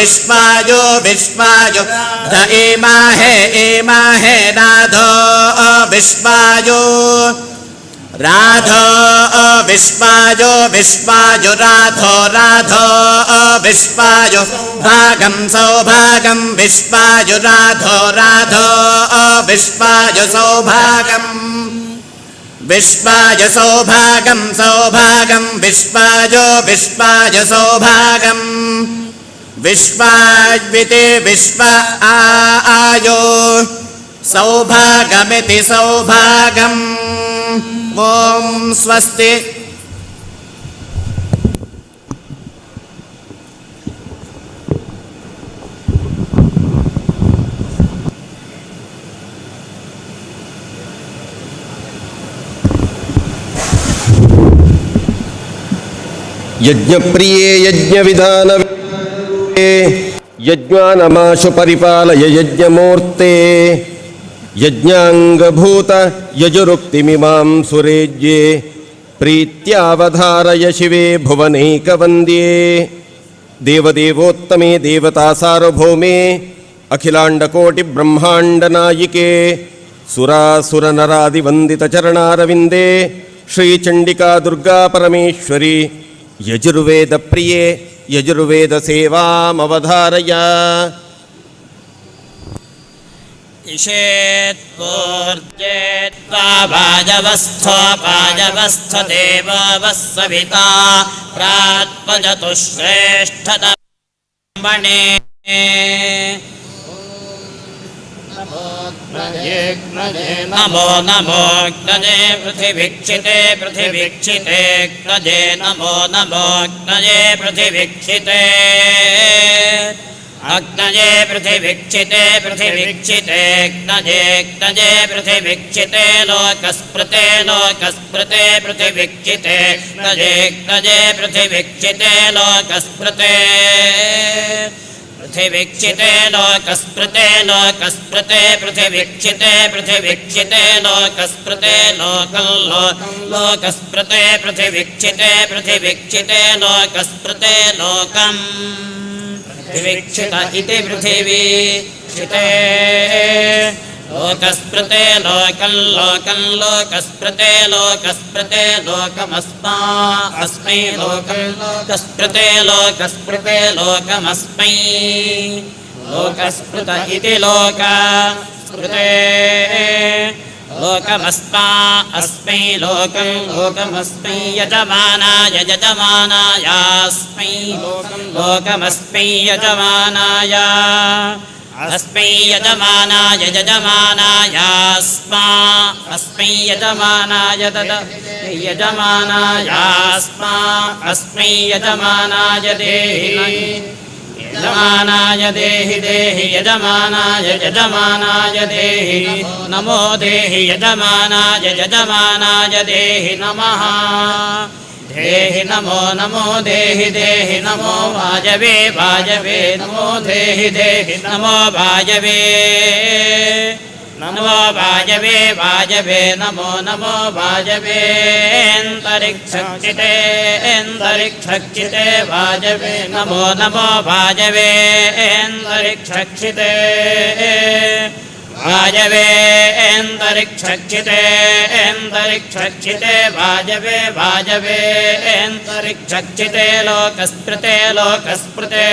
विश्वायो विश्वायो ध एमाहे राधो विश्वायो राधो विश्वायो विश्वायो राधो राधो विश्वायो भागं सौभागं विश्वायो राधो राधो विश्वायो सौभागं विश्वाय सौभागं सौभागं विश्वायो विश्वाय सौभागं विश्वाद्विते विश्व आयो सौभागमिति सौभागम् ॐ स्वस्ति यज्ञप्रिये यज्ञविधानवे यज्ञानमाशु परिपालय यज्ञमूर्ते यज्ञांगभूत यजुरुक्तिमिमां सुरेज्ये प्रीत्यावधारय शिवे भुवनैकवन्द्ये देवदेवोत्तमे देवतासार्वभौमे अखिलाण्डकोटिब्रह्माण्डनायिके सुरासुरनरादिवन्दितचरणारविन्दे श्रीचण्डिका दुर्गा परमेश्वरी यजुर्वेदप्रिये यजुर्वेदसेवामवधारय इषेत्पूर्जेत्वा भाजवस्थो देवो वस्सविता प्रात्पजतुश्रेष्ठतमणे नमो नमो क्नजे पृथिवीक्षिते पृथिवीक्षिते क्नजे नमो नमो क्नजे पृथिवीक्षिते अग्नजे पृथिवीक्षिते पृथिवीक्षिते क्नजे क्नजे पृथिवीक्षिते लोकस्पृते लोकस्पृते पृथिवीक्षिते क्नजे क्नजे पृथिवीक्षिते लोकस्पृते पृथिवीक्षिते लोकस्पृते लोकस्पृते पृथिवीक्षिते पृथिवीक्षिते लोकस्पृते लोकं लोकस्पृते पृथिवीक्षिते पृथिवीक्षिते लोकस्पृते लोकम् पृथिवीक्षित इति पृथिवी क्षिते लोकस्पृते लोकं लोकं लोकस्पृते लोकस्पृते लोकमस्मा अस्मै लोकं लोकस्पृते लोकस्पृते लोकमस्मै लोकस्पृत इति लोकस्पृते लोकमस्मा अस्मै लोकं लोकमस्मै यजमानाय यजमानायास्मै लोकं लोकमस्मै यजमानाय अस्मै यजमानाय यजमानायास्मा अस्मै यजमानाय तद यजमानायास्मा अस्मै यजमानाय देहि यजमानाय देहि देहि यजमानाय यजमानाय देहि नमो देहि यजमानाय यजमानाय देहि नमः देहि नमो नमो देहि देहि नमो वाजवे वाजवे नमो देहि देहि नमो वाजवे नमो वाजवे वाजवे नमो नमो वाजवे अन्तरिक्षक्षिते अन्तरिक्षक्षिते वाजवे नमो नमो वाजवे अन्तरिक्षक्षिते वाजवे अन्तरिक्षक्षिते अन्तरिक्षक्षिते वाजवे वाजवे अन्तरिक्षक्षिते लोकस्पृते लोकस्पृते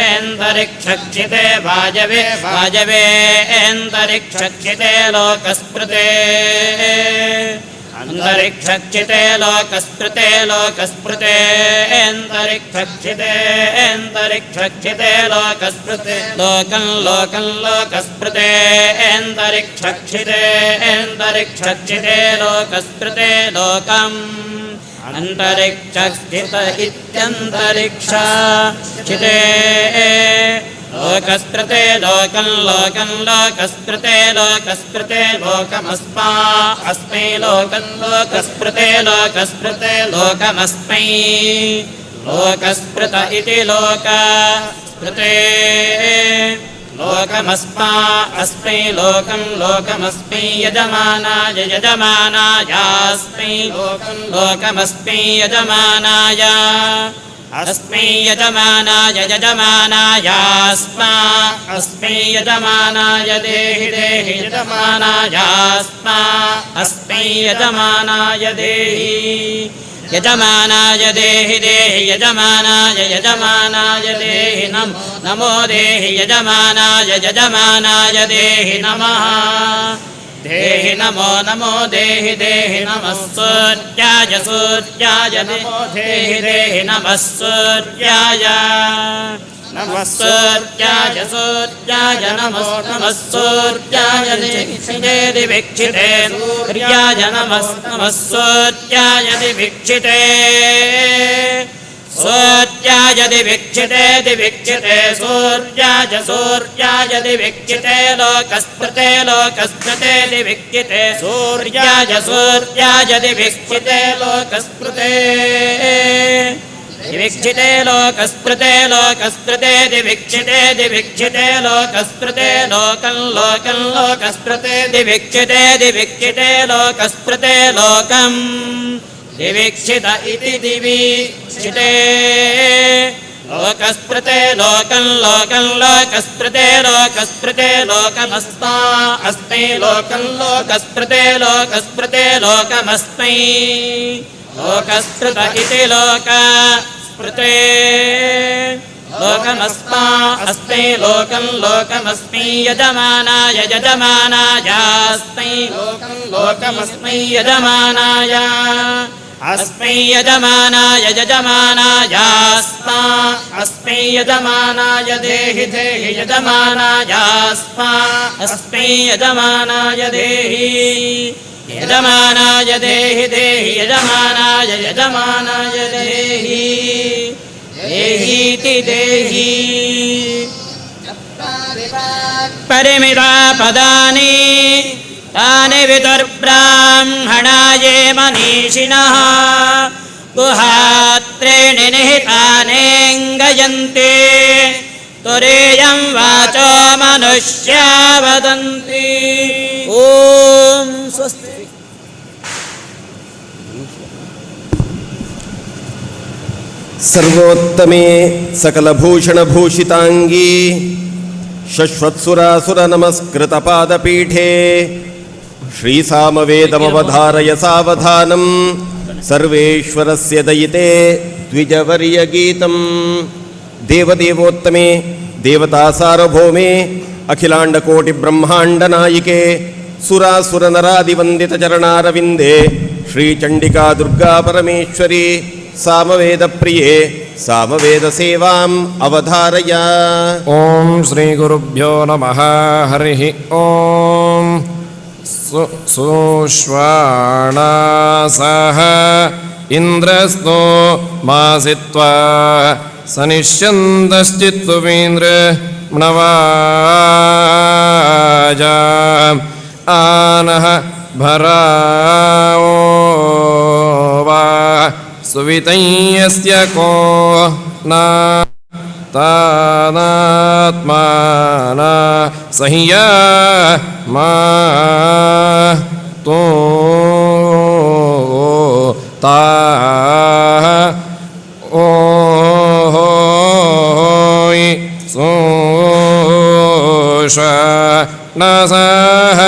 अन्तरिक्षक्षिते वाजवे वाजवे अन्तरिक्षक्षिते लोकस्पृते अन्तरिक्षक्षिते लोकस्पृते लोकस्पृते अन्तरिक्षक्षिते अन्तरिक्षक्षिते लोकस्पृते लोकं लोकं लोकस्पृते अन्तरिक्षक्षिते अन्तरिक्षक्षिते लोकस्पृते लोकम् अन्तरिक्षस्थित इत्यन्तरिक्षक्षिते लोकस्पृते लोकं लोकं लोकस्पृते लोकस्पृते लोकमस्मा अस्मै लोकं लोकस्पृते लोकस्पृते लोकमस्मै लोकस्पृत इति लोकस्पृते लोकमस्मा अस्मै लोकं लोकमस्मै यजमानाय यजमानायास्मै लोकं लोकमस्मै यजमानाय अस्मै यजमानाय यजमानायास्मा अस्मै यजमानाय देहि देहि यजमानायास्मा अस्मै यजमानाय देहि यजमानाय देहि देहि यजमानाय यजमानाय देहि नमो देहि यजमानाय यजमानाय देहि नमः देहि नमो नमो देहि देहि नमः सूर्याय सूर्याय नमो देहि देहि नमः सूर्याय नमः सूर्याय सूर्याय नमो नमः सूर्याय दिवीक्षिते वीक्षिते सूर्याय नमः सूर्याय दिवीक्षिते सूर्याय दिवीक्षिते दिवीक्षिते सूर्याय सूर्याय दिवीक्षिते लोकस्पृते लोकस्पृते दिवीक्षिते सूर्याय सूर्याय दिवीक्षिते लोकस्पृते दिवीक्षिते लोकस्पृते लोकस्पृते दिवीक्षिते दिवीक्षिते लोकस्पृते लोकं लोकं लोकस्पृते दिवीक्षिते दिवीक्षिते लोकस्पृते लोकम् दिवीक्षित इति दिवीक्षिते लोकस्पृते लोकं लोकं लोकस्पृते लोकस्पृते लोकमस्मा अस्मै लोकं लोकस्पृते लोकस्पृते लोकमस्मै लोकस्पृत इति लोकस्पृते लोकमस्मा अस्मै लोकं लोकमस्मै यजमानाय यजमानायास्मै लोकं लोकमस्मै यजमानाय अस्मै यजमानाय यजमानायास्मा अस्मै यजमानाय देहि देहि यजमानायास्मा अस्मै यजमानाय देहि यजमानाय देहि देहि यजमानाय यजमानाय देहि देहीति देहि परिमिता पदानि तानि विदुर्ब्राह्मणाय मनीषिणः गुहात्रेणि निहितानेऽङ्गयन्ति तुरीयं वाचो मनुष्या वदन्ति ॐ स्वस्ति सर्वोत्तमे सकलभूषणभूषिताङ्गी शश्वत्सुरासुरनमस्कृतपादपीठे श्रीसामवेदमवधारय सावधानं सर्वेश्वरस्य दयिते द्विजवर्यगीतम् देवदेवोत्तमे देवतासार्वभौमे अखिलाण्डकोटिब्रह्माण्डनायिके सुरासुरनरादिवन्दितचरणारविन्दे श्रीचण्डिका दुर्गा परमेश्वरी सामवेदप्रिये सामवेदसेवाम् अवधारय। ॐ श्रीगुरुभ्यो नमः। हरिः ॐ सुश्वाणासः इन्द्रस्तो मासित्वा सनिष्यन्दश्चित्तुवीन्द्रमणवाजा आनः भराओ वा सुवितयस्य को ना तानात्माना सह्या मा तो ता ओ सोषाणासः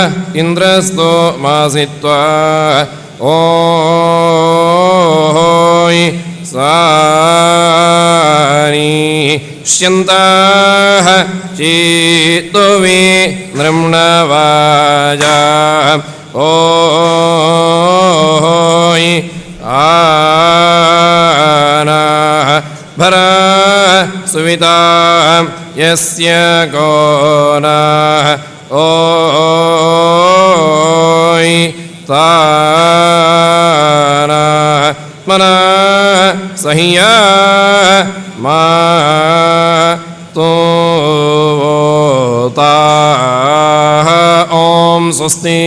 इन्द्रस्तो मासित्वा सानिष्यन्तः चित्तुवे नृम्णवाजा आनः भरा सुविता यस्य गोनः तानः मना सह्या मा तो ताः। ॐ स्वस्ति।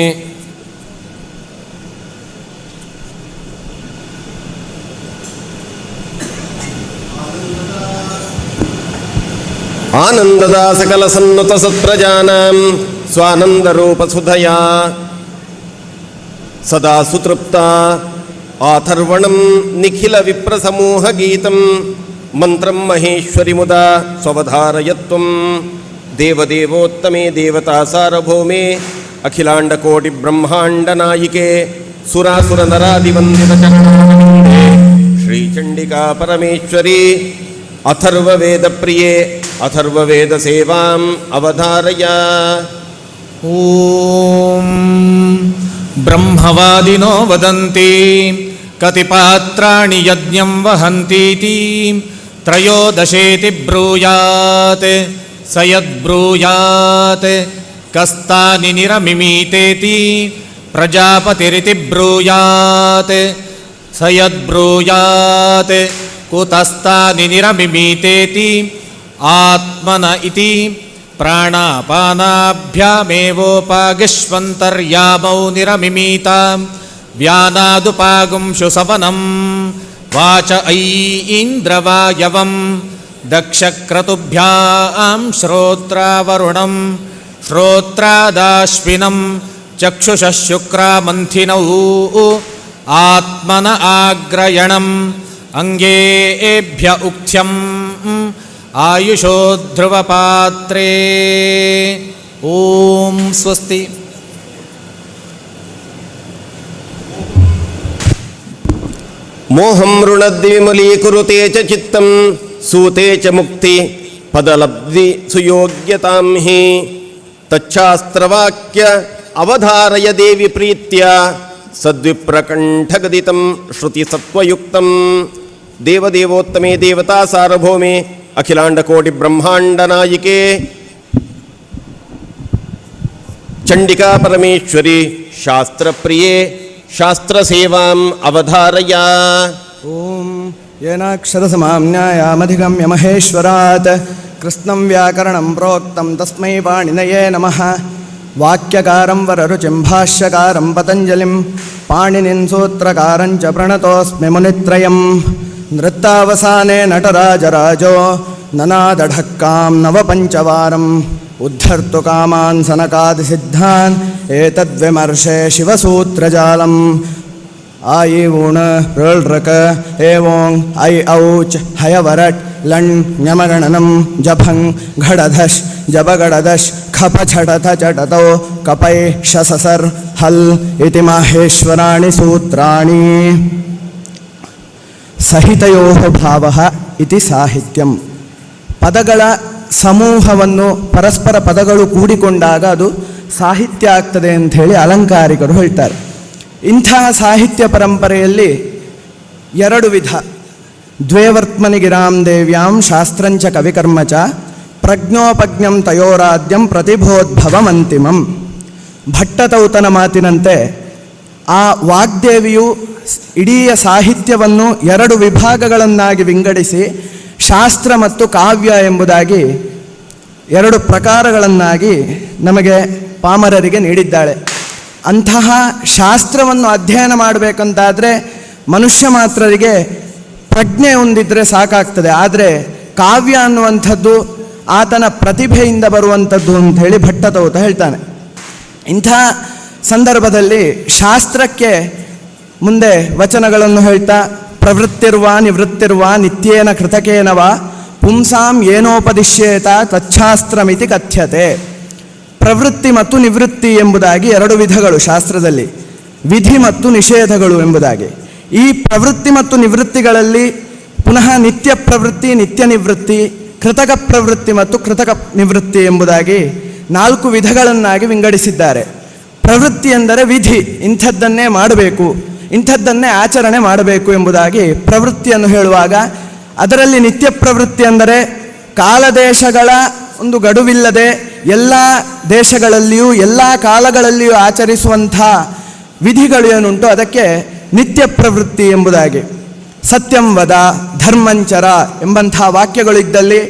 आनन्ददा सकलसन्नुतसत्प्रजानां स्वानन्दरूपसुधया सदा सुतृप्ता आथर्वणं निखिलविप्रसमूहगीतं ಮಂತ್ರಂ ಮಹೇಶ್ವರಿ ಮುದಾ ಸ್ವವಧಾರಯತ್ವಂ ದೇವದೇವೋತ್ತಮೇ ದೇವತಾ ಸಾರ್ವಭೌಮೇ ಅಖಿಲಾಂಡಕೋಟಿ ಬ್ರಹ್ಮಾಂಡ ನಾಯಿಕೆ ಸುರಾಸುರ ನರಾದಿವಂದಿತ ಚರಣಾರವಿಂದೇ ಶ್ರೀಚಂಡಿಕಾ ಪರಮೇಶ್ವರಿ ಅಥರ್ವವೇದ ಪ್ರಿಯೇ ಅಥರ್ವವೇದ ಸೇವಾಂ ಅವಧಾರಯ. ಓಂ ಬ್ರಹ್ಮವಾದಿನೋ ವದಂತಿ ಕತಿಪಾತ್ರಾಣಿ ಯಜ್ಞಂ ವಹಂತೀತಿ ತ್ರಯೋದಶೇತಿ ಬ್ರೂಯಾತ್ ಸ ಯದ್ಬ್ರೂಯಾತ್ ಕಸ್ತಾನಿ ನಿರಮಿಮೀತೇತಿ ಪ್ರಜಾಪತಿರಿತಿ ಬ್ರೂಯಾತ್ ಸ ಯದ್ಬ್ರೂಯಾತ್ ಕುತಸ್ತಾನಿ ನಿರಮಿಮೀತೇತಿ ಆತ್ಮನ ಇತಿ ಪ್ರಾಣಾಪಾನಾಭ್ಯಾಮೇವೋಪಾಗಿಷ್ವಂತರ್ಯಾಮೌ ನಿರಮಿಮೀತಾಂ ವ್ಯಾನಾದುಪಾಗುಂಶು ಸವನಂ ವಾಚ ಐಂದ್ರವಾಯವಂ ದಕ್ಷಕ್ರತುಭ್ಯಾಂ ಶ್ರೋತ್ರಾವರುಣಂ ಶ್ರೋತ್ರಾದಾಶ್ವಿನಂ ಚಕ್ಷುಷಃ ಶುಕ್ರಾಮಂಥಿನೌ ಆತ್ಮನ ಆಗ್ರಯಣಂ ಅಂಗೇಭ್ಯ ಉಕ್ಥ್ಯಂ ಆಯುಷೋ ಧ್ರುವಪಾತ್ರೇ. ಓಂ ಸ್ವಸ್ತಿ. ಮೋಹಂ ಋಣದ್ವಿಮುಲೀಕುರುತೆ ಚ ಚಿತ್ತಂ ಸೂತೆ ಚ ಮುಕ್ತಿ ಪದಲಬ್ಧಿ ಸುಯೋಗ್ಯತಾಂ ಹಿ ತಚ್ಛಾಸ್ತ್ರವಾಕ್ಯ ಅವಧಾರಯ ದೇವಿ ಪ್ರೀತ್ಯ ಸದ್ವಿಪ್ರಕಂಠಗದಿತಂ ಶ್ರುತಿ ಸತ್ವಯುಕ್ತಂ ದೇವದೇವೋತ್ತಮೇ ದೇವತಾ ಸಾರ್ವಭೌಮೇ ಅಖಿಲಾಂಡಕೋಟಿ ಬ್ರಹ್ಮಾಂಡ ನಾಯಿಕೆ ಚಂಡಿಕಾ ಪರಮೇಶ್ವರಿ ಶಾಸ್ತ್ರಪ್ರಿಯೇ ಶಾಸ್ತ್ರಸೇವಾಂ ಅವಧಾರಯ. ಓಂ ಯೇನಾಕ್ಷರಸಮಾಂ ನ್ಯಾಯಾಮಧಿಗಮ್ಯ ಮಹೇಶ್ವರಾತ್ ಕೃಷ್ಣಂ ವ್ಯಾಕರಣಂ ಪ್ರೋಕ್ತಂ ತಸ್ಮೈ ಪಾಣಿನಯೇ ನಮಃ. ವಾಕ್ಯಕಾರಂ ವರರುಚಿಂ ಭಾಷ್ಯಕಾರಂ ಪತಂಜಲಿಂ ಪಾಣಿನಿಂ ಸೂತ್ರಕಾರಂ ಚ ಪ್ರಣತೋಸ್ಮಿ ಮುನಿತ್ರಯಂ. ನೃತ್ತಾವಸಾನೆ ನಟರಾಜರಾಜೋ ನನಾದಢಕ್ಕಾಂ ನವಪಂಚವಾರಂ ಉದ್ಧರ್ತು ಕಾಮಾನ್ ಸನಕಾದಿಸಿದ್ಧಾನ್ ಏತದ್ವಿಮರ್ಶೆ ಶಿವಸೂತ್ರಜಾಲಂ. ಆಯಿ ಊಣ ಋಳ್ರಕ ಏವೋಂ ಐ ಔಚ್ ಹಯವರಟ್ ಲಣ್ ಞಮಗಣನಂ ಜಭಂಗ್ ಘಡಧಶ್ ಜಬಗಡದಶ್ ಖಪ ಛಟಥ ಚಟತೋ ಕಪೈ ಶಸಸರ್ ಹಲ್ ಇತಿ ಮಾಹೇಶ್ವರಾಣಿ ಸೂತ್ರಾಣಿ. ಸಹಿತಯೋ ಭಾವಃ ಇತಿ ಸಾಹಿತ್ಯಂ. ಪದಗಳ ಸಮೂಹವನ್ನು ಪರಸ್ಪರ ಪದಗಳು ಕೂಡಿಕೊಂಡಾಗ ಅದು ಸಾಹಿತ್ಯ ಆಗ್ತದೆ ಅಂಥೇಳಿ ಅಲಂಕಾರಿಕರು ಹೇಳ್ತಾರೆ. ಇಂಥ ಸಾಹಿತ್ಯ ಪರಂಪರೆಯಲ್ಲಿ ಎರಡು ವಿಧ. ದ್ವೇವರ್ತ್ಮನಿ ಗಿರಾಂ ದೇವ್ಯಾಂ ಶಾಸ್ತ್ರಂಚ ಕವಿಕರ್ಮ ಚ ಪ್ರಜ್ಞೋಪಜ್ಞಂ ತಯೋರಾದ್ಯಂ ಪ್ರತಿಭೋದ್ಭವಮಂತಿಮಂ. ಭಟ್ಟತೌತನ ಮಾತಿನಂತೆ ಆ ವಾಗ್ದೇವಿಯು ಇಡೀ ಸಾಹಿತ್ಯವನ್ನು ಎರಡು ವಿಭಾಗಗಳನ್ನಾಗಿ ವಿಂಗಡಿಸಿ ಶಾಸ್ತ್ರ ಮತ್ತು ಕಾವ್ಯ ಎಂಬುದಾಗಿ ಎರಡು ಪ್ರಕಾರಗಳನ್ನಾಗಿ ನಮಗೆ ಪಾಮರರಿಗೆ ನೀಡಿದ್ದಾಳೆ. ಅಂತಹ ಶಾಸ್ತ್ರವನ್ನು ಅಧ್ಯಯನ ಮಾಡಬೇಕಂತಾದರೆ ಮನುಷ್ಯ ಮಾತ್ರರಿಗೆ ಪ್ರಜ್ಞೆ ಹೊಂದಿದ್ರೆ ಸಾಕಾಗ್ತದೆ. ಆದರೆ ಕಾವ್ಯ ಅನ್ನುವಂಥದ್ದು ಆತನ ಪ್ರತಿಭೆಯಿಂದ ಬರುವಂಥದ್ದು ಅಂಥೇಳಿ ಭಟ್ಟತೌತ ಹೇಳ್ತಾನೆ. ಇಂಥ ಸಂದರ್ಭದಲ್ಲಿ ಶಾಸ್ತ್ರಕ್ಕೆ ಮುಂದೆ ವಚನಗಳನ್ನು ಹೇಳ್ತಾ ಪ್ರವೃತ್ತಿರ್ವಾ ನಿವೃತ್ತಿರ್ವಾ ನಿತ್ಯೇನ ಕೃತಕೇನವ ಪುಂಸಾಂ ಏನೋಪದಿಶ್ಯೇತ ತಚ್ಛಾಸ್ತ್ರಮಿತಿ ಕಥ್ಯತೆ. ಪ್ರವೃತ್ತಿ ಮತ್ತು ನಿವೃತ್ತಿ ಎಂಬುದಾಗಿ ಎರಡು ವಿಧಗಳು ಶಾಸ್ತ್ರದಲ್ಲಿ, ವಿಧಿ ಮತ್ತು ನಿಷೇಧಗಳು ಎಂಬುದಾಗಿ. ಈ ಪ್ರವೃತ್ತಿ ಮತ್ತು ನಿವೃತ್ತಿಗಳಲ್ಲಿ ಪುನಃ ನಿತ್ಯ ಪ್ರವೃತ್ತಿ, ನಿತ್ಯ ನಿವೃತ್ತಿ, ಕೃತಕ ಪ್ರವೃತ್ತಿ ಮತ್ತು ಕೃತಕ ನಿವೃತ್ತಿ ಎಂಬುದಾಗಿ ನಾಲ್ಕು ವಿಧಗಳನ್ನಾಗಿ ವಿಂಗಡಿಸಿದ್ದಾರೆ. ಪ್ರವೃತ್ತಿ ಎಂದರೆ ವಿಧಿ, ಇಂಥದ್ದನ್ನೇ ಮಾಡಬೇಕು, ಇಂಥದ್ದನ್ನೇ ಆಚರಣೆ ಮಾಡಬೇಕು ಎಂಬುದಾಗಿ ಪ್ರವೃತ್ತಿಯನ್ನು ಹೇಳುವಾಗ, ಅದರಲ್ಲಿ ನಿತ್ಯ ಪ್ರವೃತ್ತಿ ಅಂದರೆ ಕಾಲದೇಶಗಳ ಒಂದು ಗಡುವಿಲ್ಲದೆ ಎಲ್ಲ ದೇಶಗಳಲ್ಲಿಯೂ ಎಲ್ಲ ಕಾಲಗಳಲ್ಲಿಯೂ ಆಚರಿಸುವಂಥ ವಿಧಿಗಳು ಏನುಂಟು ಅದಕ್ಕೆ ನಿತ್ಯ ಪ್ರವೃತ್ತಿ ಎಂಬುದಾಗಿ. ಸತ್ಯಂ ವದ ಧರ್ಮಂಚರ ಎಂಬಂಥ ವಾಕ್ಯಗಳಿದ್ದಲ್ಲಿ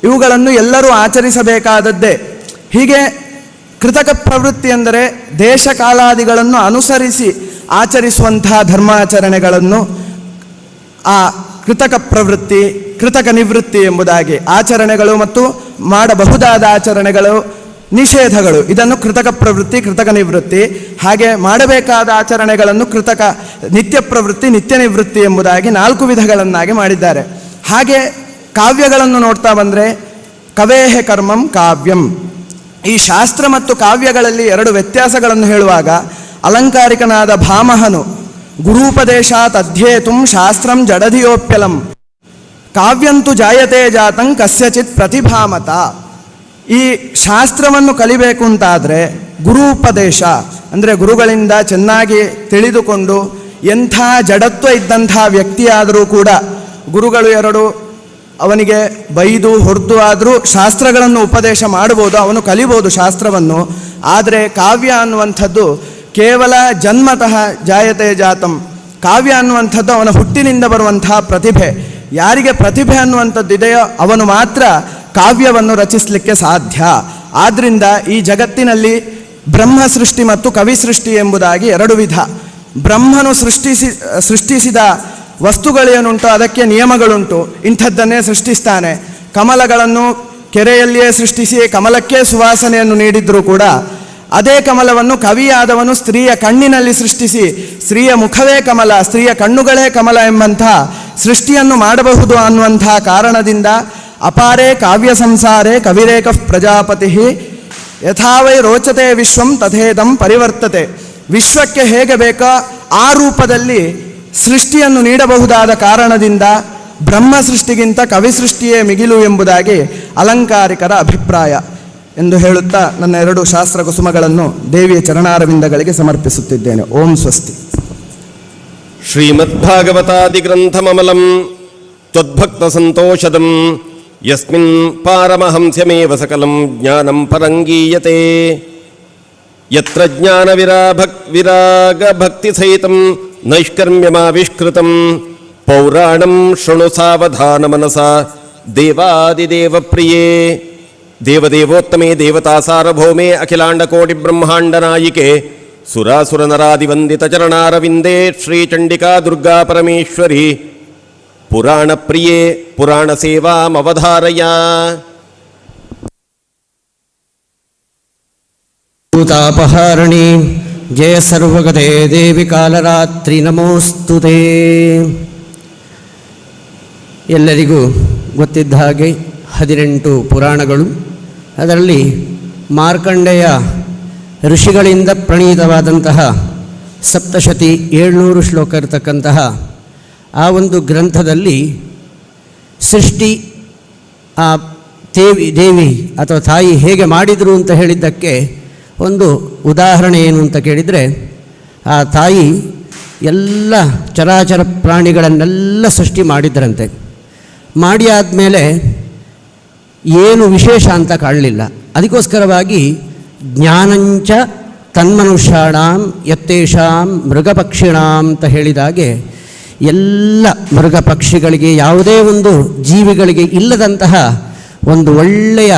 ಇವುಗಳನ್ನು ಎಲ್ಲರೂ ಆಚರಿಸಬೇಕಾದದ್ದೇ. ಹೀಗೆ ಕೃತಕ ಪ್ರವೃತ್ತಿ ಎಂದರೆ ದೇಶ ಕಾಲಾದಿಗಳನ್ನು ಅನುಸರಿಸಿ ಆಚರಿಸುವಂತಹ ಧರ್ಮಾಚರಣೆಗಳನ್ನು ಆ ಕೃತಕ ಪ್ರವೃತ್ತಿ, ಕೃತಕ ನಿವೃತ್ತಿ ಎಂಬುದಾಗಿ ಆಚರಣೆಗಳು ಮತ್ತು ಮಾಡಬಹುದಾದ ಆಚರಣೆಗಳು, ನಿಷೇಧಗಳು, ಇದನ್ನು ಕೃತಕ ಪ್ರವೃತ್ತಿ, ಕೃತಕ ನಿವೃತ್ತಿ. ಹಾಗೆ ಮಾಡಬೇಕಾದ ಆಚರಣೆಗಳನ್ನು ನಿತ್ಯ ಪ್ರವೃತ್ತಿ, ನಿತ್ಯ ನಿವೃತ್ತಿ ಎಂಬುದಾಗಿ ನಾಲ್ಕು ವಿಧಗಳನ್ನಾಗಿ ಮಾಡಿದ್ದಾರೆ. ಹಾಗೆ ಕಾವ್ಯಗಳನ್ನು ನೋಡ್ತಾ ಬಂದರೆ ಕವೇಹ ಕರ್ಮಂ ಕಾವ್ಯಂ. ಈ ಶಾಸ್ತ್ರ ಮತ್ತು ಕಾವ್ಯಗಳಲ್ಲಿ ಎರಡು ವ್ಯತ್ಯಾಸಗಳನ್ನು ಹೇಳುವಾಗ ಅಲಂಕಾರಿಕನಾದ ಭಾಮಹನು ಗುರೂಪದೇಶಾತ್ ಅಧ್ಯೇತುಂ ಶಾಸ್ತ್ರಂ ಜಡಧಿಯೋಪ್ಯಲಂ ಕಾವ್ಯಂತು ಜಾಯತೆ ಜಾತಂ ಕಸ್ಯಚಿತ್ ಪ್ರತಿಭಾಮತ. ಈ ಶಾಸ್ತ್ರವನ್ನು ಕಲಿಬೇಕು ಅಂತಾದರೆ ಗುರೂಪದೇಶ ಅಂದರೆ ಗುರುಗಳಿಂದ ಚೆನ್ನಾಗಿ ತಿಳಿದುಕೊಂಡು ಎಂಥ ಜಡತ್ವ ಇದ್ದಂಥ ವ್ಯಕ್ತಿಯಾದರೂ ಕೂಡ ಗುರುಗಳು ಎರಡು ಅವನಿಗೆ ಬೈದು ಹೊಡೆದು ಆದರೂ ಶಾಸ್ತ್ರಗಳನ್ನು ಉಪದೇಶ ಮಾಡ್ಬೋದು, ಅವನು ಕಲಿಬೋದು ಶಾಸ್ತ್ರವನ್ನು. ಆದರೆ ಕಾವ್ಯ ಅನ್ನುವಂಥದ್ದು ಕೇವಲ ಜನ್ಮತಃ ಜಾಯತೆ ಜಾತಂ. ಕಾವ್ಯ ಅನ್ನುವಂಥದ್ದು ಅವನ ಹುಟ್ಟಿನಿಂದ ಬರುವಂತಹ ಪ್ರತಿಭೆ. ಯಾರಿಗೆ ಪ್ರತಿಭೆ ಅನ್ನುವಂಥದ್ದಿದೆಯೋ ಅವನು ಮಾತ್ರ ಕಾವ್ಯವನ್ನು ರಚಿಸಲಿಕ್ಕೆ ಸಾಧ್ಯ. ಆದ್ದರಿಂದ ಈ ಜಗತ್ತಿನಲ್ಲಿ ಬ್ರಹ್ಮ ಸೃಷ್ಟಿ ಮತ್ತು ಕವಿ ಸೃಷ್ಟಿ ಎಂಬುದಾಗಿ ಎರಡು ವಿಧ. ಬ್ರಹ್ಮನು ಸೃಷ್ಟಿಸಿದ ವಸ್ತುಗಳೇನುಂಟು ಅದಕ್ಕೆ ನಿಯಮಗಳುಂಟು, ಇಂಥದ್ದನ್ನೇ ಸೃಷ್ಟಿಸ್ತಾನೆ. ಕಮಲಗಳನ್ನು ಕೆರೆಯಲ್ಲಿಯೇ ಸೃಷ್ಟಿಸಿ ಕಮಲಕ್ಕೆ ಸುವಾಸನೆಯನ್ನು ನೀಡಿದರೂ ಕೂಡ ಅದೇ ಕಮಲವನ್ನು ಕವಿಯಾದವನು ಸ್ತ್ರೀಯ ಕಣ್ಣಿನಲ್ಲಿ ಸೃಷ್ಟಿಸಿ ಸ್ತ್ರೀಯ ಮುಖವೇ ಕಮಲ, ಸ್ತ್ರೀಯ ಕಣ್ಣುಗಳೇ ಕಮಲ ಎಂಬಂಥ ಸೃಷ್ಟಿಯನ್ನು ಮಾಡಬಹುದು ಅನ್ನುವಂಥ ಕಾರಣದಿಂದ ಅಪಾರೇ ಕಾವ್ಯ ಸಂಸಾರೇ ಕವಿರೇಕ ಪ್ರಜಾಪತಿ ಯಥಾವೈ ರೋಚತೆ ವಿಶ್ವಂ ತಥೇದಂ ಪರಿವರ್ತತೆ. ವಿಶ್ವಕ್ಕೆ ಹೇಗೆ ಬೇಕೋ ಆ ರೂಪದಲ್ಲಿ ಸೃಷ್ಟಿಯನ್ನು ನೀಡಬಹುದಾದ ಕಾರಣದಿಂದ ಬ್ರಹ್ಮ ಸೃಷ್ಟಿಗಿಂತ ಕವಿ ಸೃಷ್ಟಿಯೇ ಮಿಗಿಲು ಎಂಬುದಾಗಿ ಅಲಂಕಾರಿಕರ ಅಭಿಪ್ರಾಯ ಎಂದು ಹೇಳುತ್ತಾ ನನ್ನ ಎರಡು ಶಾಸ್ತ್ರ ಕುಸುಮಗಳನ್ನು ದೇವಿಯ ಚರಣಾರವಿಂದಗಳಿಗೆ ಸಮರ್ಪಿಸುತ್ತಿದ್ದೇನೆ. ಓಂ ಸ್ವಸ್ತಿ. ಶ್ರೀಮದ್ಭಾಗವತಾದಿಗ್ರಂಥಮಮಲಂ ತ್ವದ್ಭಕ್ತ ಸಂತೋಷದಂ ಯಸ್ಮಿನ್ ಪಾರಮಹಂಸ್ಯಮೇವ ಸಕಲಂ ಜ್ಞಾನಂ ಪರಂಗೀಯತೆ ಯತ್ರ ಜ್ಞಾನವಿರಾಗಭಕ್ತಿಸಹಿತಂ ನೈಷ್ಕರ್ಮ್ಯಮಾವಿಷ್ಕೃತಂ ಪೌರಾಣಂ ಶೃಣು ಸಾವಧಾನಮನಸಾ ದೇವಾದಿದೇವಪ್ರಿಯೇ ದೇವದೇವೋತ್ತಮೇ ದೇವತಾಸಾರ್ವಭೌಮೇ ಅಖಿಲಾಂಡಕೋಟಿಬ್ರಹ್ಮಾಂಡನಾಯಿಕೆ ಸುರಾಸುರನರಾದಿವಂದಿತಚರಣಾರವಿಂದೇ ಶ್ರೀಚಂಡಿಕಾ ದುರ್ಗಾ ಪರಮೇಶ್ವರಿ ಪುರಾಣಪ್ರಿಯೇ ಪುರಾಣಸೇವಾಮವಧಾರಯ. ಭೂತಾಪಹಾರಣಿ ಜಯ ಸರ್ವಗತೆ ದೇವಿ ಕಾಲರಾತ್ರಿ ನಮೋಸ್ತುತೇ. ಎಲ್ಲರಿಗೂ ಗೊತ್ತಿದ್ದ ಹಾಗೆ 18 ಪುರಾಣಗಳು, ಅದರಲ್ಲಿ ಮಾರ್ಕಂಡೇಯ ಋಷಿಗಳಿಂದ ಪ್ರಣೀತವಾದಂತಹ ಸಪ್ತಶತಿ 700 ಶ್ಲೋಕ ಇರತಕ್ಕಂತಹ ಆ ಒಂದು ಗ್ರಂಥದಲ್ಲಿ ಸೃಷ್ಟಿ ಆ ದೇವಿ ಅಥವಾ ತಾಯಿ ಹೇಗೆ ಮಾಡಿದರು ಅಂತ ಹೇಳಿದ್ದಕ್ಕೆ ಒಂದು ಉದಾಹರಣೆ ಏನು ಅಂತ ಕೇಳಿದರೆ, ಆ ತಾಯಿ ಎಲ್ಲ ಚರಾಚರ ಪ್ರಾಣಿಗಳನ್ನೆಲ್ಲ ಸೃಷ್ಟಿ ಮಾಡಿದ್ರಂತೆ. ಮಾಡಿ ಆದಮೇಲೆ ಏನು ವಿಶೇಷ ಅಂತ ಕಾಣಲಿಲ್ಲ. ಅದಕ್ಕೋಸ್ಕರವಾಗಿ ಜ್ಞಾನಂಚ ತನ್ಮನುಷ್ಯಾಣಾಂ ಯತ್ತೇಷಾಂ ಮೃಗಪಕ್ಷಿಣಾಂ ಅಂತ ಹೇಳಿದಾಗೆ ಎಲ್ಲ ಮೃಗ ಪಕ್ಷಿಗಳಿಗೆ ಯಾವುದೇ ಒಂದು ಜೀವಿಗಳಿಗೆ ಇಲ್ಲದಂತಹ ಒಂದು ಒಳ್ಳೆಯ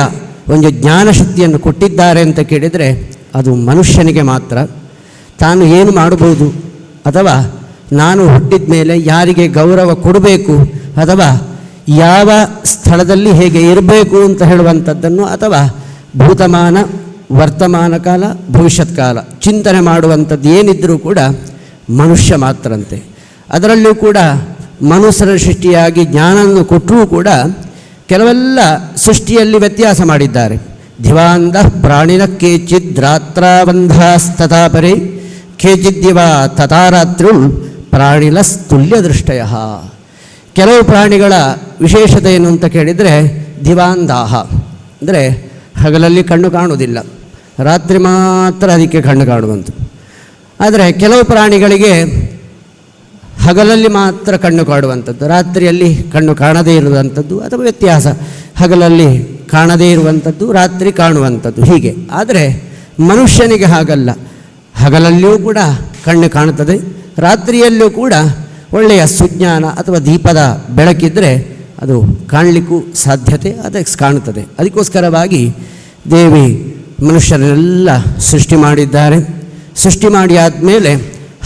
ಒಂದು ಜ್ಞಾನಶಕ್ತಿಯನ್ನು ಕೊಟ್ಟಿದ್ದಾರೆ ಅಂತ ಕೇಳಿದರೆ ಅದು ಮನುಷ್ಯನಿಗೆ ಮಾತ್ರ. ತಾನು ಏನು ಮಾಡಬಹುದು ಅಥವಾ ನಾನು ಹುಟ್ಟಿದ ಮೇಲೆ ಯಾರಿಗೆ ಗೌರವ ಕೊಡಬೇಕು ಅಥವಾ ಯಾವ ಸ್ಥಳದಲ್ಲಿ ಹೇಗೆ ಇರಬೇಕು ಅಂತ ಹೇಳುವಂಥದ್ದನ್ನು ಅಥವಾ ಭೂತಮಾನ ವರ್ತಮಾನ ಕಾಲ ಭವಿಷ್ಯತ್ ಕಾಲ ಚಿಂತನೆ ಮಾಡುವಂಥದ್ದು ಏನಿದ್ದರೂ ಕೂಡ ಮನುಷ್ಯ ಮಾತ್ರಂತೆ. ಅದರಲ್ಲೂ ಕೂಡ ಮನುಷ್ಯರ ಸೃಷ್ಟಿಯಾಗಿ ಜ್ಞಾನವನ್ನು ಕೊಟ್ಟರೂ ಕೂಡ ಕೆಲವೆಲ್ಲ ಸೃಷ್ಟಿಯಲ್ಲಿ ವ್ಯತ್ಯಾಸ ಮಾಡಿದ್ದಾರೆ. ದಿವಾಂಧ ಪ್ರಾಣಿನ ಕೇಚಿದ್ ರಾತ್ರಾಬಂಧಾಸ್ತಥಾಪರೆ ಕೇಚಿದ್ದಿವ ತಥಾರಾತ್ರಿಲ್ ಪ್ರಾಣಿಲಸ್ತುಲ್ಯ ದೃಷ್ಟಯ. ಕೆಲವು ಪ್ರಾಣಿಗಳ ವಿಶೇಷತೆ ಏನು ಅಂತ ಕೇಳಿದರೆ ದಿವಾಂಧಾಹ ಅಂದರೆ ಹಗಲಲ್ಲಿ ಕಣ್ಣು ಕಾಣುವುದಿಲ್ಲ, ರಾತ್ರಿ ಮಾತ್ರ ಅದಕ್ಕೆ ಕಣ್ಣು ಕಾಣುವಂಥ. ಆದರೆ ಕೆಲವು ಪ್ರಾಣಿಗಳಿಗೆ ಹಗಲಲ್ಲಿ ಮಾತ್ರ ಕಣ್ಣು ಕಾಣುವಂಥದ್ದು, ರಾತ್ರಿಯಲ್ಲಿ ಕಣ್ಣು ಕಾಣದೇ ಇರುವಂಥದ್ದು ಅಥವಾ ವ್ಯತ್ಯಾಸ, ಹಗಲಲ್ಲಿ ಕಾಣದೇ ಇರುವಂಥದ್ದು ರಾತ್ರಿ ಕಾಣುವಂಥದ್ದು ಹೀಗೆ. ಆದರೆ ಮನುಷ್ಯನಿಗೆ ಹಾಗಲ್ಲ, ಹಗಲಲ್ಲಿಯೂ ಕೂಡ ಕಣ್ಣು ಕಾಣುತ್ತದೆ, ರಾತ್ರಿಯಲ್ಲೂ ಕೂಡ ಒಳ್ಳೆಯ ಸುಜ್ಞಾನ ಅಥವಾ ದೀಪದ ಬೆಳಕಿದ್ದರೆ ಅದು ಕಾಣಲಿಕ್ಕೂ ಸಾಧ್ಯತೆ ಅದಕ್ಕೆ ಕಾಣುತ್ತದೆ. ಅದಕ್ಕೋಸ್ಕರವಾಗಿ ದೇವಿ ಮನುಷ್ಯರನ್ನೆಲ್ಲ ಸೃಷ್ಟಿ ಮಾಡಿದ್ದಾರೆ. ಸೃಷ್ಟಿ ಮಾಡಿ ಆದಮೇಲೆ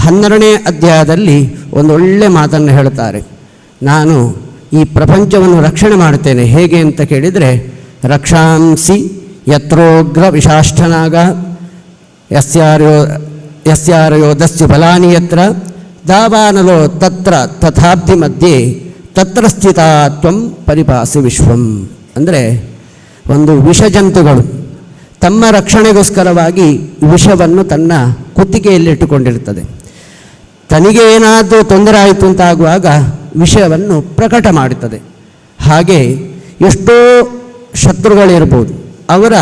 12ನೇ ಅಧ್ಯಾಯದಲ್ಲಿ ಒಂದೊಳ್ಳೆ ಮಾತನ್ನು ಹೇಳ್ತಾರೆ. ನಾನು ಈ ಪ್ರಪಂಚವನ್ನು ರಕ್ಷಣೆ ಮಾಡ್ತೇನೆ. ಹೇಗೆ ಅಂತ ಕೇಳಿದರೆ, ರಕ್ಷಾಂಸಿ ಯತ್ರೋಗ್ರ ವಿಶಾಷ್ಟನಾಗ ಯಸ್ಯಾರಯೋ ದಸ್ಯು ಬಲಾನಿ ಯತ್ರ ದಾವಾನಲೋ ತತ್ರ ತಥಾಬ್ಧಿ ಮಧ್ಯೆ ತತ್ರ ಸ್ಥಿತಾ ತ್ವಂ ಪರಿಪಾಸಿ ವಿಶ್ವಂ. ಅಂದರೆ ಒಂದು ವಿಷಜಂತುಗಳು ತಮ್ಮ ರಕ್ಷಣೆಗೋಸ್ಕರವಾಗಿ ವಿಷವನ್ನು ತನ್ನ ಕುತ್ತಿಗೆಯಲ್ಲಿಟ್ಟುಕೊಂಡಿರ್ತದೆ. ತನಗೆ ಏನಾದರೂ ತೊಂದರೆ ಆಯಿತು ಅಂತಾಗುವಾಗ ವಿಷಯವನ್ನು ಪ್ರಕಟ ಮಾಡುತ್ತದೆ. ಹಾಗೆ ಎಷ್ಟೋ ಶತ್ರುಗಳಿರ್ಬೋದು, ಅವರ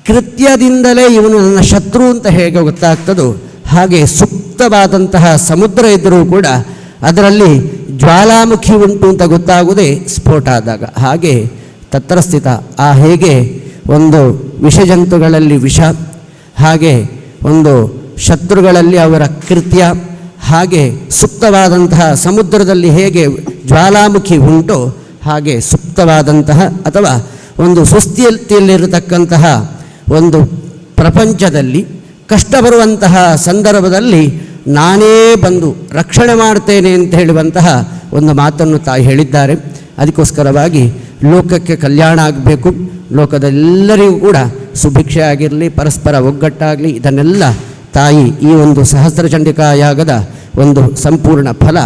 ಕೃತ್ಯದಿಂದಲೇ ಇವನು ನನ್ನ ಶತ್ರು ಅಂತ ಹೇಗೆ ಗೊತ್ತಾಗ್ತದೋ ಹಾಗೆ ಸುಪ್ತವಾದಂತಹ ಸಮುದ್ರ ಇದ್ದರೂ ಕೂಡ ಅದರಲ್ಲಿ ಜ್ವಾಲಾಮುಖಿ ಉಂಟು ಅಂತ ಗೊತ್ತಾಗುವುದೇ ಸ್ಫೋಟ ಆದಾಗ. ಹಾಗೆ ತತ್ರಸ್ಥಿತ ಹೇಗೆ ಒಂದು ವಿಷಜಂತುಗಳಲ್ಲಿ ವಿಷ, ಹಾಗೆ ಒಂದು ಶತ್ರುಗಳಲ್ಲಿ ಅವರ ಕೃತ್ಯ, ಹಾಗೆ ಸುಪ್ತವಾದಂತಹ ಸಮುದ್ರದಲ್ಲಿ ಹೇಗೆ ಜ್ವಾಲಾಮುಖಿ ಉಂಟೋ ಹಾಗೆ ಸುಪ್ತವಾದಂತಹ ಅಥವಾ ಒಂದು ಸುಸ್ಥಿತಿಯಲ್ಲಿರತಕ್ಕಂತಹ ಒಂದು ಪ್ರಪಂಚದಲ್ಲಿ ಕಷ್ಟ ಬರುವಂತಹ ಸಂದರ್ಭದಲ್ಲಿ ನಾನೇ ಬಂದು ರಕ್ಷಣೆ ಮಾಡ್ತೇನೆ ಅಂತ ಹೇಳುವಂತಹ ಒಂದು ಮಾತನ್ನು ತಾಯಿ ಹೇಳಿದ್ದಾರೆ. ಅದಕ್ಕೋಸ್ಕರವಾಗಿ ಲೋಕಕ್ಕೆ ಕಲ್ಯಾಣ ಆಗಬೇಕು, ಲೋಕದೆಲ್ಲರಿಗೂ ಕೂಡ ಸುಭಿಕ್ಷೆ ಆಗಿರಲಿ, ಪರಸ್ಪರ ಒಗ್ಗಟ್ಟಾಗಲಿ, ಇದನ್ನೆಲ್ಲ ತಾಯಿ ಈ ಒಂದು ಸಹಸ್ರಚಂಡಿಕಾ ಯಾಗದ ಒಂದು ಸಂಪೂರ್ಣ ಫಲ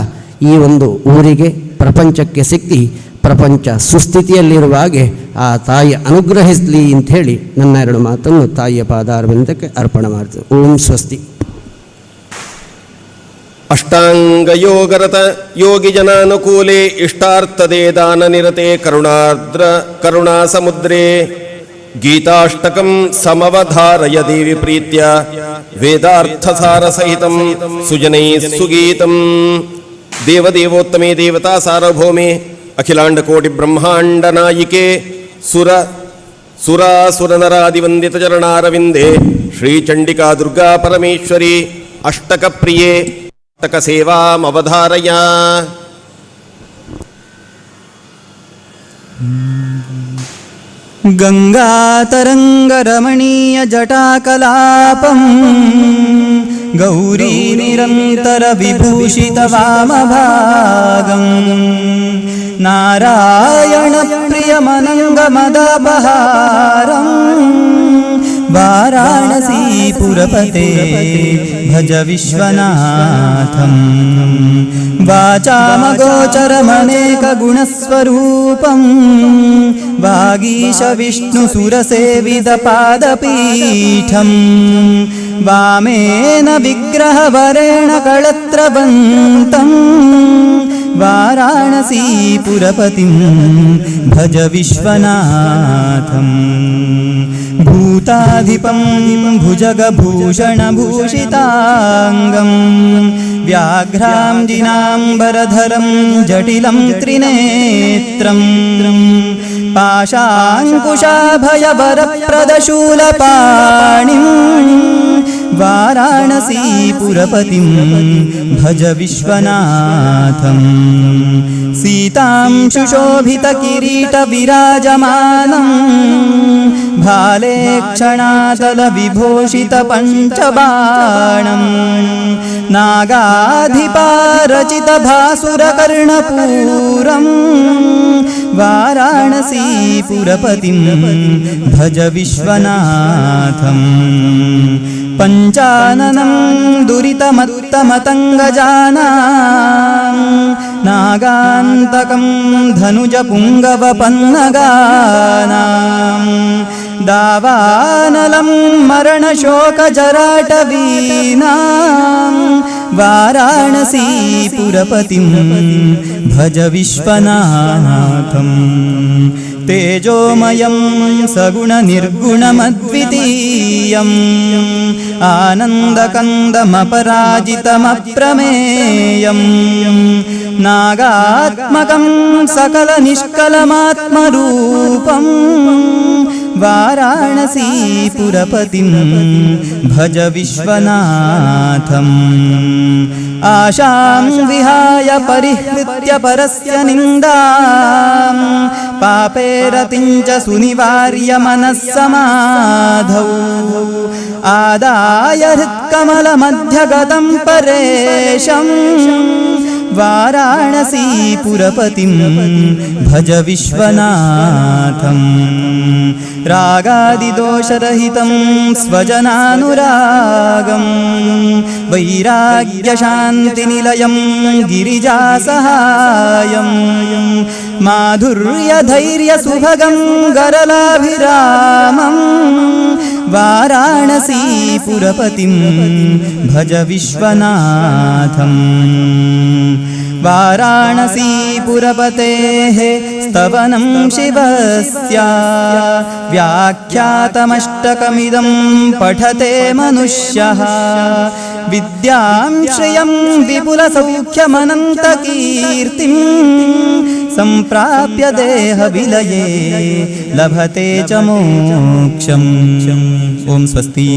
ಈ ಒಂದು ಊರಿಗೆ ಪ್ರಪಂಚಕ್ಕೆ ಸಿಕ್ಕಿ ಪ್ರಪಂಚ ಸುಸ್ಥಿತಿಯಲ್ಲಿರುವ ಹಾಗೆ ಆ ತಾಯಿ ಅನುಗ್ರಹಿಸಲಿ ಅಂಥೇಳಿ ನನ್ನ ಎರಡು ಮಾತನ್ನು ತಾಯಿಯ ಪಾದಾರವಿಂದಕ್ಕೆ ಅರ್ಪಣೆ ಮಾಡ್ತೇವೆ. ಓಂ ಸ್ವಸ್ತಿ. ಅಷ್ಟಾಂಗಯೋಗರತ ಯೋಗಿ ಜನಾನುಕೂಲೆ ಇಷ್ಟಾರ್ಥದೇ ದಾನ ನಿರತೆ ಕರುಣಾ ಸಮುದ್ರೇ ಗೀತಾಷ್ಟಕಂ ಸಮವಧಾರಯ ದೇವಿ ಪ್ರೀತ್ಯ ವೇದಾರ್ಥಸಾರ ಸಹಿತಂ ಸುಜನೈ ಸುಗೀತಂ. ದೇವದೇವೋತ್ತಮೇ ದೇವತಾ ಸಾರ್ವಭೌಮೇ ಅಖಿಲಾಂಡಕೋಟಿ ಬ್ರಹ್ಮಾಂಡ ನಾಯಿಕೆ ಸುರಾಸುರನರಾದಿವಂದಿತ ಚರಣಾರವಿಂದೇ ಶ್ರೀಚಂಡಿಕಾ ದುರ್ಗಾ ಪರಮೇಶ್ವರಿ ಅಷ್ಟಕ ಪ್ರಿಯೇ ಅಷ್ಟಕ ಸೇವಾಮವಧಾರಯ. ಗಂಗಾತರಂಗರಮಣೀಯ ಜಟಾಕಲಾಪಂ ಗೌರೀ ನಿರಂತರ ವಿಭೂಷಿತ ವಾಮಭಾಗಂ ನಾರಾಯಣ ಪ್ರಿಯಮನಂಗಮದಪಹಾರಂ ವಾರಾಣಸೀಪುರಪತೆ ಭಜ ವಿಶ್ವನಾಥಂ ವಾಚಾಮಗೋಚರಮನೇಕ ಗುಣಸ್ವರೂಪಂ ವಾಗೀಶ ವಿಷ್ಣು ಸುರಸೇವಿತ ಪಾದಪೀಠಂ ವಾಮೇನ ವಿಗ್ರಹವರೇಣ ಕಳತ್ರವಂತಂ ವಾರಾಣಸೀಪುರಪತಿಂ ಭಜ ವಿಶ್ವನಾಥಂ ಭೂತಾಧಿಪಂ ಭುಜಗಭೂಷಣಭೂಷಿತಾಂಗಂ ವ್ಯಾಘ್ರಾಂಜಿನಾಂಬರಧರಂ ಜಟಿಲಂ ತ್ರಿನೇತ್ರಂ ಪಾಶಾಂಕುಶಾಭಯವರಪ್ರದಶೂಲಪಾಣಿಂ ವಾರಾಣಸೀಪುರಪತಿಂ ಭಜ ವಿಶ್ವನಾಥಂ ಸೀತಾಂ ಸುಶೋಭಿತ ಕಿರೀಟ ವಿರಾಜಮಾನಂ ಭಾಲೆ ಕ್ಷಣಾತಲ ವಿಭೂಷಿತ ಪಂಚಬಾಣಂ ನಾಗಾಧಿಪಾರಚಿತ ಭಾಸುರ ಕರ್ಣಪೂರಂ ವಾರಾಣಸೀಪುರಪತಿಂ ಭಜ ವಿಶ್ವನಾಥಂ ಪಂಚಾನನಂ ದುರಿತಮತ್ತಮತಂಗಜಾನಾಂ ನಾಗಾಂತಕಂ ಧನುಜ ಪುಂಗವ ಪನ್ನಗಾನಾಂ ದಾವಾನಲಂ ಮರಣಶೋಕಜರಾಟವೀನಾಂ ವಾರಾಣಸೀಪುರಪತಿಂ ಭಜ ವಿಶ್ವನಾಥಂ ತೇಜೋಮಯಂ ಸಗುಣನಿರ್ಗುಣಮದ್ವಿತೀಯಂ ಆನಂದಕಂದಮಪರಾಜಿತಮಪ್ರಮೇಯಂ ನಾಗಾತ್ಮಕಂ ಸಕಲನಿಷ್ಕಲಮಾತ್ಮರೂಪಂ ವಾರಾಣಸೀಪುರಪತಿಂ ಭಜ ವಿಶ್ವನಾಥಂ ಆಶಾಂ ವಿಹಾಯ ಪರಿಹೃತ್ಯ ಪರಸ್ಯ ನಿಂದಾಂ ಪಾಪೇರತಿಂಚ ಸುನಿವಾರ್ಯ ಮನಸ್ಸಮಾಧೌ ಆದಾಯ ಹೃತ್ಕಮಲ ಮಧ್ಯಗತಂ ಪರೇಶಂ ವಾರಾಣಸೀಪುರಪತಿಂ ಭಜ ವಿಶ್ವನಾಥಂ रागादिदोषरहितं स्वजनानुरागं वैराग्यशान्तिनिलयं गिरिजासहायं माधुर्यधैर्यसुभगं गरलाभिरामं वाराणसीपुरपतिं भज विश्वनाथम् वाराणसीपुरपतेः स्तवनं शिवस्य व्याख्यातमष्टकमिदं पठते मनुष्यः विद्यां श्रियं विपुलसौख्यमनन्तकीर्तिं सम्प्राप्य देहविलये लभते च मोक्षम्। ॐ स्वस्ति।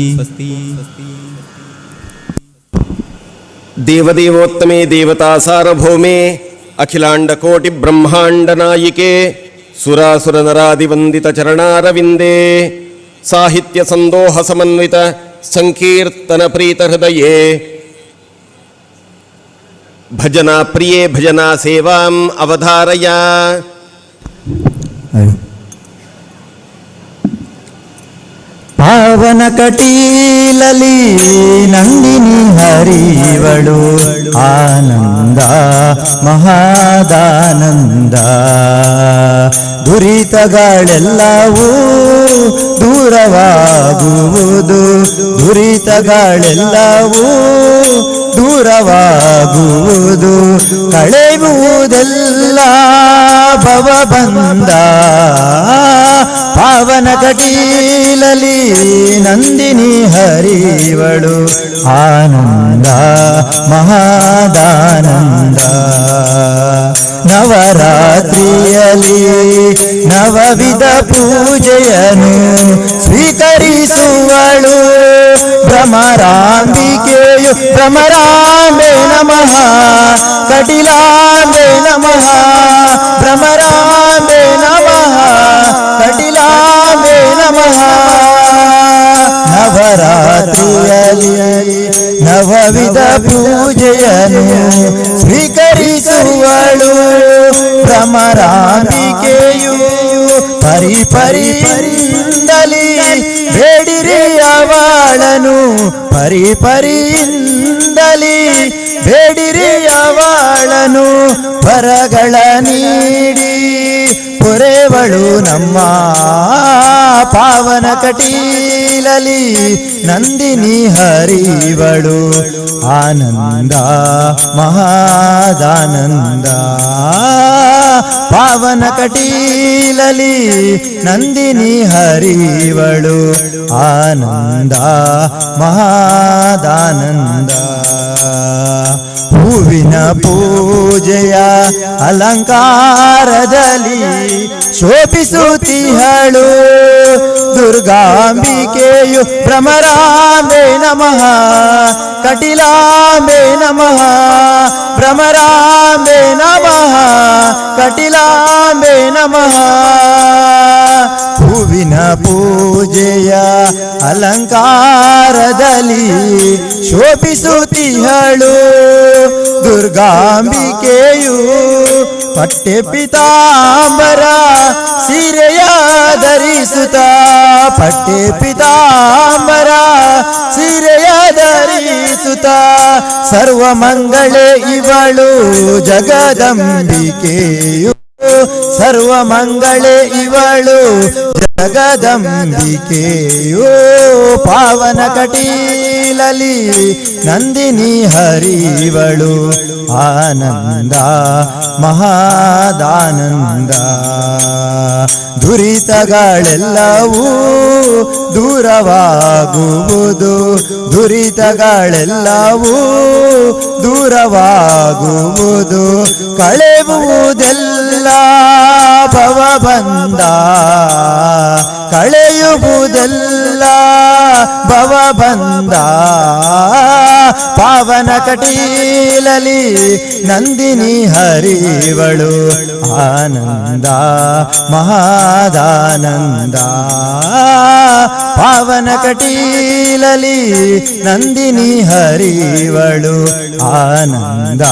ದೇವದೇವೋತ್ತಮೇ ದೇವತಾ ಸಾರ್ವಭೌಮೇ ಅಖಿಲಾಂಡ ಕೋಟಿ ಬ್ರಹ್ಮಾಂಡ ನಾಯಿಕೆ ಸುರಾಸುರ ನರಾದಿವಂದಿತ ಚರಣಾರವಿಂದೇ ಸಾಹಿತ್ಯ ಸಂದೋಹ ಸಮನ್ವಿತ ಸಂಕೀರ್ತನ ಪ್ರೀತ ಹೃದಯೇ ಭಜನಾ ಪ್ರಿಯೇ ಭಜನಾ ಸೇವಾಂ ಅವಧಾರಯ. ಪಾವನ ಕಟೀಲಲಿ ನಂದಿನಿ ಹರಿವಳು ಆನಂದ ಮಹಾದಾನಂದ ದುರಿತಗಳೆಲ್ಲವೂ ದೂರವಾಗುವುದು ದುರಿತಗಳೆಲ್ಲವೂ ದೂರವಾಗುವುದು ಕಳೆಯುವುದೆಲ್ಲ ಭವಬಂಧ ಪಾವನ ಕಟೀಲಲಿ ನಂದಿನಿ ಹರಿವಳು ಆನಂದ ಮಹಾದಾನಂದ ನವರಾತ್ರಿಯಲಿ ನವವಿಧ ಪೂಜೆಯನ್ನು ಸ್ವೀಕರಿಸುವಳು ಭ್ರಮರಾಂಬಿಕೆಯು ಭ್ರಮರಾಂಬೆ ನಮಃ ಕಟಿಲಾಂಬೆ ನಮಃ ಭ್ರಮರಾಂಬೆ ನಮಃ ಕಟಿಲಾಂಬೆ ನಮಃ ನವರಾತ್ರಿಯಲಿ ನವವಿಧ ಪೂಜೆಯನ್ನು ಸ್ವೀಕರಿಸುವಳು ಭ್ರಮರಾಂಬಿಕೆಯು ಪರಿಪರಿಂದಲಿ ಬೇಡಿರಿ ಅವಳನು ಪರಿಪರಿಂದಲಿ ಬೇಡಿರಿ ಅವಳನು ವರಗಳ ನೀಡಿ ಪೊರೆವಳು ನಮ್ಮ ಪಾವನ ಕಟೀಲಲಿ ನಂದಿನಿ ಹರಿವಳು ಆನಂದ ಮಹಾದಾನಂದ ಪಾವನ ಕಟೀಲಲಿ ನಂದಿನಿ ಹರಿವಳು ಆನಂದ ಮಹಾದಾನಂದ ಹೂವಿನ ಪೂಜೆಯ ಅಲಂಕಾರದಲ್ಲಿ ಶೋಭಿಸುತ್ತಿಹಳು ದುರ್ಗಾಂಬಿಕೆಯು ಭ್ರಮರಾಂಬೆ ನಮಃ ಕಟಿಲಾಂಬೆ ನಮಃ ಭ್ರಮರಾಂಬೆ ನಮಃ ಕಟಿಲಾಂಬೆ ನಮಃ ಹೂವಿನ ಪೂಜೆಯ ಅಲಂಕಾರದಲ್ಲಿ ಶೋಭಿಸುತ್ತಿಹಳು ದುರ್ಗಾಂಬಿಕೆಯು ಪಟ್ಟೆ ಪಿತಾಂಬರ ಸೀರೆಯ ಧರಿಸುತ್ತ ಪಟ್ಟೆ ಪಿತಾಂಬರ ಸೀರೆಯ ಧರಿಸುತ್ತ ಸರ್ವಮಂಗಳೆ ಇವಳು ಜಗದಂಬಿಕೆಯು ಸರ್ವಮಂಗಳೆ ಇವಳು ಜಗದಂಬಿಕೆಯೋ ಪಾವನ ಕಟೀಲಲಿ ನಂದಿನಿ ಹರಿವಳು ಆನಂದ ಮಹಾದಾನಂದ ದುರಿತಗಳೆಲ್ಲವೂ ದೂರವಾಗುವುದು ದುರಿತಗಳೆಲ್ಲವೂ ದೂರವಾಗುವುದು ಕಳೆಯುವುದೆಲ್ಲ ಭವಬಂಧ ಕಳೆಯುವುದೆಲ್ಲ ಭವಬಂಧ ಪಾವನ ಕಟೀಲಲಿ ನಂದಿನಿ ಹರಿವಳು ಆನಂದ ಮಹಾದಾನಂದ ಪಾವನ ಕಟೀಲಲಿ ನಂದಿನಿ ಹರಿವಳು ಆನಂದ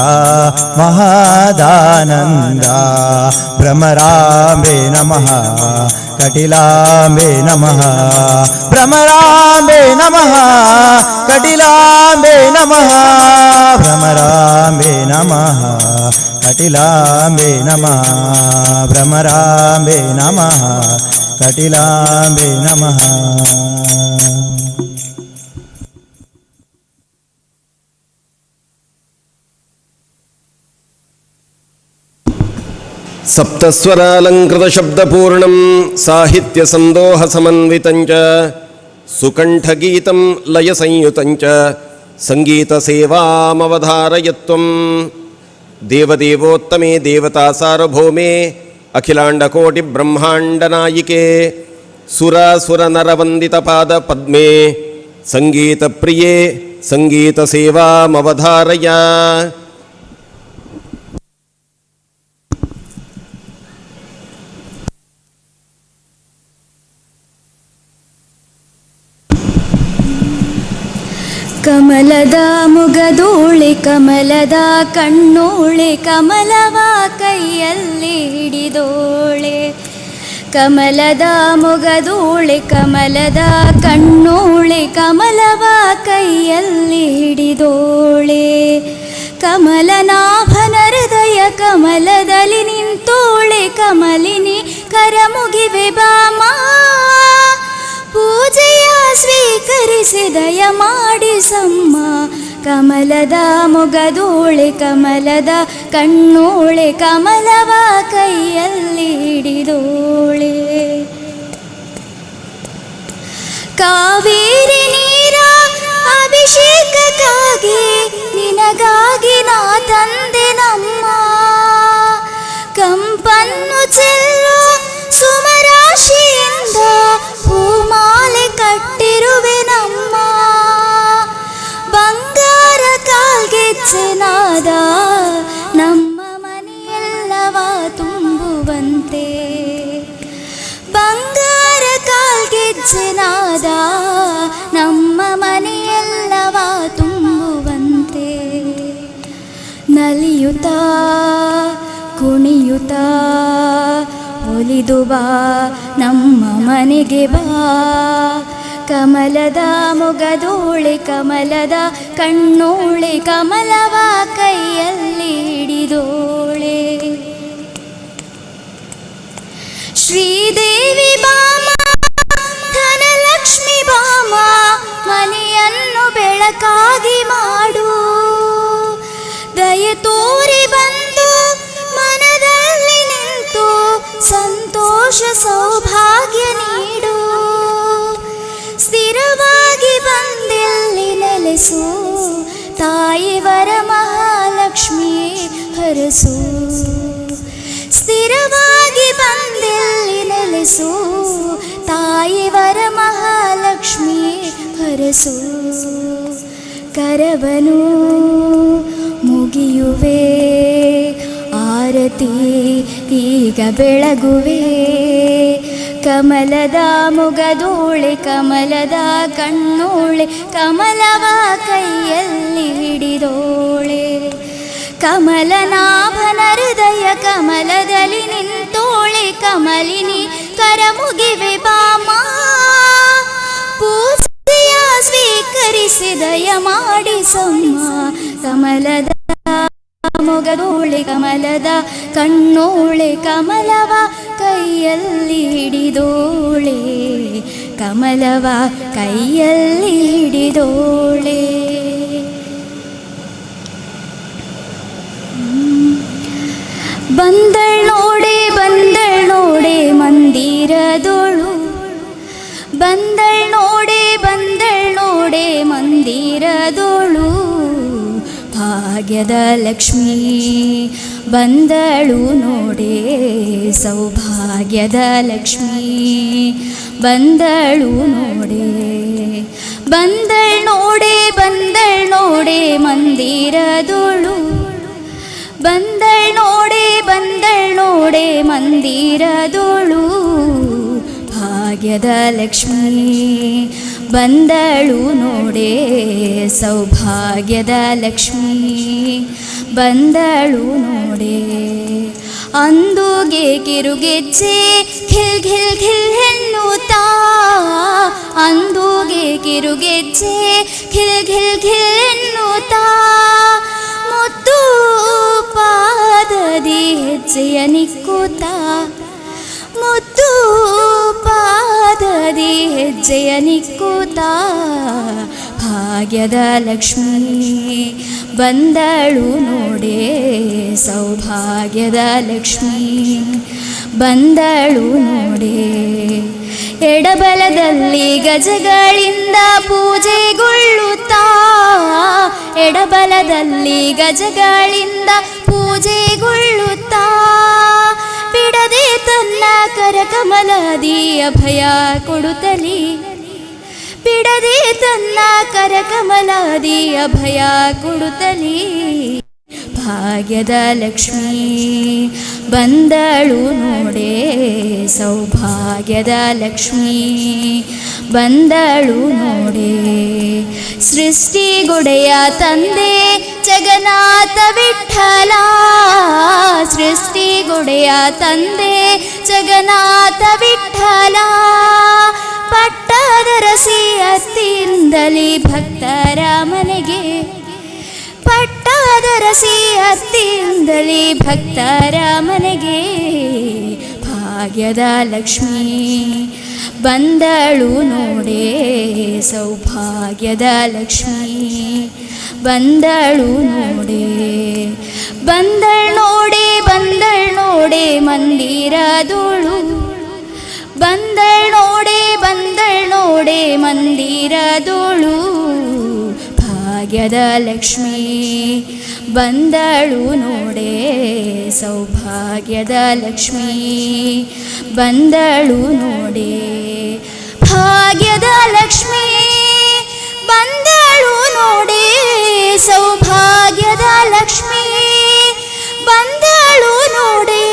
ಮಹಾದಾನಂದ ಭ್ರಮರಾಂಬೆ ನಮಃ ಕಟಿಲಾಂಬೆ ನಮಃ ಭ್ರಮರಾಂಬೆ ನಮಃ ಕಟಿಲಾಂಬೆ ನಮಃ ಭ್ರಮರಾಂಬೆ ನಮಃ ಕಟಿಲಾಂಬೆ ನಮಃ ಭ್ರಮರಾಂಬೆ ನಮಃ ಕಟಿಲಾಂಬೆ ನಮಃ. ಸಪ್ತಸ್ವರಾಲಂಕೃತ ಶಬ್ದಪೂರ್ಣಂ ಸಾಹಿತ್ಯ ಸಂದೋಹ ಸಮನ್ವಿತಂಚ ಸುಕಂಠಗೀತಂ ಲಯ ಸಂಯುತಂಚ ಸಂಗೀತ ಸೇವಾಮವಧಾರಯತ್ವಂ ದೇವದೇವೋತ್ತಮೇ ದೇವತಾ ಸಾರ್ವಭೌಮೇ ಅಖಿಲಾಂಡಕೋಟಿ ಬ್ರಹ್ಮಾಂಡ ನಾಯಿಕೆ ಸುರಾಸುರ ನರವಂದಿತ ಪಾದ ಪದ್ಮೇ ಸಂಗೀತ ಪ್ರಿಯೇ ಸಂಗೀತ ಸೇವಾಮವಧಾರಯ. ಕಮಲದ ಮುಗದೋಳೆ ಕಮಲದ ಕಣ್ಣೋಳೆ ಕಮಲವ ಕೈಯಲ್ಲಿ ಹಿಡಿದೋಳೆ ಕಮಲದ ಮುಗದೋಳೆ ಕಮಲದ ಕಣ್ಣೋಳೆ ಕಮಲವ ಕೈಯಲ್ಲಿ ಹಿಡಿದೋಳೆ ಕಮಲನಾಭನ ಹೃದಯ ಕಮಲದಲ್ಲಿ ನಿಂತೋಳೆ ಕಮಲಿನಿ ಕರಮುಗಿವೆ ಬಾಮ ಪೂಜೆಯ ಸ್ವೀಕರಿಸಿ ದಯ ಮಾಡಿಸಮ್ಮ ಕಮಲದ ಮೊಗದೋಳೆ ಕಮಲದ ಕಣ್ಣೋಳೆ ಕಮಲವ ಕೈಯಲ್ಲಿ ಹಿಡಿದೋಳೆ ಕಾವೇರಿ ನೀರ ಅಭಿಷೇಕಕ್ಕಾಗಿ ನಿನಗಾಗಿ ನಾ ತಂದೆ ನಮ್ಮ ಕಂಪನ್ನು ಚೆಲ್ಲೋ ಸುಮರಾಶಿಯಿಂದ ಹೂಮಾಲೆ ಕಟ್ಟಿರುವೆ ನಮ್ಮ ಬಂಗಾರ ಕಾಲ್ಗೆಜ್ಜೆನಾದ ನಮ್ಮ ಮನೆಯೆಲ್ಲವ ತುಂಬುವಂತೆ ಬಂಗಾರ ಕಾಲ್ಗೆಜ್ಜೆನಾದ ನಮ್ಮ ಮನೆಯೆಲ್ಲವ ತುಂಬುವಂತೆ ನಲಿಯುತ್ತಾ ಕುಣಿಯುತ್ತಾ ಒಲಿದು ಬಾ ನಮ್ಮ ಮನೆಗೆ ಬಾ ಕಮಲದ ಮೊಗದೋಳೆ ಕಮಲದ ಕಣ್ಣೋಳೆ ಕಮಲವ ಕೈಯಲ್ಲಿ ಹಿಡಿದೋಳೆ ಶ್ರೀದೇವಿ ಬಾಮ ಧನಲಕ್ಷ್ಮಿ ಬಾಮ ಮನೆಯನ್ನು ಬೆಳಕಾಗಿ ಮಾಡು ದಯೆ ತೋರಿ ಬಂದು ಮನದಲ್ಲಿ ನಿಂತು ಸಂತೋಷ ಸೌಭಾಗ್ಯ ನೀಡು ಸ್ಥಿರವಾಗಿ ಬಂದಿಲ್ಲಿ ನೆಲೆಸು ತಾಯಿ ವರಮಹಾಲಕ್ಷ್ಮಿ ಹರಸು ಸ್ಥಿರವಾಗಿ ಬಂದಿಲ್ಲಿ ನೆಲೆಸು ತಾಯಿ ವರಮಹಾಲಕ್ಷ್ಮಿ ಹರಸು ಕರವನು ಮುಗಿಯುವೆ ಆರತಿ ಈಗ ಬೆಳಗುವೆ ಕಮಲದ ಮೊಗದೋಳೆ ಕಮಲದ ಕಣ್ಣೋಳೆ ಕಮಲವ ಕೈಯಲ್ಲಿ ಹಿಡಿದೋಳೆ ಕಮಲನಾಭನ ಹೃದಯ ಕಮಲದಲ್ಲಿ ನಿಂತೋಳೆ ಕಮಲಿನಿ ಕರಮುಗಿವೆ ಬಾಮ ಪೂಜೆಯ ಸ್ವೀಕರಿಸಿ ದಯ ಮಾಡಿಸಮ್ಮ ಕಮಲದ ಮೊಗದೋಳೆ ಕಮಲದ ಕಣ್ಣೋಳೆ ಕಮಲವ ಕೈಯಲ್ಲಿ ಹಿಡಿದೋಳೆ ಕಮಲವ ಕೈಯಲ್ಲಿ ಹಿಡಿದೋಳೆ ಬಂದಳ್ ನೋಡೆ ಮಂದಿರದೋಳು ಬಂದಳ್ ನೋಡೆ ಮಂದಿರದೋಳು ಭಾಗ್ಯದ ಲಕ್ಷ್ಮೀ ಬಂದಳು ನೋಡೆ ಸೌಭಾಗ್ಯದ ಲಕ್ಷ್ಮೀ ಬಂದಳು ನೋಡೆ ಬಂದಳ್ ನೋಡೆ ಮಂದಿರದೋಳು ಬಂದಳ್ ನೋಡೆ ಮಂದಿರದೋಳು ಭಾಗ್ಯದ ಲಕ್ಷ್ಮೀ ಬಂದಳು ನೋಡೆ ಸೌಭಾಗ್ಯದ ಲಕ್ಷ್ಮೀ ಬಂದಳು ನೋಡೆ ಅಂದುಗೆ ಕಿರುಗೆಜ್ಜೆ ಘಿಲ್ ಘಿಲ್ ಘಿಲ್ ಎನ್ನುತ್ತಾ ಅಂದೂಗೆ ಕಿರುಗೆಜ್ಜೆ ಘಿಲ್ ಘಿಲ್ ಘಿಲ್ ಎನ್ನುತ್ತಾ ಮುದ್ದು ಪಾದದಿ ಹೆಜ್ಜೆಯ ನಿಕ್ಕುತ್ತಾ ಮುದ್ದು ಪಾದದಿ ಹೆಜ್ಜೆಯ ನಿಕ್ಕುತ್ತಾ ಭಾಗ್ಯದ ಲಕ್ಷ್ಮೀ ಬಂದಳು ನೋಡೆ ಸೌಭಾಗ್ಯದ ಲಕ್ಷ್ಮೀ ಬಂದಳು ನೋಡೆ ಎಡಬಲದಲ್ಲಿ ಗಜಗಳಿಂದ ಪೂಜೆಗೊಳ್ಳುತ್ತಾ ಎಡಬಲದಲ್ಲಿ ಗಜಗಳಿಂದ ಪೂಜೆಗೊಳ್ಳುತ್ತಾ ಬಿಡದೆ ತನ್ನ ಕರಕಮಲದಿ ಅಭಯ ಕೊಡುತ್ತಲಿ ಬಿಡದೆ ತನ್ನ ಕರಕಮಲದಿ ಅಭಯ ಕೊಡುತ್ತಲಿ ಭಾಗ್ಯದ ಲಕ್ಷ್ಮೀ ಬಂದಳು ನೋಡೆ ಸೌಭಾಗ್ಯದ ಲಕ್ಷ್ಮೀ ಬಂದಳು ನೋಡೆ ಸೃಷ್ಟಿಗೊಡೆಯ ತಂದೆ ಜಗನ್ನಾಥ ವಿಠಲ ಸೃಷ್ಟಿಗೊಡೆಯ ತಂದೆ ಜಗನ್ನಾಥ ವಿಠಲ ಪಟ್ಟದರಸಿ ಹತ್ತಿಂದಲಿ ಭಕ್ತರ ಮನೆಗೆ ಪಟ್ಟದರಸಿ ಹತ್ತಿಂದಲಿ ಭಕ್ತರ ಮನೆಗೆ ಭಾಗ್ಯದ ಲಕ್ಷ್ಮೀ ಬಂದಳು ನೋಡೆ ಸೌಭಾಗ್ಯದ ಲಕ್ಷ್ಮೀ ಬಂದಳು ನೋಡೆ ಬಂದಳ್ ನೋಡೆ ಮಂದಿರದೋಳು ಬಂದಳ್ ನೋಡೆ ಮಂದಿರದೋಳು ಭಾಗ್ಯದ ಲಕ್ಷ್ಮೀ ಬಂದಳು ನೋಡೆ ಸೌಭಾಗ್ಯದ ಲಕ್ಷ್ಮೀ ಬಂದಳು ನೋಡೆ ಭಾಗ್ಯದ ಲಕ್ಷ್ಮೀ ಬಂದಳು ನೋಡೆ ಸೌಭಾಗ್ಯದ ಲಕ್ಷ್ಮೀ ಬಂದಳು ನೋಡೆ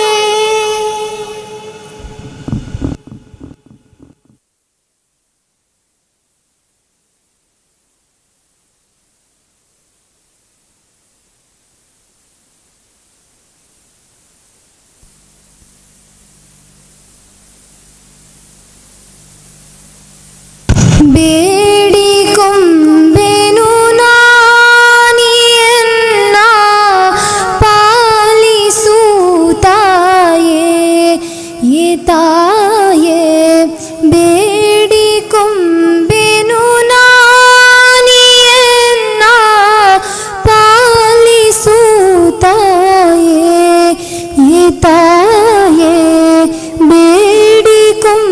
ಬೇಡಿಕೊಂಬೆನು ನಾನಿಯನ್ನ ಪಾಲಿಸು ತಾಯೇ ಏ ತಾಯೇ ಬೇಡಿಕೊಂಬೆನು ನಾನಿಯನ್ನ ಪಾಲಿಸು ತಾಯೇ ಏ ತಾಯೇ ಬೇಡಿಕೊಂಬೆನು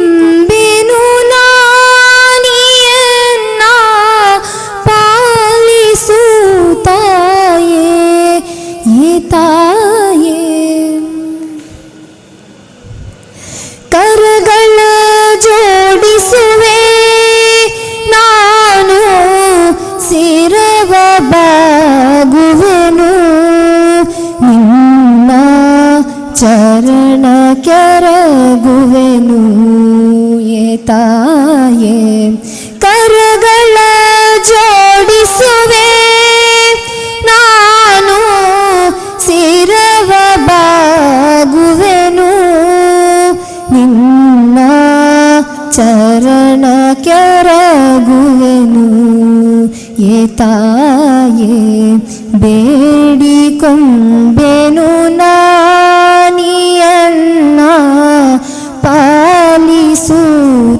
ಕರಗಳ ಜೋಡಿಸುವೆ ನಾನು ಶಿರವ ಬಾಗುವೆನು ನಿನ್ನ ಚರಣ ಕೆರಗುವೆನು ಏ ತಾಯೇ ಕರಗಳ ಜೋಡಿಸುವೆ ನಾನು ಶಿರವ ಬಾಗುವೆನು ನಿನ್ನ ಚರಣ ಕೆರಗುವೆನು ಏ ತಾಯೇ ಬೇಡಿಕೊಂಬೆನು ನಾನಿಯನ್ನ ಪಾಲಿಸು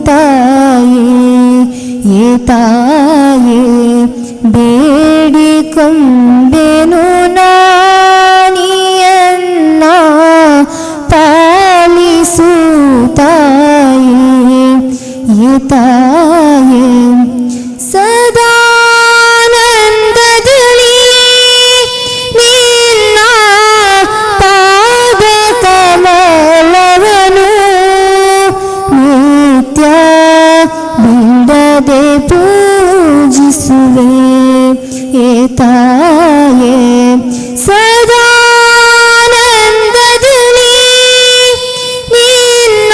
ತಾಯೇ ಏ ತಾಯೇ ಬೇಡಿಕೊಂಬೆನು ನಾನಿಯನ್ನ ಪಾಲಿಸು ತಾಯೇ ಏ ತಾಯೇ ಸದಾನಂದದಲ್ಲಿ ನಿನ್ನ ಪಾದ ಕಮಲವನು ನಿತ್ಯ ಬಿಡದೆ ಪೂಜಿಸುವೆ ಏ ತಾಯೇ ಸದಾನಂದದಲ್ಲಿ ನಿನ್ನ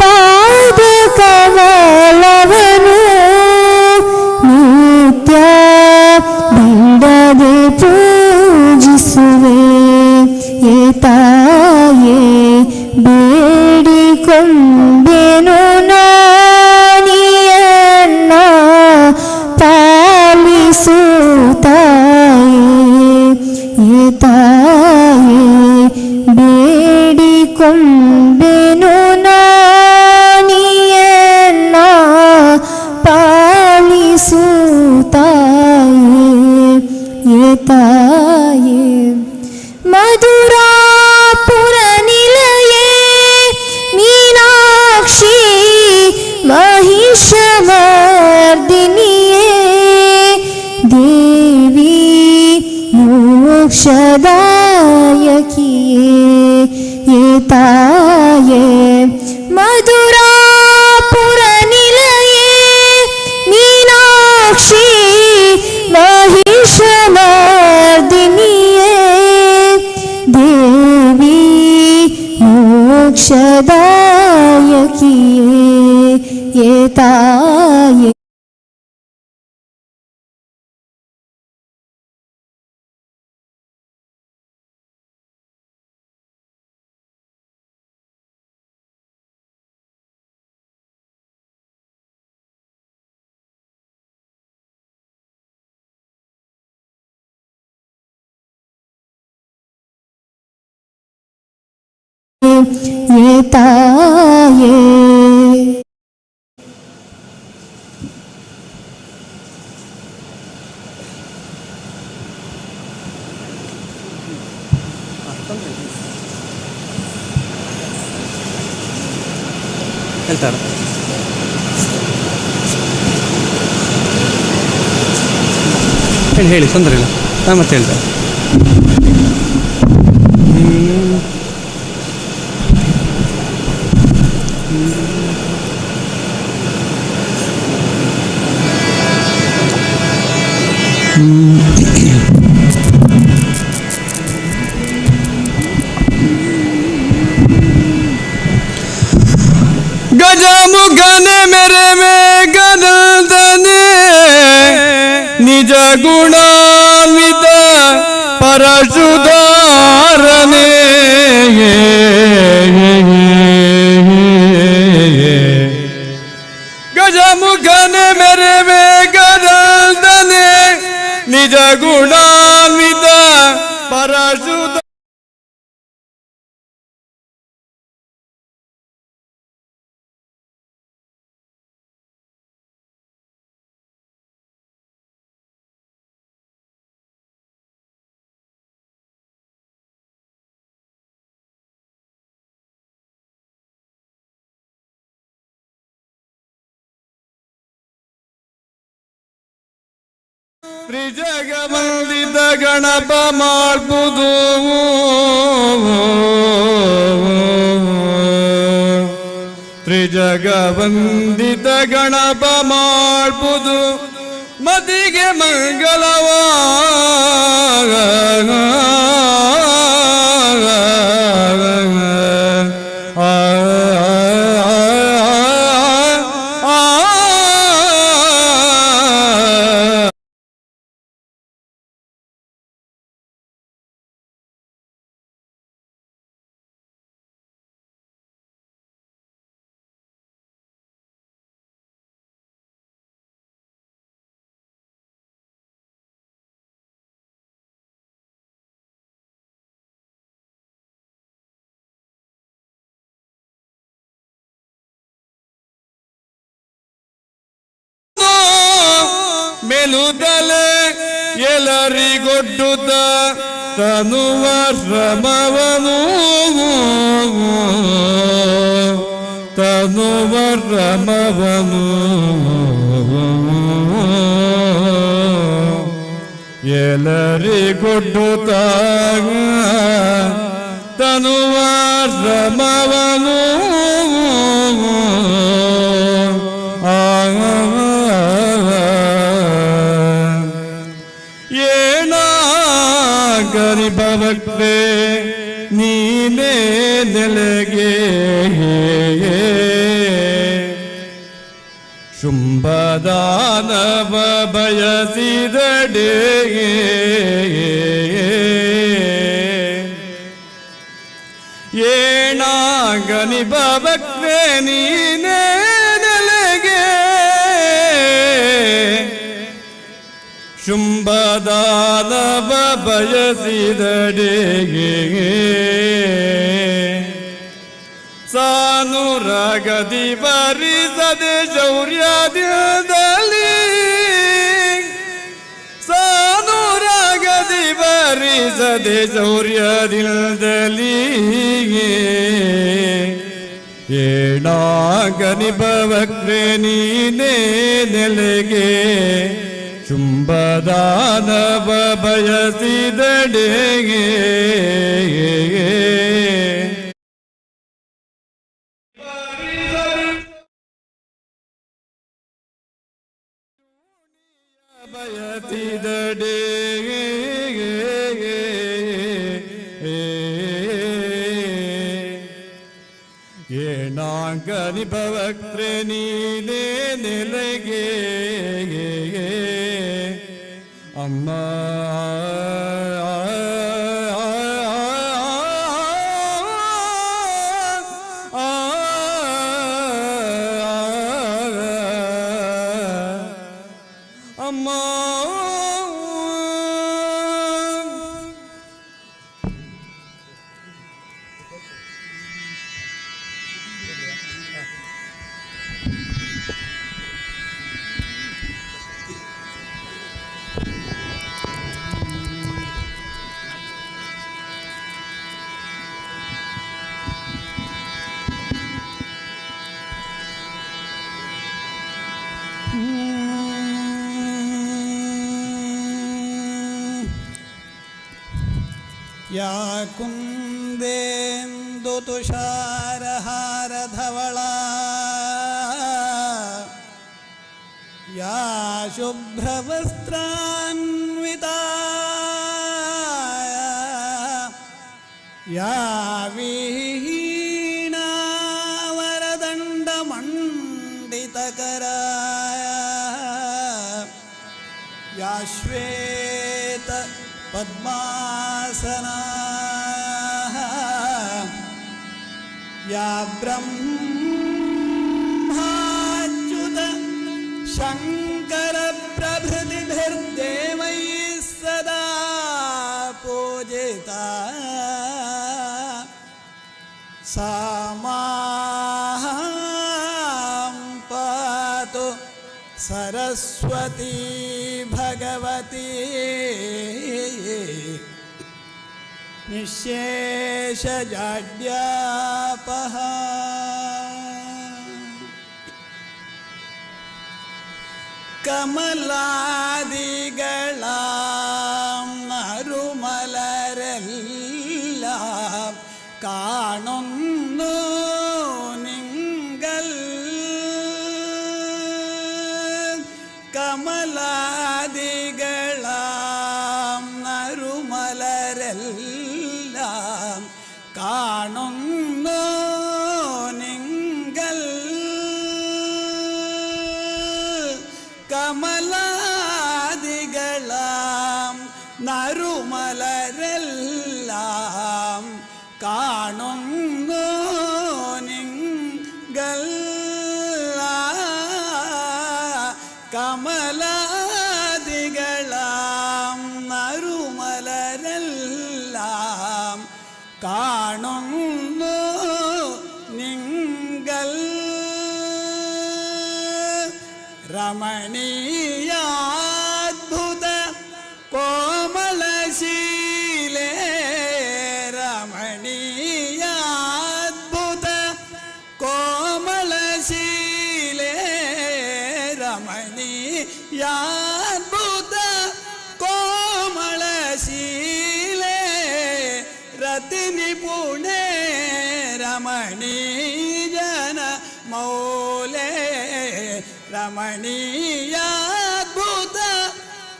ಪಾದ ಕಮಲ महिषमर्दिनिये देवी मोक्षदायकिये एताये मधुरापुरनिलये मीनाक्षी महिषमर्दिनिये देवी मोक्षदायकिये एताये ಏತಾಯೇ ಹೇಳ್ತಾರೆ. ಹೇಳಿ ತೊಂದರೆ ಇಲ್ಲ, ನಾನು ಮತ್ತೆ ಹೇಳ್ತಾರೆ. ಗಜಮುಖನೆ ಮೇರೆ ಮೇ ಗದನೆ ನಿಜ ಗುಣಾನ್ವಿತ ಪರಶುಧಾರನೆ ಗಜಮುಖನೆ ಮೇರೆ ಮೇ ಗದನೆ ನಿಜ ಗುಣಾನ್ವಿತ ಪರಶುಧ ತ್ರಿಜಗವಂದಿತ ಗಣಪ ಮಾಡ್ಬುದು ತ್ರಿಜಗವಂದಿತ ಗಣಪ ಮಾಡ್ಬುದು ಮದಿಗೆ ಮಂಗಲವಾ ಮೆಲುದಲೆ ಎಲ್ಲರಿಗೊಡ್ಡುತ್ತ ತನುವ ಶ್ರಮವನು ತನುವ ಶ್ರಮವನು ಎಲ್ಲರಿಗೊಡ್ಡುತ್ತ ತನುವ ಶ್ರಮವನು ಗರಿಭವಕ್ತೆ ನೀನೇ ನೆಲೆಗೆ ಶುಂಭದಾನವ ಬಯಸಿದಡೆ ಏಣಾಗನಿಭವಕ್ತೆ ನೀನೇ ನೆಲೆಗೆ ಶುಂಭದಾನವ ಬಯಸಿದಡೆಗೆ ಸಾನುರಾಗದಿ ಬರಿಸದೆ ಶೌರ್ಯದಲ್ಲಿ ಸಾನುರಾಗದಿ ಬರಿಸದೆ ಶೌರ್ಯದಲ್ಲಿ ಏಣಾಗನಿಭವಕ್ರೆ ನೀನೇ ನೆಲೆಗೆ ಚುಂಬದಾನವ ಬಯಸಿದಡೆಗೆ ಬಯಸಿದಡೆಗೆ ಏಣಾಗನಿಭವಕ್ರೆ ನೀನೇ ನೆಲೆಗೆ ಅಮ್ಮ ಅಮ್ಮ ಯಾ ಕುಂದೇಂದು ತುಷಾರಹಾರಧವಳ ಯಾ ಶುಭ್ರವಸ್ತ್ರಾನ್ವಿತಾ ಯಾ ವೀಣಾವರದಂಡಮಂಡಿತಕರ ಯಾ ಶ್ವೇತ ಪದ್ಮಾಸನ ಯಾ ಬ್ರಹ್ಮಾಚ್ಯುತ ಶಂಕರ ಪ್ರಭೃತಿಭಿರ್ದೇವೈ ಸದಾ ಪೂಜಿತಾ ಸಾ ಮಾಂ ಪಾತು ಸರಸ್ವತಿ ಭಗವತಿ ನಿಶೇಷಜಾಡ್ಯಾಪಹ കമലാദികളാം നറുമലരെല്ലാം കാണുന്നു നിങ്ങൾ കമലാദികളാം നറുമലരെല്ലാം കാണുന്നു നിങ്ങൾ കമലാദികളാം നറുമലരെല്ലാം കാണുന്നു നിങ്ങൾ കമലാദികളാം നറുമലരെല്ലാം കാണുന്നു നിങ്ങൾ രമണീയാദ്ഭുത കോമളശീലേ രമണീയാദ്ഭുത കോമളശീലേ രമണീയാദ്ഭുത കോമളശീലേ രതിനിപുണേ രമണീജന മൗലേ രമണീയാദ്ഭുത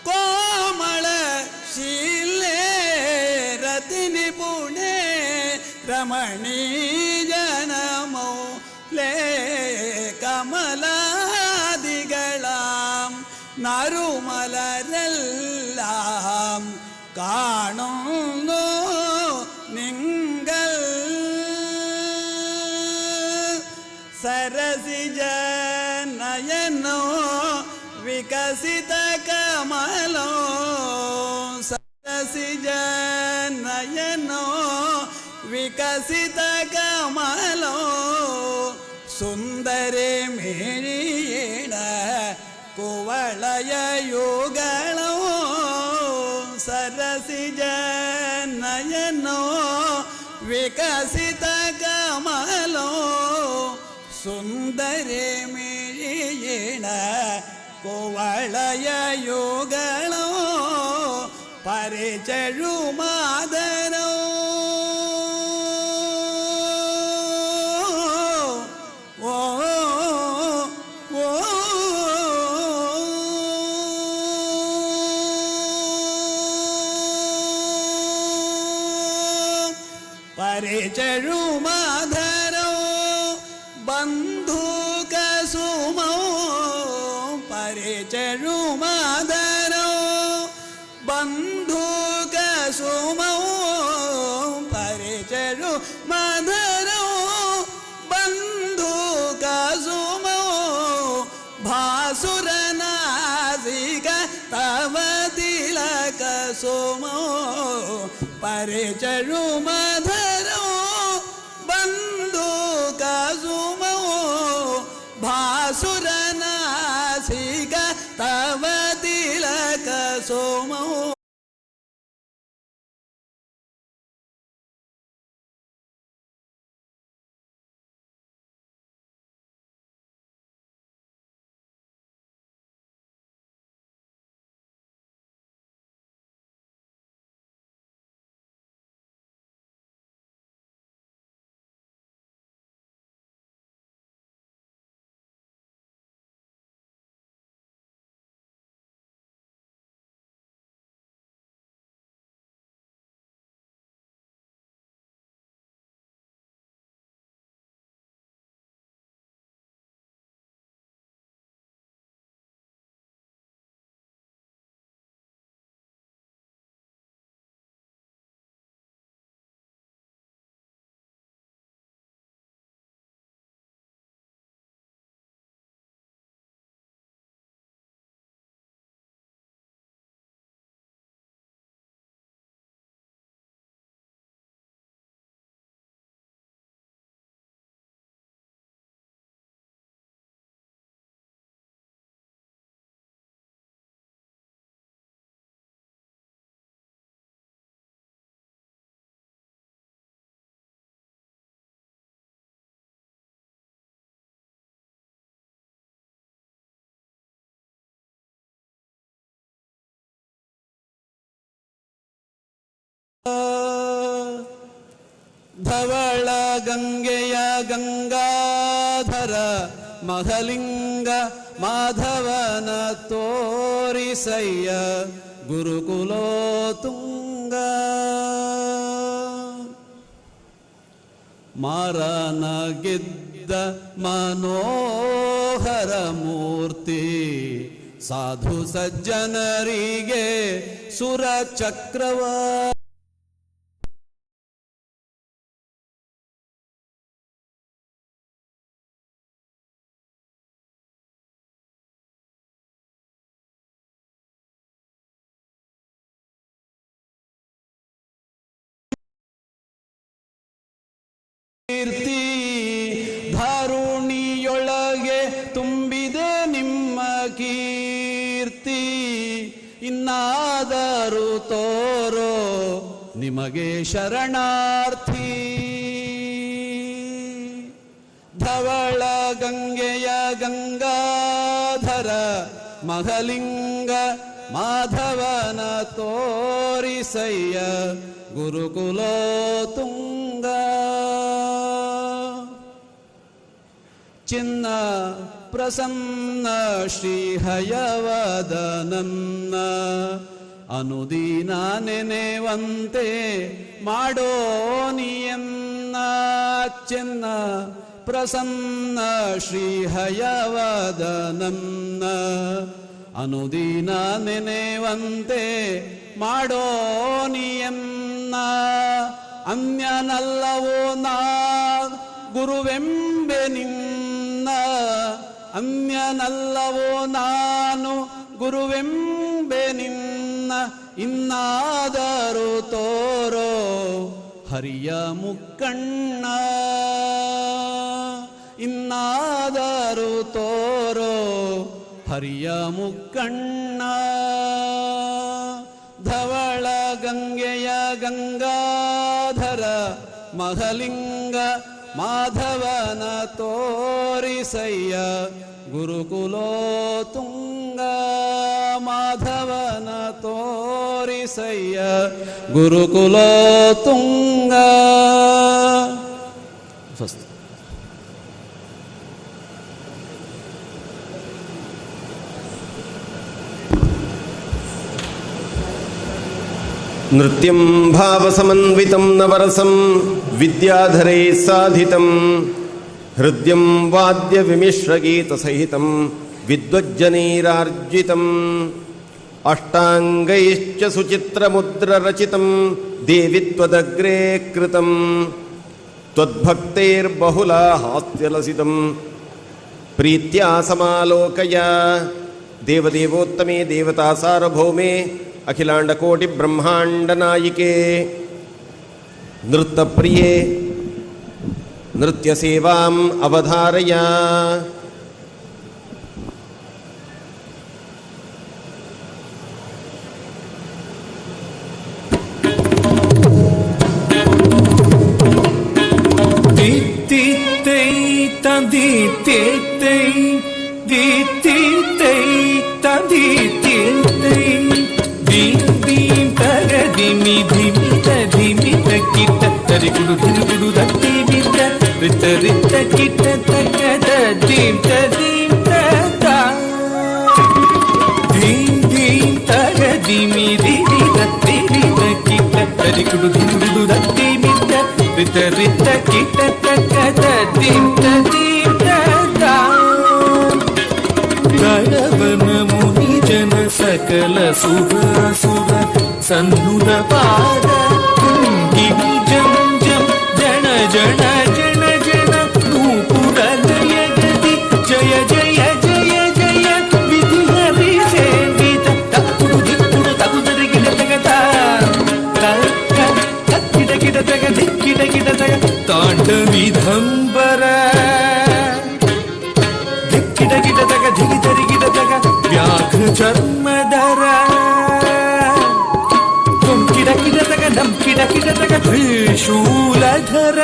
കോമളശീലേ രതിനിപുണേ രമണീജന മൗലേ കമലാദികളാം നറുമലരെല്ലാം കാണുന്നു നിങ്ങൾ സരസിജ നയനോ വികസിത കമലോ സരസിജ നയനോ വികസിത കമലോ സുന്ദരേ മേഴിയേണ കുവളയയുകളോ സരസിജ നയനോ വികസിത കമലോ ಎಂದರೆ ಮಿಳಿಯೇಣ ಕೋವಳಯ ಯೋಗಳೋ ಪರಿಚರು ಮಾದರೋ ಓ ಓ ಪರಿಚರು ಮಾಧರೋ ಬಂಧು ಕಸುಮೋ ಪರಿಚರು ಮಾಧರೋ ಬಂಧು ಕಸುಮೋ ಪರಿಚರು ಮಾಧರೋ ಬಂಧು ಕಸುಮೋ ಭಾಸುರನಾಸಿಕ ತವ ತಿಲಕ ಸುಮೋ ಪರಿಚರು ಮಧರೋ ಬಂಧು ಕಸುಮೋ ಭಾಸುರನಾಸಿಕ ತವ ತಿಲಕ ಸುಮೋ ಧವಳ ಗಂಗೆಯ ಗಂಗಾಧರ ಮಹಲಿಂಗ ಮಾಧವನ ತೋರಿಸಯ್ಯ ಗುರುಕುಲೋತುಂಗ ಮಾರನ ಗೆದ್ದ ಮನೋಹರ ಮೂರ್ತಿ ಸಾಧು ಸಜ್ಜನರಿಗೆ ಸುರ ಚಕ್ರವ ಕೀರ್ತಿ ಧಾರುಣಿಯೊಳಗೆ ತುಂಬಿದೆ ನಿಮ್ಮ ಕೀರ್ತಿ ಇನ್ನಾದರೂ ತೋರೋ ನಿಮಗೆ ಶರಣಾರ್ಥಿ ಧವಳ ಗಂಗೆಯ ಗಂಗಾಧರ ಮಹಲಿಂಗ ಮಾಧವನ ತೋರಿಸಯ್ಯ ಗುರುಕುಲೋತುಂಗ ಚಿನ್ನ ಪ್ರಸನ್ನ ಶ್ರೀಹಯವದನನ್ನ ಅನುದೀನ ನೆನೆವಂತೆ ಮಾಡೋ ನಿಯನ್ನ ಚಿನ್ನ ಪ್ರಸನ್ನ ಶ್ರೀಹಯವದನನ್ನ ಅನುದೀನ ನೆನೆವಂತೆ ಮಾಡೋ ನಿಯನ್ನ ಅನ್ಯನಲ್ಲವೋ ನಾ ಗುರುವೆಂಬೆ ನಿನ್ನ ಅನ್ಯನಲ್ಲವೋ ನಾನು ಗುರುವೆಂಬೆ ನಿನ್ನ ಇನ್ನಾದರೂ ತೋರೋ ಹರಿಯ ಮುಕ್ಕಣ್ಣ ಇನ್ನಾದರೂ ತೋರೋ ಹರಿಯ ಮುಕ್ಕಣ್ಣ ಧವಳ ಗಂಗೆಯ ಗಂಗಾಧರ ಮಹಲಿಂಗ ಮಾಧವನ ತೋರಿಸಯ್ಯ ಗುರುಕುಲೋತುಂಗ ಮಾಧವನ ತೋರಿಸಯ್ಯ ಗುರುಕುಲೋತುಂಗ. ಸ್ವಸ್ತಿ. ನೃತ್ಯಂ ಭಾವಸಮನ್ವಿತಂ ನವರಸಂ ವಿದ್ಯಾಧರೈ ಸಾಧಿತಂ ಹೃದ್ಯಂ ವಾದ್ಯ ವಿಮಿಶ್ರಗೀತಸಹಿತಂ ವಿದ್ವಜ್ಜನೈರಾರ್ಜಿತಂ ಅಷ್ಟಾಂಗೈಶ್ಚ ಸುಚಿತ್ರಮುದ್ರರಚಿತಂ ದೇವಿ ತ್ವದಗ್ರೇ ಕೃತಂ ತ್ವದ್ಭಕ್ತೈರ್ಬಹುಲಾ ಹಾಸ್ಯಲಸಿತಂ ಪ್ರೀತ್ಯಾ ಸಮಾಲೋಕಯ. ದೇವದೇವೋತ್ತಮೇ ದೇವತಾ ಸಾರ್ವಭೌಮೇ ಅಖಿಲಾಂಡಕೋಟಿ ಬ್ರಹ್ಮಾಂಡ ನಾಯಿಕೆ ನೃತ್ಯಪ್ರಿಯೇ ನೃತ್ಯ ಸೇವಾಂ ಅವಧಾರಯ. ಗಣವನ ಮುನಿ ಜನ ಸಕಲ ಸುರ ಸನ್ನುದ ಪಾದ ಗಿರಿ ಜಂ ಜಂ ಜನ ಜನ ಜನ ಜನ ನೂಪುರ ಲಯ ಗದಿ ಜಯ ಜಯ ಜಯ ಜಯ ವಿಧಿ ಹರಿ ಸೇವಿತ ತಪ್ಪುಡು ದಿಕ್ಕುಡು ತಗುದರೆ ಗಿಡ ತಗತ ಕಿಡ ಕಿಡ ತಗ ದಿಕ್ಕಿಡ ಕಿಡ ತಗ ತಾಂಡವಿಧಂಬರ ದಿಕ್ಕಿಡ ಗಿಡ ತಗ ಧಿಗಿದರಿ ಗಿಡ ತಗ ವ್ಯಾಘ್ರ ಚರ್ಮದರ ಕಿಡ ಕಿಡ ತಗ ನಂ ಕಿಡ ಕಿಡ ತಗ ತ್ರಿಶೂಲಧರ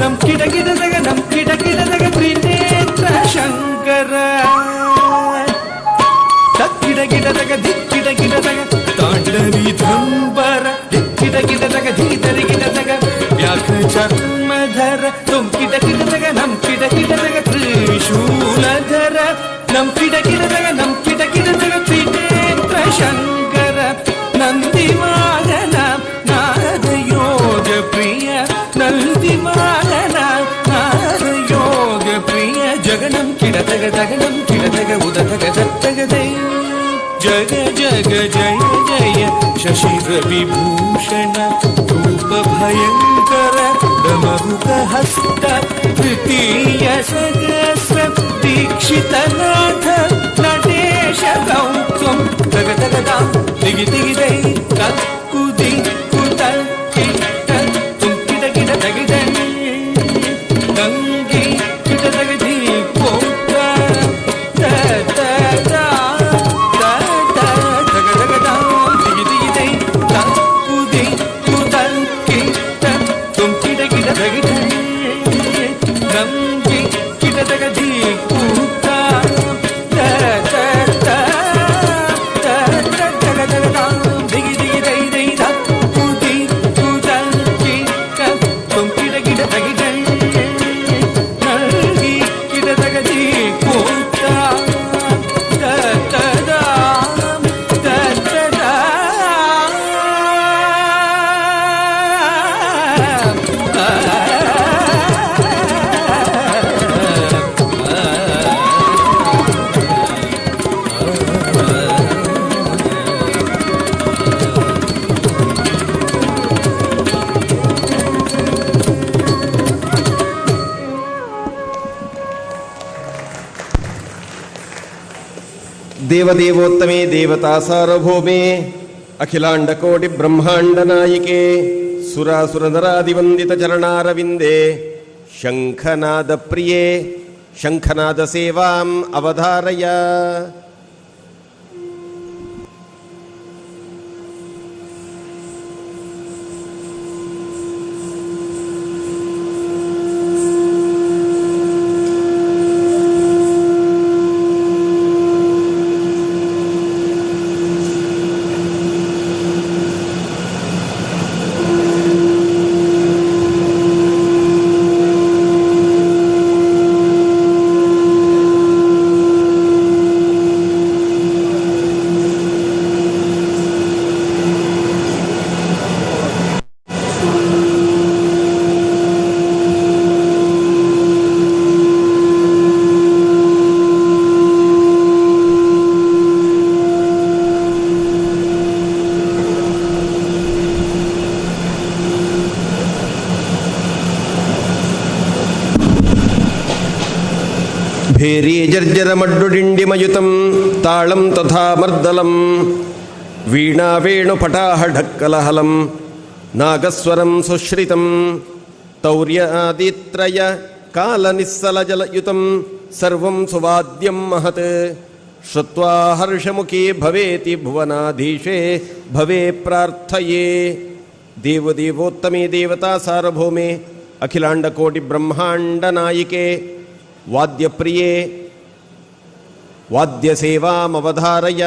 ನಂ ಕಿಡ ಕಿಡ ತಗ ನಂ ಕಿಡ ಕಿಡ ತಗ ತ್ರಿನೇತ್ರ ಶಂಕರ ತಕ್ಕಿಡ ಗಿಡ ತಗ ದಿಕ್ಕಿಡ ಗಿಡ ತಗ ತಾಂಡವಿಧಂಬರ ದಿಕ್ಕಿಡ ಗಿಡ ತಗ ಧಿಗಿದರಿ ಗಿಡ ತಗ ವ್ಯಾಘ್ರ ಚರ್ಮಧರ ತುಂ ಕಿಡ ಕಿಡ ತಗ ನಂ ಕಿಡ ಕಿಡ ತಗ ತ್ರಿಶೂಲಧರ ನಂ ಕಿಡ ಕಿಡ ತಗ ನಂ ಕಿಡ ಕಿಡ ತಗ ತ್ರಿನೇತ್ರ ಶಂಕರ ನಂದಿ ವಾಹನ ನಾರದ ಯೋಗ ಪ್ರಿಯ ನಂದಿ ವಾಹನ ನಾರದ ಯೋಗ ಪ್ರಿಯ ಜಗನಂ ಕಿಡ ತಗ ತಗನಂ ಕಿಡ ತಗ ಉದ ತಗ ತಗದೈ ಜಗ ಜಗ ಜಯ ಜಯ ಶಶಿರ ವಿಭೂಷಣ ರೂಪ ಭಯಂಕರ ಡಮರುಕ ಹಸ್ತ ತೃತೀಯ ಸಹಸ್ರ ದೀಕ್ಷಿತನಾಥ ನಟೇಶ ಗೌತಮ್ ತಗ ತಗದ ದಿಗಿ ದಿಗಿದೈ ಕಕ್ಕುದಿ ಕುತ ಕಿಟ ತುಂಕಿಡ ಗಿಡ ತಗಿದ ಗಂಗಿ ಕಿಟ ತಗದಿ ಪೋತ್ರ ದೇವದೇವೋತ್ತಮೇ ದೇವತಾ ಸಾರ್ವಭೌಮೇ ಅಖಿಲಾಂಡಕೋಟಿ ಬ್ರಹ್ಮಾಂಡ ನಾಯಿಕೆ ಸುರಾಸುರನರಾದಿವಂದಿತ ಚರಣಾರವಿಂದೇ ಶಂಖನಾದ ಪ್ರಿಯೇ ಶಂಖನಾದ ಸೇವಾಂ ಅವಧಾರಯ. ಭೇರಿ ಜರ್ಜರ ಮಡ್ಡುಡಿಂಡಿಮಯುತಂ ತಾಳಂ ತಥಾ ಮರ್ದಲಂ ವೀಣಾ ವೇಣುಪಟಾಹ ಢಕ್ಕಲಹಲಂ ನಾಗಸ್ವರಂ ಸುಶ್ರಿತಂ ತೌರ್ಯಾದಿತ್ರಯ ಕಾಲನಿಸ್ಸಲಜಲಯುತಂ ಸರ್ವಂ ಸುವಾದ್ಯಂ ಮಹತ್ ಶ್ರುತ್ವಾ ಹರ್ಷಮುಖಿ ಭವೇತಿ ಭುವನಾಧೀಶೇ ಭವೇ ಪ್ರಾರ್ಥಯೇ. ದೇವದೇವೋತ್ತಮೇ ದೇವತಾ ಸಾರ್ವಭೌಮೆ ಅಖಿಲಾಂಡಕೋಟಿ ಬ್ರಹ್ಮಾಂಡ ನಾಯಿಕೆ ವಾದ್ಯಪ್ರಿಯೇ ವಾದ್ಯಸೇವಾಮವಧಾರಯ.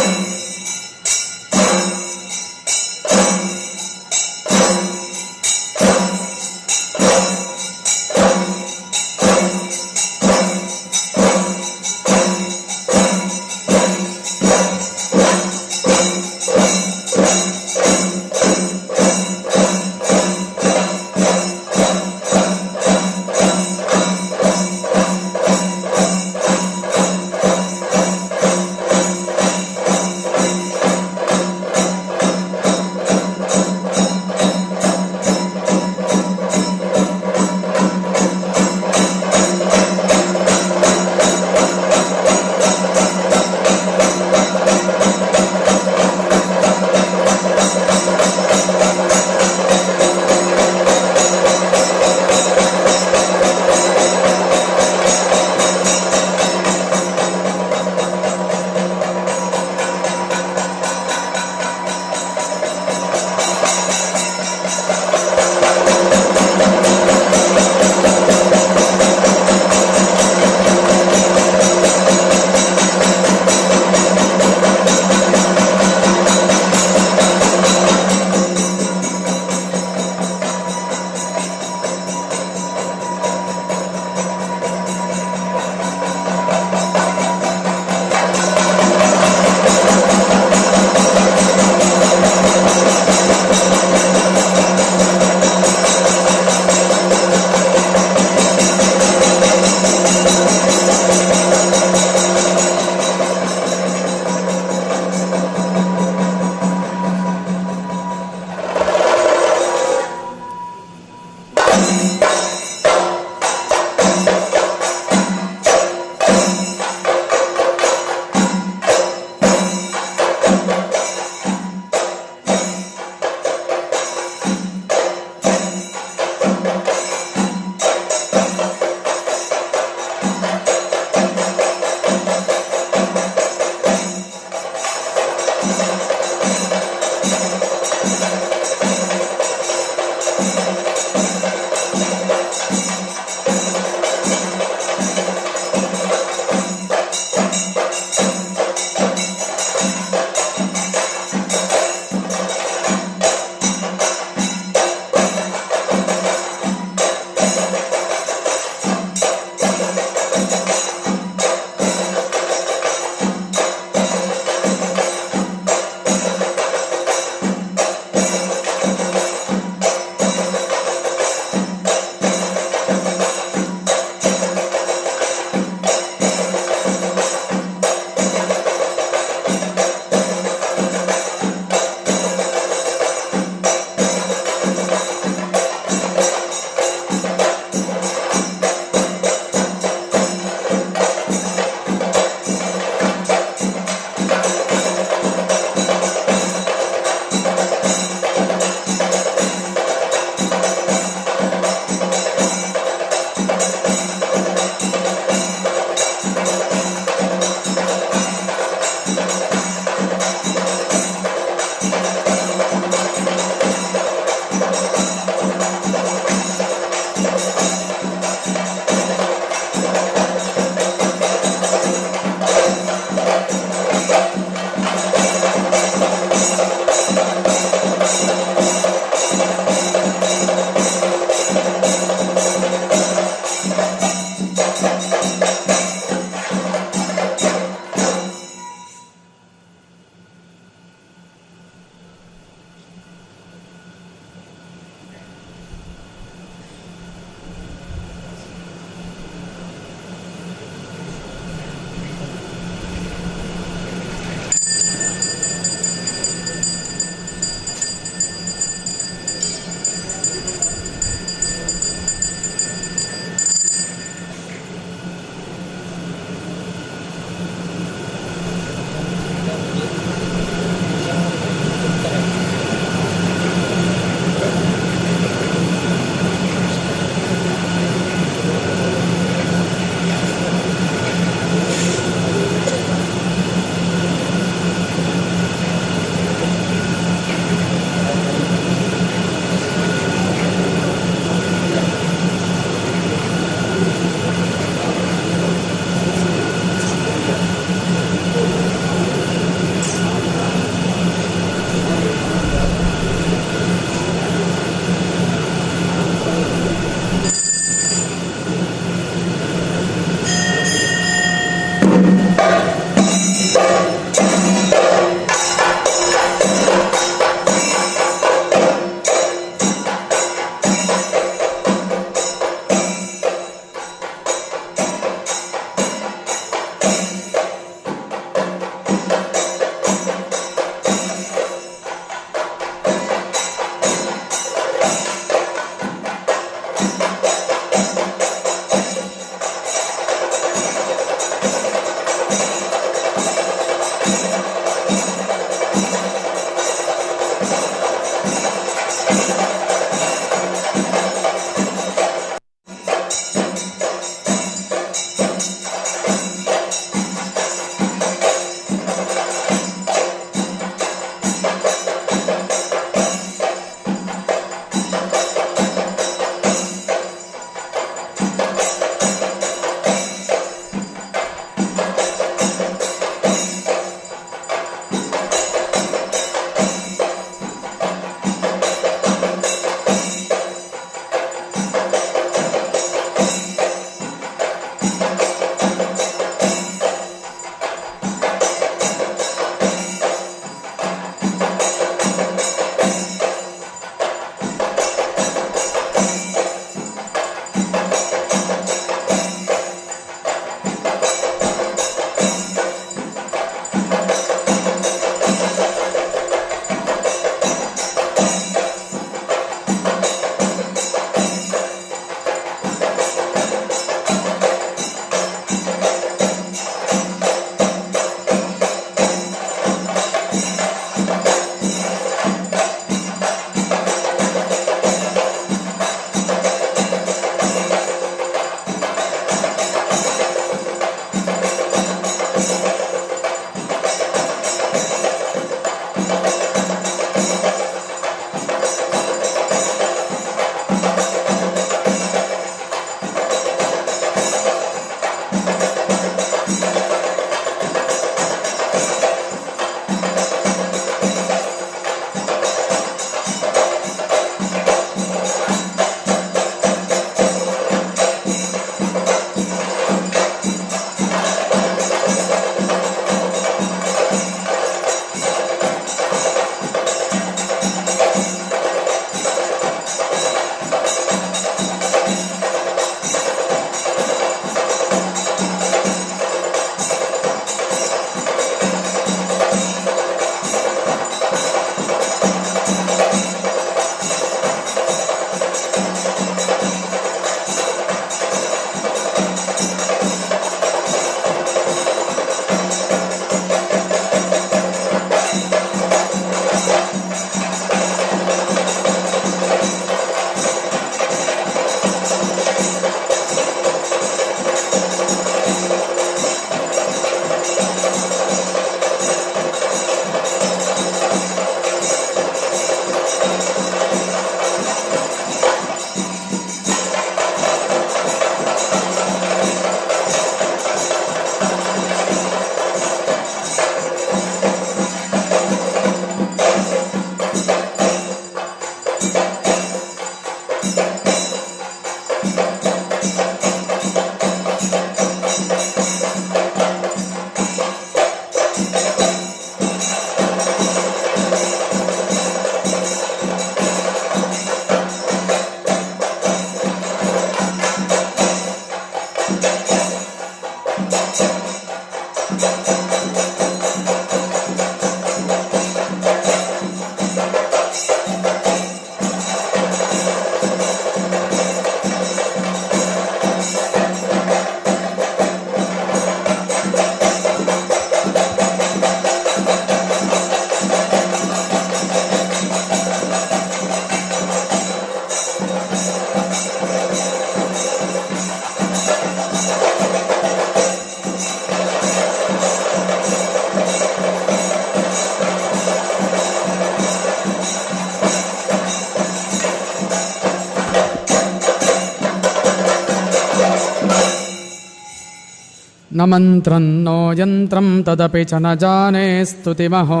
न मन्त्रं नो यन्त्रं तदपि च न जाने स्तुतिमहो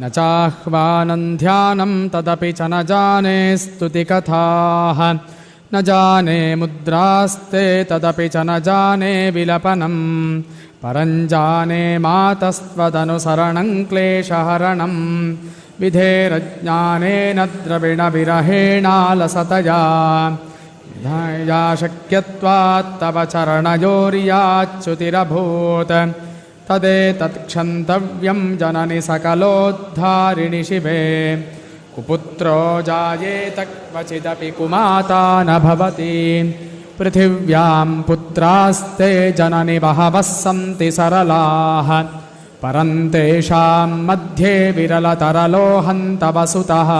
न चाह्वानं ध्यानं तदपि च न जाने स्तुतिकथाः न जाने मुद्रास्ते तदपि च न जाने विलपनं परं जाने मातस्त्वदनुसरणं क्लेशहरणं विधेरज्ञानेन द्रविणविरहेणालसतया या शक्यत्वात् तव चरणयोर्याच्युतिरभूत् तदेतत्क्षन्तव्यं जननि सकलोद्धारिणि शिवे कुपुत्रो जायेत क्वचिदपि कुमाता न भवति पृथिव्यां पुत्रास्ते जननि बहवः सन्ति सरलाः परं तेषां मध्ये विरलतरलोहन्तव सुतः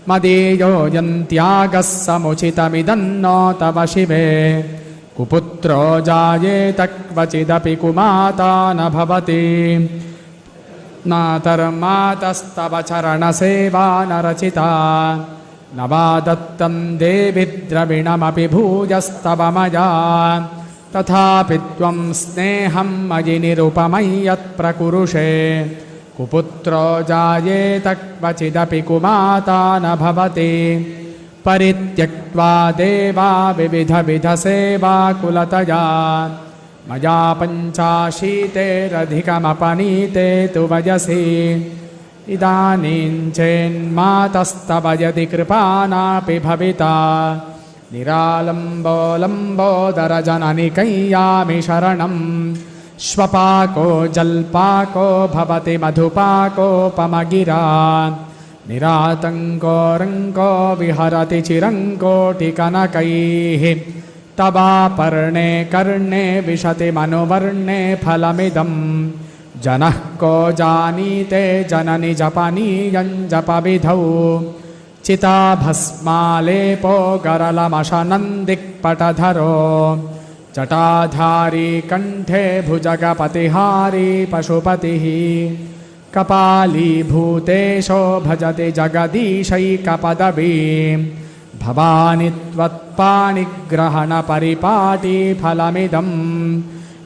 मदीयो यन्त्यागः समुचितमिदन्नो तव शिवे कुपुत्रो जायेत क्वचिदपि कुमाता न भवति नातर्मातस्तव चरणसेवा न रचिता न वा दत्तं देवि द्रविणमपि भूयस्तव मया तथापि त्वं स्नेहं मयि निरुपमय्यत्प्रकुरुषे कुपुत्रो जायेत क्वचिदपि कुमाता न भवति परित्यक्त्वा देवा विविधविधसेवाकुलतया मया पञ्चाशीतेरधिकमपनीते तु वयसि इदानीं चेन्मातस्तव यदि कृपा नापि भविता निरालम्बोलम्बोदरजननिकय्यामि शरणं श्वपाको जल्पाको भवति मधुपाकोपमगिरा निरातङ्को रङ्को विहरति चिरङ्कोटिकनकैः तवापर्णे कर्णे विशति मनुवर्णे फलमिदं जनः को जानीते जननि जपनीयं जपविधौ चिताभस्मालेपो गरलमशनन्दिक्पटधरो जटाधारी कण्ठे भुजगपतिहारी पशुपतिः कपालीभूतेशो भजति जगदीशैकपदवीं भवानि त्वत्पाणिग्रहणपरिपाटी फलमिदं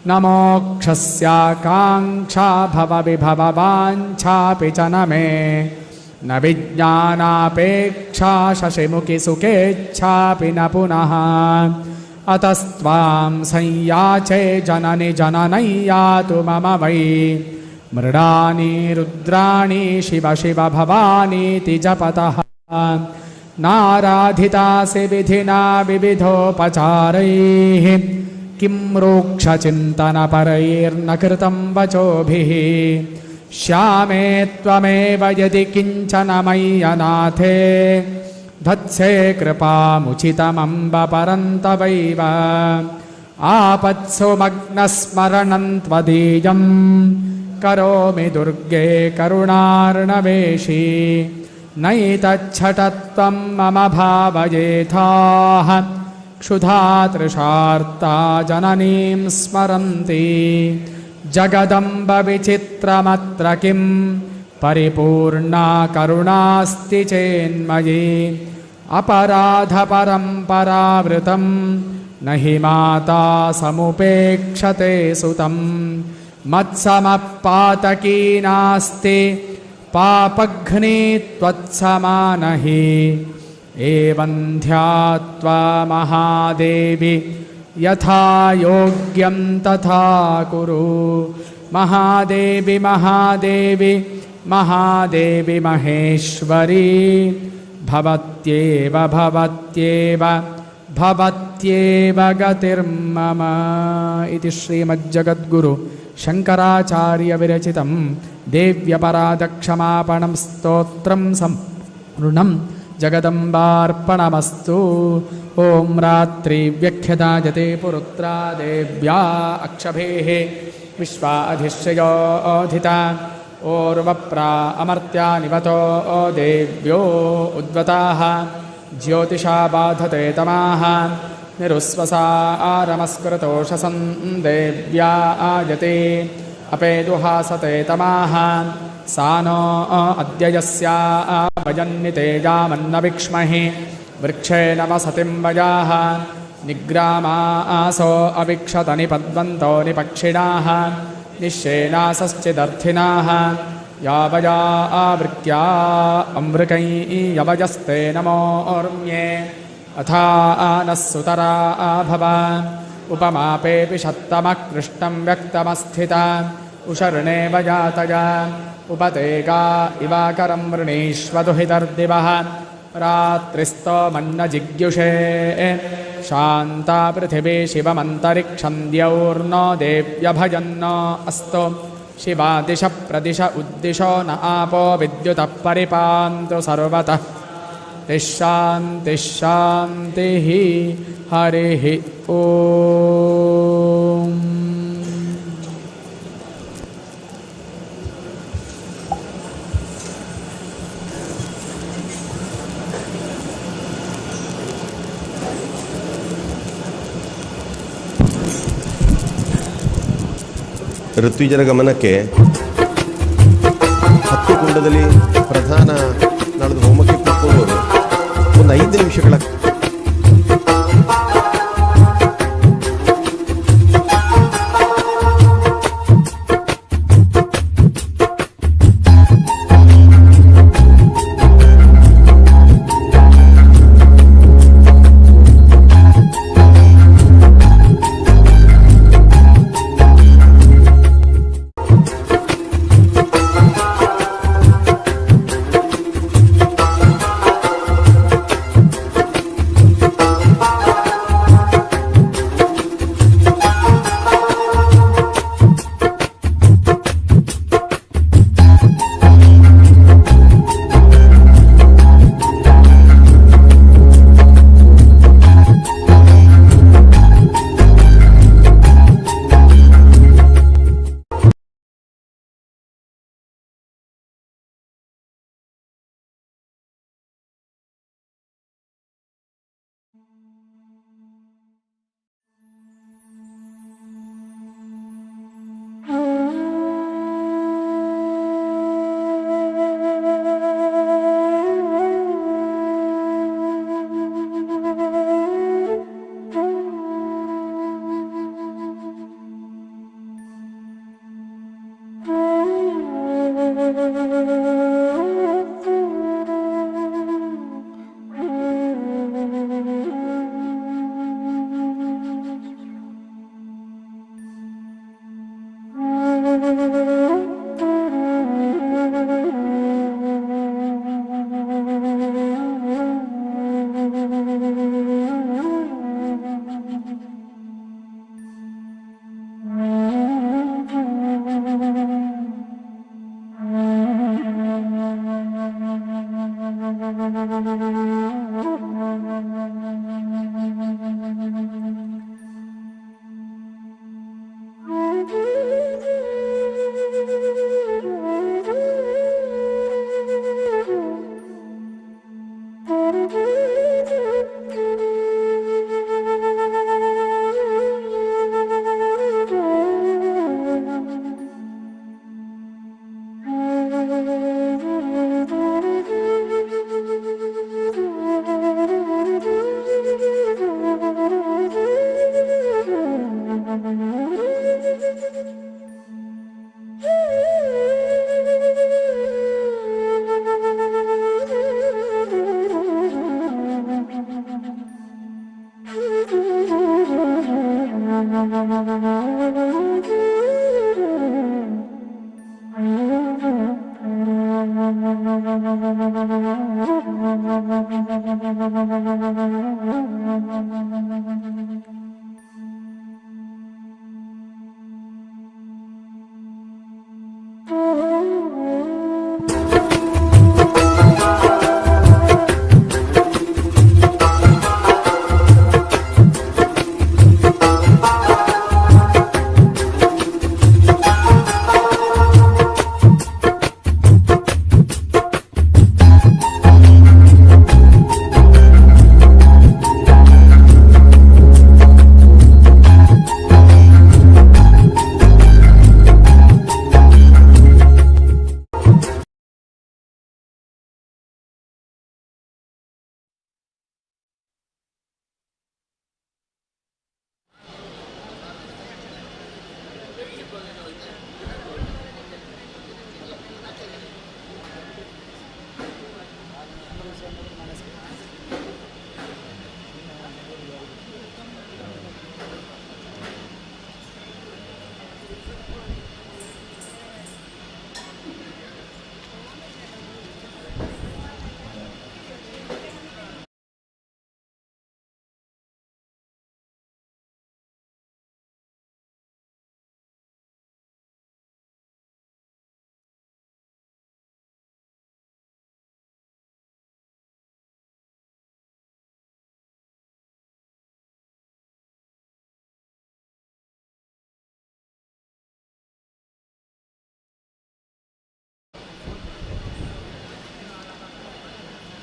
न मोक्षस्याकाङ्क्षा भवविभववाञ्छापि च न मे न विज्ञानापेक्षा शशिमुखि सुखेच्छापि न पुनः अतस्त्वां संयाचे जननि जननय्यातु मम वै मृडानि रुद्राणि शिव शिव भवानीति जपतः नाराधितासि विधिना विविधोपचारैः किं रूक्षचिन्तनपरैर्न कृतं वचोभिः श्यामे त्वमेव यदि किञ्चन मय्यनाथे धत्से कृपामुचितमम्ब परन्तवैव आपत्सु मग्नस्मरणं त्वदीयं करोमि दुर्गे करुणार्णवेशी नैतच्छटत्वं मम भावयेथाः क्षुधातृषार्ता जननीं स्मरन्ति जगदम्ब विचित्रमत्र किं परिपूर्णा करुणास्ति चेन्मयि अपराधपरम्परावृतं न हि माता समुपेक्षते सुतं मत्समपातकी नास्ति पापघ्नी त्वत्समानहि एवं ध्यात्वा महादेवी यथा योग्यं तथा कुरु महादेवी महादेवी महादेवी महेश्वरी भवत्येव भवत्येव भवत्येव गतिर्मम इति श्रीमज्जगद्गुरु शङ्कराचार्य विरचितं देव्यपराधक्षमापणं स्तोत्रं संपूर्णं जगदम्बार्पणमस्तु ॐ रात्रिव्यख्यदायते पुरुत्रा देव्या अक्षभेः विश्वा अधिश्रयोऽधिता ओर्वप्रा अमर्त्या निवतो देव्यो उद्वताः ज्योतिषा बाधते तमाः निरुस्वसा आरमस्कृतोषसं देव्या आयते अपेदुहासते तमाः सा नो अद्य यस्या भजन्नितेजामन्न विक्ष्महि वृक्षेण वसतिं वजाः निग्रामा आसो अविक्षत निपद्वन्तो निपक्षिणाः निश्चेनासश्चिदर्थिनाः यावया आवृत्या अमृकै यवजस्ते नमोर्म्ये अथा नः सुतरा भव उपमापेऽपि शत्तमकृष्टं व्यक्तमस्थिता उशर्णेव जातया उपतेगा इवाकरं वृणीष्वदुहितर्दिवः रात्रिस्तोमन्न जिज्ञुषे शान्ता पृथिवी शिवमन्तरिक्षं द्यौर्नो देव्यभजन्नो अस्तु शिवादिश प्रदिश उद्दिशो न आपो विद्युतः परिपान्तु सर्वतः तिशान्तिः हरिः ॐ ಋತ್ವಿಜರ ಗಮನಕ್ಕೆ 10 ಕುಂಡದಲ್ಲಿ ಪ್ರಧಾನ ನಾಳದ ಹೋಮಕ್ಕೆ ಕೂತ್ಕೊಳ್ಳೋರು ಒಂದು 5 ನಿಮಿಷಗಳ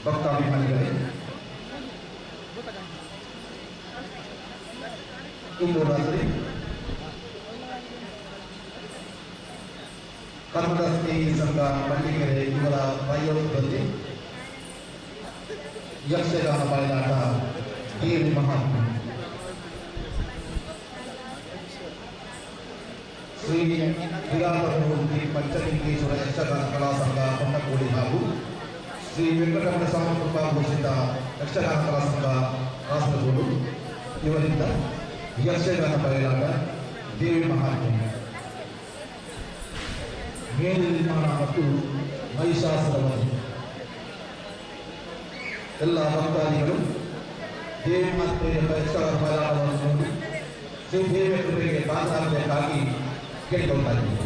ಭಕ್ತಾಭಿಮಾನಿಗಳೇ, ಇಂದು ರಾತ್ರಿ ಕನ್ನಡ ಸ್ನೇಹಿ ಸಂಘ ಮಲ್ಲಿಗೆರೆ ಇವರ ಪ್ರಾಯೋಜಕದಲ್ಲಿ ಯಕ್ಷಗಾನ ಬಯಲಾಟ ದೇವಿ ಮಹಾತ್ಮೆ ಶ್ರೀ ವಿರಾಟಮೂರ್ತಿ ಪಂಚಲಿಂಗೇಶ್ವರ ಯಕ್ಷಗಾನ ಕಲಾ ಸಂಘ ಕೊಂಡಕೋಡಿ ಹಾಗೂ ಶ್ರೀ ವೆಂಕಟರಮಣ ಸಾಂಸ್ಕೃತಿಕ ಘೋಷಿತ ಯಕ್ಷಗಾನ ಕಲಾ ಸಂಘ ಕಾಸರಗೋಡು ಇವರಿಂದ ಯಕ್ಷಗಾನ ಬಯಲಾಟ ದೇವಿ ಮಹಾತ್ಮೆ ಮೇಲು ನಿರ್ಮಾಣ ಮತ್ತು ಮಹಿಷಾಸುರವಧೆ. ಎಲ್ಲ ಭಕ್ತಾದಿಗಳು ದೇವಿ ಮಹಾತ್ಮೆಯ ಯಕ್ಷಗಾನ ಬಯಲಾಟವನ್ನು ನೋಡಿ ಶ್ರೀ ದೇವಿಯ ಕೃಪೆಗೆ ಪಾತ್ರರಾಗಬೇಕಾಗಿ ಕೇಳಿಕೊಳ್ತಾ ಇದ್ದೀವಿ.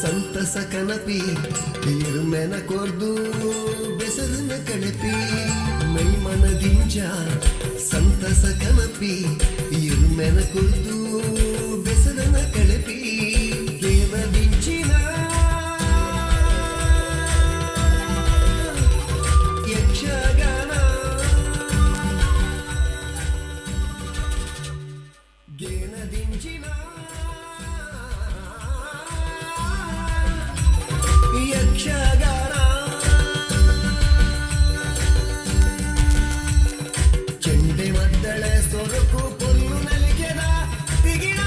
ಸಂತಸ ಕನಪಿ ಇರುಮೆನ ಕೊರ್ದು ಬೆಸರನ ಕಣಪಿ ಮೈಮನದಿಂಜ ಸಂತಸ ಕನಪಿ ಇರುಮೆನ ಕೊರ್ದು ಬೆಸರನ ಕಳಪಿ ದೇವದಿಂಚಿನ ಯಕ್ಷಗಾನ ಗೇನದಿಂಚಿನ ಯಕ್ಷಗಾನ ಚೆಂಡೆ ಮದ್ದಳೆ ಸೊರಕು ಕೊಲ್ಲು ನಲಿಗೆದ ತಿಗಿಡ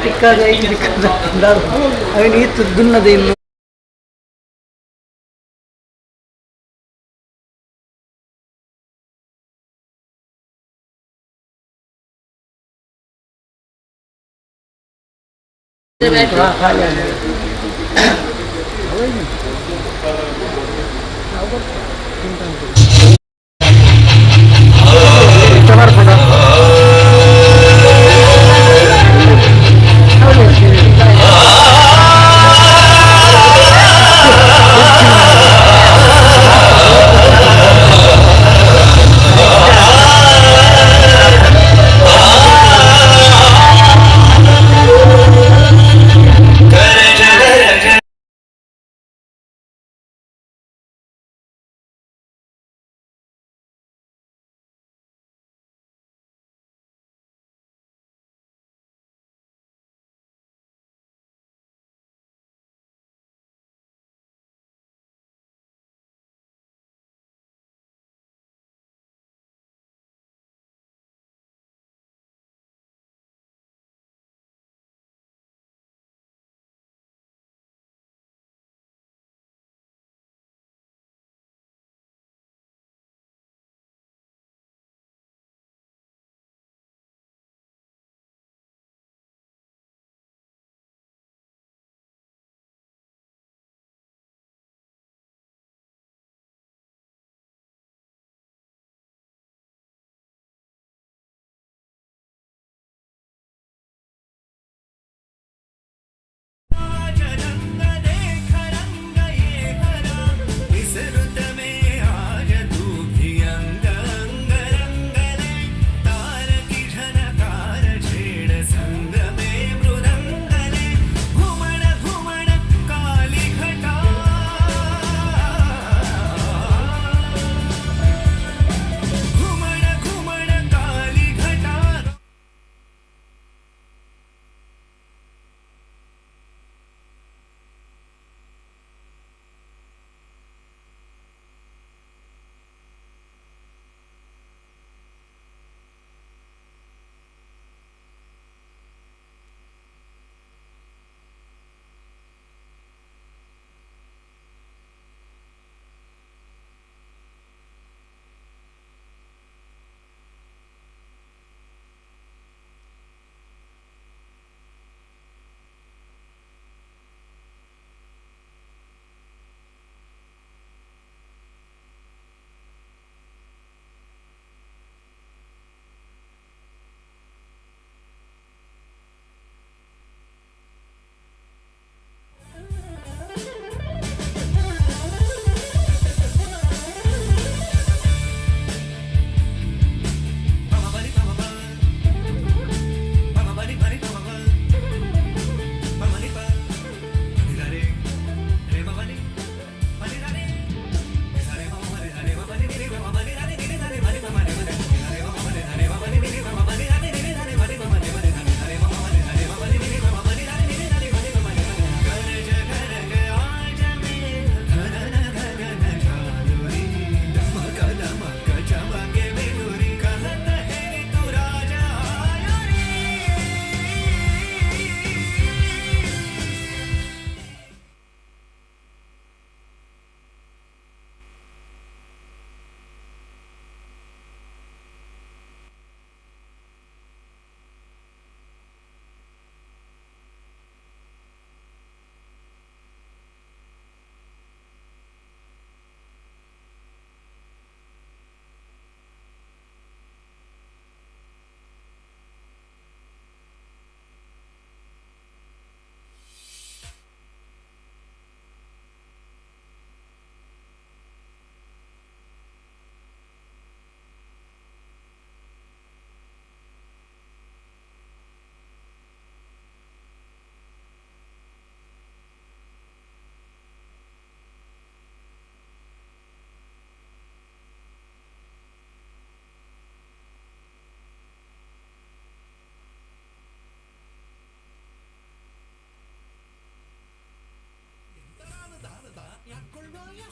ಟಿಕ್ಕಾದ ಐದು ಟಿಕ್ಕಾದ ಅವನು ಈ ದುನ್ನದ ಇನ್ನು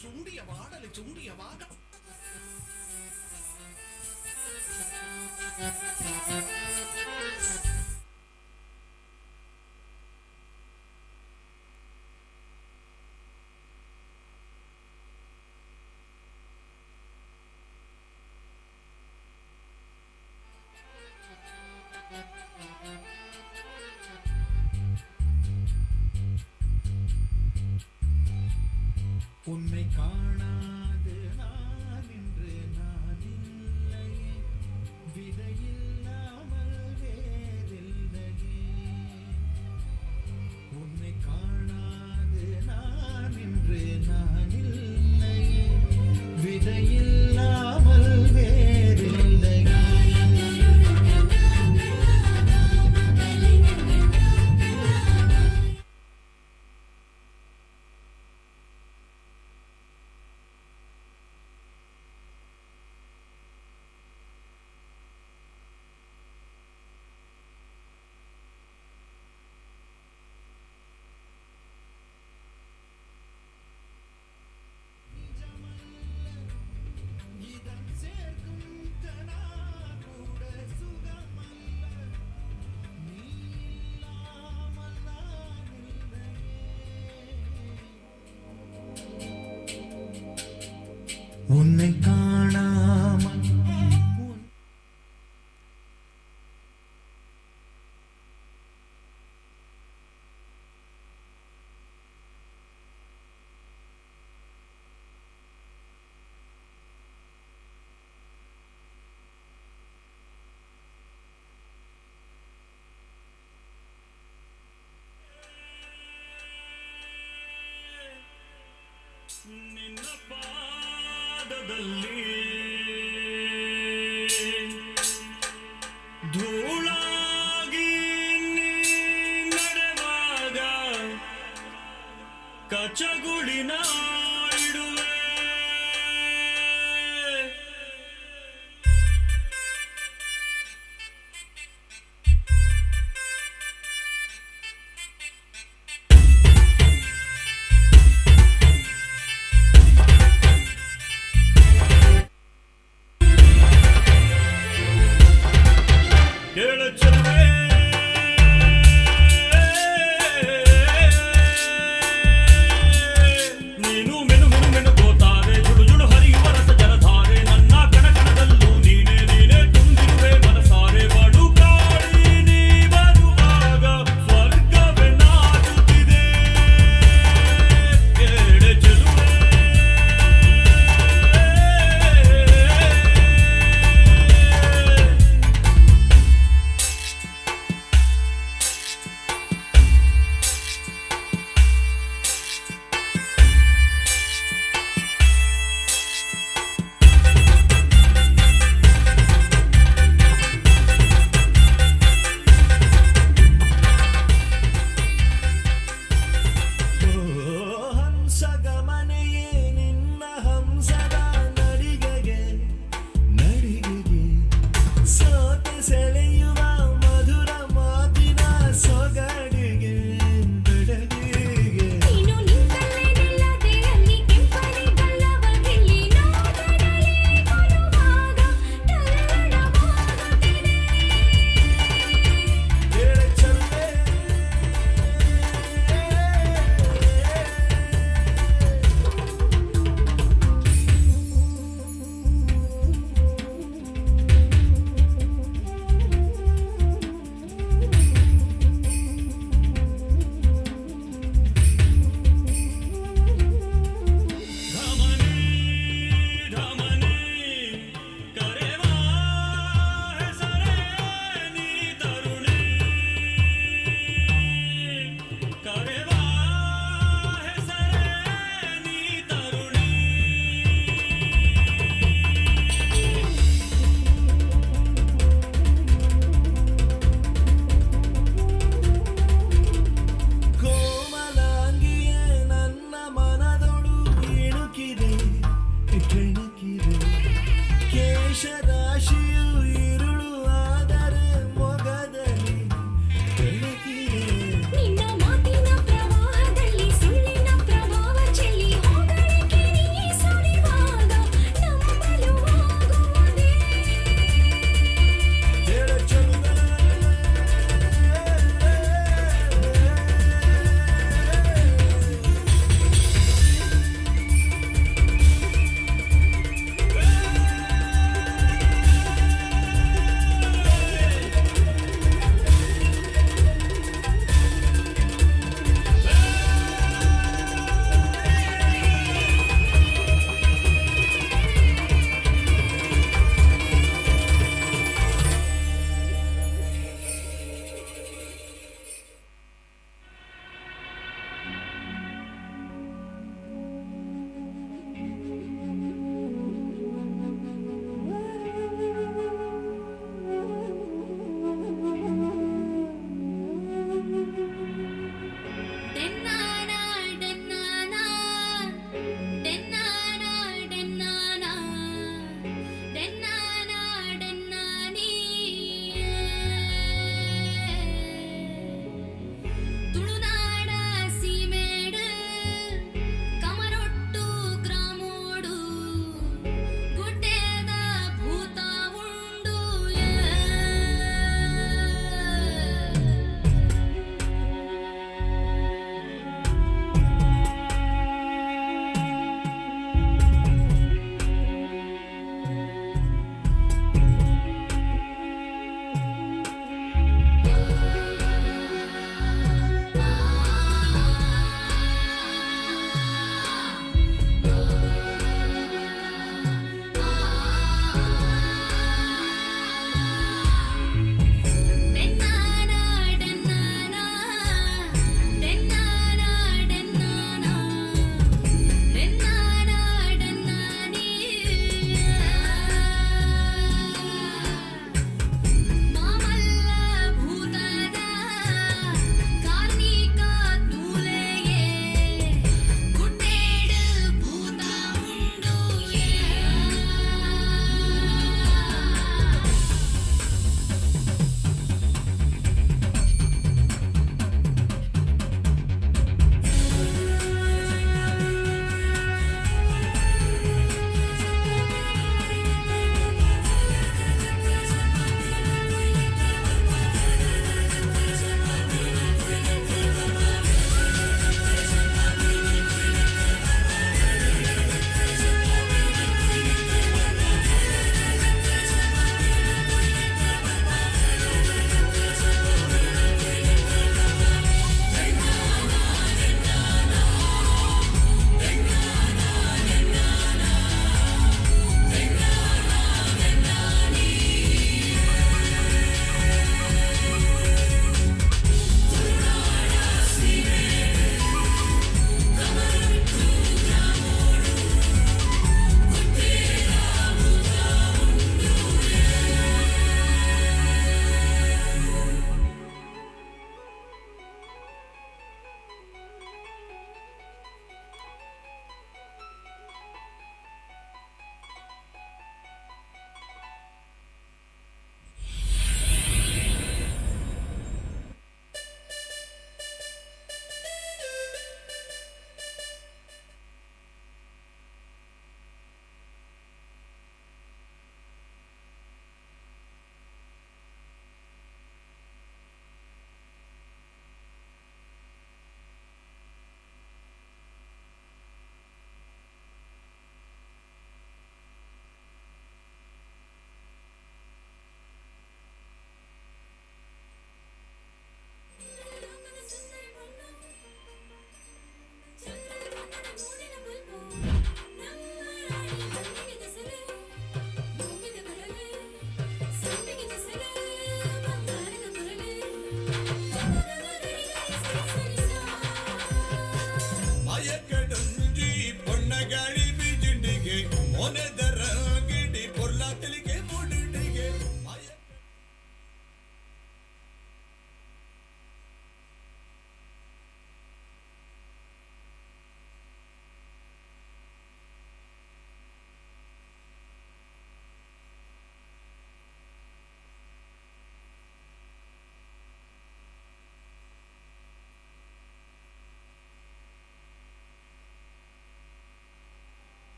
ചൂടിയ വാടല് ചൂടിയ വാട உன்னை காணாது நான் இன்று நான் இல்லையே விதையில்லாமல் வேறில்லையே உன்னை காணாது நான் இன்று நான் இல்லையே விதையில்லாமல் வேறில்லையே உன்னை காணாமல் ನಿನ್ನ ಪಾದದಲ್ಲಿ ಧೂಳಾಗಿ ನೀ ನಡೆವಾಗ ಕಚಗುಳಿನ ಇಡುವೆ ಕೇಳುತ್ತವೆ ನೀನು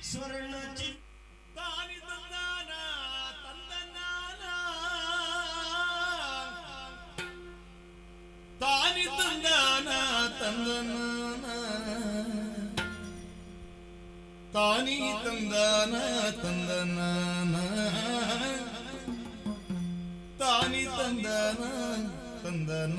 ಸ್ವರ್ಣ ಚಿತ್ತಾನಿ ತಂದಾನ ತಂದನಾನ ತಾನಿ ತಂದಾನ ತಂದನಾನ ತಾನಿ ತಂದಾನ ತಂದನಾನ ತಾನಿ ತಂದಾನ ತಂದನ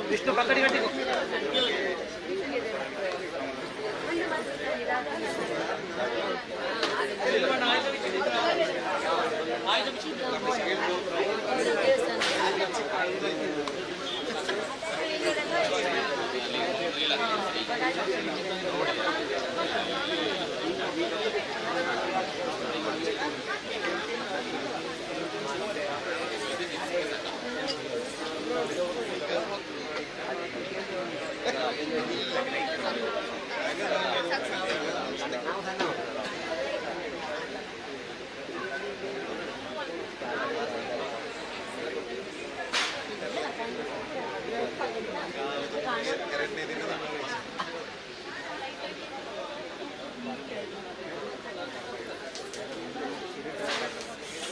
ವಿಷ್ಣು ಕತ್ತಡಿ ಗಟ್ಟಿ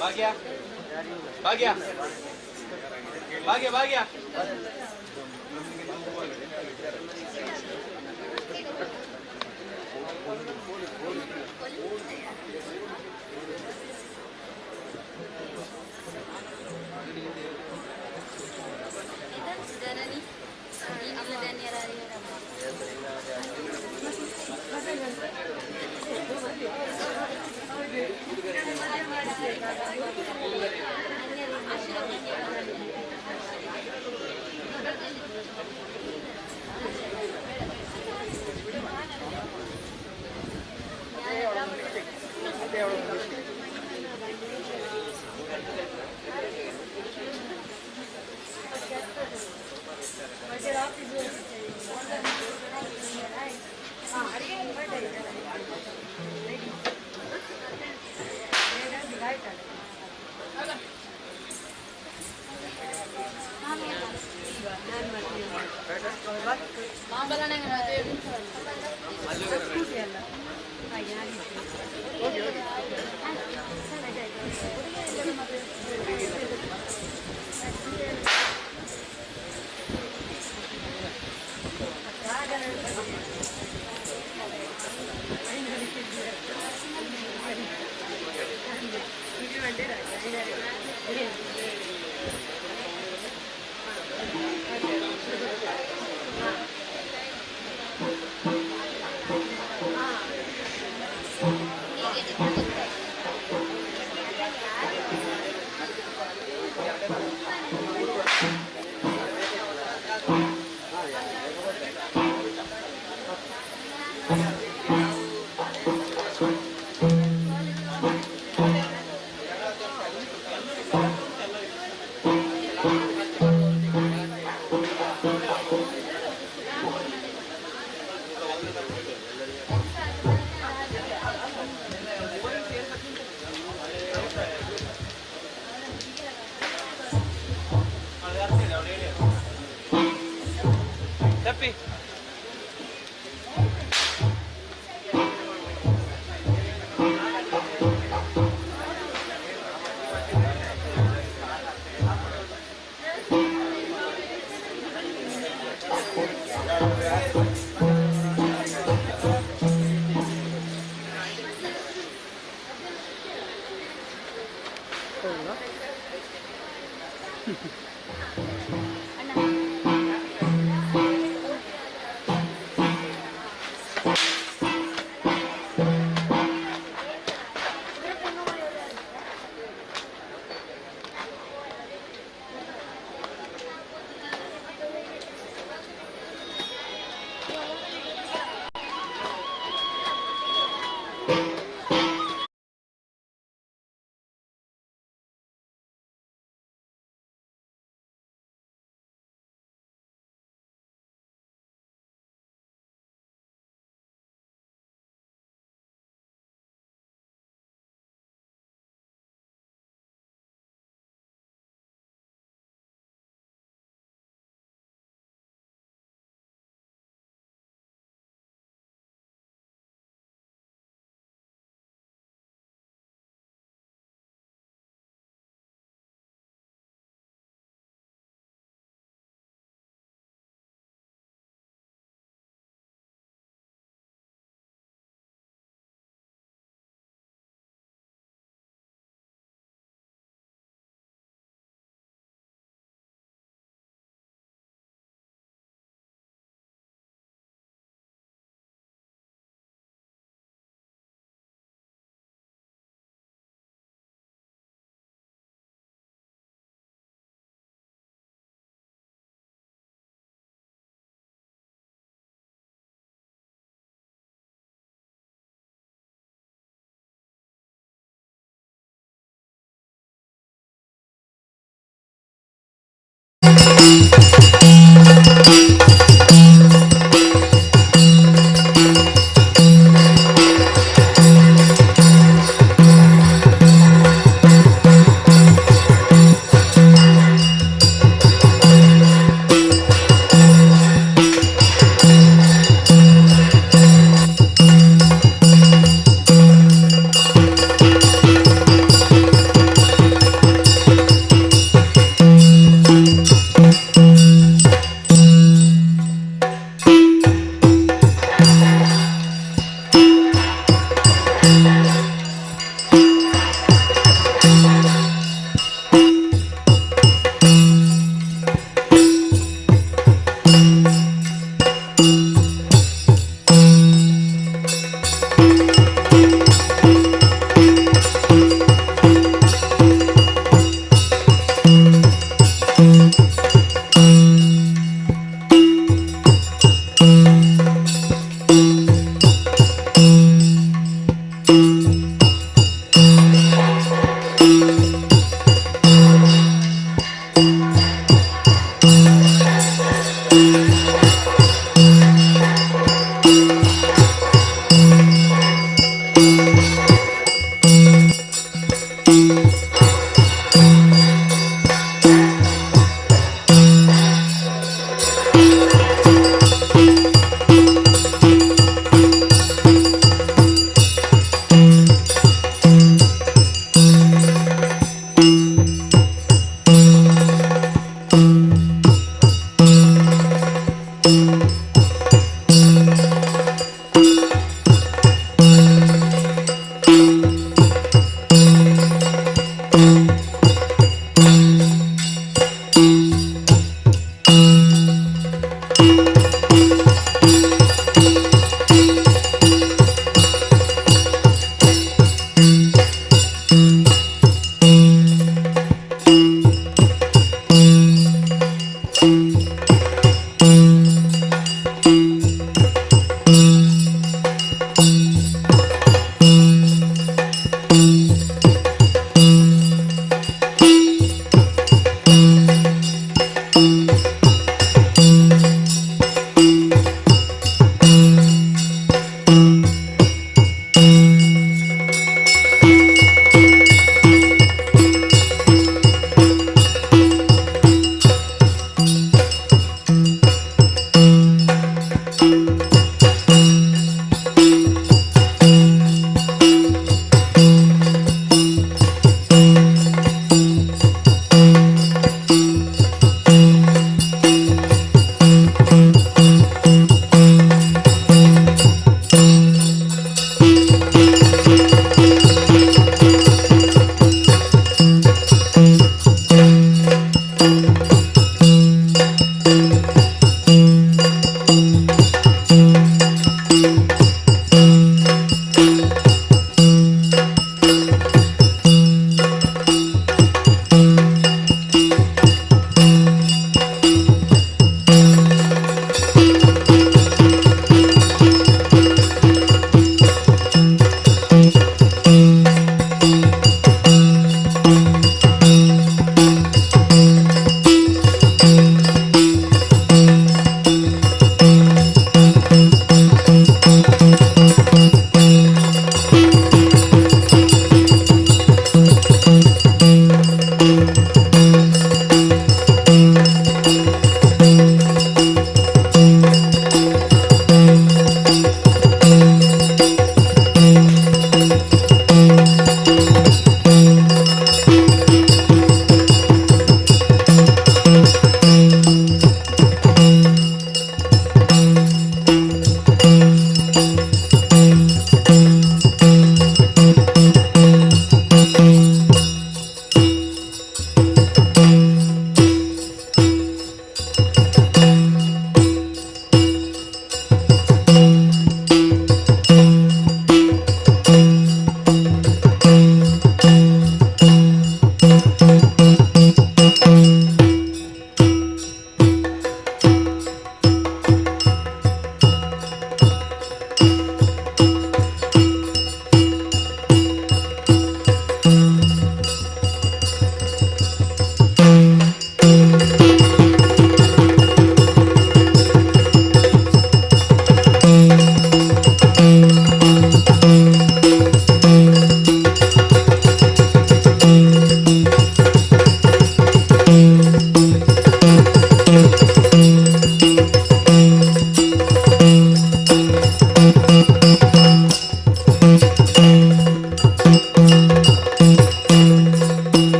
ಭಾಗ್ಯ ಭಾಗ್ಯ ಭಾಗ್ಯ ಭಾಗ್ಯ ತಪ್ಪಿ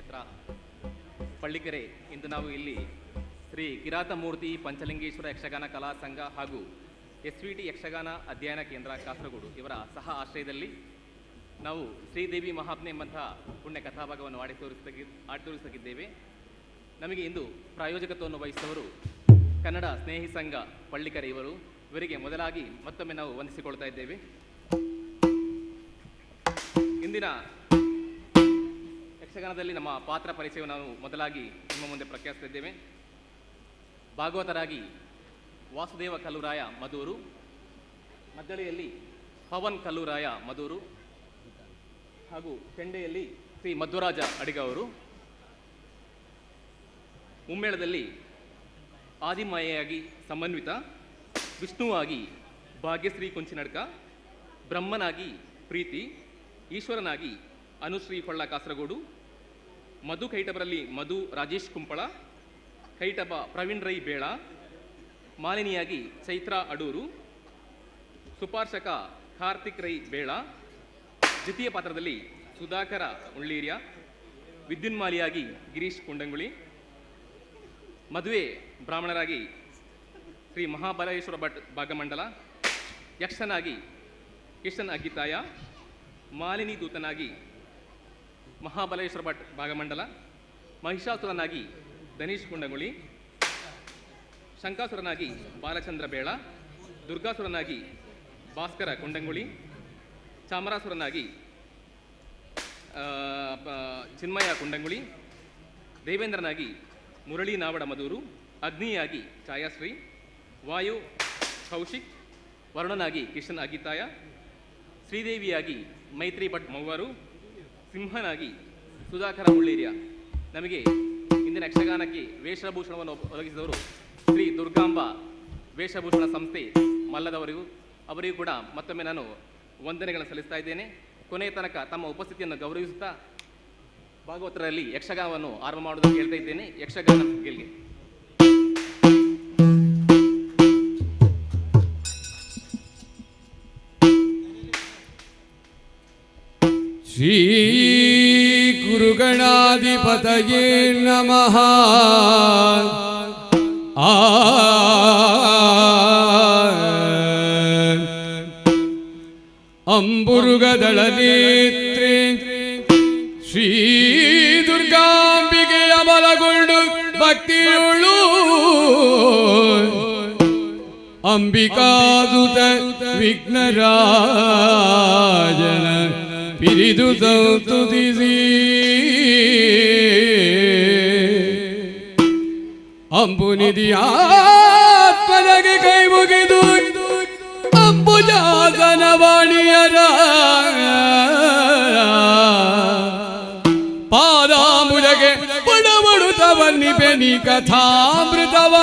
ಕ್ಷೇತ್ರ ಪಳ್ಳಿಕೆರೆ. ಇಂದು ನಾವು ಇಲ್ಲಿ ಶ್ರೀ ಕಿರಾತಮೂರ್ತಿ ಪಂಚಲಿಂಗೇಶ್ವರ ಯಕ್ಷಗಾನ ಕಲಾ ಸಂಘ ಹಾಗೂ SVT ಯಕ್ಷಗಾನ ಅಧ್ಯಯನ ಕೇಂದ್ರ ಕಾಸರಗೋಡು ಇವರ ಸಹ ಆಶ್ರಯದಲ್ಲಿ ನಾವು ಶ್ರೀದೇವಿ ಮಹಾತ್ಮೆ ಎಂಬಂತಹ ಪುಣ್ಯ ಕಥಾಭಾಗವನ್ನು ಆಡಿ ತೋರಿಸಲಿದ್ದೇವೆ. ನಮಗೆ ಇಂದು ಪ್ರಾಯೋಜಕತ್ವವನ್ನು ವಹಿಸಿದವರು ಕನ್ನಡ ಸ್ನೇಹಿ ಸಂಘ ಪಳ್ಳಿಕೆರೆ ಇವರಿಗೆ ಮೊದಲಾಗಿ ಮತ್ತೊಮ್ಮೆ ನಾವು ವಂದಿಸಿಕೊಳ್ತಾ ಇದ್ದೇವೆ. ಇಂದಿನ ಯಕ್ಷಗಾನದಲ್ಲಿ ನಮ್ಮ ಪಾತ್ರ ಪರಿಚಯವನ್ನು ನಾವು ಮೊದಲಾಗಿ ನಿಮ್ಮ ಮುಂದೆ ಪ್ರಖ್ಯಾತಿಸಿದ್ದೇವೆ. ಭಾಗವತರಾಗಿ ವಾಸುದೇವ ಕಲ್ಲೂರಾಯ ಮಧೂರು, ಮದ್ದಳೆಯಲ್ಲಿ ಪವನ್ ಕಲ್ಲೂರಾಯ ಮಧೂರು ಹಾಗೂ ಚೆಂಡೆಯಲ್ಲಿ ಶ್ರೀ ಮಧ್ವರಾಜ ಅಡಿಗ ಅವರು, ಮುಮ್ಮೇಳದಲ್ಲಿ ಆದಿಮಾಯೆಯಾಗಿ ಸಮನ್ವಿತ, ವಿಷ್ಣುವಾಗಿ ಭಾಗ್ಯಶ್ರೀ ಕುಂಚಿನಡ್ಕ, ಬ್ರಹ್ಮನಾಗಿ ಪ್ರೀತಿ, ಈಶ್ವರನಾಗಿ ಅನುಶ್ರೀ ಹೊಳ್ಳ ಕಾಸರಗೋಡು, ಮಧು ಕೈಟಬರಲ್ಲಿ ಮಧು ರಾಜೇಶ್ ಕುಂಪಳ, ಕೈಟಬ ಪ್ರವೀಣ್ ರೈ ಬೇಳ, ಮಾಲಿನಿಯಾಗಿ ಚೈತ್ರ ಅಡೂರು, ಸುಪಾರ್ಶಕ ಕಾರ್ತಿಕ್ ರೈ ಬೇಳ, ದ್ವಿತೀಯ ಪಾತ್ರದಲ್ಲಿ ಸುಧಾಕರ ಉಳ್ಳೀರ್ಯ, ವಿದ್ಯುನ್ಮಾಲಿಯಾಗಿ ಗಿರೀಶ್ ಕುಂಡಂಗುಳಿ, ಮದುವೆ ಬ್ರಾಹ್ಮಣರಾಗಿ ಶ್ರೀ ಮಹಾಬಲೇಶ್ವರ ಭಟ್ ಭಾಗಮಂಡಲ, ಯಕ್ಷನಾಗಿ ಕಿಶನ್ ಅಗ್ಗಿತಾಯ, ಮಾಲಿನಿ ದೂತನಾಗಿ ಮಹಾಬಲೇಶ್ವರ ಭಟ್ ಭಾಗಮಂಡಲ, ಮಹಿಷಾಸುರನಾಗಿ ಧನೀಶ್ ಕುಂಡಂಗುಳಿ, ಶಂಕಾಸುರನಾಗಿ ಬಾಲಚಂದ್ರ ಬೇಳ, ದುರ್ಗಾಸುರನಾಗಿ ಭಾಸ್ಕರ ಕುಂಡಂಗುಳಿ, ಚಾಮರಾಸುರನಾಗಿ ಚಿನ್ಮಯ ಕುಂಡಂಗುಳಿ, ದೇವೇಂದ್ರನಾಗಿ ಮುರಳಿ ನಾವಡ ಮಧೂರು, ಅಗ್ನಿಯಾಗಿ ಛಾಯಾಶ್ರೀ, ವಾಯು ಕೌಶಿಕ್, ವರುಣನಾಗಿ ಕಿಶನ್ ಅಗಿತಾಯ, ಶ್ರೀದೇವಿಯಾಗಿ ಮೈತ್ರಿ ಭಟ್ ಮೌವರು, ಸಿಂಹನಾಗಿ ಸುಧಾಕರ ಮುಳ್ಳೀರ್ಯ. ನಮಗೆ ಇಂದಿನ ಯಕ್ಷಗಾನಕ್ಕೆ ವೇಷಭೂಷಣವನ್ನು ಒದಗಿಸಿದವರು ಶ್ರೀ ದುರ್ಗಾಂಬ ವೇಷಭೂಷಣ ಸಂಸ್ಥೆ ಮಲ್ಲದವರಿಗೂ ಅವರಿಗೂ ಕೂಡ ಮತ್ತೊಮ್ಮೆ ನಾನು ವಂದನೆಗಳನ್ನು ಸಲ್ಲಿಸ್ತಾ ಇದ್ದೇನೆ. ಕೊನೆಯ ತನಕ ತಮ್ಮ ಉಪಸ್ಥಿತಿಯನ್ನು ಗೌರವಿಸುತ್ತಾ ಭಾಗವತರಲ್ಲಿ ಯಕ್ಷಗಾನವನ್ನು ಆರಂಭ ಮಾಡುವುದನ್ನು ಹೇಳ್ತಾ ಇದ್ದೇನೆ. ಯಕ್ಷಗಾನ ಗೆಲ್ಗೆ ಶ್ರೀ ಗುರುಗಣಾಧಿಪತಯೇ ನಮಃ. ಅಂಬುರುಗದಳ ನೇತ್ರೆ ಶ್ರೀ ದುರ್ಗಾಂಬಿಕೆಯ ಬಲಗೊಂಡು ಭಕ್ತಿಯುಳ್ಳು ಅಂಬಿಕಾದುತ ವಿಘ್ನರಾಜನ ಪಿರಿದು ಸಂತುತಿಸಿ ಅಂಬುನಿಧಿಯಾತ್ಮನಿಗೆ ಕೈ ಮುಗಿದು ಅಂಬುಜಾಸನ ವಾಣಿಯರ ಪಾದಾಂಬುಜಗೆ ಬಡಬಡುತ್ತ ಬನ್ನಿಪೆ ನೀ ಕಥಾಮೃತವ.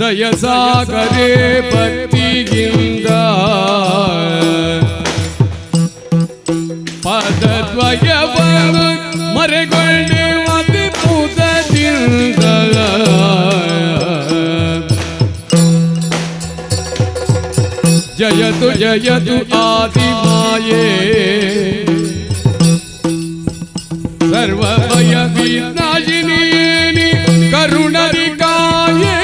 ದಯಸಾಗರೇ ಭಕ್ತಿಯಿಂದ ಸೃಜಯತು ಆದಿಮಾಯೇ ಸರ್ವಭಯ ವಿನಾಶಿನಿ ಕರುಣರಿಕಾಯೇ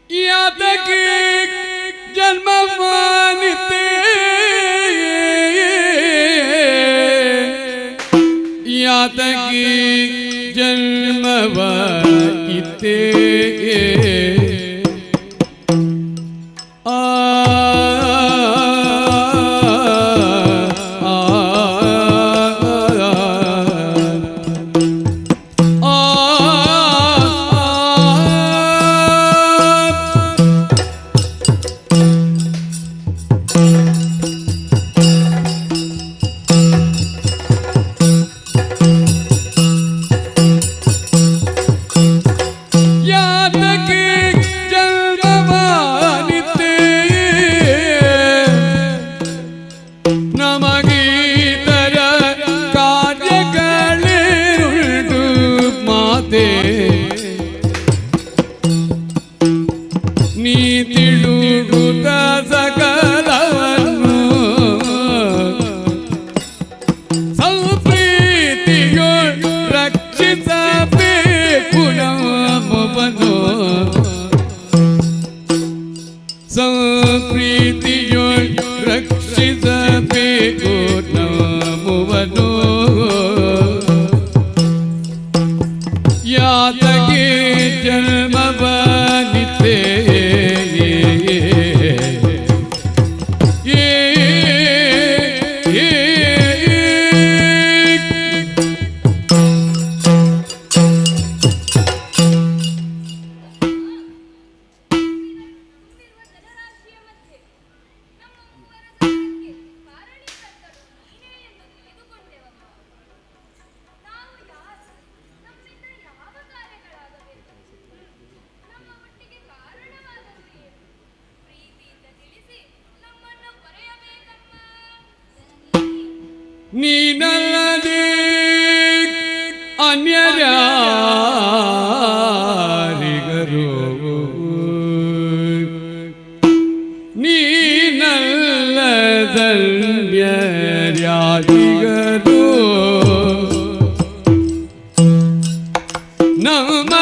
ಯಾತಕ್ಕೆ ಜನ್ಮ ಮಾನಿತೆ ಯಾತಕ್ಕೆ ಜನ್ಮವ ಇತ್ತೆ ನೀನಲ್ಲದೆ ಅನ್ಯರ್ಯಾರಿಗರು ನೀನಲ್ಲದನ್ಯರ್ಯಾರಿಗರು ನಮ್ಮ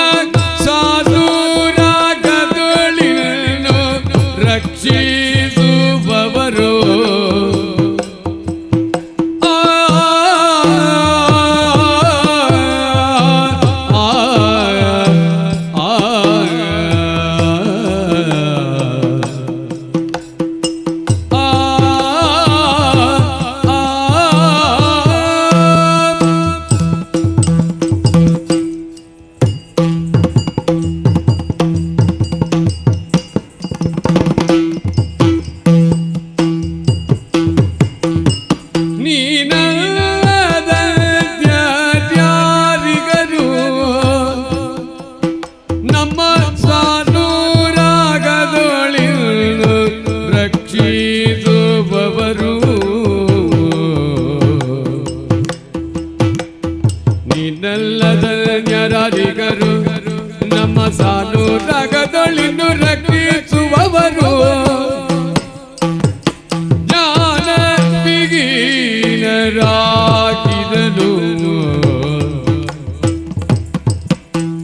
ಸಾಧುರಾಗದೊಳಿನನ್ನು ರಕ್ಷಿಸುವವರು ನೀನಲ್ಲದನ್ಯರಾದಿಗರು ನಮ್ಮ ಸಾನುರಾಗದೊಳಿನ್ನು ರಕ್ಷಿಸುವವರು ಜ್ಞಾನ ಬಿಗಿನರಾಗಿರಲು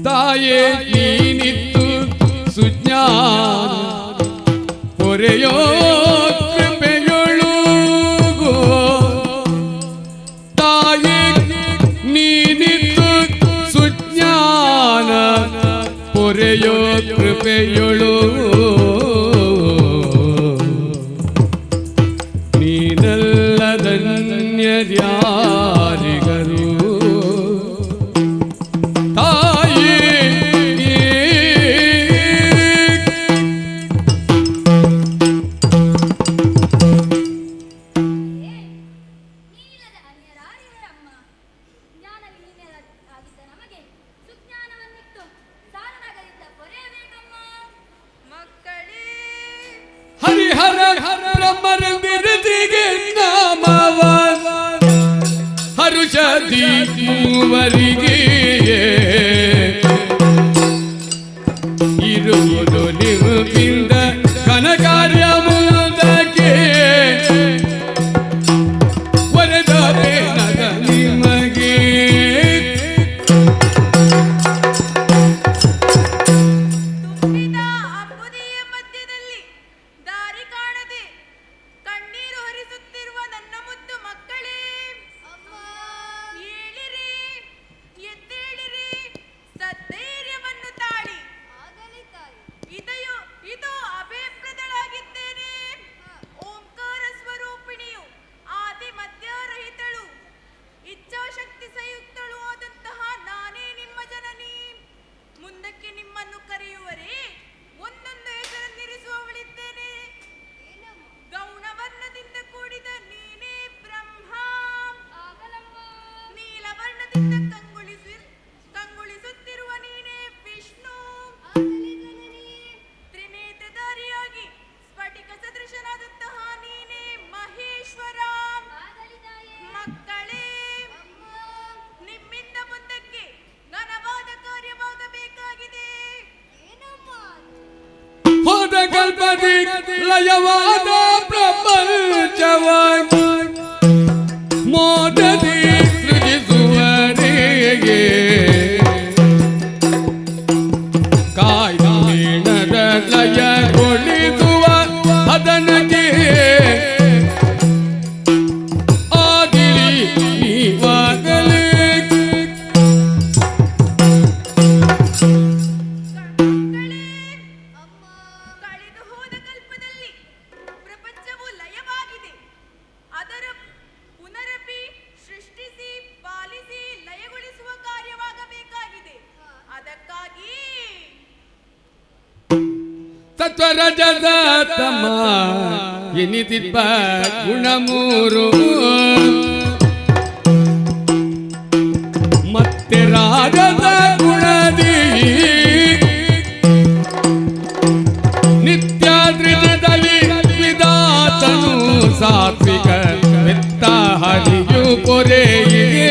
ತಾಯೇ ನೀನಿತ್ತು ಸುಜ್ಞಾನ ಪೊರೆಯೋ ಕೃಪೆಯೊಳುಗೋ ತಾಯೇ ನೀನಿತ್ತು ಸುಜ್ಞಾನ ಪೊರೆಯೋ ಕೃಪೆಯೊಳು ನೀನಲ್ಲ ಅನ್ಯರ್ಯಾರಿಗರು ತಾಯಿ ಹರಿಹರ ಬ್ರಹ್ಮರಂದಿರದಿಗೆ ನಾಮವ ಹರುಷದಿ ಮೂವರಿಗೆ ಇರುವುದು ನಿರುಪಿಂದ ಘನಕಾರ್ಯ ಮುಂದಕ್ಕೆ ವರದರೆ ನಗ ನಿಮಗೆ ಹೋದ ಕಲ್ಪದಿ ಲಯವಾದ ಪ್ರಪಂಚವ ಮೋದದಿ ಸೃಜಿಸುವರೆಗೆ ಕಾಯ್ದೀಣದ ಲಯಗೊಳಿಸುವ ಅದನಗೆ ಆಗಿರಿ ನೀವಾಗಲೇ ಸತ್ವರಜದ ತಮ ಎನಿತಿಪ್ಪ ಗುಣಮೂರು ಮತ್ತೆ ರಾಜದ ಗುಣದಿ ನಿತ್ಯಾದ್ರಿದಲ್ಲಿ ವಿಧಾತನು ಸಾತ್ವಿಕ ಮೆತ್ತ ಹರಿಯು ಪೊರೆಯಿಗೆ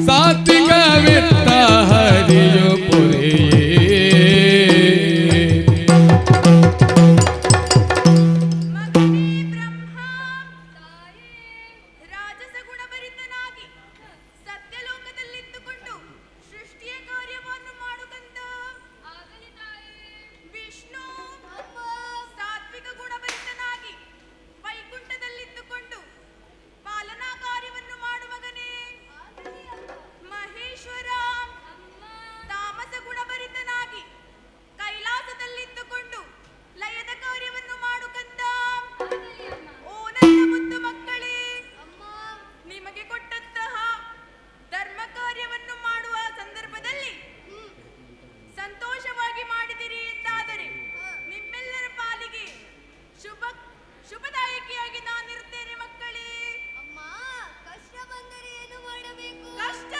ಸಾತ್ವಿಕ ಮೆತ್ತ ಹರಿಯು ಪೊರೆಯೇ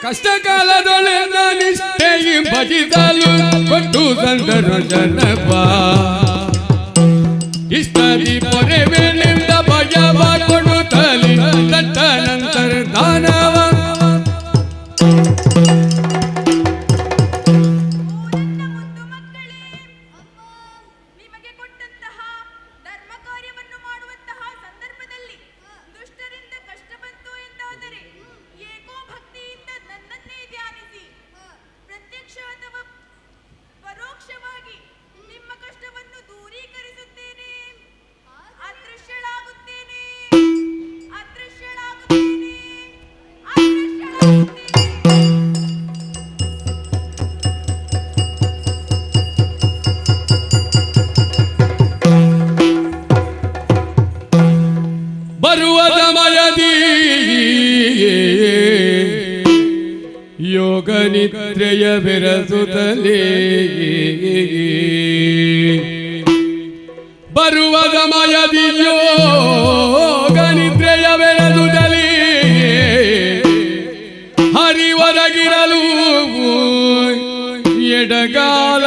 ಕಷ್ಟ ಕಾಲದೊಳೆದ ನಿಷ್ಠೆಯಿ ಭಜಿಸಲು ಕೊಟ್ಟು ತಂದರು ಜನಪ ಇಷ್ಟದಿ ಪೊರೆವೆನಿಂದ ಭಯವ ಕೊಡುತ್ತಲಿ ತಟ್ಟ ನಂತರ ದಾನವ ಪರೋಕ್ಷವಾಗಿ ನಿಮ್ಮ ಕಷ್ಟವನ್ನು ಸಮಯದಿ ಯೋಗ ನಿದ್ರೆಯ ಬೆರೆಸುತ್ತಲೇ ಬರುವ ಸಮಯದಿ ಯೋಗ ನಿದ್ರೆಯ ಬೆರೆಸುತ್ತಲೇ ಹರಿವರಗಿರಲು ಎಡಗಾಲ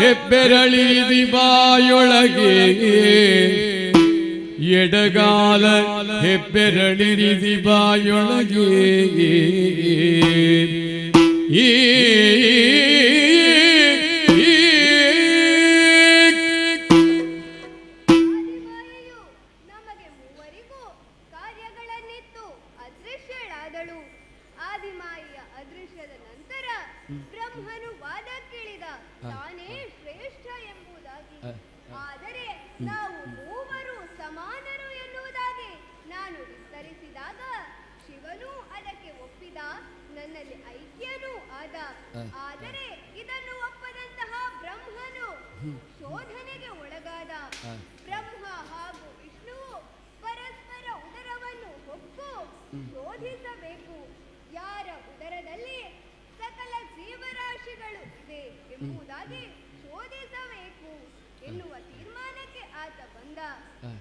ಹೆಬ್ಬೆರಳಿದಿ ಬಾಯೊಳಗೆ ಎಡಗಾಲ ಹೆಬ್ಬೆರಳಿರಿದಿ ಬಾಯೊಳಗೆ ಈ ನಮಗೆ ಮೂವರಿಗೂ ಕಾರ್ಯಗಳನ್ನಿತ್ತು ಅದೃಶ್ಯಳಾದಳು. ಆದಿಮಾಯಿಯ ಅದೃಶ್ಯದ ನಂತರ ಬ್ರಹ್ಮನು ವಾದಕ್ಕಿಳಿದ ತಾನೇ ಶ್ರೇಷ್ಠ ಎಂಬುದಾಗಿ. ಆದರೆ ನಾವು ಮೂವರು ಸಮಾನರು ಎನ್ನುವುದಾಗಿ ನಾನು ವಿಸ್ತರಿಸಿದಾಗ ಶಿವನು ಅದಕ್ಕೆ ಒಪ್ಪಿದ, ನನ್ನಲ್ಲಿ ಐಕ್ಯನೂ ಆದ. ಆದರೆ ಇದನ್ನು ಒಪ್ಪದಂತಹ ಬ್ರಹ್ಮನು ಶೋಧನೆಗೆ ಒಳಗಾದ. ಬ್ರಹ್ಮ ಹಾಗೂ ವಿಷ್ಣುವು ಪರಸ್ಪರ ಉದರವನ್ನು ಹೊಕ್ಕು ಶೋಧಿಸಬೇಕು. ಯಾರ ಉದರದಲ್ಲಿ ಸಕಲ ಜೀವರಾಶಿಗಳು ಇದೆ ಎಂಬುದಾಗಿ ಶೋಧಿಸಬೇಕು ಎನ್ನುವ ತೀರ್ಮಾನಕ್ಕೆ ಆತ ಬಂದ.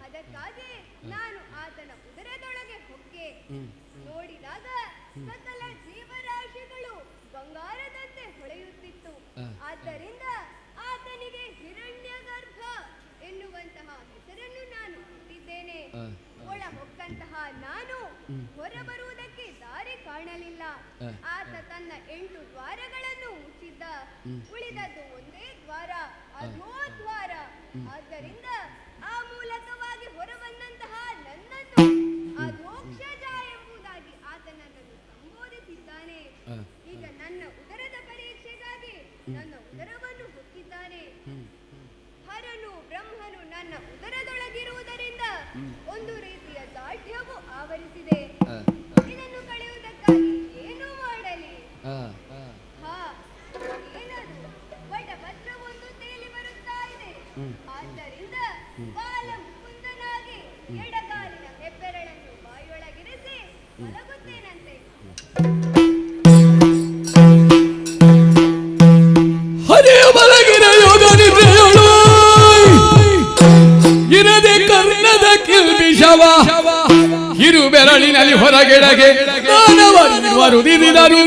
ಅದಕ್ಕಾಗಿ ನಾನು ಆತನ ಉದರದೊಳಗೆ ಹೊಕ್ಕೆ ನೋಡಿದಾಗ ಸಕಲ ಜೀವರಾಶಿಗಳು ಬಂಗಾರದಂತೆ ಹೊಳೆಯುತ್ತಿತ್ತು. ಆದ್ದರಿಂದ ಆತನಿಗೆ ಹಿರಣ್ಯಗರ್ಭ ಎನ್ನುವಂತಹ ಹೆಸರನ್ನು ನಾನು ಇಟ್ಟಿದ್ದೇನೆ. ಒಳ ಹೊಕ್ಕಂತಹ ನಾನು ಹೊರಬರುವುದಕ್ಕೆ ದಾರಿ ಕಾಣಲಿಲ್ಲ. ಆತ ತನ್ನ 8 ದ್ವಾರಗಳನ್ನು ಮುಚ್ಚಿದ್ದ. ಉಳಿದದ್ದು ಒಂದೇ ದ್ವಾರ, ಅಧೋದ್ವಾರ. ಆದ್ದರಿಂದ ಆ ಮೂಲಕವಾಗಿ ಹೊರಬಂದಂತಹ ನನ್ನನ್ನು ಅಧೋಕ್ಷಜ ಎಂಬುದಾಗಿ ಆತ ನನ್ನನ್ನು ಸಂಬೋಧಿಸಿದ್ದಾನೆ. ಈಗ ನನ್ನ ಉದರದ ಪರೀಕ್ಷೆಗಾಗಿ ನನ್ನ ಉದರವನ್ನು ಹೊಕ್ಕಿದ್ದಾನೆ. ಹರನು ಬ್ರಹ್ಮನು ನನ್ನ ಉದರದೊಳಗಿರುವುದರಿಂದ ಒಂದು ರೀತಿಯ ದಾಢ್ಯವು ಆವರಿಸಿದೆ. ಇದನ್ನು ಕಳೆಯುವುದಕ್ಕಾಗಿ ಏನು ಮಾಡಲಿ? ಏನದು? ವಟಪತ್ರವೊಂದು ತೇಲಿ ಬರುತ್ತಾ ಇದೆ. ಆದ್ದರಿಂದ ಬಾಲ ಮುಕುಂದನಾಗಿ ಎಡಗಾಲಿನ ಹೆಬ್ಬೆರಳನ್ನು ಬಾಯೊಳಗಿರಿಸಿ ಮಲಗುತ್ತೇನಂತೆ. ಹರಿಯ ಮಲಗಿನ ಯೋಗ ನಿದ್ರೆಯೋಳು ಇರದೆ ಕರ್ಣದ ಕಿಲ್ಬಿಷವ ಇರು ಬೆರಳಿನಲ್ಲಿ ಹೊರಗೆಡಗೆ ಮಾನವರು ದಿರಿದರು.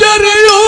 ಜರಿಯೋ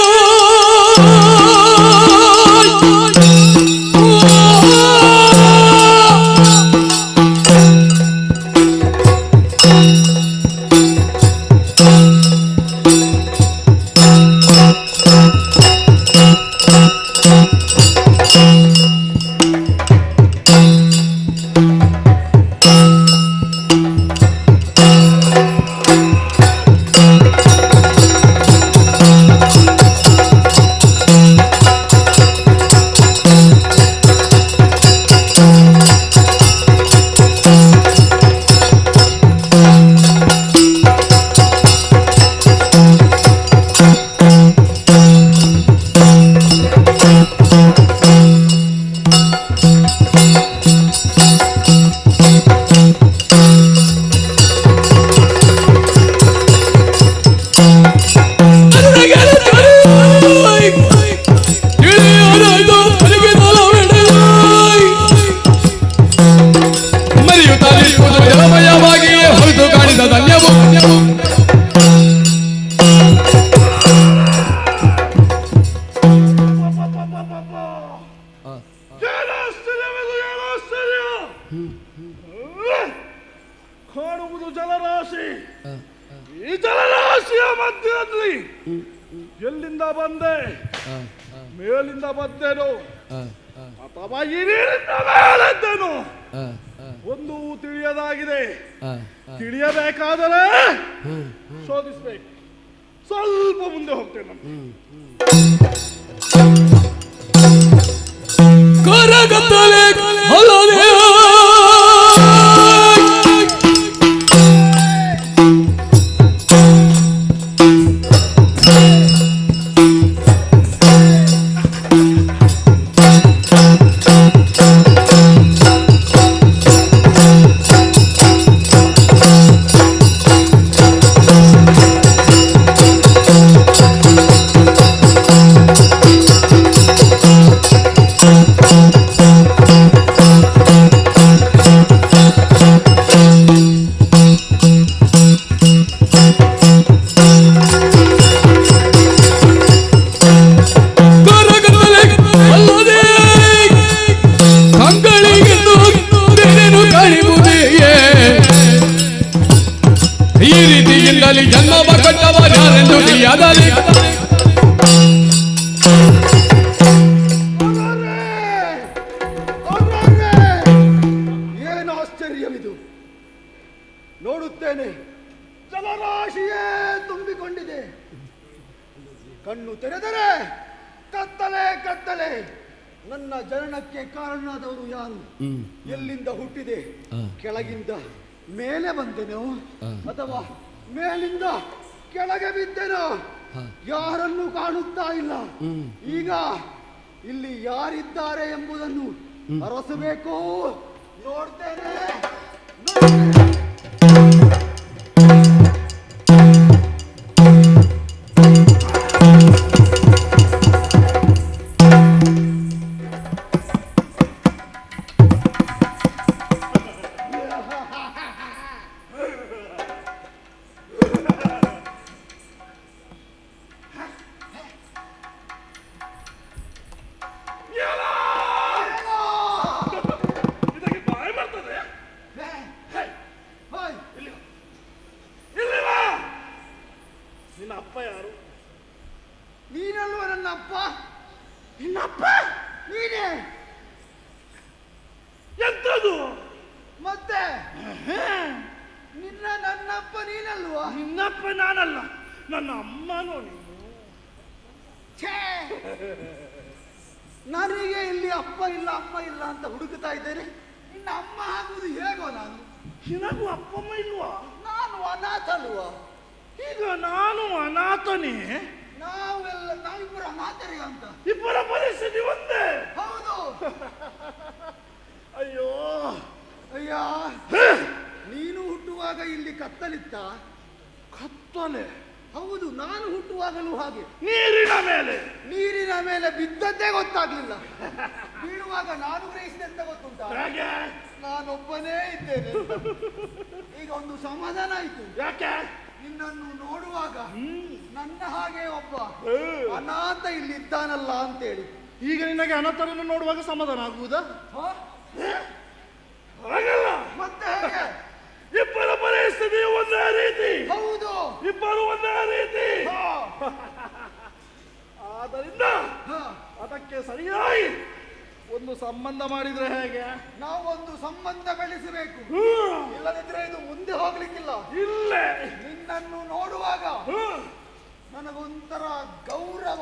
ಜಲಮಯವಾಗಿಯೇ ಹೊರತು ಕಾಣಿದ ಧನ್ಯವು ಕಾಣುವುದು ಜಲರಾಶಿ. ಈ ಜಲರಾಶಿಯ ಮಧ್ಯದಲ್ಲಿ ಎಲ್ಲಿಂದ ಬಂದೆ? ಮೇಲಿಂದ ಬಂದೆನು ಅಥವಾ ಈ ನೀರಿನ ಮೇಲೆದ್ದೆನು? ಒಂದು ತಿಳಿಯದಾಗಿದೆ. ತಿಳಿಯಬೇಕಾದರೆ ಶೋಧಿಸ್ಬೇಕು. ಸ್ವಲ್ಪ ಮುಂದೆ ಹೋಗ್ತೇನೆ. ಕರಗತ್ತಲೆ ಹೊಲದೆ ಈ ರೀತಿಯಿಂದಲೇ ಜನ್ಮ ಬಟ್ಟವರೆಂದು ತಿಳಿಯದಲ್ಲಿ ಏನು ಆಶ್ಚರ್ಯವಿದು! ನೋಡುತ್ತೇನೆ, ಜಲರಾಶಿಯೇ ತುಂಬಿಕೊಂಡಿದೆ. ಕಣ್ಣು ತೆರೆದರೆ ಕತ್ತಲೆ ಕತ್ತಲೆ. ನನ್ನ ಜನನಕ್ಕೆ ಕಾರಣನಾದವರು ಯಾರು? ಎಲ್ಲಿಂದ ಹುಟ್ಟಿದೆ? ಕೆಳಗಿಂದ ಮೇಲೆ ಬಂದೆನೋ ಅಥವಾ ಮೇಲಿಂದ ಕೆಳಗೆ ಬಿದ್ದೆನೋ? ಯಾರನ್ನು ಕಾಣುತ್ತಾ ಇಲ್ಲ. ಈಗ ಇಲ್ಲಿ ಯಾರಿದ್ದಾರೆ ಎಂಬುದನ್ನು ಅರಸಬೇಕು. ನೋಡ್ತೇನೆ. ನಿನ್ನ ಅಪ್ಪ ಯಾರು? ನೀನಲ್ವ ನನ್ನ ಅಪ್ಪ? ನಿನ್ನಪ್ಪ ನೀನೇ? ಎಂತದು ಮತ್ತೆ? ನನ್ನಪ್ಪ ನೀನಲ್ವಾ? ನಿನ್ನಪ್ಪ ನಾನಲ್ಲ, ನನ್ನ ಅಮ್ಮನೋ ನೀನು. ನನಗೆ ಇಲ್ಲಿ ಅಪ್ಪ ಇಲ್ಲ ಅಂತ ಹುಡುಕ್ತಾ ಇದ್ದೇನೆ. ನಿನ್ನ ಅಮ್ಮ ಆಗುವುದು ಹೇಗೋ? ನಾನು ನಿನಗೂ ಅಪ್ಪಮ್ಮ ಇಲ್ವಾ? ನಾನು ಅನಾಥ ಅಲ್ವಾ? ಈಗ ನಾನು ಅನಾಥನೇ. ನಾವಿಬ್ಬರು ಅನಾಥರೇ ಅಂತ. ಇಬ್ಬರ ಪರಿಸ್ಥಿತಿ ಒಂದೇ. ಹೌದು. ಅಯ್ಯೋ ಅಯ್ಯ, ನೀನು ಹುಟ್ಟುವಾಗ ಇಲ್ಲಿ ಕತ್ತಲಿತ್ತ? ಕತ್ತಲೆ? ಹೌದು, ನಾನು ಹುಟ್ಟುವಾಗಲೂ ಹಾಗೆ. ನೀರಿನ ಮೇಲೆ ಬಿದ್ದದ್ದೇ ಗೊತ್ತಾಗ್ಲಿಲ್ಲ. ಬೀಳುವಾಗ ನಾನು ಗ್ರಹಿಸಿದಂತ ಗೊತ್ತುಂಟಾ? ನಾನೊಬ್ಬನೇ ಇದ್ದೇನೆ. ಈಗ ಒಂದು ಸಮಾಧಾನ ಆಯ್ತು. ಯಾಕೆ? ನಿನ್ನನ್ನು ನೋಡುವಾಗ ನನ್ನ ಹಾಗೆ ಒಬ್ಬ ಅನಾಥ ಇಲ್ಲಿದ್ದಾನಲ್ಲ ಅಂತೇಳಿ. ಈಗ ನಿನಗೆ ಅನಾಥರನ್ನು ನೋಡುವಾಗ ಸಮಾಧಾನ ಆಗುವುದಾ? ಹಾಗಲ್ಲ. ಮತ್ತೆ ಹೇಗೆ? ಇಬ್ಬರ ಪರಿಸ್ಥಿತಿ ಒಂದೇ ರೀತಿ. ಹೌದು, ಇಬ್ಬರು ಒಂದೇ ರೀತಿ. ಆದ್ದರಿಂದ ಅದಕ್ಕೆ ಸರಿಯಾಗಿ ಒಂದು ಸಂಬಂಧ ಮಾಡಿದ್ರೆ ಹೇಗೆ? ನಾವೊಂದು ಸಂಬಂಧ ಬೆಳೆಸಬೇಕು, ಇಲ್ಲದಿದ್ರೆ ಇದು ಮುಂದೆ ಹೋಗ್ಲಿಕ್ಕಿಲ್ಲ. ಇಲ್ಲ, ನಿನ್ನನ್ನು ನೋಡುವಾಗ ನನಗೊಂಥರ ಗೌರವ,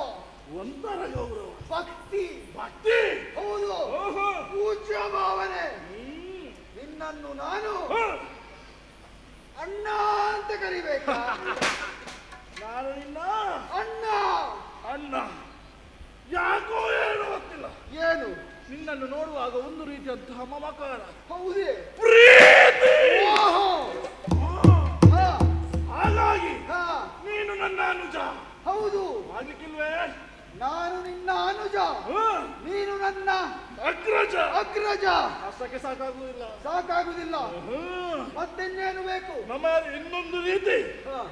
ಒಂಥರ ಗೌರವ, ಭಕ್ತಿ. ಭಕ್ತಿ? ಹೌದು, ಪೂಜ್ಯ ಭಾವನೆ. ನಿನ್ನನ್ನು ನಾನು ಅಣ್ಣ ಅಂತ ಕರಿಬೇಕಾ? ನಾನು ನಿನ್ನ ಅಣ್ಣ. ಅಣ್ಣ ಯಾಕೋ ಏನು ಗೊತ್ತಿಲ್ಲ. ಏನು? ನಿನ್ನನ್ನು ನೋಡುವಾಗ ಒಂದು ರೀತಿಯಂತಹ ಮಮಕಾರ. ಹೌದೇ? ಪ್ರೀತಿ. ಹಾಗಾಗಿ ನೀನು ನನ್ನ ಅನುಜ. ಹೌದು. ಆಗ್ಲಿಕ್ಕಿಲ್ವೇ? ನಾನು ನಿನ್ನ ಅನುಜ, ನೀನು ನನ್ನ ಅಗ್ರಜ. ಅಗ್ರಜ ಅಷ್ಟಕ್ಕೆ ಸಾಕಾಗುವುದಿಲ್ಲ. ಸಾಕಾಗುವುದಿಲ್ಲ. ಮತ್ತಿನ್ನೇನು ಬೇಕು? ನಮ್ಮ ಇನ್ನೊಂದು ರೀತಿ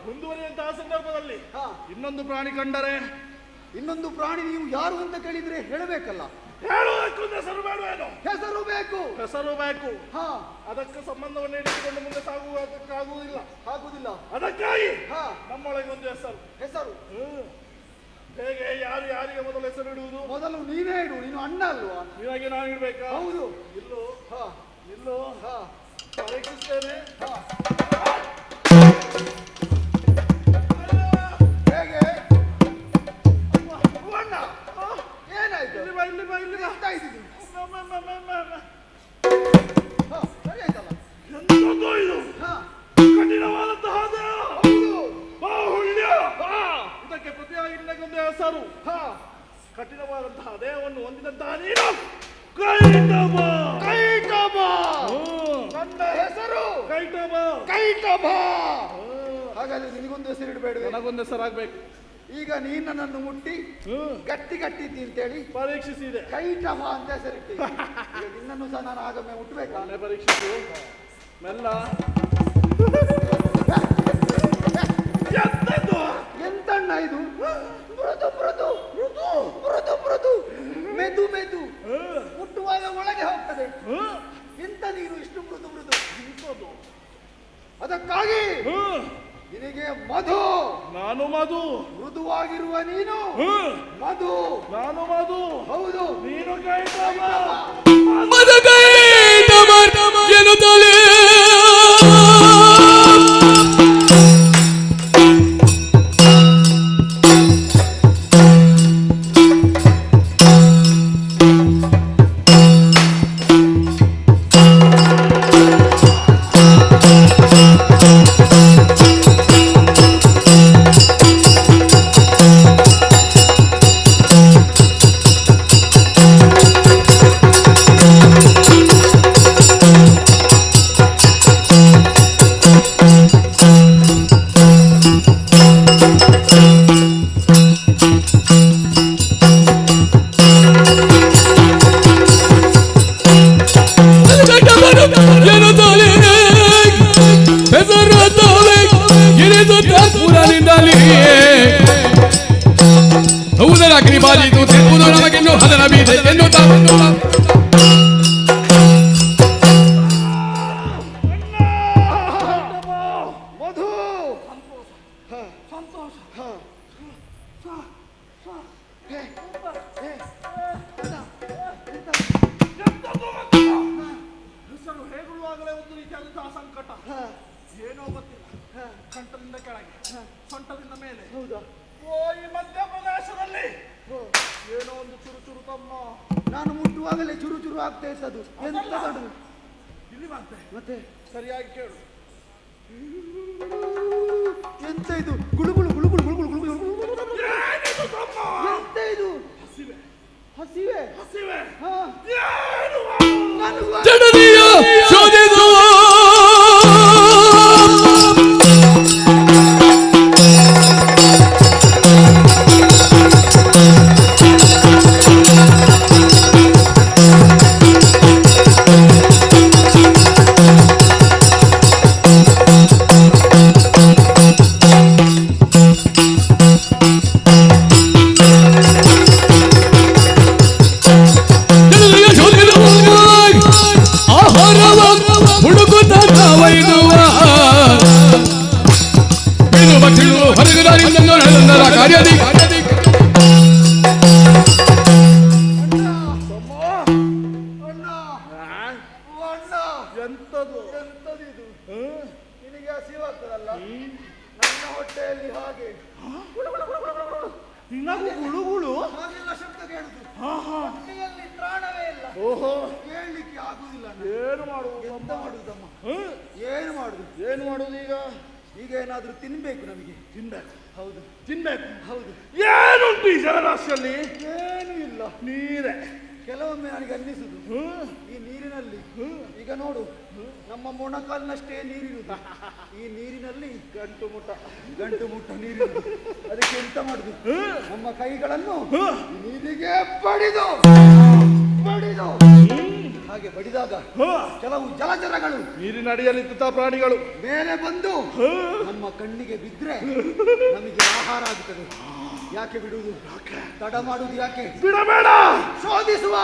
ಮುಂದುವರಿಯುವಂತಹ ಸಂದರ್ಭದಲ್ಲಿ ಇನ್ನೊಂದು ಪ್ರಾಣಿ ಕಂಡರೆ, ಇನ್ನೊಂದು ಪ್ರಾಣಿ ನೀವು ಯಾರು ಅಂತ ಕೇಳಿದ್ರೆ ಹೇಳಬೇಕಲ್ಲ. ಹೇಳುವುದಕ್ಕೂ ಹೆಸರು ಬೇಡವೇನು? ಹೆಸರು ಬೇಕು. ಹೆಸರು ಬೇಕು. ಅದಕ್ಕೆ ಸಂಬಂಧವನ್ನು ಇಟ್ಟುಕೊಂಡು ಮುಂದೆ ಸಾಗುವುದಕ್ಕಾಗುವುದಿಲ್ಲ. ಆಗುವುದಿಲ್ಲ. ಅದಕ್ಕಾಗಿ ನಮ್ಮೊಳಗೆ ಒಂದು ಹೆಸರು. ಹೆಸರು ಹೇಗೆ? ಯಾರು ಯಾರಿಗೆ ಮೊದಲು ಹೆಸರು ಇಡುವುದು? ಮೊದಲು ನೀವೇ ಇಡು. ನೀನು ಅಣ್ಣ ಅಲ್ವಾ? ನೀವಾಗಿ ನಾನು ಇಡ್ಬೇಕಾ? ಹೌದು. ಇಲ್ಲೋ ಇಲ್ಲೋ ಪರೀಕ್ಷಿಸ್ತೇನೆ. ಹೇಗೆ? ಅಣ್ಣ ಏನಾಯ್ತು? ಇಲ್ಲಿ ಬಾ, ಇಲ್ಲಿ ಬಾ, ಇಲ್ಲಿ ಬಾ. ಸರಿ ಆಯ್ತಲ್ಲ. ಎಂತದ್ದು ಇದು? ಕಠಿಣವಾದಂತಹ ಬಾಹುಳ್ಯ. ಇದಕ್ಕೆ ಪ್ರತಿಯಾಗಿ ನಿನಗೊಂದು ಹೆಸರು. ಕಠಿಣವಾದಂತಹ ದೇಹವನ್ನು ಹೊಂದಿದಂತಹ ನೀನು ಕೈಟಭ. ಕೈಟಭ ನನ್ನ ಹೆಸರು. ಕೈಟಭ. ಕೈಟಭ. ಹಾಗಾದ್ರೆ ನಿನಗೊಂದು ಹೆಸರು ಇಡಬೇಡ? ನನಗೊಂದು ಹೆಸರಾಗಬೇಕು. ಈಗ ನೀನು ನನ್ನನ್ನು ಮುಟ್ಟಿ ಗಟ್ಟಿ ಗಟ್ಟಿದ್ದಿ ಅಂತೇಳಿ ಪರೀಕ್ಷಿಸಿದೆ. ಕೈಟಭ ಅಂತ ಹೆಸರಿಟ್ಟಿ. ನಿನ್ನನ್ನು ಸಹ ನಾನು ಆಗಮೆ ಮುಟ್ಟಬೇಕಾ? ನಾನೇ ಪರೀಕ್ಷಿಸು. ಮೆಲ್ಲ. ಎಂತಣ್ಣ ಇದು? ಮೃದು ಮೃದು ಮೃದು ಮೃದು ಮೃದು ಮೆದು ಮೆದು ಮುಟ್ಟುವಾಗ ಒಳಗೆ ಹೋಗ್ತದೆ. ಎಂತ ನೀನು ಇಷ್ಟು ಮೃದು ಮೃದು? ಅದಕ್ಕಾಗಿ ನಿನಗೆ ಮಧು. ನಾನು ಮಧು. ಮೃದುವಾಗಿರುವ ನೀನು ಮಧು. ನಾನು ಮಧು. ಹೌದು, ನೀನು ಕೈಟಭ. ಎನ್ನುತ್ತಲೇ ಅಗ್ನಿಬಾಲಿತು ತಿರುವುದು ನಮಗೆನ್ನು ಹದನ ಬೀದೆ ಎನ್ನುತ್ತಾ ಮಧು. ಸಂತೋಷ. ಹೆಸರು ಹೇಳುವಾಗಲೇ ಒಂದು ರೀತಿಯಾದಂತಹ ಸಂಕಟ. ಏನೋ ಗೊತ್ತಿಲ್ಲ. ಕಂಠದಿಂದ ಕೆಳಗೆ, ಸೊಂಟದಿಂದ ಮೇಲೆ. ಹೌದಾ? ಓ, ಈ ಮಧ್ಯಪ್ರದೇಶದಲ್ಲಿ ಏನೋ ಒಂದು ಚುರು ಚುರು ತಮ್ಮ. ನಾನು ಮುಟ್ಟುವಾಗಲೇ ಚುರು ಚುರು ಆಗ್ತಾ ಇರ್ತದು. ಎಂತ ಇಲ್ಲಿ ಮತ್ತೆ ಸರಿಯಾಗಿ ಕೇಳು. ಎಂತ ಇದು? ಗುಳುಗುಳು ಗುಳುಗುಳು ಗುಳುಗುಳು ಗುಳುಗುಳು. ಎಂತ ಇದು? ಹಸಿವೆ ಹಸಿವೆ ಹಸಿವೆ. ಜಡದಿಯ ಶೋಧಿಸುವ ಕಾರ್ಯದಿ ಎಂತದು ಎಂತದಿದು ನಿನಗೆ ಹಸಿವಾಗ್ತದಲ್ಲ ನನ್ನ ಹೊಟ್ಟೆಯಲ್ಲಿ ಹಾಗೆ ನಿನಗೂ ಗುಳುಗುಳು ಹಾಗೆಲ್ಲ ಶಬ್ದ ಕೇಳುದು ಹೊಟ್ಟೆಯಲ್ಲಿ ಪ್ರಾಣವೇ ಇಲ್ಲ ಓಹೋ ಕೇಳಲಿಕ್ಕೆ ಆಗುದಿಲ್ಲ ಏನು ಮಾಡುವುದು ಎಂತ ಮಾಡುದಮ್ಮ ಏನು ಮಾಡುದು ಈಗ ಏನಾದ್ರೂ ತಿನ್ಬೇಕು ನಮಗೆ ತಿನ್ಬೇಕು ಹೌದು ತಿನ್ಬೇಕು ಹೌದು ಏನುಂಟು ಈ ಜಲರಾಶಿಯಲ್ಲಿ ಏನು ಇಲ್ಲ ನೀರೇ ಕೆಲವೊಮ್ಮೆ ನನಗೆ ಅನ್ನಿಸುದು ಈ ನೀರಿನಲ್ಲಿ ಈಗ ನೋಡು ನಮ್ಮ ಮೊಣಕಾಲಿನಷ್ಟೇ ನೀರಿರುವುದು ಈ ನೀರಿನಲ್ಲಿ ಗಂಟು ಮುಟ್ಟ ನೀರಿರುವುದು ಅದಕ್ಕೆ ಎಂತ ಮಾಡುದು ನಮ್ಮ ಕೈಗಳನ್ನು ನೀರಿಗೆ ಬಡಿದು ಹಾಗೆ ಬಡಿದಾಗ ಕೆಲವು ಜಲಚರಗಳು ನೀರಿನಡಿಯಲ್ಲಿದ್ದ ಪ್ರಾಣಿಗಳು ಮೇಲೆ ಬಂದು ನಮ್ಮ ಕಣ್ಣಿಗೆ ಬಿದ್ರೆ ನಮಗೆ ಆಹಾರ ಆಗುತ್ತದೆ. ಯಾಕೆ ಬಿಡುವುದು? ತಡ ಮಾಡುವುದು ಯಾಕೆ? ಬಿಡಬೇಡ, ಶೋಧಿಸುವ.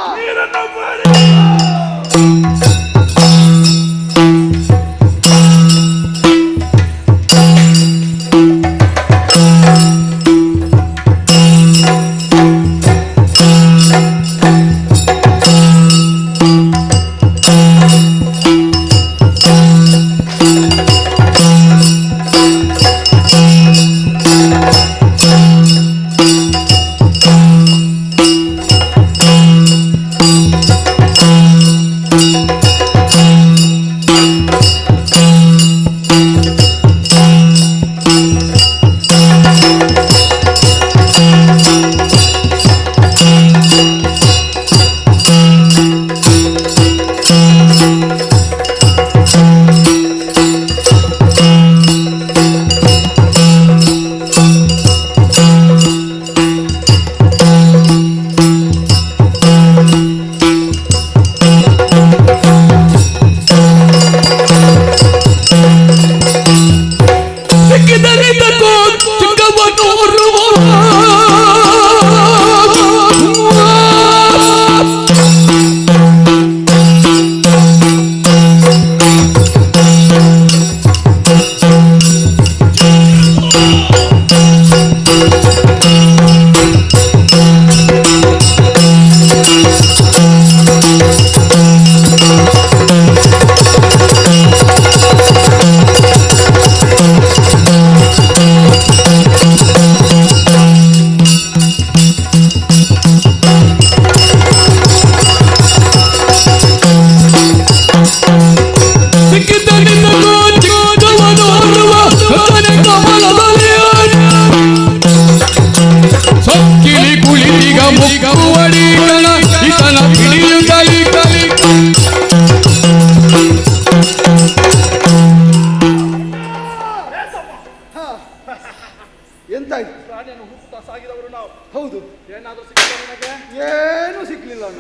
ಎಂತಾಯ್ತು? ಪ್ರಾಣಿಯನ್ನು ಹುಟ್ಟುತ್ತಾ ಸಾಗಿದವರು ನಾವು. ಹೌದು. ಏನಾದ್ರೂ ಸಿಕ್ಕಿಲ್ಲ ನಿನಗೆ? ಏನು ಸಿಕ್ಲಿಲ್ಲ ಅಣ್ಣ.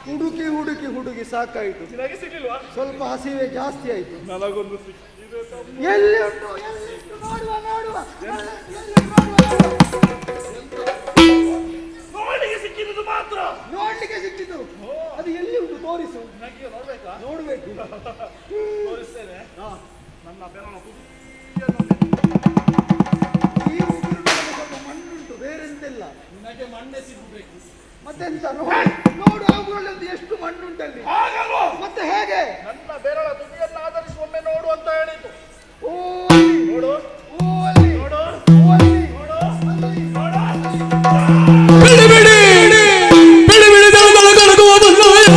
ಹುಡುಕಿ ಹುಡುಕಿ ಹುಡುಗಿ ಸಾಕಾಯ್ತು. ನಿನಗೆ ಸಿಕ್ಲಿಲ್ವಾ? ಸ್ವಲ್ಪ ಹಸಿವೆ ಜಾಸ್ತಿ ಆಯ್ತು. ನನಗೊಂದು ಎಲ್ಲಿ ಉಂಟು? ನೋಡುವ ನೋಡುವ. ನೋಡ್ಲಿಕ್ಕೆ ಸಿಕ್ಕಿದ್ದು ಮಾತ್ರ. ನೋಡ್ಲಿಕ್ಕೆ ಸಿಕ್ಕಿದ್ದು ಅದು ಎಲ್ಲಿ ಉಂಟು ತೋರಿಸು. ನೋಡ್ಬೇಕಾ? ನೋಡ್ಬೇಕು. ತೋರಿಸ್ತೇನೆ. ನನ್ನ ಬೆರಳ ಮಣ್ಣುಂಟು, ಬೇರೆಂತೆಲ್ಲ. ನಿನಗೆ ಮಣ್ಣೆ ಸಿಗಬೇಕು. ಮತ್ತೆಂತ? ನೋಡು ಅವುಗಳಲ್ಲಿ ಎಷ್ಟು ಮಣ್ಣುಂಟಲ್ಲಿ. ಮತ್ತೆ ಹೇಗೆ? ನನ್ನ ಬೆರಳ ತುದಿಯನ್ನು ಆಧರಿಸಿ ಒಮ್ಮೆ ನೋಡು ಅಂತ ಹೇಳಿತು. ಓ ನೋಡು, ಓ ಅಲ್ಲಿ ನೋಡು, ಓ ಅಲ್ಲಿ ನೋಡು, ಅಲ್ಲಿ ನೋಡು. ಬಿಡಿ ಬಿಡಿ ಬಿಡಿ ಬಿಡಿ ದಳದಳ ಕಣಗುವ ಬಂದವಯ್ಯ.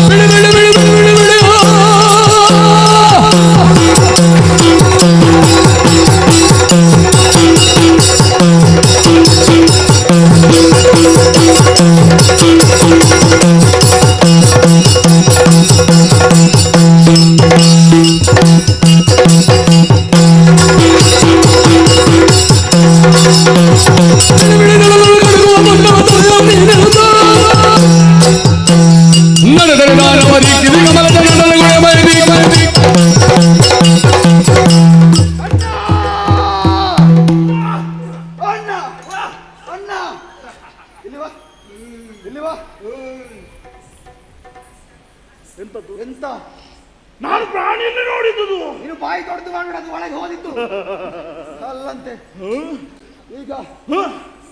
ಬಿಡಿ ಬಿಡಿ ಬಿಡಿ ಬಿಡಿ ಬಿಡಿ ಬಿಡಿ. ನಾನು ಪ್ರಾಣಿಯನ್ನು ನೋಡಿದ್ದು. ನೀನು ಬಾಯಿ ತೊಡೆದು ಮಾಡಬೇಡ, ಅದು ಒಳಗೆ ಹೋದಿತ್ತು ಅಲ್ಲಂತೆ. ಈಗ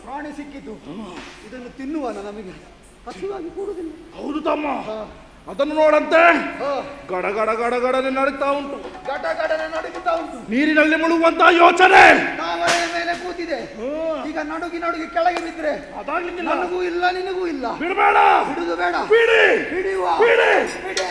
ಪ್ರಾಣಿ ಸಿಕ್ಕಿತು, ಇದನ್ನು ತಿನ್ನುವನ ನಮಗೆ ಹಸಿವಾಗಿ ಕೂಡುದಿಲ್ಲ. ಹೌದು ತಮ್ಮ, ಅದನ್ನು ನೋಡಂತೆ ಗಡ ಗಡ ಗಡ ಗಡನೆ ನಡುತ್ತಾ ಉಂಟು, ಗಡ ಗಡನೆ ನಡುಗುತ್ತಾ ಉಂಟು. ನೀರಿನಲ್ಲಿ ಮುಳುಗುವಂತಹ ಯೋಚನೆ ನಾವೇ ಮೇಲೆ ಕೂತಿದೆ. ಈಗ ನಡುಗಿ ನಡುಗಿ ಕೆಳಗೆ ಬಿದ್ರೆ ಅದಾಗ್ಲಿಕ್ಕಿಲ್ಲ. ನನಗೂ ಇಲ್ಲ, ನಿನಗೂ ಇಲ್ಲ. ಬಿಡಬೇಡ, ಬಿಡುದು ಬೇಡ. ಬಿಡಿ, ಬಿಡುವ, ಬಿಡಿ, ಬಿಡಿ.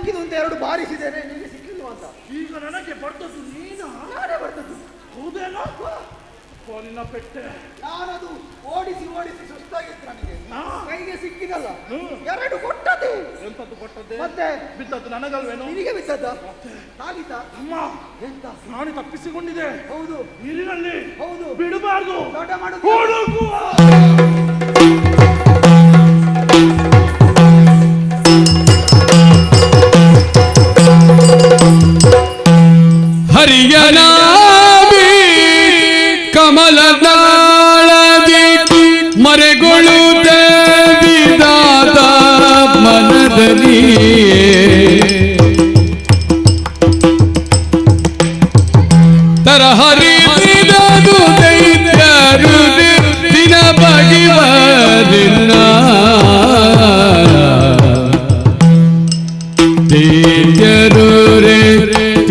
ಸಿಕ್ಕಿದು ಅಂತ 2 ಬಾರಿಸಿದ್ದೇನೆ, ನಿನಗೆ ಸಿಕ್ಕಿಲ್ವ ಅಂತ. ಈಗ ನನಗೆ ಬರ್ತದ್ದು ನೀನು, ನಾನೇ ಬರ್ತದ್ದು. ಹೌದೇನೋ ನಿನ್ನ ಪೆಟ್ಟೆ. ನಾನದು ಓಡಿಸಿ ಸುಸ್ತಾಗಿತ್ತು ನನಗೆ, ಕೈಗೆ ಸಿಕ್ಕಿದಲ್ಲ. 2 ಕೊಟ್ಟದ್ದು. ಎಂತದ್ದು ಕೊಟ್ಟದ್ದೆ? ಮತ್ತೆ ಬಿದ್ದದ್ದು ನನಗಲ್ವೇನೋ? ನಿನಗೆ ಬಿದ್ದದ್ದ? ನಾಗಿದ್ದ? ಅಮ್ಮ ಎಂತ ಪ್ರಾಣಿ ತಪ್ಪಿಸಿಕೊಂಡಿದೆ. ಹೌದು, ನೀರಿನಲ್ಲಿ. ಹೌದು, ಬಿಡಬಾರ್ದು. ದೊಡ್ಡ ಮಾಡುದು. ಹರಿಯನಾಭಿ ಕಮಲನಾಳದಿ ಮರೆಗೊಳ್ಳುತ್ತ ಬಿದ್ದಾದ ಮನದಲ್ಲಿ ತರಹರಿಸಿದದು ದೈತ್ಯರು ದಿನ ಬಗೆವರಿಲ್ಲ. ದೈತ್ಯರು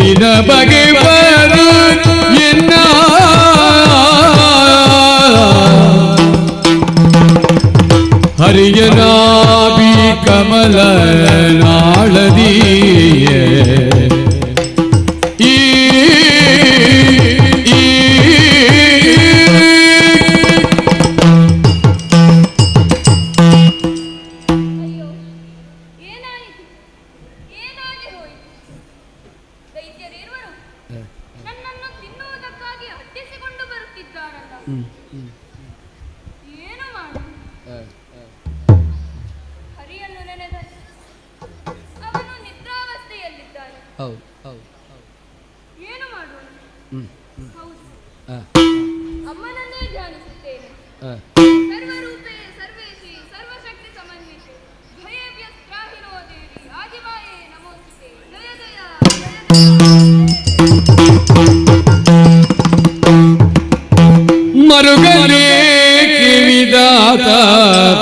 ದಿನ ಬಗೆವರು ಎನ್ನ ಹರಿಯನಾಭಿ ಕಮಲ ನಾಳದಿಯ ನನ್ನನ್ನು ತಿನ್ನುವುದಕ್ಕಾಗಿ ಅಟ್ಟಿಸಿಕೊಂಡು ಬರುತ್ತಿದ್ದಾರಲ್ಲ, ಏನು ಮಾಡು? ಹರಿಯನ್ನು ನೆನೆದರೆ ಅವನು ನಿದ್ರಾವಸ್ಥೆಯಲ್ಲಿದ್ದಾನೆ. ಏನು ಮಾಡುವ? ಹೌದು, ಅಮ್ಮನನ್ನೇ ಧ್ಯಾನಿಸುತ್ತೇನೆ. ಸರ್ವರೂಪೇ ಸರ್ವೇಶಿ ಸರ್ವಶಕ್ತಿ ಸಮನ್ವಿತೆ ಭಯವ್ಯಸ್ತ್ರಾಹಿನೋ ದೇವಿ ಆದಿಮಾಯೇ ನಮೋಸ್ತುತೆ. ಜಯ ಜಯ ಮರುಗಲೇ ಕಿವಿದಾತ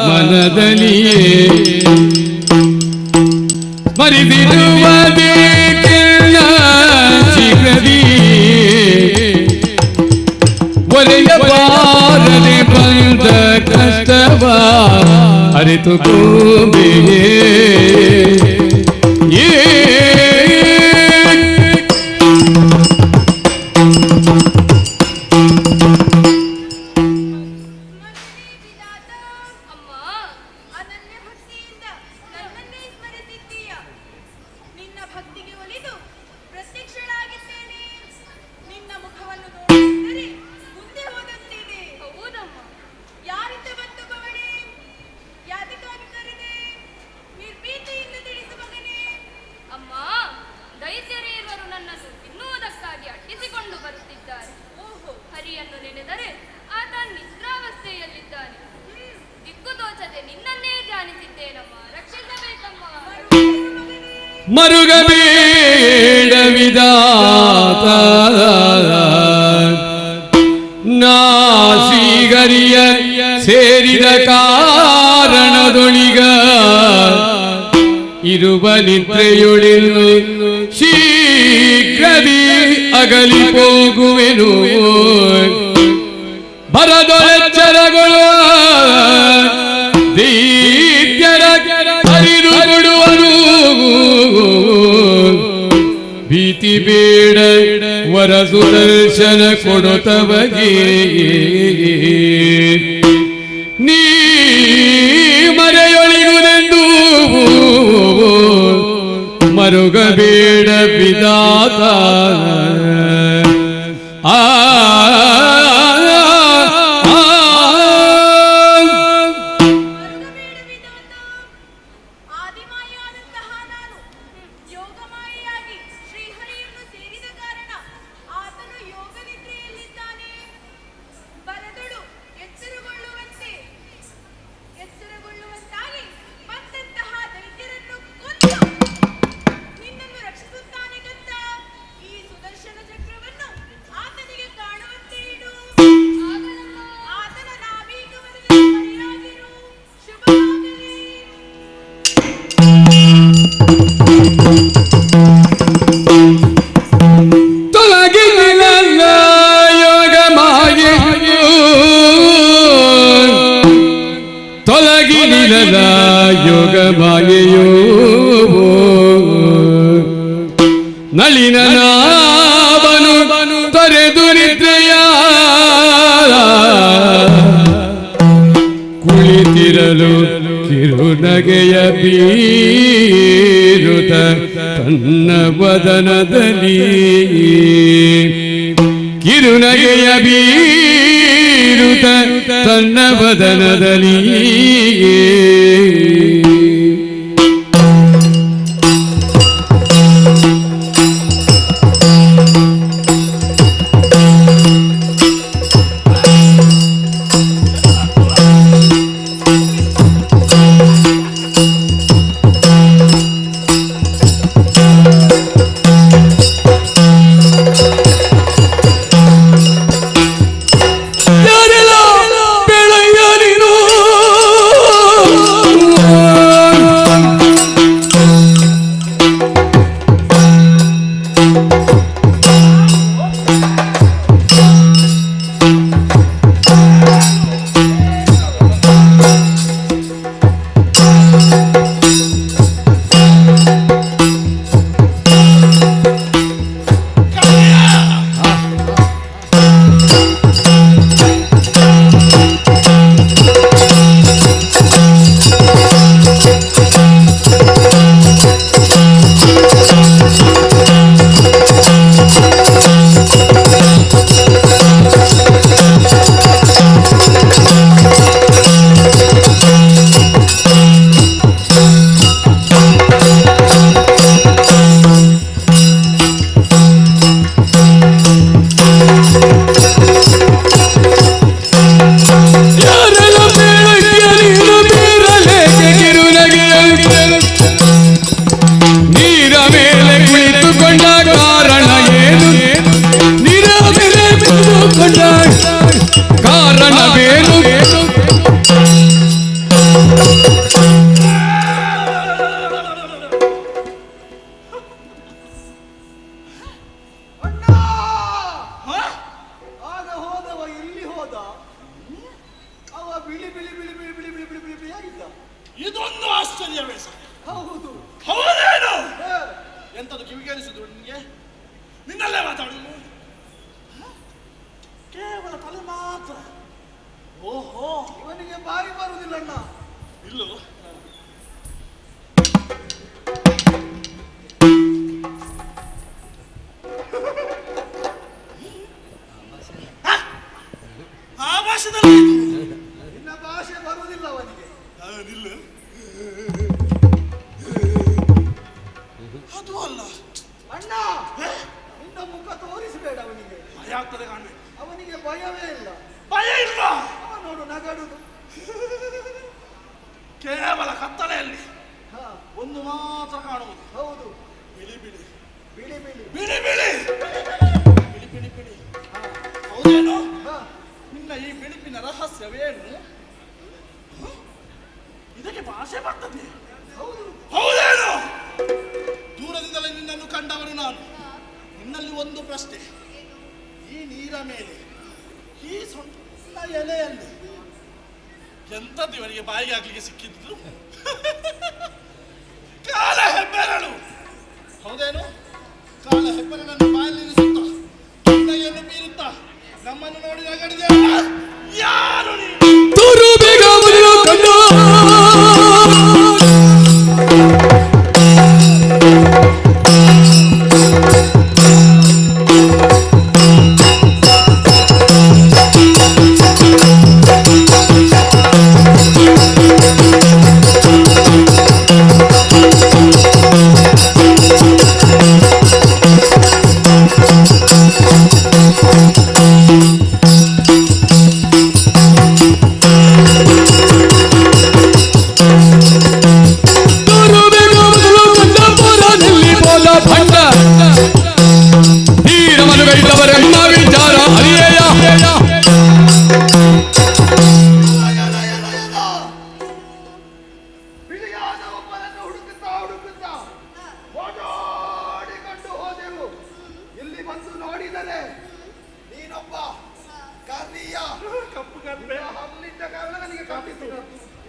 ಮನದಲ್ಲಿಯೇ ಮರಿದಿರುವುದೇ ಕೆಲ್ಲ ಶೀಘ್ರದಿ ಒರೆಯಬಾರದೆ ಬಂದ ಕಷ್ಟವ ಅರಿತುಕೋಬೇಯೇ. ಹರಿಯನ್ನು ನೆನೆದರೆ ಆತ ನಿದ್ರಾವಸ್ಥೆಯಲ್ಲಿದ್ದಾನೆ. ದಿಕ್ಕು ತೋಚದೆ ನಿನ್ನನ್ನೇ ಧ್ಯಾನಿಸಿದ್ದೇನಮ್ಮ, ರಕ್ಷಿಸಬೇಕಮ್ಮ. ಮರುಗಬೇಡ ವಿಧಾತ ನಾಸಿಗರಿಯ ಸೇರಿದ ಕಾರಣದೊಳಿಗ ಇರುವ ನಿದ್ರೆಯೊಳಿನ್ನು ಶೀಘ್ರದಿ ಅಗಲಿ ಹೋಗುವೆನು. ಬರದೊಳೆಚ್ಚರಗಳು ದೈತ್ಯರ ಹರಿದು ಕೊಡುವರು. ಭೀತಿ ಬೇಡ ವರ ಸುದರ್ಶನ ಕೊಡುತ್ತವಗೆ ನೀ ಮರೆಯೊಳಿಗುದೆಂದು ಮರುಗಬೇಡ ವಿಧಾತ. ನಿನ್ನನ್ನು ರಕ್ಷಿಸುತ್ತಾನೆ ಗೊತ್ತಾ? ಈ ಸುದರ್ಶನ ತನ್ನ ವದನದಲ್ಲಿ ಕಿರುನಗೆಯ ಬೀರುತ ತನ್ನ ವದನದಲ್ಲಿ ಇದೊಂದು ಆಶ್ಚರ್ಯವೇ ಸರ್. ಹೌದು ಹೌದೇನು? ಎಂತದ್ದು ಕಿವಿ ಕೇಳಿಸಿದ್ರು ನಿನ್ಗೆ? ನಿನ್ನಲ್ಲೇ ಮಾತಾಡುದು ಕೇವಲ ತಲೆ ಮಾತ್ರ. ಓಹೋ, ಇವನಿಗೆ ಬಾಯಿ ಬರುವುದಿಲ್ಲ ಅಣ್ಣ. ಇಲ್ಲೋ ಆ ಭಾಷೆದಲ್ಲಿ ನಿನ್ನ ಭಾಷೆ ಬರುವುದಿಲ್ಲ ಅವನಿಗೆ. ಅದು ಅಲ್ಲ ಅಣ್ಣ, ನಿನ್ನ ಮುಖ ತೋರಿಸಬೇಡ ಅವನಿಗೆ. ಭಯ ಆಗ್ತದೆ ಕಾಣ್ಬೇಕು. ಅವನಿಗೆ ಭಯವೇ ಇಲ್ಲ. ಭಯ ಇಲ್ಲ. ನೋಡು ನಗಡುದು ಕೇವಲ ಕತ್ತಲೆಯಲ್ಲಿ ಒಂದು ಮಾತ್ರ ಕಾಣುವುದು. ಹೌದು, ಬಿಳಿ ಬಿಳಿ ಬಿಳಿ ಬಿಳಿ ಬಿಳಿ ಬಿಳಿ ಬಿಳಿ ಬಿಳಿ ಬಿಳಿ. ಹೌದೇನು? ನಿನ್ನ ಈ ಬಿಳಿಪಿನ ರಹಸ್ಯವೇನು? ಇದಕ್ಕೆ ಭಾಷೆ ಬರ್ತದೆ. ಹೌದೇನು? ದೂರದಿಂದಲೇ ನಿನ್ನನ್ನು ಕಂಡವನು ನಾನು. ನಿನ್ನಲ್ಲಿ ಒಂದು ಪ್ರಶ್ನೆ. ಈ ನೀರ ಮೇಲೆ ಈ ಸಣ್ಣ ಎಲೆಯಲ್ಲಿ ಎಂಥದ್ದು ಇವರಿಗೆ ಬಾಯಿಗೆ ಆಗ್ಲಿಕ್ಕೆ ಸಿಕ್ಕಿದ್ದು? ಕಾಲ ಹೆಬ್ಬೆರಳು. ಹೌದೇನು? ಕಾಲ ಹೆಬ್ಬೆರಳನ್ನು ಬಾಯಲ್ಲಿರಿಸುತ್ತಾ ಕಣ್ಣಯ್ಯನ್ನು ಬೀರುತ್ತಾ ನಮ್ಮನ್ನು ನೋಡಿ ನಗಡಿದೆ. ಯಾರು ನೀನು?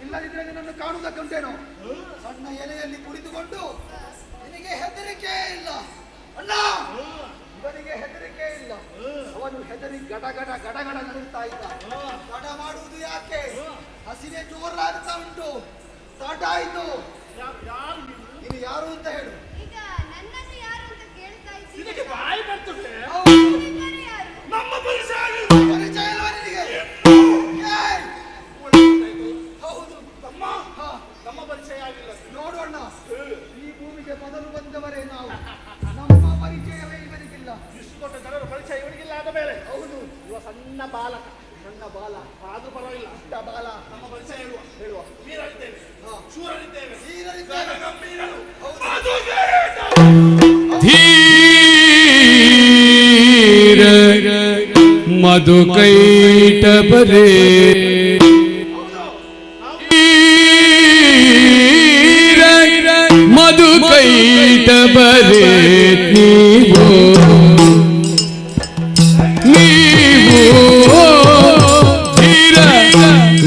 ಇಲ್ಲದಿದ್ರೆ ನಿನ್ನನ್ನು ಕಾಣುವುದಕ್ಕುಂಟೇನೋ? ಸಣ್ಣ ಎಲೆಯಲ್ಲಿ ಕುಳಿತುಕೊಂಡು ನಿನಗೆ ಹೆದರಿಕೆ ಇಲ್ಲ ಅಣ್ಣ. ಇವನಿಗೆ ಹೆದರಿಕೆ ಇಲ್ಲ. ಅವನು ಹೆದರಿ ಗಡ ಗಡ ಗಡ ಗಡ ನಡುತ್ತಾ ಇದ್ದ. ತಡ ಮಾಡುವುದು ಯಾಕೆ? ಹಸಿವೆ ಜೋರಾಗ್ತಾ ಉಂಟು. ತಡ ಆಯ್ತು. ನೀನು ಯಾರು ಅಂತ ಹೇಳು. ಈಗ ನನ್ನ ಬಾಲಕ ಸಣ್ಣ ಬಾಲ ಆದ್ರೂ ಪರವಾಗಿಲ್ಲ ಸಣ್ಣ ಬಾಲ ನಮ್ಮ ಪರಿಚಯ ಹೇಳುವ ವೀರರಿದ್ದೇವೆ ಶೂರರಿದ್ದೇವೆ ಗಂಭೀರರು ಧೀರ ಮಧುಕೈಟಭರೆ ಮಧುಕೈಟಭರೆ ನೀವು ಧೀರ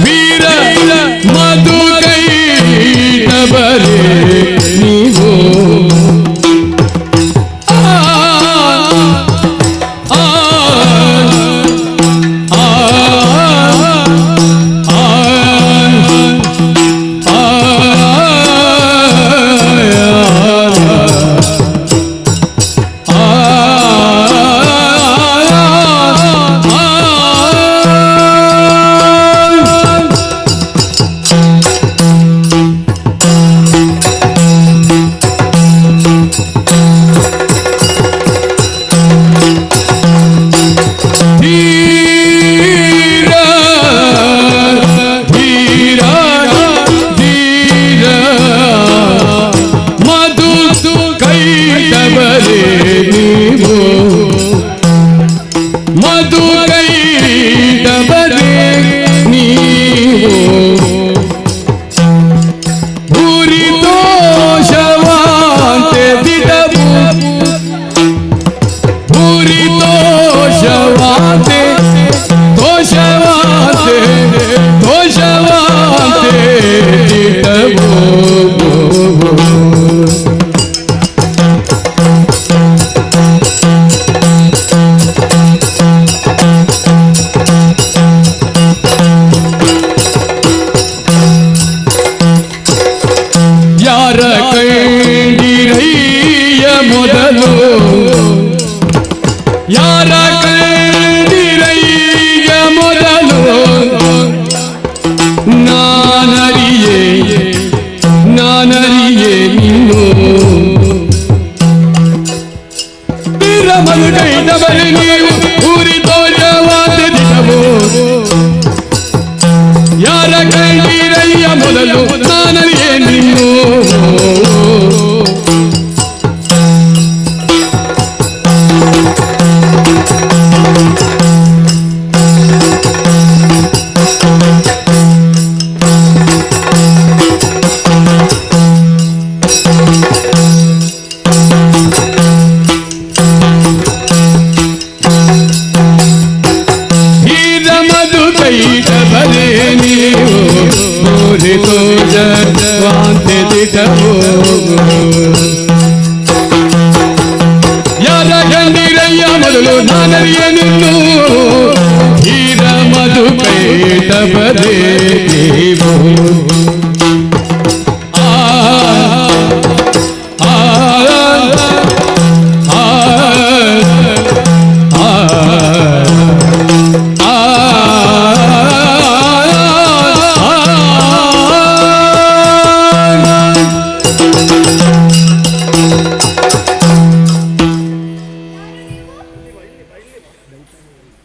ವೀರ ಮಧುಕೈಟಭರೆ ನೀವು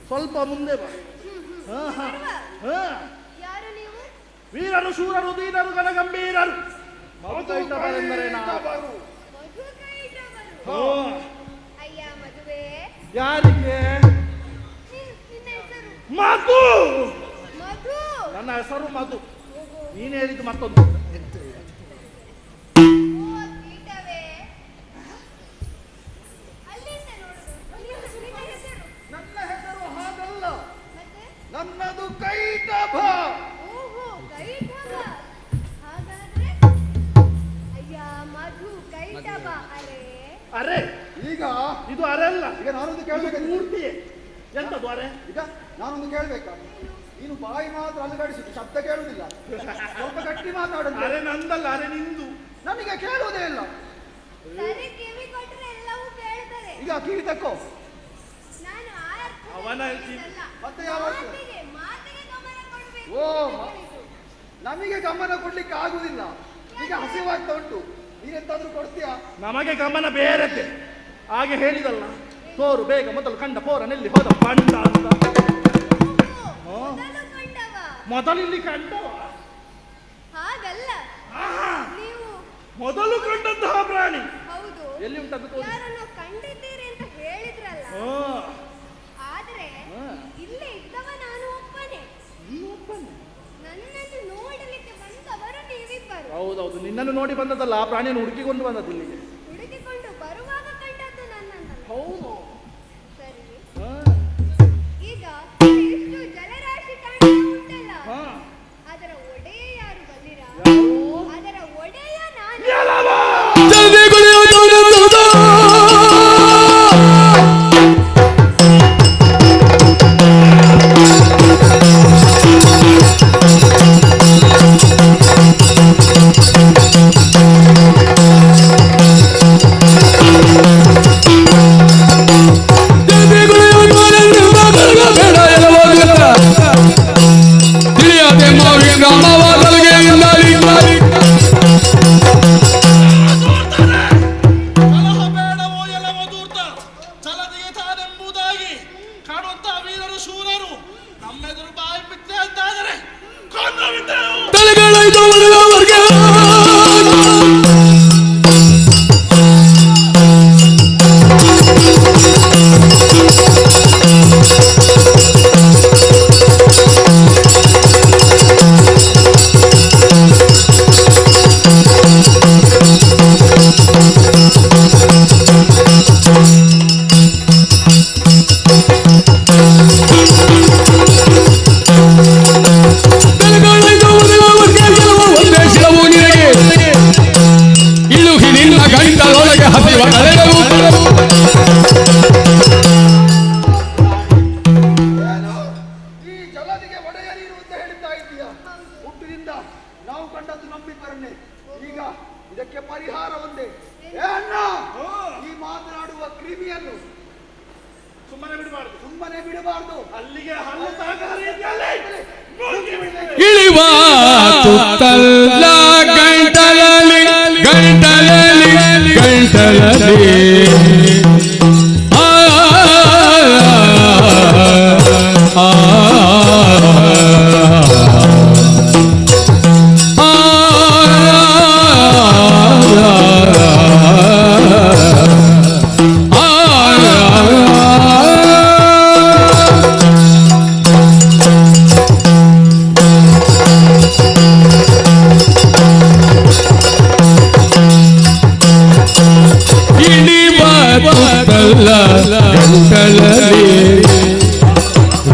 ಸ್ವಲ್ಪ ಮುಂದೆ ಬಾ. ವೀರರು ಶೂರರು ದೀನರು ಗಣಗಂಭೀರರು ಮಧುಕೈಟಭರೆಂದರೆ ಯಾರಿಗೆ ಮಧು ನನ್ನ ಹೆಸರು ಮಧು ನೀನು ಹೇಳಿದ್ದು ಮತ್ತೊಂದು ನನ್ನ ಹೆಸರು ಹಾಗಲ್ಲ ನನ್ನದು ಕೈಟಭ ಅರೆ ಈಗ ಇದು ಅರೆ ಅಲ್ಲ ಈಗ ನಾನೊಂದು ಕೇಳಬೇಕು ಮೂರ್ತಿ ಎಂತದು ಅರೆ ಈಗ ನಾನೊಂದು ಕೇಳಬೇಕಾ ನೀನು ಬಾಯಿ ಮಾತ್ರ ಅಲುಗಾಡಿಸಿದ್ದು ಶಬ್ದ ಕೇಳುವುದಿಲ್ಲ ಸ್ವಲ್ಪ ಗಟ್ಟಿ ಮಾತಾಡೋದು ಅರೆ ನಂದಲ್ಲ ಅರೆ ನಿಂದು ನನಗೆ ಕೇಳುವುದೇ ಇಲ್ಲ ಈಗ ಕಿವಿ ತಕ್ಕೋ ಅವನ ಮತ್ತೆ ಯಾವ ಓ ನಮಗೆ ಗಮನ ಕೊಡ್ಲಿಕ್ಕೆ ಆಗುದಿಲ್ಲ ಈಗ ಹಸಿವಾಗ್ತಾ ಉಂಟು ನೀನೆಂತಾದ್ರೂ ಕೊಡ್ತೀಯಾ ನಮಗೆ ಗಮನ ಬೇರೆದ್ದೆ ಹಾಗೆ ಹೇಳಿದಲ್ಲ ತೋರು ಬೇಗ ಮೊದಲು ಕಂಡ ಪೋರನೆಲ್ಲಿ ಹೋದ ಬಂಡ ಅಂತ ಮೊದಲು ಕಂಡವ. ಮೊದಲು ಇಲ್ಲಿ ಕಂಡವ? ಹಾಗಲ್ಲ, ನೀವು ಮೊದಲು ಕಂಡಂತಹ ಪ್ರಾಣಿ. ಹೌದು. ಎಲ್ಲಿ ಉಂಟದು? ಯಾರನ್ನು ಕಂಡಿದ್ದೀರಿ ಅಂತ ಹೇಳಿದ್ರಲ್ಲ. ಆದ್ರೆ ಇಲ್ಲೇ ಇದ್ದವ ನಾನು ಒಬ್ಬನೇ. ನನ್ನನ್ನು ನೋಡಲಿಕ್ಕೆ ಬಂದವರು ನೀವಿಬ್ಬರು. ಹೌದೌದು, ನಿನ್ನನ್ನು ನೋಡಿ ಬಂದದಲ್ಲ, ಆ ಪ್ರಾಣಿಯನ್ನು ಹುಡುಕಿಕೊಂಡು ಬಂದದ್ದು ಇಲ್ಲಿಗೆ. ಹುಡುಕಿಕೊಂಡು ಬರುವಾಗ ಕಂಡದ್ದು ನನ್ನನ್ನು. ಹೌದು. ಸರಿ, ಈಗ ಇಷ್ಟು ಜಲರಾಶಿ ಕಾಣ್ತಾ ಉಂಟಲ್ಲ, ಅದರ ಒಡೆಯ ಯಾರು ಬಲ್ಲಿರಾ? ಅದರ ಒಡೆಯ ನಾನು. ಇಳಿವ ತುತ್ತಲ್ಲ ಗಂಟಲಲ್ಲಿ ಗಂಟಲಲ್ಲಿ ಗಂಟಲಲ್ಲಿ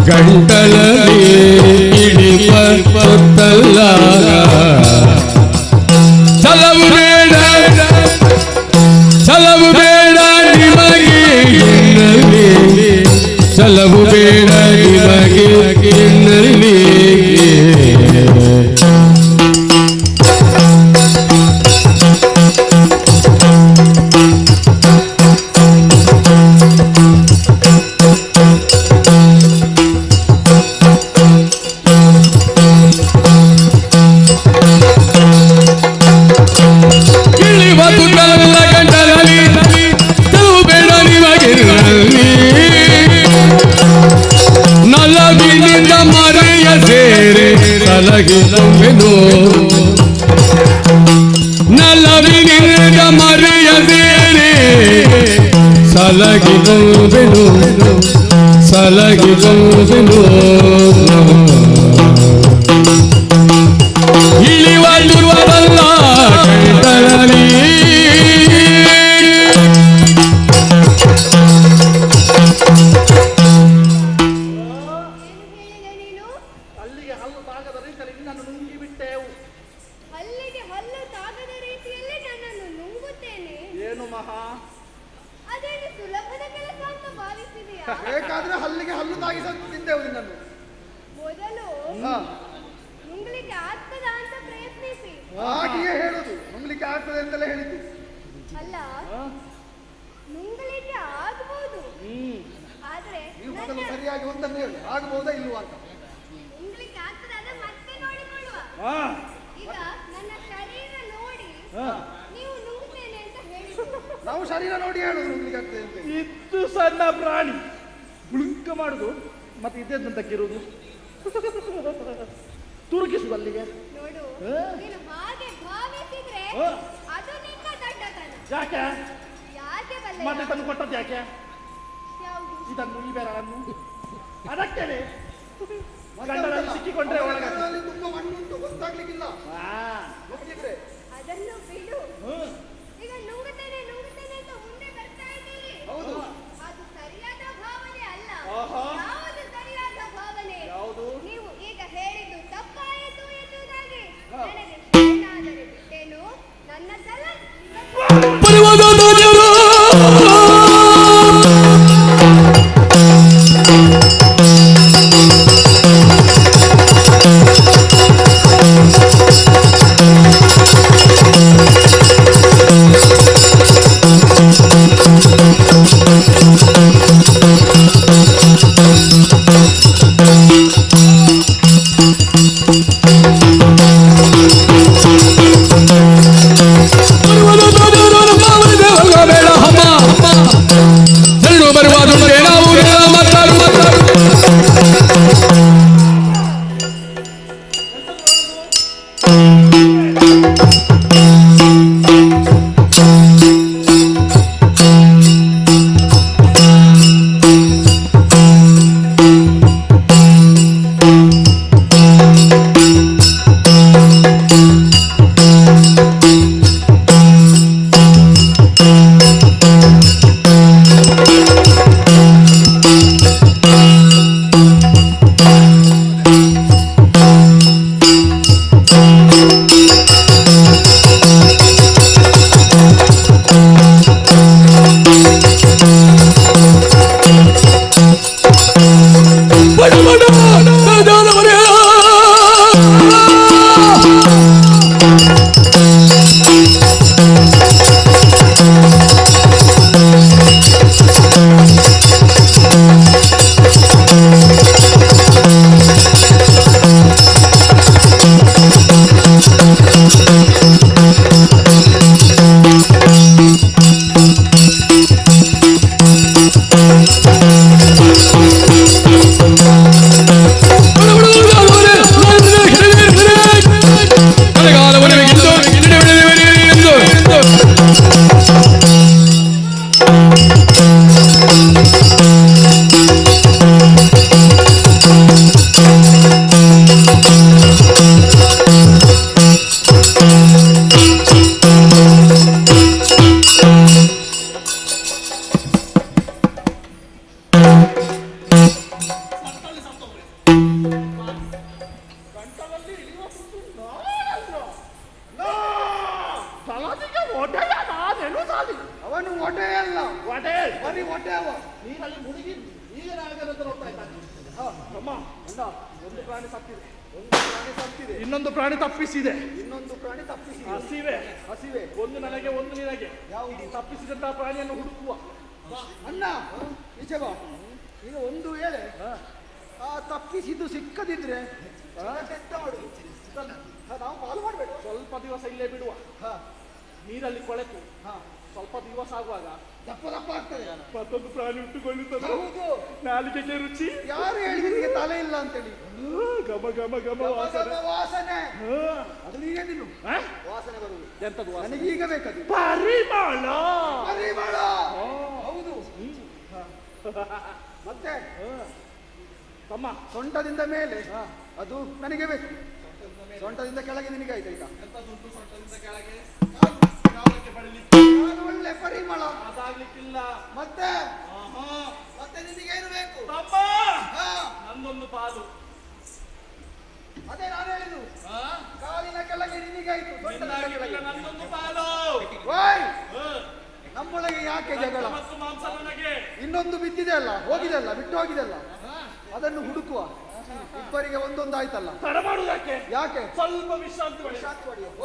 ಗಂಟಲಲ್ಲಿ ಇಡಿಪತ್ತಲ್ಲ ಛಲವು ಬೇಡ ಛಲವು ಬೇಡ ನಿಮಗೆ ಎನ್ನಲ್ಲಿ ಛಲವು ಬೇಡ ನಿಮಗೆ ಎನ್ನಲ್ಲಿ ಸಲಗಿಸುವೆನು ನಲವಿನಿಂದ ಮರೆಯದೇನೆ ಸಲಗಿಸುವೆನು ಸಲಗಿಸುವೆನು ಇಳಿವ ದುರ್ವಲ್ಲ ಕೈತರಲಿ ಬೇಕಾದ್ರೆ ಹಲ್ಲಿಗೆ ಹಲ್ಲು ತಾಗಿಸುತ್ತಿದ್ದೆವು ನಿನ್ನನ್ನು. ಮೊದಲು ನುಂಗ್ಲಿಕ್ಕೆ ಆಗ್ತದ ಅಂತ ಪ್ರಯತ್ನಿಸಿ. ಹಾಗೆಯೇ ಹೇಳುದು, ನುಂಗ್ಲಿಕ್ಕೆ ಆಗ್ತದೆ ಅಂತಲೇ ಹೇಳಿದ್ದು. ಅಲ್ಲ, ನುಂಗ್ಲಿಕ್ಕೆ ಆಗಬಹುದು, ಆದ್ರೆ ಮೊದಲು ಸರಿಯಾಗಿ ಒಂದನ್ನು ಹೇಳು, ಆಗಬಹುದಾ ಇಲ್ವಾ ಅಂತ. ನುಂಗ್ಲಿಕ್ಕೆ ಆಗ್ತದೆ ಅದ ಮತ್ತೆ ನೋಡಿಕೊಳ್ಳುವ. ಈಗ ನನ್ನ ಶರೀರ ನೋಡಿ ನೀವು ನುಂಗ್ತೇನೆ ಅಂತ ಹೇಳಿದ್ರು. ನಾವು ಶರೀರ ನೋಡಿ ಹೇಳುದು ನುಂಗ್ಲಿಕ್ಕೆ ಆಗ್ತದೆ ಅಂತ. ಇದು ಸಣ್ಣ ಪ್ರಾಣಿ ಬುಳುಂಕ ಮಾಡುದು, ಮತ್ತೆ ಇದ್ದೆಂತಕ್ಕಿರುವುದು. ತುರುಕಿಸು ಅಲ್ಲಿಗೆ. ನೋಡು, ನೀನು ಹಾಗೆ ಭಾವಿಸಿದ್ರೆ ಅದು ನಿನ್ನ ದಡ್ಡತನ. ಯಾಕೆ ಯಾಕೆ ಬಲ್ಲ? ಮತ್ತೆ ತಂದು ಕೊಟ್ಟದ್ದು ಯಾಕೆ? ಯಾವುದು? ಇದನ್ನು ಈ ಬೇರನ್ನು ಅದಕ್ಕೇನೆ ಗಂಡನಲ್ಲಿ ಸಿಕ್ಕಿಕೊಂಡ್ರೆ ಒಳಗೆ ತುಂಬಾ ಮಣ್ಣುಂಟು, ಗೊತ್ತಾಗ್ಲಿಕ್ಕಿಲ್ಲ. ಅದನ್ನು ಬಿಡು. ಈಗ ನುಂಗುತ್ತೇನೆ ಅಂತ ಮುಂದೆ ಬರ್ತಾ ಇದ್ದೀರಿ. ಹೌದು, ಅದು ಸರಿಯಾದ ಭಾವನೆ ಅಲ್ಲ. ಆಹಾ. ಯಾವುದು ಸರಿಯಾದ ಭಾವನೆ? ಯಾವುದು? ನೀವು ಈಗ ಹೇಳಿದ್ದು ತಪ್ಪಾಯಿತು ಎನ್ನುವುದಾಗಿ ನನಗೆ ಶರಣಾದರೆ ಬಿಟ್ಟೇನು, ನನ್ನ ಸಲ ಅವನು ಒಡೆಯಲ್ಲ, ಬರೀ ಒಡೆಯವ. ನೀರಲ್ಲಿ ಮುಳುಗಿ ಈಗ ನೋಡ್ತಾ ಇದ್ದಾನೆ. ಒಂದು ಪ್ರಾಣಿ ತಪ್ಪಿದೆ, ಇನ್ನೊಂದು ಪ್ರಾಣಿ ತಪ್ಪಿಸಿದೆ, ಹಸಿವೆ ಒಂದು ನನಗೆ ಒಂದು ನಿನಗೆ. ಯಾವುದು? ತಪ್ಪಿಸಿದಂತಹ ಪ್ರಾಣಿಯನ್ನು ಹುಡುಕುವ. ಅಣ್ಣ ಈಚೆ ಬಾ. ಈಗ ಒಂದು ವೇಳೆ ಆ ತಪ್ಪಿಸಿದ್ದು ಸಿಕ್ಕದಿದ್ರೆ ನಾವು ಪಾಲು ಮಾಡಬೇಡ. ಸ್ವಲ್ಪ ದಿವಸ ಇಲ್ಲೇ ಬಿಡುವ, ನೀರಲ್ಲಿ ಕೊಳೆತು ಸ್ವಲ್ಪ ದಿವಸ ಆಗುವಾಗ ದಪ್ಪ ಆಗ್ತದೆ. ಮತ್ತೊಂದು ಪ್ರಾಣಿ ಹುಟ್ಟುಕೊಳ್ಳುತ್ತದೆ. ನಾಲಿಗೆಗೆ ರುಚಿ. ಯಾರು ಹೇಳಿದ್ರೆ ತಲೆ ಇಲ್ಲ ಅಂತೇಳಿ ಗಮ ಗಮ ಗಮ ವಾಸನೆ. ಅದು ನೀನೇ ತಿನ್ನು. ವಾಸನೆ ಬರುವುದು ಎಂತದ್ದು? ನನಗೀಗ ಬೇಕದು ಪರಿಮಳ. ಹೌದು. ಮತ್ತೆ ತಮ್ಮ ಸೊಂಟದಿಂದ ಮೇಲೆ ಅದು ನನಗೆ ಬೇಕು. ಸೊಂಟದಿಂದ ಕೆಳಗೆ ನಿನಗೆ ಆಯ್ತಾ? ಈಗ ಸೊಂಟದಿಂದ ಕೆಳಗೆ ಒಳ್ಳೆ ಪರಿಮಳ ಅದಾಗ್ಲಿಕ್ಕಿಲ್ಲ. ಮತ್ತೆ ನಿನಗೇನು ಬೇಕು? ನಂದೊಂದು ಪಾಲು. ಅದೇ ನಾನು ಹೇಳಿದ್ದು. ಕಾಲಿನ ಕೆಳಗೆ ನಿನಗಾಯ್ತು, ನಂದೊಂದು ಪಾಲು. ನಮ್ಮೊಳಗೆ ಯಾಕೆ ಜಗಳ? ಇನ್ನೊಂದು ಬಿದ್ದಿದೆ ಅಲ್ಲ, ಹೋಗಿದೆ ಅಲ್ಲ, ಬಿಟ್ಟು ಹೋಗಿದೆ ಅಲ್ಲ, ಅದನ್ನು ಹುಡುಕುವ. ಇಬ್ಬರಿಗೆ ಒಂದೊಂದು ಆಯ್ತಲ್ಲ, ತಡ ಮಾಡುವುದಕ್ಕೆ ಯಾಕೆ? ಸ್ವಲ್ಪ ವಿಶ್ರಾಂತಿ ಪಡೆಯುವ.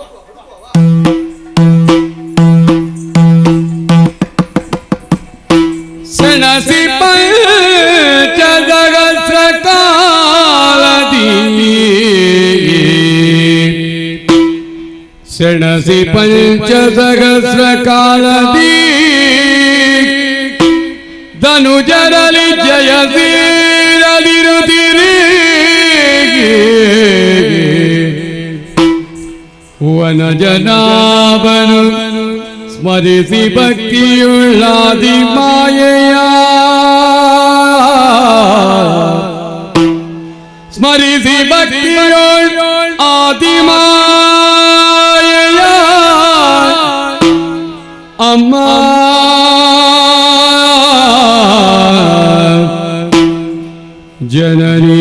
ಸಣಸಿ ಪಂಚ ಜಗತ್ಸ ಕಾಲದಿ, ಸಣಸಿ ಪಂಚ ಸಹಸ್ರ ಕಾಲದಿ, ಧನುಜರಲಿ ಜಯಸೀರಲಿರುತ್ತಿರಿ. ವನಜನಾಭನು ಸ್ಮರಿಸಿ ಭಕ್ತಿಯುಳ್ಳಾದಿ ಮಾಯೆಯ ಸ್ಮರಿಸಿ ಭಕ್ತಿಯುಳ್ಳ ಆದಿ ಮಾಯೆಯ ಅಮ್ಮ ಜನನೀ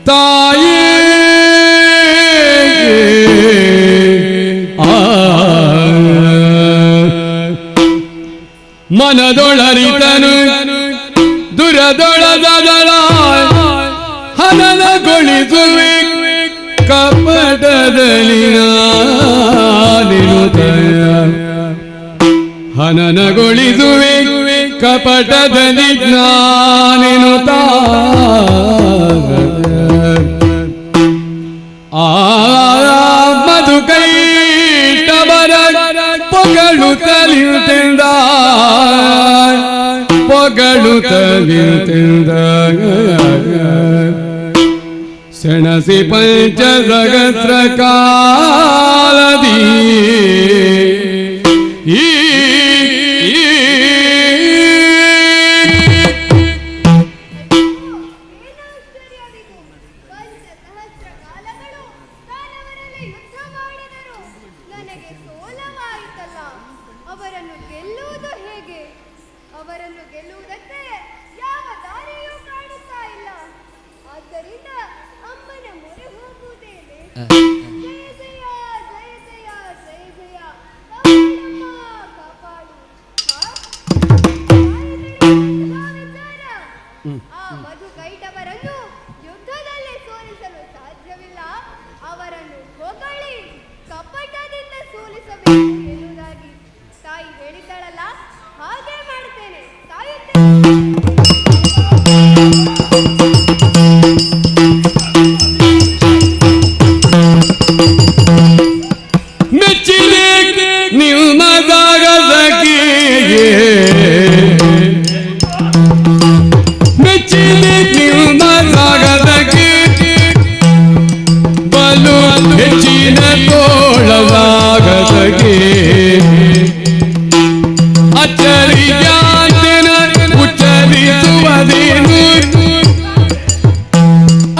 ತಾಯೇ ಮನದೊಳರಿತನು ದುರದೊಳದಳ ಹನನಗೊಳಿಸುವೆ ಕಪಟದಲ್ಲಿ ಹನನಗೊಳಿಸುವೆ ಕಪಟದಲ್ಲಿ ಜ್ಞಾನೆನುತ ಮಧುಕೈಟವರ ಪೊಗಳುತ್ತಲಿಂದ ಸೆಣಸಿ ಪಂಚ ಸಹಸ್ರ ಕಾಲದಿ ನನಗೆ ಸೋಲವಾಯಿತಲ್ಲ. ಅವರನ್ನು ಗೆಲ್ಲುವುದು ಹೇಗೆ? ಅವರನ್ನು ಗೆಲ್ಲುವುದಕ್ಕೆ ಯಾವ ದಾರಿಯೂ ಕಾಣುತ್ತಾ ಇಲ್ಲ. ಆದ್ದರಿಂದ ಅಮ್ಮನ ಮೊರೆ ಹೋಗುವುದೇನೆ. ಜಯ ಜಯ ಜಯ ಜಯ ಜಯ ಜಯ ಕಾಪಾಡಮ್ಮ ಕಾಪಾಡು. ವಿಚಾರ ಆ ಮಧುಕೈಟವರನ್ನು ಯುದ್ಧದಲ್ಲಿ ಸೋಲಿಸಲು ಸಾಧ್ಯವಿಲ್ಲ. ಅವರನ್ನು ಹೊಗಳಿ ಕಪಟದಿಂದ ಸೋಲಿಸಬೇಕು ಎನ್ನುವುದಾಗಿ ತಾಯಿ ಹೇಳಿದ್ದಾಳಲ್ಲ, ಹಾಗೆ ಮಾಡ್ತೇನೆ. ಮೆಚ್ಚಿದೆ ನಿಮ್ಮ ಜಾಗದಕ್ಕೆ ಮೆಚ್ಚಿದೆ ನಿಮ್ಮ ಜಾಗದಕ್ಕೆ ಬಲು ಹೆಚ್ಚಿನ ತೋಳದಾಗದಕ್ಕೆ ಅಚ್ಚರಿಯಾತನ ಉಚ್ಚರಿಸುವುದೇನು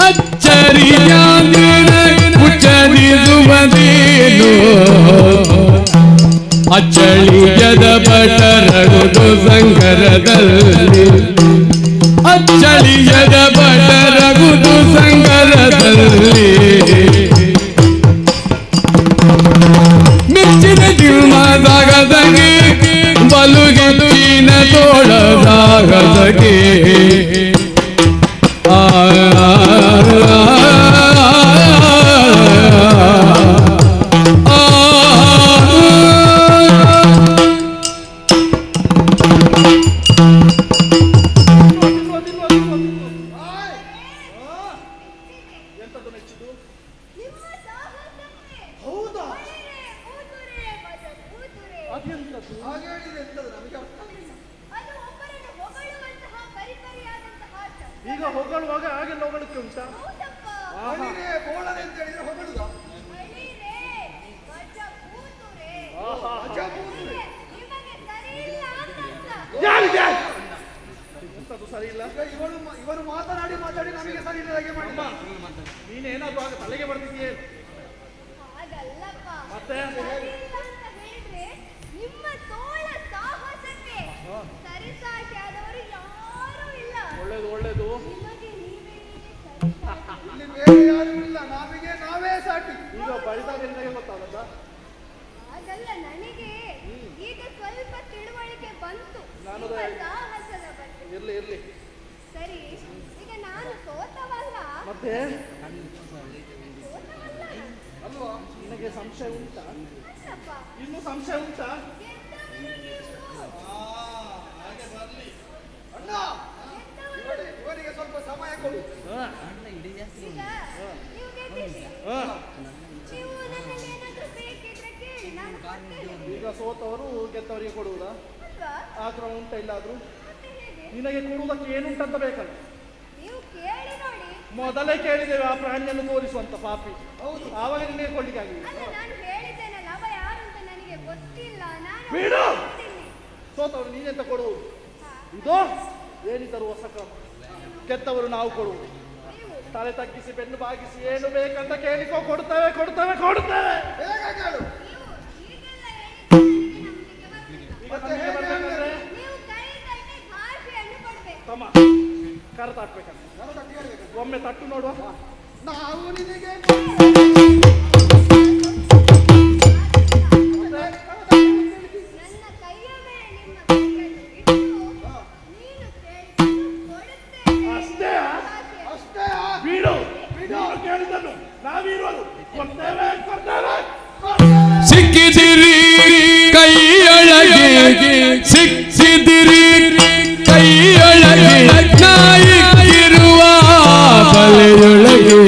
ಅಚ್ಚರಿಯಾತನ ಉಚ್ಚರಿಸುವುದೇನು ಅಚ್ಚಳಿಯದ ಬಟರಗುದು ಸಂಗರದಲ್ಲಿ ಅಚ್ಚಳಿಯದ ಬಟರಗುದು ಸಂಗರದಲ್ಲಿ ಮೆಚ್ಚಿನ ಜೀವದಾಗದಗೆ ಬಲು ಗೆಚ್ಚಿನ ತೋಳದಾಗದಗೆ ಎಂತದ್ದು ನೆಚ್ಚಿದ್ದು? ಹೌದಾ? ಅದೆಂತದ್ದು? ಹಾಗೆ ಹೇಳಿದ್ರೆ ಎಂತದ್ದು ನಮಗೆ ಅರ್ಥ ಆಗಿಲ್ಲ. ಈಗ ಹೊಗಳುವಾಗ ಹಾಗೆಲ್ಲ ಹೊಗಳಕ್ಕೆ ಉಂಟಾ? ಬೋಳನೆ ಅಂತ ಹೇಳಿದ್ರೆ ಹೊಗಳುದ? ಎಂತದ್ದು ಸರಿ ಇಲ್ಲ. ಇವರು ಮಾತನಾಡಿ ಮಾತಾಡಿ ನಮಗೆ ಸರಿ ಇಲ್ಲ ಹಾಗೆ ಮಾಡಿ. ನೀನೇನಾದ್ರು ಆಗ ತಲೆಗೆ ಬರ್ತಿದ್ಯೇ? ಮತ್ತೆ ನಿಮ್ಮ ತೋಳ ಸಾಹಸಕ್ಕೆ ಸರಿಸಾಟಿಯಾದವರು ಯಾರೂ ಇಲ್ಲ. ಒಳ್ಳೇದು ಒಳ್ಳೇದು. ನಿಮಗೆ ನೀವೇ ಇಲ್ಲಿ ಬೇರೆ ಯಾರು ಇಲ್ಲ, ನಮಗೆ ನಾವೇ ಸಾಟಿ. ಈಗ ಬಳಿದಾಗ ಎಂದಾಗೆ ಗೊತ್ತಾಗಲ್ಲ. ಅದಲ್ಲ, ನನಗೆ ಈಗ ಸ್ವಲ್ಪ ತಿಳುವಳಿಕೆ ಬಂತು ಸಾಹಸದ ಬಗ್ಗೆ. ಇರ್ಲಿ ಇರ್ಲಿ. ಸರಿ, ಈಗ ನಾನು ಸೋತವಲ್ಲ. ಮತ್ತೆ ಅಲ್ವಾ? ನಿನಗೆ ಸಂಶಯ ಉಂಟಾ? ಇನ್ನು ಸಂಶಯ ಉಂಟಾ? ಹಾಗೆ ಬರ್ಲಿ ಅಣ್ಣ. ಇವರಿಗೆ ಸ್ವಲ್ಪ ಸಮಯ ಕೊಡು. ಈಗ ಸೋತವರು ಗೆದ್ದವರಿಗೆ ಕೊಡುವುದಾ? ಆ ಕ್ರಮ ಉಂಟ ಇಲ್ಲಾದ್ರೂ? ನಿನಗೆ ಕೊಡುವುದಕ್ಕೆ ಏನುಂಟಂತ ಬೇಕಲ್ಲ? ನೀವು ಕೇಳಿ ನೋಡಿ. ಮೊದಲೇ ಕೇಳಿದ್ದೇವೆ ಆ ಪ್ರಾಣಿಯನ್ನು ತೋರಿಸುವಂತ ಪಾಪಿ. ಹೌದು, ಆವಾಗ ನಿಮಗೆ ಕೊಡ್ಲಿಕ್ಕಾಗಲಿಲ್ಲ. ನಾನು ಹೇಳಿದ್ದೇನಲ್ಲ, ಅವ ಯಾರು ಅಂತ ನನಗೆ ಗೊತ್ತಿಲ್ಲ. ಬಿಡು, ಸೋತವರು ನೀನೆಂತ ಕೊಡುವುದು? ಇದು ಏನಿದ್ದರೂ ಹೊಸ ಕ್ರಮ. ಕೆತ್ತವರು ನಾವು ಕೊಡುವುದು. ತಲೆ ತಗ್ಗಿಸಿ ಬೆನ್ನು ಬಾಗಿಸಿ ಏನು ಬೇಕಂತ ಕೇಳಿಕೋ, ಕೊಡ್ತೇವೆ ಕೊಡ್ತೇವೆ ಕೊಡ್ತೇವೆ. ಬೇಗ ಕೇಳು. ತಮ್ಮ ಕರ ತಟ್ಬೇಕಂತ ಒಮ್ಮೆ ತಟ್ಟು ನೋಡುವ. ನಾವು ನಿನಗೆ ಅಷ್ಟೇ ಅಷ್ಟೇ. ಬಿಡು ಬಿಡು, ಕೇಳಿದನು ನಾವಿರುವುದು. ಕೊಡ್ತೇವೆ ಕೊಡ್ತೇವೆ. ಸಿಕ್ಕಿದಿರಿ ಕೈಯೊಳಗೆ, ಸಿಕ್ಕಿದಿರಿ ಕೈಯೊಳಗೆ, ನಾಯಿರುವ ಬಲೆಯೊಳಗೆ.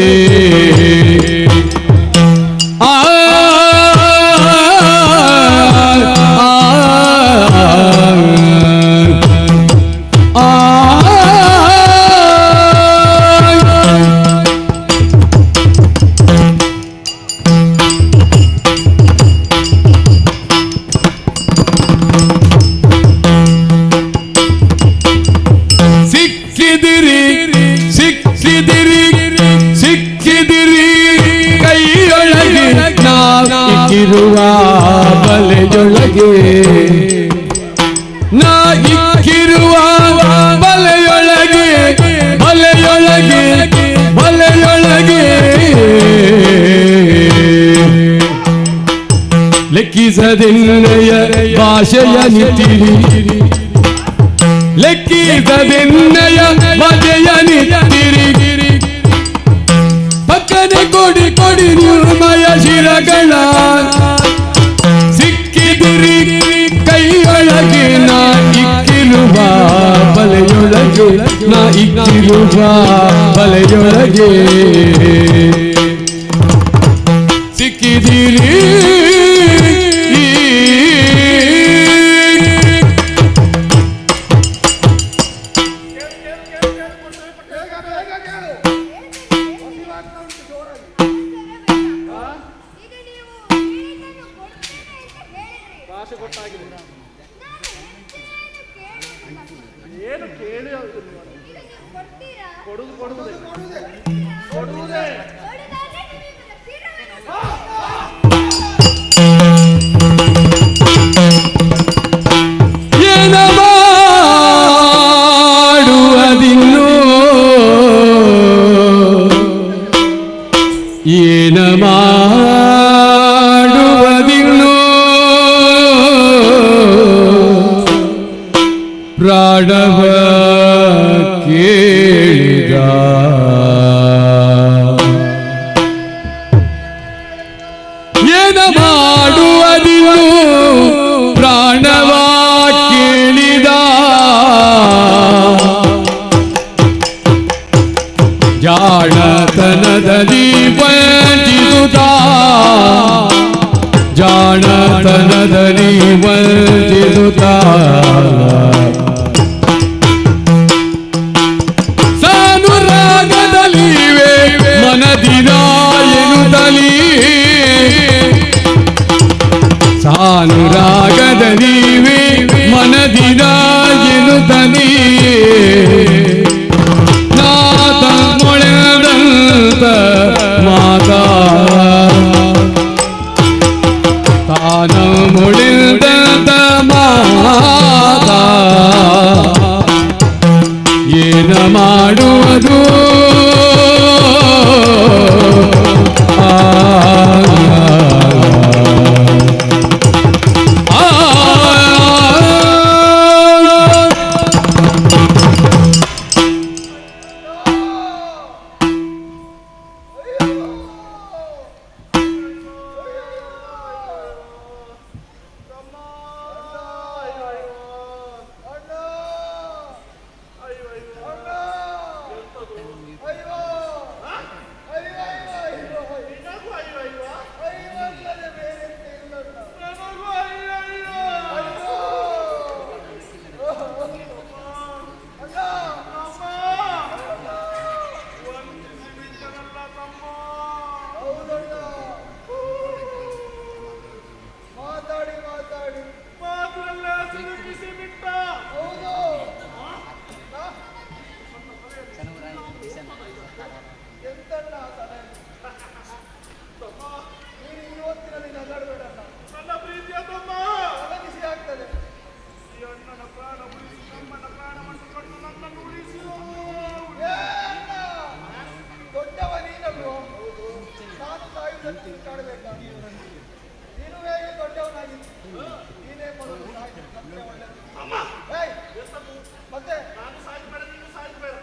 ಇರುವ ಬಲೆಯೊಳಗೆ, ನಾ ಇಕ್ಕಿರುವ ಬಲೆಯೊಳಗೆ, ಬಲೆಯೊಳಗೆ ಬಲೆಯೊಳಗೆ. ಲೆಕ್ಕಿಸದೆನ್ನಯ ಭಾಷೆಯ ನಿತ್ತಿರಿ, ಲೆಕ್ಕಿಸದೆನ್ನಯ ಭಾಷೆಯ ನಿತ್ತಿರಿ. ಪಕ್ಕನೆ ಕೊಡಿ ಕೊಡಿ ನಿರ್ಮಯ ಶಿರಗಳ, ಸಿಕ್ಕಿದಿರಿ ಕೈಯೊಳಗೆ, ನಾ ಇಕ್ಕಿರುವ ಬಲೆಯೊಳಗೆ, ನಾ ಇಕ್ಕಿರುವ ಬಲೆಯೊಳಗೆ. ಸಿಕ್ಕಿದಿರಿ ಏನು ಕೇಳಿ ಕೊಡುದು ಕೊಡುವುದೇ ಕೊಡುವುದೇ. ಏನ ಮಾಡುವುದಿನ್ನು, ಏನ ಮಾಡುವುದಿನ್ನು, ಪ್ರಾಣವ ಕೇಳಿದ. ಏನ ಮಾಡುವುದಿನ್ನು, ಪ್ರಾಣವ ಕೇಳಿದ. ಜಾಣತನದಲ್ಲಿ ವಂಚಿಸುತ್ತ, ಜಾಣತನದಲ್ಲಿ ವಂಚಿಸುತ್ತ, ಸಾನುರಾಗದಲ್ಲಿವೆ ಮನದಿನ ಎನ್ನುತ್ತಲೀ, ಸಾನುರಾಗದಲ್ಲಿವೆ ಮನದಿನ ಎನ್ನುತ್ತಲೀ. ನಾಥ ಮೊಳೆದಂತ ಮಾತಾ, ತಾನ ಮೊಳೆದಂತ ಮಾತಾ. ಏನ ಮಾಡುವುದು ಮಾಡಬೇಕಾ? ನೀನು ಹೇಗೆ ದೊಡ್ಡವನಾಗಿತ್ತು, ನೀನೇ ಮೊದಲು ಸಾಯ್ತು. ಅಮ್ಮ ಮತ್ತೆ ನಾನು ಸಾಯ್ತು ಬೇಡ, ನೀನು ಸಾಯ್ತು ಬೇಡ.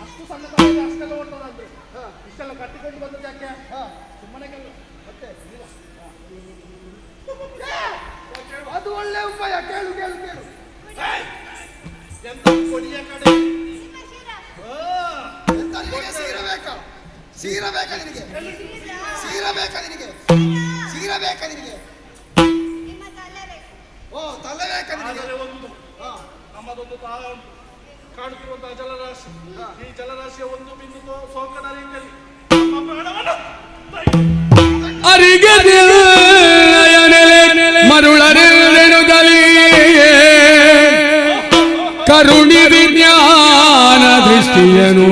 ಅಷ್ಟು ಸಣ್ಣ ಕಾಲದಲ್ಲಿ ಅಷ್ಟೆಲ್ಲ ಓಡ್ತದಂದ್ರೆ ಇಷ್ಟೆಲ್ಲ ಕಟ್ಟಿಕೊಂಡು ಬಂದದ್ದು ಯಾಕೆ? ಸುಮ್ಮನೆ ಕೆಲ ಮತ್ತೆ ಅದು ಒಳ್ಳೆ ಉಪಾಯ. ಕೇಳು ಕೇಳು ಕೇಳು. ಎಂತ ಕೊಡಿಯ ಕಡೆ ಸೀರ ಬೇಕಾ? ಸೀರ ಬೇಕಾ ನಿನಗೆ? ಸೀರ ಬೇಕಾ ನಿನಗೆ? ಸೀರ ಬೇಕಾ ನಿನಗೆ? ಓ ತಲೆ ಬೇಕಾ ನಿನಗೆ? ಒಂದು ನಮ್ಮದೊಂದು ಕಾಣುತ್ತಿರುವಂತಹ ಜಲರಾಶಿ, ಈ ಜಲರಾಶಿಯ ಒಂದು ಬಿಂದು ಸೋಂಕದ ರೀತಿಯಲ್ಲಿ ನಮ್ಮ ಪ್ರಾಣವನ್ನು ಅರಿಗದೆ ಮರುಳರೆನುಗಲಿ ಕರುಣಿ ವಿಜ್ಞಾನ ದೃಷ್ಟಿಯನು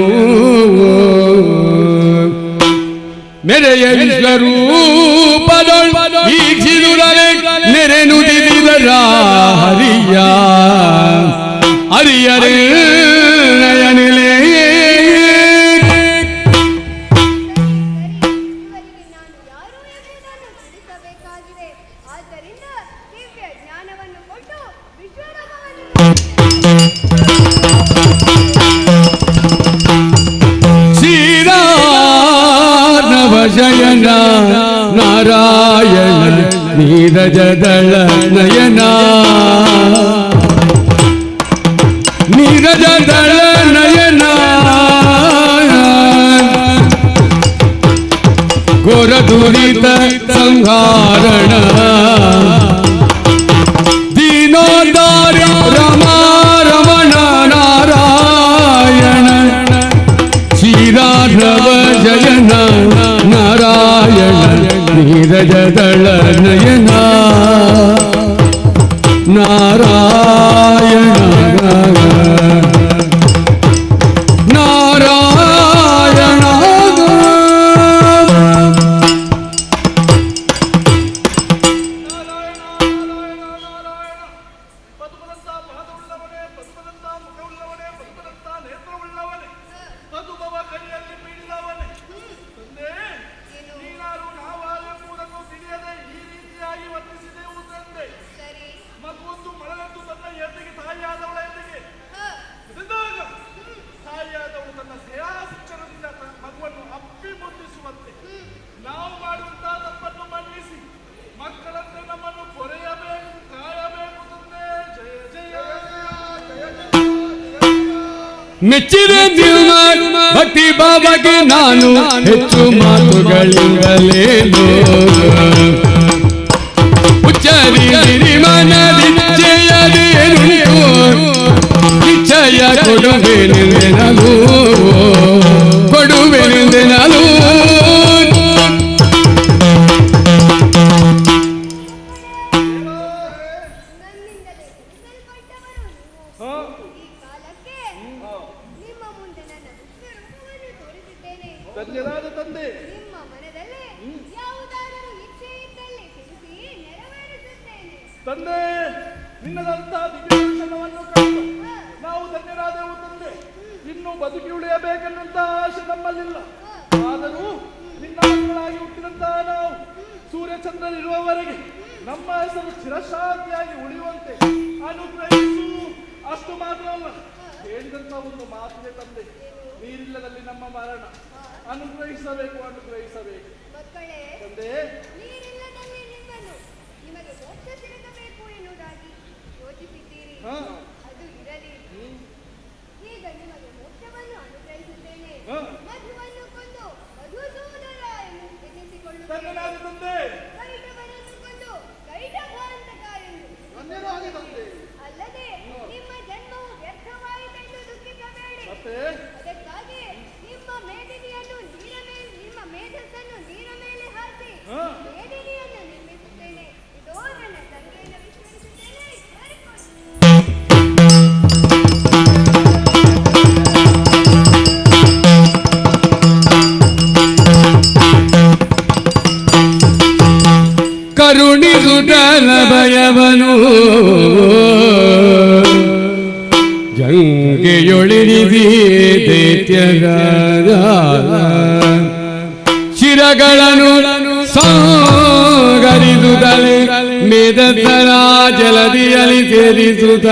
ಮೆರೆಯ ವಿಶ್ವರೂಪದೊಳ್ ವೀಕ್ಷಿಸುರಲೆ ನೆರೆ ನುಡಿದಿದರ ಹರಿಯ ಹರಿಯರೇ ನಯನಿಲೆ ಶ್ರೀರಾರ್ಣವಶಯನ ನಾರಾಯಣ ನೀರಜದಳ ನಯನ ನೀರಜದಳ ನಯನ ಘೋರ ದುರಿತ ಸಂಹಾರಣ ದೀನೋದ್ಧಾರ ರಮಾ ರಮಣ ನಾರಾಯಣ ಶ್ರೀರಾಘವ ಜಯನ ನಾರಾಯಣ ನೀರಜದಳ ನಯನ ನಾರಾಯಣ ನಾರಾಯಣ ನಾವು ಮಾಡುವಂತಹ ತಪ್ಪನ್ನು ಮನ್ನಿಸಿ ಮಕ್ಕಳಂತೆ ನಮ್ಮನ್ನು ಕೊರೆಯಬೇಕು, ಕಾಯಬೇಕು ತಂದೆ. ಜಯ ಜಯ ಜಯ ಜಯ. ಮೆಚ್ಚಿದ ದಿನ ಭಕ್ತಿ ಬಾಬಾಗೆ ನಾನು ಹೆಚ್ಚು ಮಾತುಗಳಿಂದಲೇನು ಉಚ್ಚರಿ ಮನದಿಚ್ಛೆಯದೇನುಂಟು ಇಚ್ಛೆಯ ಕೊಡುವೆನೆಂದೆನಲು ಕೊಡುವೆನೆಂದೆನಲು ಧನ್ಯರಾದ ತಂದೆ. ನಿಮ್ಮ ಮನದಲ್ಲಿ ಯಾವುದಾದರೂ ಇಚ್ಛೆ ಇದ್ದಲ್ಲಿ ತಿಳಿಸಿ ನೆರವೇರಿಸುತ್ತೇನೆ. ತಂದೆ, ನಿನ್ನದಂತಹ ದಿವ್ಯದರ್ಶನವನ್ನು ಕಂಡು ನಾವು ಧನ್ಯರಾದೆವು ತಂದೆ. ಇನ್ನು ಬದುಕಿ ಉಳಿಯಬೇಕೆನ್ನುವಂತಹ ಆಶೆ ನಮ್ಮಲ್ಲಿಲ್ಲ. ಆದರೂ ನಿನ್ನ ಮಕ್ಕಳಾಗಿ ಹುಟ್ಟಿದಂತಹ ನಾವು ಸೂರ್ಯಚಂದ್ರನಿರುವವರೆಗೆ ನಮ್ಮ ಹೆಸರು ಚಿರಶಾಂತಿಯಾಗಿ ಉಳಿಯುವಂತೆ ಅನುಗ್ರಹಿಸು. ಅಷ್ಟು ಮಾತ್ರ ಅಲ್ಲ, ಹೇಳಿದಂತಹ ಒಂದು ಮಾತಿಗೆ ತಂದೆ, ನೀರಿಲ್ಲದಲ್ಲಿ ನಮ್ಮ ಮರಣ. ಅನುಗ್ರಹಿಸಬೇಕು, ಅನುಗ್ರಹಿಸಬೇಕು ಮಕ್ಕಳೇ. ತಂದೆ, ನೀರಿಲ್ಲದಲ್ಲಿ ನಿಮ್ಮನ್ನು ನಿಮಗೆ ಮೋಕ್ಷ ಸಿಗಬೇಕು ಎನ್ನುವುದಾಗಿ ಯೋಚಿಸಿದ್ದೀರಿ. ಅದು ಇರಲಿ. ಈಗ ನಿಮಗೆ ಮೋಕ್ಷವನ್ನು ಅನುಗ್ರಹಿಸುತ್ತೇನೆ. ಮಧುವನ್ನು ಕೊಂದು ಮಧುಸೂದನ ಎನ್ನಿಸಿಕೊಳ್ಳುತ್ತೇನೆ. ಕೈಟವನನ್ನು ಕೊಂದು ಕೈಟಭಾಂತಕ ಎಂದು. ಅಲ್ಲದೆ ನಿಮ್ಮ ಜನ್ಮವು ವ್ಯರ್ಥವಾಯಿತೆಂದು ದುಃಖಿಸಬೇಡಿ. ಅದಕ್ಕಾಗಿ ನಿಮ್ಮ ಮೇದಿನಿಯನ್ನು ನಿಮ್ಮ ಮೇಧಸ್ಸನ್ನು ನೀರ ಮೇಲೆ ಹಾಕಿ ಮೇದಿನಿಯನ್ನು ನಿರ್ಮಿಸುತ್ತೇನೆ. ಇದೋ ನನ್ನ ತಂದೆಯನ್ನು ವಿಶ್ವಸಿಸುತ್ತೇನೆ. ಕರುಣಿಸುತ್ತಲ ಭಯವನು ಜಂಗೆಯೊಳಿ ಜೋಡಿಸಿ ದೈತ್ಯರ ಶಿರಗಳನ್ನು ಸಾಗರಿಸುತ್ತಲೇ ಮೇದತ್ತರ ಜಲದಿಯಲ್ಲಿ ಸೇರಿಸುತ್ತ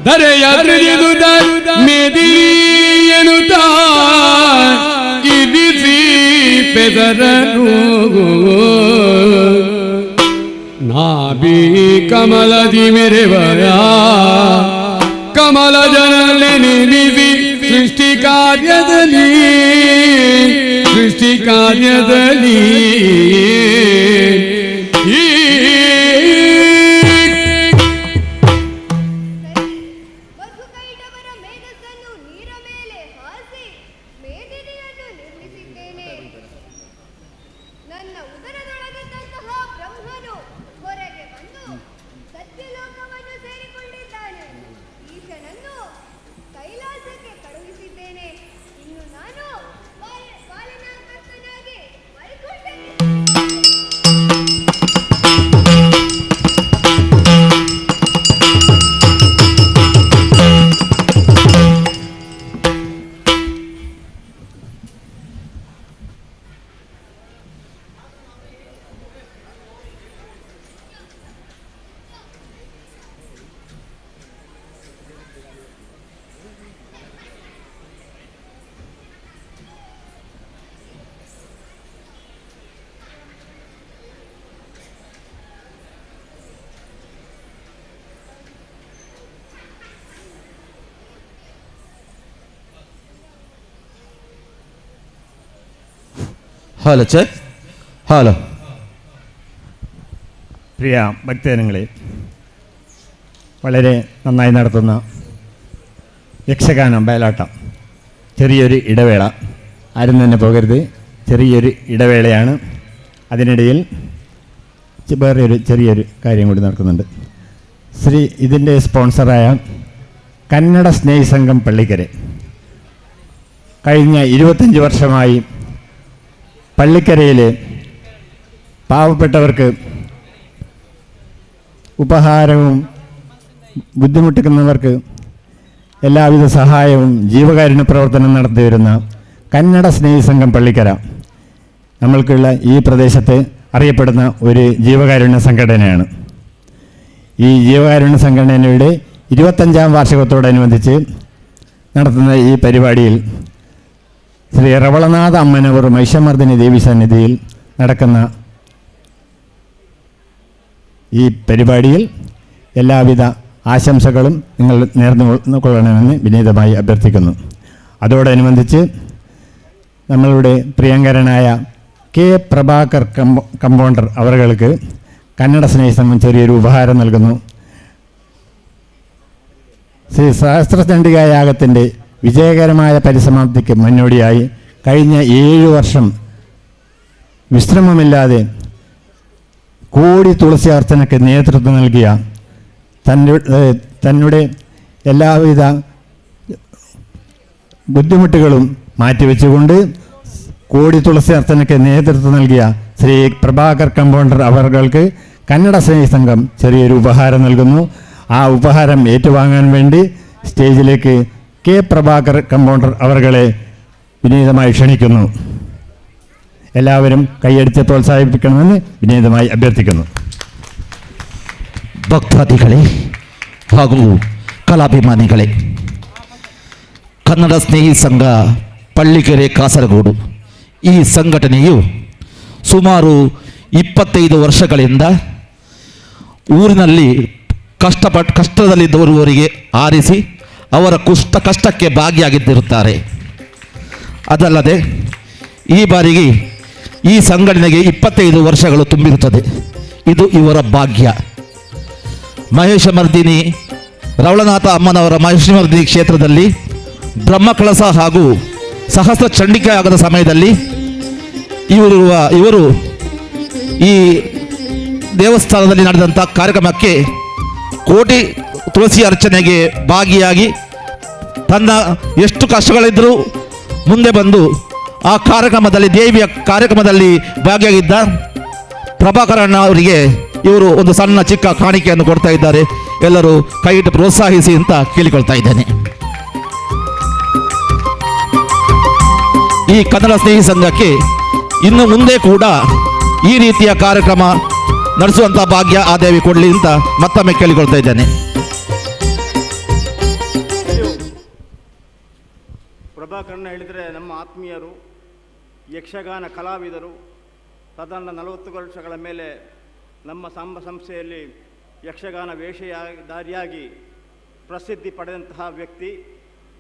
ಧರೆಯ ತಿಳಿದುದ ಮೇದಿಯನುತ್ತ ಇರಿಸಿ ಪೆದರನು ನಾಭಿ ಕಮಲದಿ ಮೆರೆವಯ ಕಮಲ ಜನಲೆ ನಿಲ್ಲಿಸಿ ಸೃಷ್ಟಿ ಕಾರ್ಯದಲ್ಲಿ ಮಧುಕೈಟವರ ಮೇಧಸ್ಸನ್ನು ನೀರ ಮೇಲೆ ಹಾಸಿ ಮೇದಿನಿಯನ್ನು ನಿರ್ಮಿಸಿದ್ದೇನೆ. ನನ್ನ ಉದರದೊಳಗಿದ್ದಂತಹ ಬ್ರಹ್ಮನು ಹೊರಗೆ ಬಂದು ಸತ್ಯಲೋಕವನ್ನು ಸೇರಿಕೊಂಡಿದ್ದಾನೆ. ಈಶನನ್ನು ಕೈಲಾಸಕ್ಕೆ ಕಳುಹಿಸಿದ್ದೇನೆ. ಇನ್ನು ನಾನು ಪಾಲನಾಕರ್ತನಾಗಿ ವೈಕುಂಠಕ್ಕೆ ഹലോ ചേ ഹലോ പ്രിയ ഭക്തജനങ്ങളെ, വളരെ നന്നായി നടത്തുന്ന യക്ഷഗാനം ബയലാട്ടം ചെറിയൊരു ഇടവേള, ആരും തന്നെ പോകരുത്, ചെറിയൊരു ഇടവേളയാണ്. അതിനിടയിൽ വേറെ ചെറിയൊരു കാര്യം കൂടി നടക്കുന്നുണ്ട്. ഇതിൻ്റെ സ്പോൺസറായ കന്നഡ സ്നേഹി സംഘം പള്ളിക്കര കഴിഞ്ഞ 25 വർഷമായി പള്ളിക്കരയിലെ പാവപ്പെട്ടവർക്ക് ഉപഹാരവും ബുദ്ധിമുട്ടുന്നവർക്ക് എല്ലാവിധ സഹായവും ജീവകാരുണ്യ പ്രവർത്തനം നടത്തി വരുന്ന കന്നഡ സ്നേഹി സംഘം പള്ളിക്കര നമ്മൾക്കുള്ള ഈ പ്രദേശത്ത് അറിയപ്പെടുന്ന ഒരു ജീവകാരുണ്യ സംഘടനയാണ്. ഈ ജീവകാരുണ്യ സംഘടനയുടെ 25ാം വാർഷികത്തോടനുബന്ധിച്ച് നടത്തുന്ന ഈ പരിപാടിയിൽ ശ്രീ റവളനാഥ അമ്മനവർ മഹിഷമർദ്ദിനി ദേവി സന്നിധിയിൽ നടക്കുന്ന ഈ പരിപാടിയിൽ എല്ലാവിധ ആശംസകളും നിങ്ങൾ നേർന്നു കൊള്ളണമെന്ന് വിനീതമായി അഭ്യർത്ഥിക്കുന്നു. അതോടനുബന്ധിച്ച് നമ്മളുടെ പ്രിയങ്കരനായ കെ പ്രഭാകർ കമ്പൗണ്ടർ അവർക്ക് കന്നഡ സ്നേഹി സംഘം ചെറിയൊരു ഉപഹാരം നൽകുന്നു. ശ്രീ സഹസ്രചണ്ഡികാ യാഗത്തിൻ്റെ വിജയകരമായ പരിസമാപ്തിക്ക് മുന്നോടിയായി കഴിഞ്ഞ 7 വർഷം വിശ്രമമില്ലാതെ കോടി തുളസി അർച്ചനയ്ക്ക് നേതൃത്വം നൽകിയ തന്നുടെ എല്ലാവിധ ബുദ്ധിമുട്ടുകളും മാറ്റിവെച്ചുകൊണ്ട് കോടി തുളസി അർച്ചനയ്ക്ക് നേതൃത്വം നൽകിയ ശ്രീ പ്രഭാകർ കമ്പൗണ്ടർ അവർക്ക് കന്നഡ സ്നേഹി സംഘം ചെറിയൊരു ഉപഹാരം നൽകുന്നു. ആ ഉപഹാരം ഏറ്റുവാങ്ങാൻ വേണ്ടി സ്റ്റേജിലേക്ക് കെ പ്രഭാകർ കമ്പൗണ്ടർ അവരെ വിനീതമായി ക്ഷണിക്കുന്നു. എല്ലാവരും കൈയടിച്ച് പ്രോത്സാഹിപ്പിക്കണമെന്ന് വിനീതമായി അഭ്യർത്ഥിക്കുന്നു. ಭಕ್ತಾದಿಗಳೇ ಹಾಗೂ ಕಲಾಭಿಮಾನಿಗಳೇ, ಕನ್ನಡ ಸ್ನೇಹಿ ಸಂಘ ಪಳ್ಳಿಕೆರೆ ಕಾಸರಗೋಡು ಈ ಸಂಘಟನೆಯು ಸುಮಾರು 25 ವರ್ಷಗಳಿಂದ ಊರಿನಲ್ಲಿ ಕಷ್ಟದಲ್ಲಿದ್ದವರಿಗೆ ಆರಿಸಿ ಅವರ ಕಷ್ಟಕ್ಕೆ ಭಾಗಿಯಾಗಿದ್ದಿರುತ್ತಾರೆ. ಅದಲ್ಲದೆ ಈ ಬಾರಿಗೆ ಈ ಸಂಘಟನೆಗೆ 25 ವರ್ಷಗಳು ತುಂಬಿರುತ್ತದೆ. ಇದು ಇವರ ಭಾಗ್ಯ. ಮಹಿಷಮರ್ದಿನಿ ರವಳನಾಥ ಅಮ್ಮನವರ ಮಹಿಷಮರ್ದಿನಿ ಕ್ಷೇತ್ರದಲ್ಲಿ ಬ್ರಹ್ಮಕಳಸ ಹಾಗೂ ಸಹಸ್ರ ಚಂಡಿಕಾ ಯಾಗದ ಸಮಯದಲ್ಲಿ ಇವರು ಈ ದೇವಸ್ಥಾನದಲ್ಲಿ ನಡೆದಂಥ ಕಾರ್ಯಕ್ರಮಕ್ಕೆ ಕೋಟಿ ತುಳಸಿ ಅರ್ಚನೆಗೆ ಭಾಗಿಯಾಗಿ ತನ್ನ ಎಷ್ಟು ಕಷ್ಟಗಳಿದ್ದರೂ ಮುಂದೆ ಬಂದು ಆ ಕಾರ್ಯಕ್ರಮದಲ್ಲಿ ದೇವಿಯ ಕಾರ್ಯಕ್ರಮದಲ್ಲಿ ಭಾಗಿಯಾಗಿದ್ದ ಪ್ರಭಾಕರಣ್ಣ ಅವರಿಗೆ ಇವರು ಒಂದು ಸಣ್ಣ ಚಿಕ್ಕ ಕಾಣಿಕೆಯನ್ನು ಕೊಡ್ತಾ ಇದ್ದಾರೆ. ಎಲ್ಲರೂ ಕೈಯಿಟ್ಟು ಪ್ರೋತ್ಸಾಹಿಸಿ ಅಂತ ಕೇಳಿಕೊಳ್ತಾ ಇದ್ದೇನೆ. ಈ ಕನ್ನಡ ಸ್ನೇಹಿ ಸಂಘಕ್ಕೆ ಇನ್ನು ಮುಂದೆ ಕೂಡ ಈ ರೀತಿಯ ಕಾರ್ಯಕ್ರಮ ನಡೆಸುವಂಥ ಭಾಗ್ಯ ಆ ದೇವಿ ಕೊಡಲಿ ಅಂತ ಮತ್ತೊಮ್ಮೆ ಕೇಳಿಕೊಳ್ತಾ ಇದ್ದೇನೆ. ಪ್ರಭಾಕರನ್ನ ಹೇಳಿದರೆ ನಮ್ಮ ಆತ್ಮೀಯರು, ಯಕ್ಷಗಾನ ಕಲಾವಿದರು. ಸಾಧಾರಣ 40 ವರ್ಷಗಳ ಮೇಲೆ ನಮ್ಮ ಸಂಸ್ಥೆಯಲ್ಲಿ ಯಕ್ಷಗಾನ ವೇಷಧಾರಿಯಾಗಿ ಪ್ರಸಿದ್ಧಿ ಪಡೆದಂತಹ ವ್ಯಕ್ತಿ.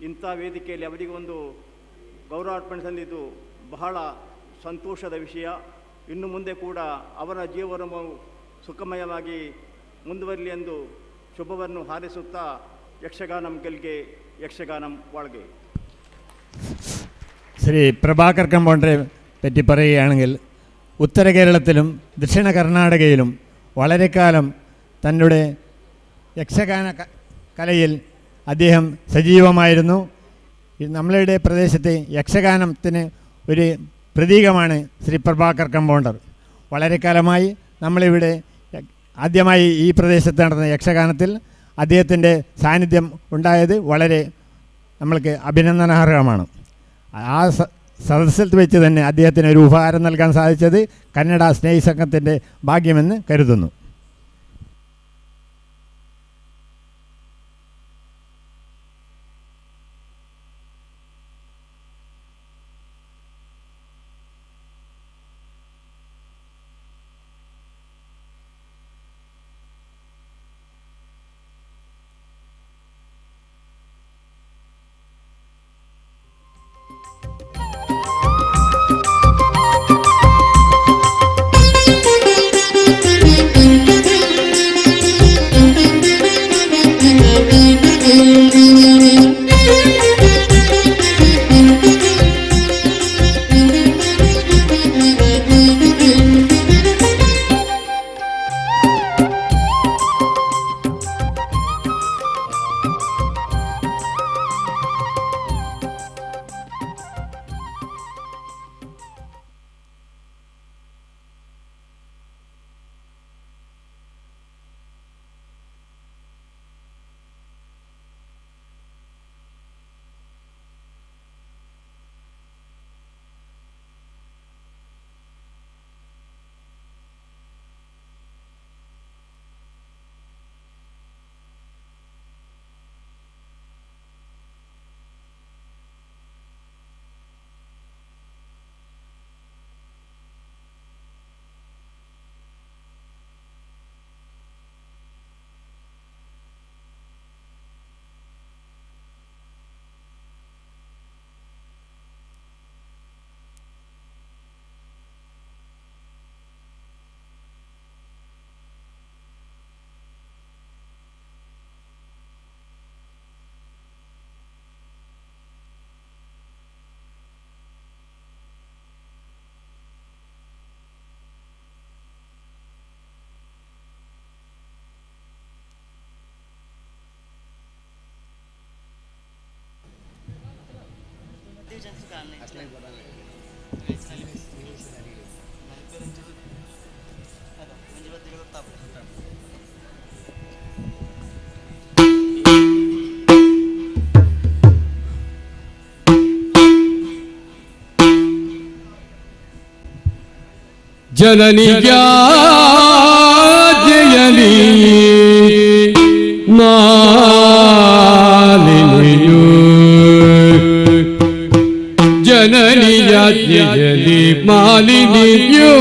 ಇಂಥ ವೇದಿಕೆಯಲ್ಲಿ ಅವರಿಗೆ ಒಂದು ಗೌರವಾರ್ಪಣೆ ತಂದಿದ್ದು ಬಹಳ ಸಂತೋಷದ ವಿಷಯ. ಇನ್ನು ಮುಂದೆ ಕೂಡ ಅವರ ಜೀವನವು ಸುಖಮಯವಾಗಿ ಮುಂದುವರಲಿ ಎಂದು ಶುಭವನ್ನು ಹಾರೈಸುತ್ತಾ ಯಕ್ಷಗಾನಂ ಗೆಲ್ಗೆ ಯಕ್ಷಗಾನಂ വാഴ്കെ. ശ്രീ പ്രഭാകർ കമ്പോണ്ടറെ പറ്റി പറയുകയാണെങ്കിൽ ഉത്തര കേരളത്തിലും ദക്ഷിണ കർണാടകയിലും വളരെ കാലം തങ്ങളുടെ യക്ഷഗാന കലയിൽ അദ്ദേഹം സജീവമായിരുന്നു. നമ്മളുടെ പ്രദേശത്തെ യക്ഷഗാനത്തിന് ഒരു പ്രതീകമാണ് ശ്രീ പ്രഭാകർ കമ്പോണ്ടർ. വളരെ കാലമായി നമ്മളിവിടെ ആദ്യമായി ഈ പ്രദേശത്ത് നടന്ന യക്ഷഗാനത്തിൽ അദ്ദേഹത്തിൻ്റെ സാന്നിധ്യം ഉണ്ടായത് വളരെ നമ്മൾക്ക് അഭിനന്ദനാർഹമാണ്. ആ സദസ്സിൽ വെച്ച് തന്നെ അദ്ദേഹത്തിന് ഒരു ഉപഹാരം നൽകാൻ സാധിച്ചത് കന്നഡ സ്നേഹി സംഘത്തിൻ്റെ ഭാഗ്യമെന്ന് കരുതുന്നു. ಜನನಿ ಜಯಲಿ ಮಾಲಿನಿಯು ಜನನಿ ಜಯಲಿ ಮಾಲಿನಿಯು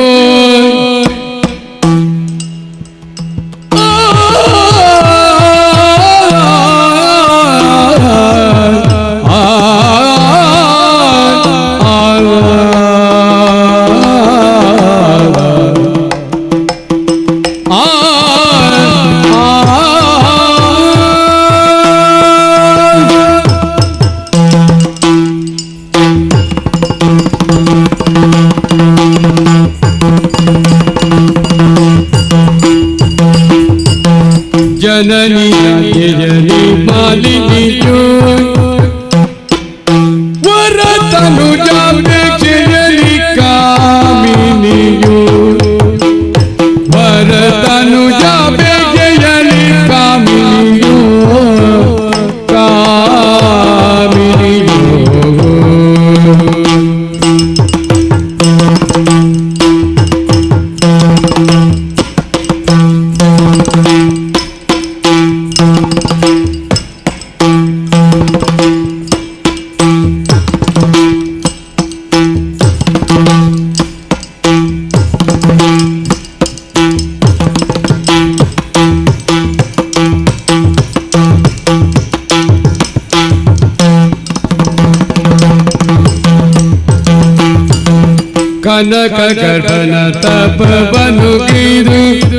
ಕನಕ ಗರ್ಭನ ತಪವನು ಗೈದು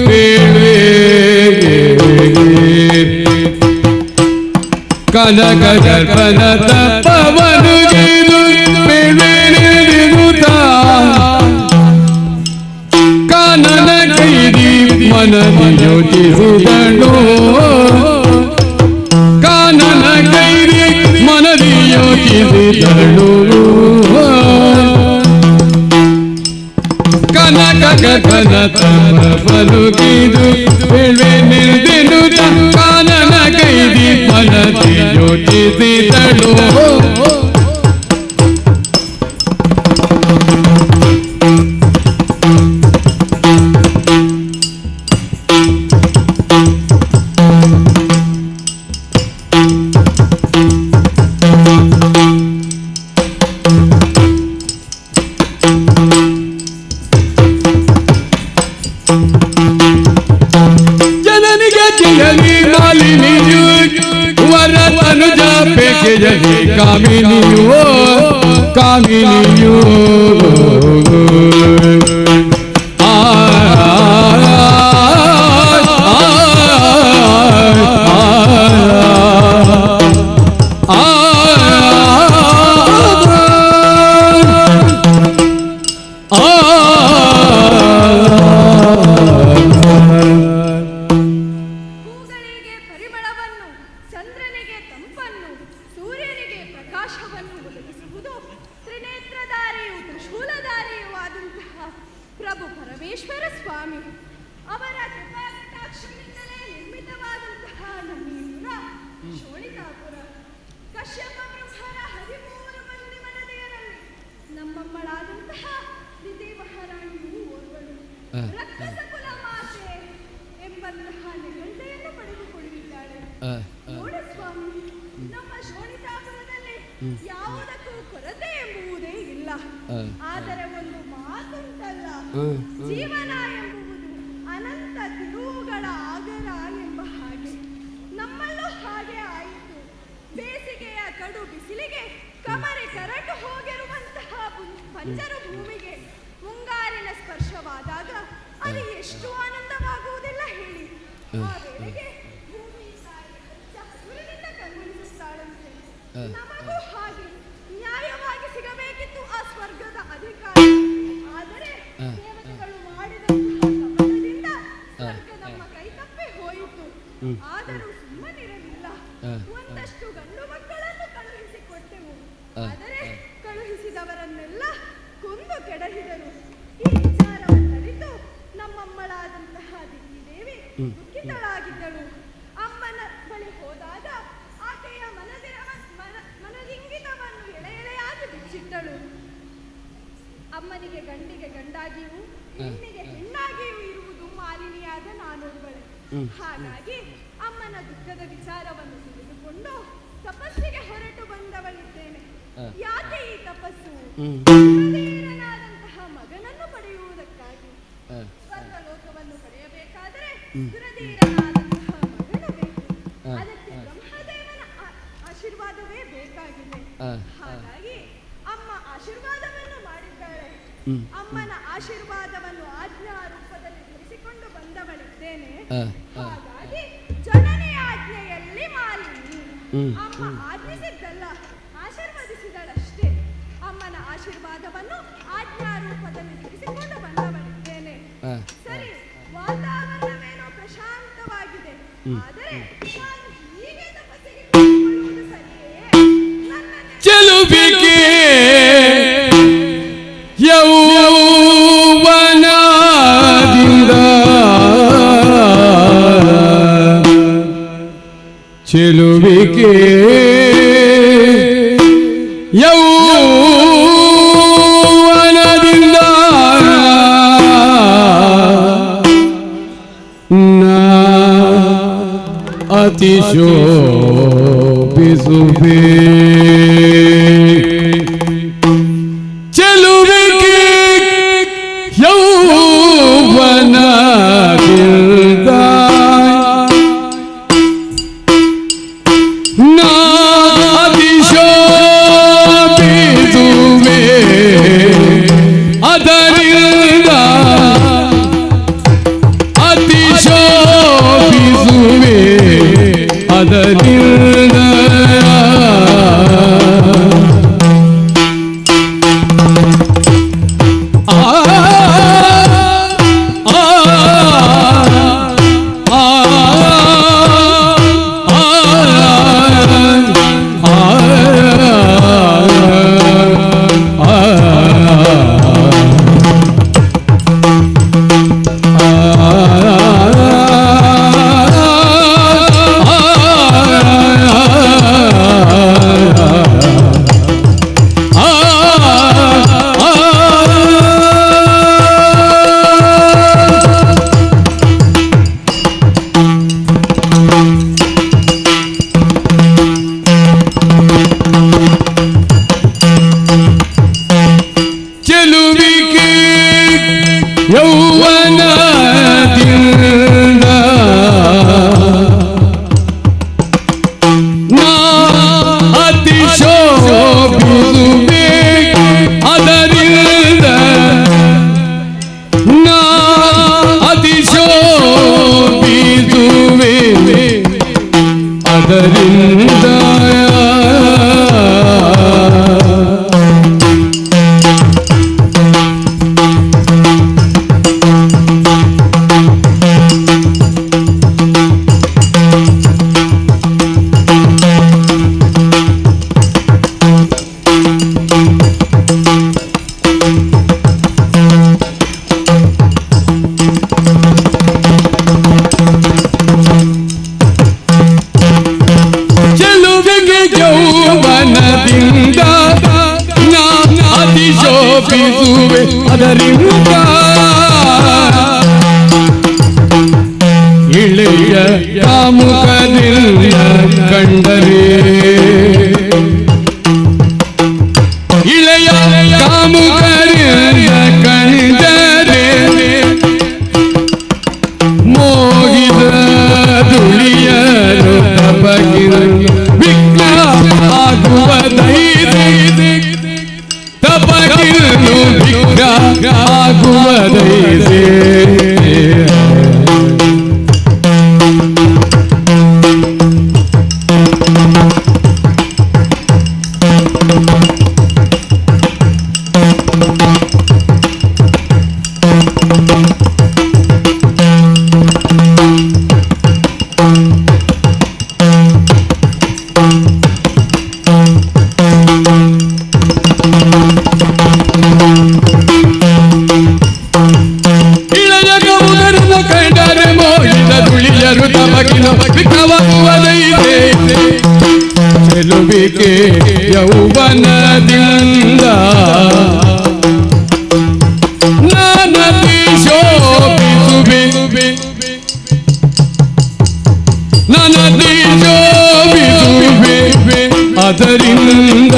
ಬೇಳೆ ಕನಕ ಗರ್ಭನ ತಪವನು ಗೈದು ಬೇಳೆ ಕಾನನ ಕೈದಿ ಮನದಿ ಯೋಚಿಸಿದಳು ಕಾನನ ಕೈದಿ ಮನದಿ ಯೋಚಿಸಿದಳು ಕನಕ ಗಗನ ತಪವನು ಗೈದು ಬೇಳೆ ನಿರ್ದಿನು ಕಾನನ ಕೈದಿ ಮನದಿ ಯೋಚಿಸಿದಳು ಜನನಿಗೆ ಜಯನಿ ಮಾಲಿನಿಯು ವರ ತನುಜ ಬೇಕೆ ಜನಿ ಕಾಮಿನಿಯು ಕಾಮಿನಿಯು ಹೂಗಳಿಗೆ ಪರಿಮಳವನ್ನು, ಚಂದ್ರನಿಗೆ ತಂಪನ್ನು, ಸೂರ್ಯನಿಗೆ ಪ್ರಕಾಶವನ್ನು ಒದಗಿಸುವುದು ತ್ರಿನೇತ್ರಧಾರಿಯು ತ್ರಿಶೂಲಧಾರಿಯೂ ಆದಂತಹ ಪ್ರಭು ಪರಮೇಶ್ವರ ಸ್ವಾಮಿ ಅವರ ಕೃಪಾಕಟಾಕ್ಷದಿಂದಲೇ ನಿರ್ಮಿತವಾದಂತಹ ನಮ್ಮ ಈ ಪುರ ಶೋಣಿತಾಪುರ. ಕಶ್ಯಪ ಬ್ರಹ್ಮರ 13 ಮಂದಿ ಮನದೆಯರಲ್ಲಿ ನಮ್ಮಮ್ಮಳಾದಂತಹ ದಿತಿ ಮಹಾರಾಣಿಯು ಓರ್ವಳು. ರಕ್ಕಸ ಕುಲ ಮಾತೆ ಎಂಬಂತಹ ನಿಗಂಟೆಯನ್ನು ಪಡೆದುಕೊಂಡಿದ್ದಾಳೆ. ನೋಡ ಸ್ವಾಮಿ, ನಮ್ಮ ಶೋಣಿತಾಪುರದಲ್ಲಿ ಯಾವುದಕ್ಕೂ ಕೊರತೆ ಎಂಬುವುದೇ ಇಲ್ಲ. ಆದರೆ ಒಂದು ಮಾತುಂಟಲ್ಲ, ಜೀವನ ಎಂಬುವುದು ಅನಂತ ತಿರುವುಗಳ ಆಗರ ಎಂಬ ಹಾಗೆ ನಮ್ಮಲ್ಲೂ ಹಾಗೆ ಆಯಿತು. ಬೇಸಿಗೆಯ ಕಡು ಬಿಸಿಲಿಗೆ ಕಮರಿ ಕರಟು ಹೋಗಿರುವಂತಹ ಬಂಜರು ಭೂಮಿಗೆ ಮುಂಗಾರಿನ ಸ್ಪರ್ಶವಾದಾಗ ಅದು ಎಷ್ಟು ಆನಂದವಾಗುವುದಿಲ್ಲ ಹೇಳಿ. ಆ ವೇಳೆಗೆ ಭೂಮಿ ತಾಯಿ ಹಸುರಿನಿಂದ ಕಂಗೊಳಿಸುತ್ತಾಳಂತೆ. ನಮಗೂ ಹಾಗೆ ನ್ಯಾಯವಾಗಿ ಸಿಗಬೇಕಿತ್ತು ಆ ಸ್ವರ್ಗದ ಅಧಿಕಾರ. ಆದರೆ ದೇವತೆಗಳು ಮಾಡಿದಂತಹ ಕಪಟದಿಂದ ಸ್ವರ್ಗ ನಮ್ಮ ಕೈ ತಪ್ಪಿ ಹೋಯಿತು. ಆದರೂ ಸುಮ್ಮನಿರಲಿಲ್ಲ. ಒಂದಷ್ಟು ಗಂಡು ಮಕ್ಕಳನ್ನು ಕಳುಹಿಸಿಕೊಟ್ಟೆವು. ಆದರೆ ಕಳುಹಿಸಿದವರನ್ನೆಲ್ಲ ಕೊಂದು ಕೆಡಹಿದರು. ಈ ವಿಚಾರವನ್ನರಿತು ನಮ್ಮಮ್ಮಳಾದಂತಹ ದಿತಿದೇವಿ ದುಃಖಿತಳಾಗಿದ್ದಳು. ಅಮ್ಮನ ಬಳಿ ಹೋದಾಗ ಆಕೆಯ ಮನದಿಂಗಿತವನ್ನು ಎಳೆ ಎಳೆಯಾಗಿ ಬಿಚ್ಚಿಟ್ಟಳು. ಅಮ್ಮನಿಗೆ ಗಂಡಿಗೆ ಗಂಡಾಗಿಯೂ ಹೆಣ್ಣಿಗೆ ಹೆಣ್ಣಾಗಿಯೂ ಇರುವುದು ಮಾಲಿನಿಯಾದ ನಾನೊಬ್ಬಳೆ. ಹಾಗಾಗಿ ಅಮ್ಮನ ದುಃಖದ ವಿಚಾರವನ್ನು ತಿಳಿದುಕೊಂಡು ತಪಸ್ಸಿಗೆ ಹೊರಟು ಬಂದವಳಿದ್ದೇನೆ. ಯಾಕೆ ಈ ತಪಸ್ಸು? ಧೀರನಾದಂತಹ ಮಗನನ್ನು ಪಡೆಯುವುದಕ್ಕಾಗಿ. ಸ್ವರ್ಗಲೋಕವನ್ನು ಪಡೆಯಬೇಕಾದರೆ ಧೀರನಾದಂತಹ ಮಗನು ಬೇಕು. ಅದಕ್ಕೆ ಬ್ರಹ್ಮದೇವನ ಆಶೀರ್ವಾದವೇ ಬೇಕಾಗಿದೆ. ಹಾಗಾಗಿ ಅಮ್ಮ ಆಶೀರ್ವಾದವನ್ನು ಮಾಡಿದ್ದಾಳೆ. ಅಮ್ಮನ ಆಶೀರ್ವಾದವನ್ನು ಆಜ್ಞಾ ರೂಪದಲ್ಲಿ ಧರಿಸಿಕೊಂಡು ಬಂದವಳಿದ್ದೇನೆ. ಹಾಗಾಗಿ ಜನನಿ ಆಜ್ಞೆಯಲ್ಲಿ ಮಾಲಿನಿ. ಅಮ್ಮ ಆಜ್ಞಿಸಿದ್ದಲ್ಲ, ಆಶೀರ್ವದಿಸಿದಳಷ್ಟೇ. ಅಮ್ಮನ ಆಶೀರ್ವಾದವನ್ನು ಆಜ್ಞಾ ರೂಪದಲ್ಲಿ ಧರಿಸಿಕೊಂಡು ಬಂದವಳಿದ್ದೇನೆ. ಸರಿ, ವಾತಾವರಣವೇನೋ ಪ್ರಶಾಂತವಾಗಿದೆ. ಆದರೆ ನಾನು ಹೀಗೆ ತಪಸ್ಸಿಗೆ ಕೂತ್ಕೊಳ್ಳುವುದು ಸರಿಯೇ? ಚೆಲುವಿಗೆ ಯೌವನದಿಂದ ಚೆಲುವಿಗೆ ಯೌವನದಿಂದ ಅತಿಶೋಭಿಸುವೆ ಚೆಲುವಿಗೆ ಯೌವನದಿಂದ ಅತಿಶೋಭಿಸುವೆ ಅದರ ಶೋಭಿಸುವೆ ಅದರಿಂದ ಇಳೆಯ ಕಾಮುಕದಿಂದ ಕಂಡರೆ ಇಳೆಯ ಕಾಮುಕರಿಂದ ಕಂಡರೆ ಮೋಹಿದ ದುಳಿಯರು ತಪಗಿರ ವಿಘ್ನ ಆಗುವುದೈದೆ ತಪಗಿರನು ವಿಘ್ನ ಆಗುವುದೈದೆ ಚೆಲುವಿಕೆ ಯೌವನದಿಂದ ನಾನತಿ ಶೋಭಿಸುವೆ ನಾನತಿ ಶೋಭಿಸುವೆ ಅದರಿಂದ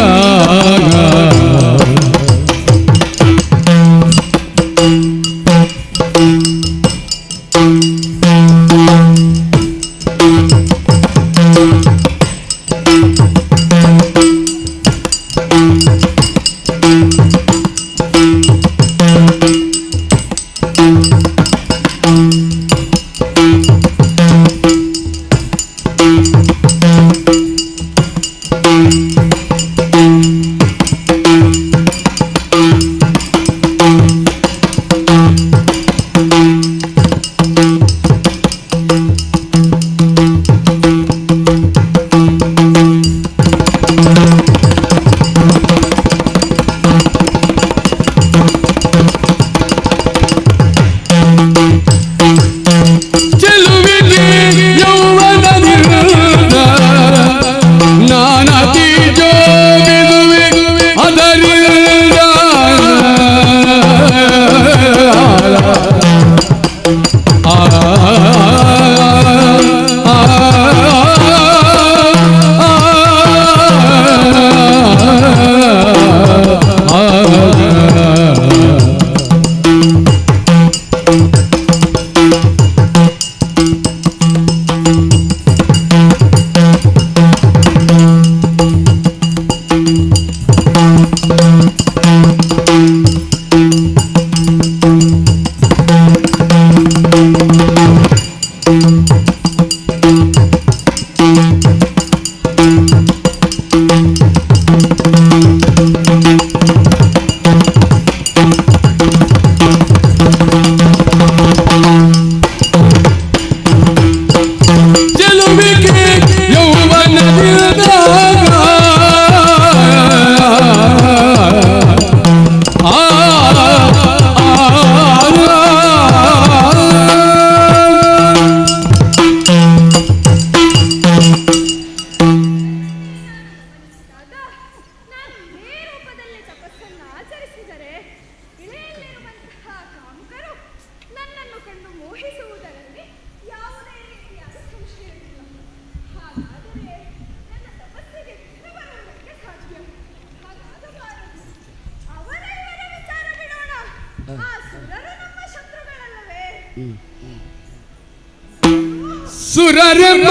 ಸುರರಮ್ಮ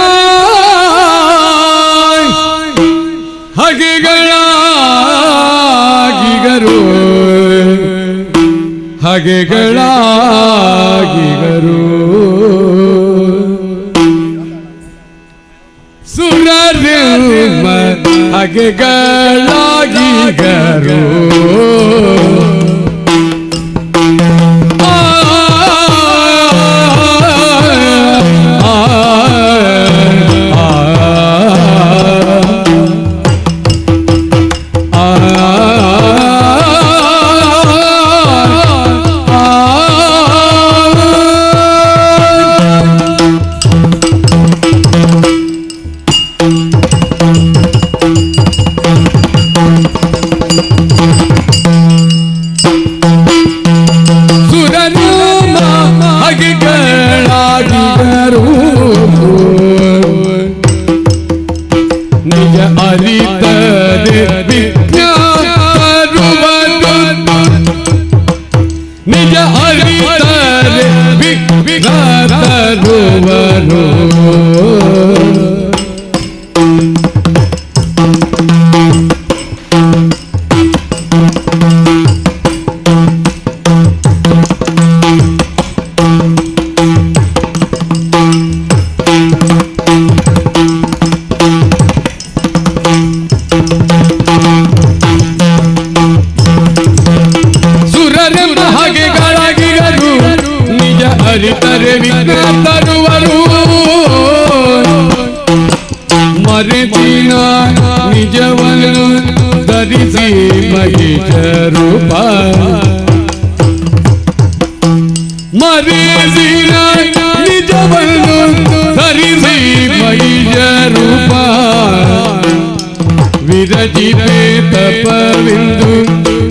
ಹಗೆಗಳಾಗಿಗರು ಹಗೆಗಳಾಗಿಗರು ಸುರರಮ್ಮ ಹಗೆಗಳಾಗಿಗರು ವಿಜ್ಞಾತರುವರು ನಿಜ ಅರಿತರೆ ವಿಜ್ಞಾತರುವರು ಅರಿತರೆ ವಿಜ್ಞಾತರುವರು ಮರೆತಿನ ನಿಜವನ್ನು ಧರಿಸಿ ಮಹಿಷ ರೂಪ ಮರೆತಿನ ನಿಜವನ್ನು ಧರಿಸಿ ಮಹಿಷ ರೂಪ ವಿರಜಿತೆ ತಪವೆಂದು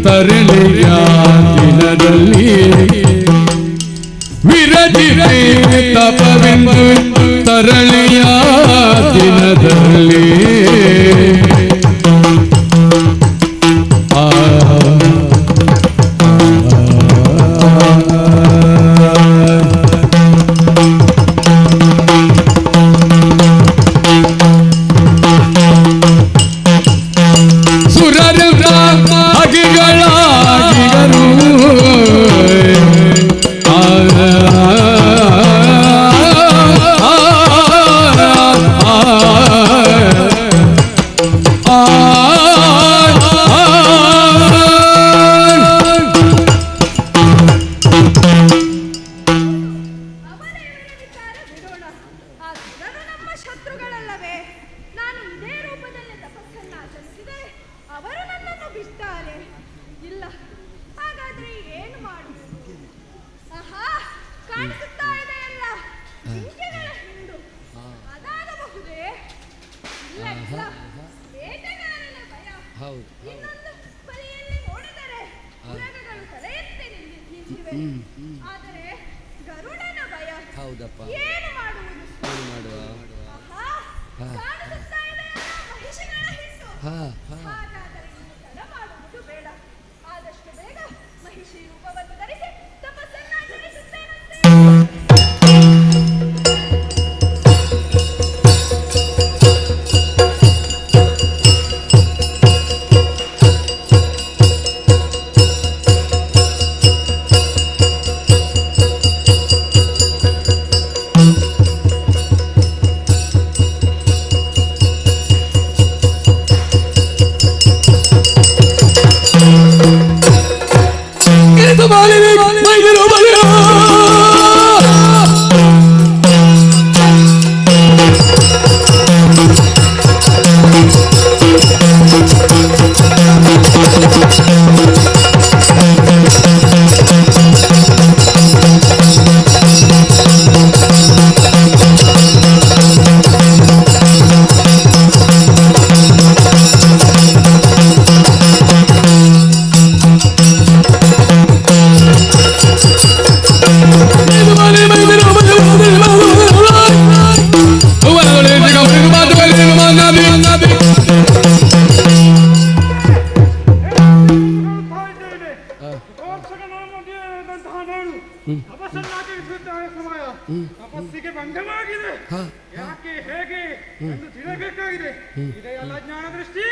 ತರಳೆಯ ದಿನದಲ್ಲಿ ವಿರಜಿತೆ ತಪವೆಂದು ತರಳೆಯ ದಿನದಲ್ಲಿ ಸುರರ ಹಗಿಗಳಾಗಿಗರು ಆದರೆ ಗರುಡನ ಭಯ ಹೌದಪ್ಪ ಏನು ಮಾಡುವುದು ಏನು ಮಾಡುವ ಕಾಣಿಸುತ್ತಾ ಇದೆಯಲ್ಲ ಮಹಿಷಿಗಳ ಹಿಂಡು ಹಾಗಾದರೆ ಇನ್ನು ತಡ ಮಾಡುವುದು ಬೇಡ ಆದಷ್ಟು ಬೇಗ ಮಹಿಷಿ ರೂಪವನ್ನು ಧರಿಸಿ ತಪಸ್ಸನ್ನಾಚರಿಸುತ್ತೇನಂತೆ ತಪಸ್ಸಿಗೆ ಭಂಗವಾಗಿದೆ ಯಾಕೆ ಹೇಗೆ ಎಂದು ತಿಳಿಯಬೇಕಾಗಿದೆ ಇದೆಲ್ಲ ಜ್ಞಾನ ದೃಷ್ಟಿ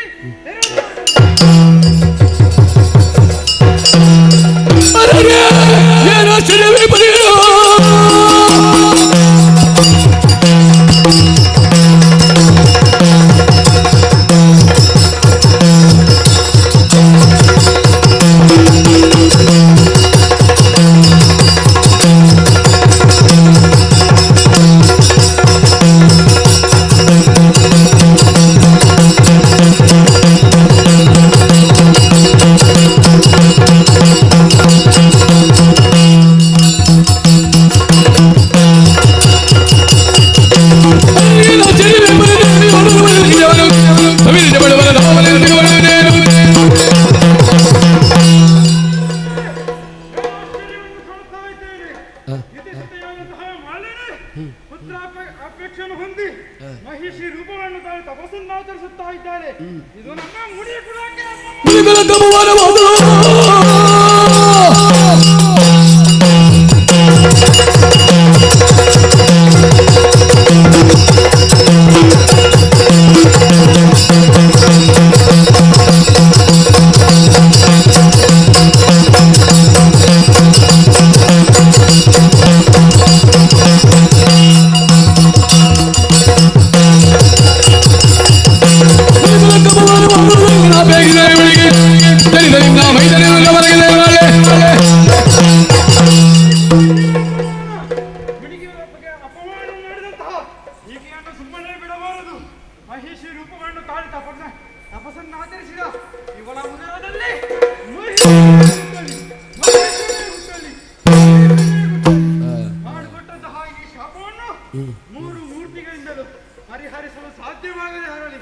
ಪರಿಹರಿಸಲು ಸಾಧ್ಯವಾಗದೆ ಹರಳಿ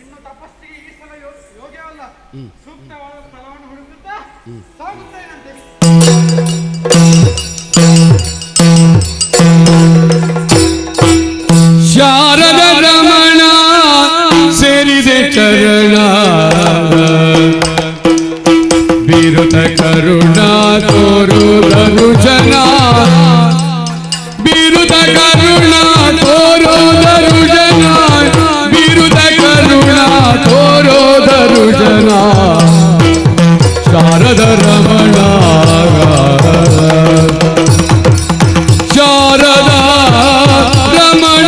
ಇನ್ನು ತಪಸ್ಸಿಗೆ ಈ ಸಲ ಯೋಗ್ಯವಲ್ಲ. ಸೂಕ್ತವಾದ ಸ್ಥಳವನ್ನು ಹುಡುಕುತ್ತಾ ಸಾಗುತ್ತೇನಂತೆ. ಶಾರದ ರಮಣ ಸೇರಿದೆ ಚರಣ ಬಿರುದ ಕರುಣ ತೋರುದನು ಜನ ಬಿರುದ ಕರುಣ ತೋರೋದರು ಜನ ಬಿರುದ ಕರುಣ ತೋರೋದರು ಜನ ಶಾರದ ರಮಣ ಶಾರದ ರಮಣ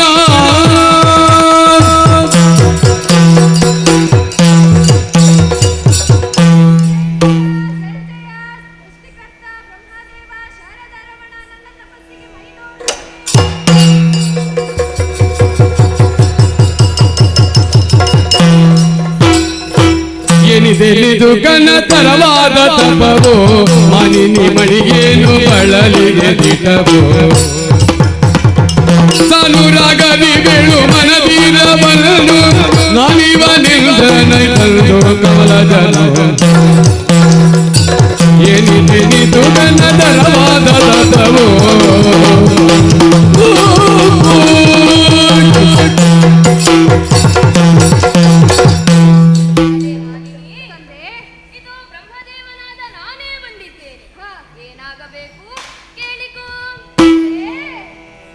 ಎನಿದೆಲಿದು ಘನತರವಾದ ತಪವೋ ಮನಿನಿ ಮಣಿಗೇನು ಬಳಲಿಗೆ ದಿಟವೋ ಸಾನುರಾಗದಿ ಬೇಳು ಮನದೀರವನನು ನಾನಿವ ನಿಲ್ದನೈ ತಂದು ಕಮಲ ಜನ ಎನಿದೆಲಿದು ಘನತರವಾದ ತಪವೋ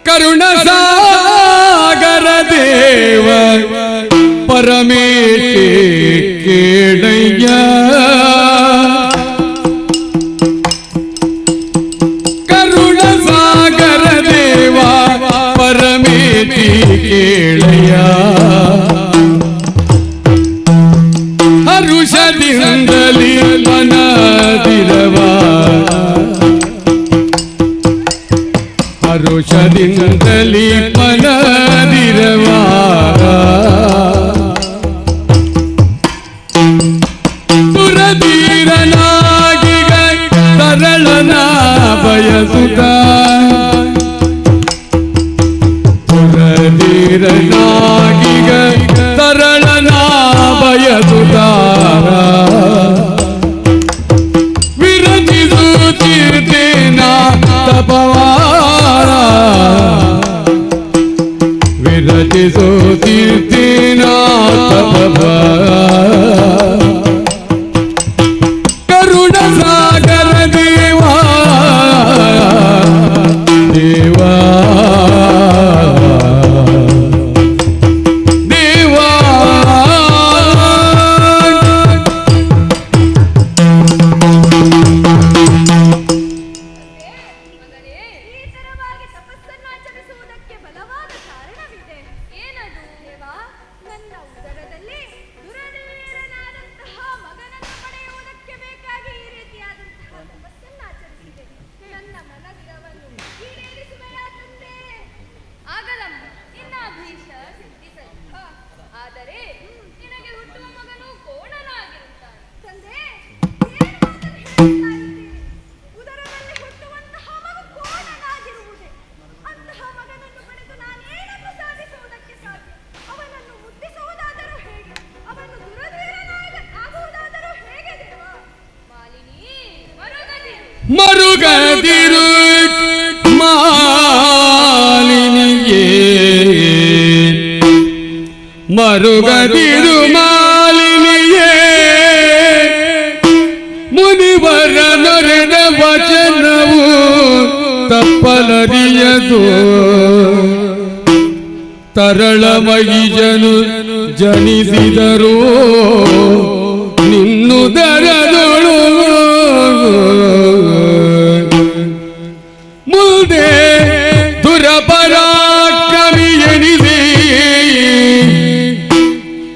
ಕರುಣ ಸಾಗರ ದೇವ ಪರಮೇಶಿ ಕೇಳಯ್ಯ ಕರುಣ ಸಾಗರ ದೇವ ಪರಮೇಶಿ ಕೇಳಯ್ಯ ಹರುಷದಿಂದಲಿ ಮನದಿರವ ಹರುಷದಿಂದಲಿ ಮನದಿರವ ಸುರಧೀರನಾಗಿ ತರಳನ ಬಯಸುತ್ತ ಸುರಧೀರನಾಗಿ ತರಳನ ಬಯಸುತ್ತ ವಿರಚಿಸುತ್ತೀರ್ತೇನ ತಪವಾರ ವಿರಚಿಸುತ್ತೀರ್ತೇನ ತಪವಾರ ಕರುಣ ಸಾಗರ ದೇವಾ ದೇವಾ ದೇವಾ ಮರುಗದಿರು ಮಾಲಿನಿಯೇ ಮರುಗದಿರು ಮಾಲಿನಿಯೇ ತರಳಮಯಿ ಜನಿಸಿದರು ನಿನ್ನುದರದೊಳು ಮುಂದೆ ದುರಪರಾಕ್ರಮಿ ಎನಿಸಿ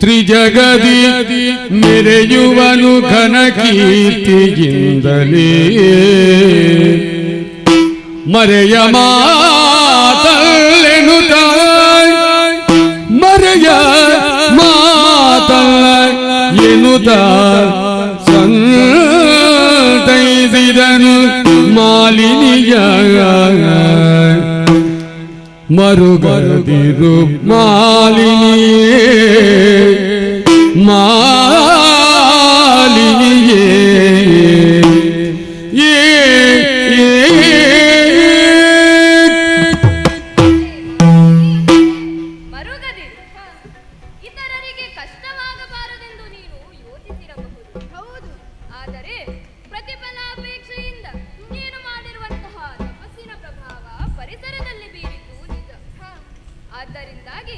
ತ್ರಿಜಗದಿ ಮೆರೆಯುವನು ಘನ ಕೀರ್ತಿಯಿಂದಲೇ ಮರೆಯ ಮಾತಲ್ಲೆನುತ ಮರೆಯ ಮಾತಲ್ಲ ಎನ್ನುತ್ತ ಸಂತೈಸಿದನು ಮಾಲಿನಿಯ ಮರುಗದಿರು ಮಾಲಿನಿಯೇ ಮಾಲಿನಿಯೇ ಇತರರಿಗೆ ಕಷ್ಟವಾಗಬಾರದೆಂದು ನೀನು ಯೋಚಿಸಿರಬಹುದು. ಹೌದು, ಆದರೆ ಪ್ರತಿಫಲಾಪೇಕ್ಷೆಯಿಂದ ನೀನು ಮಾಡಿರುವಂತಹ ತಪಸ್ಸಿನ ಪ್ರಭಾವ ಪರಿಸರದಲ್ಲಿ ಬೀರಿತು ನಿಜ. ಆದ್ದರಿಂದಾಗಿ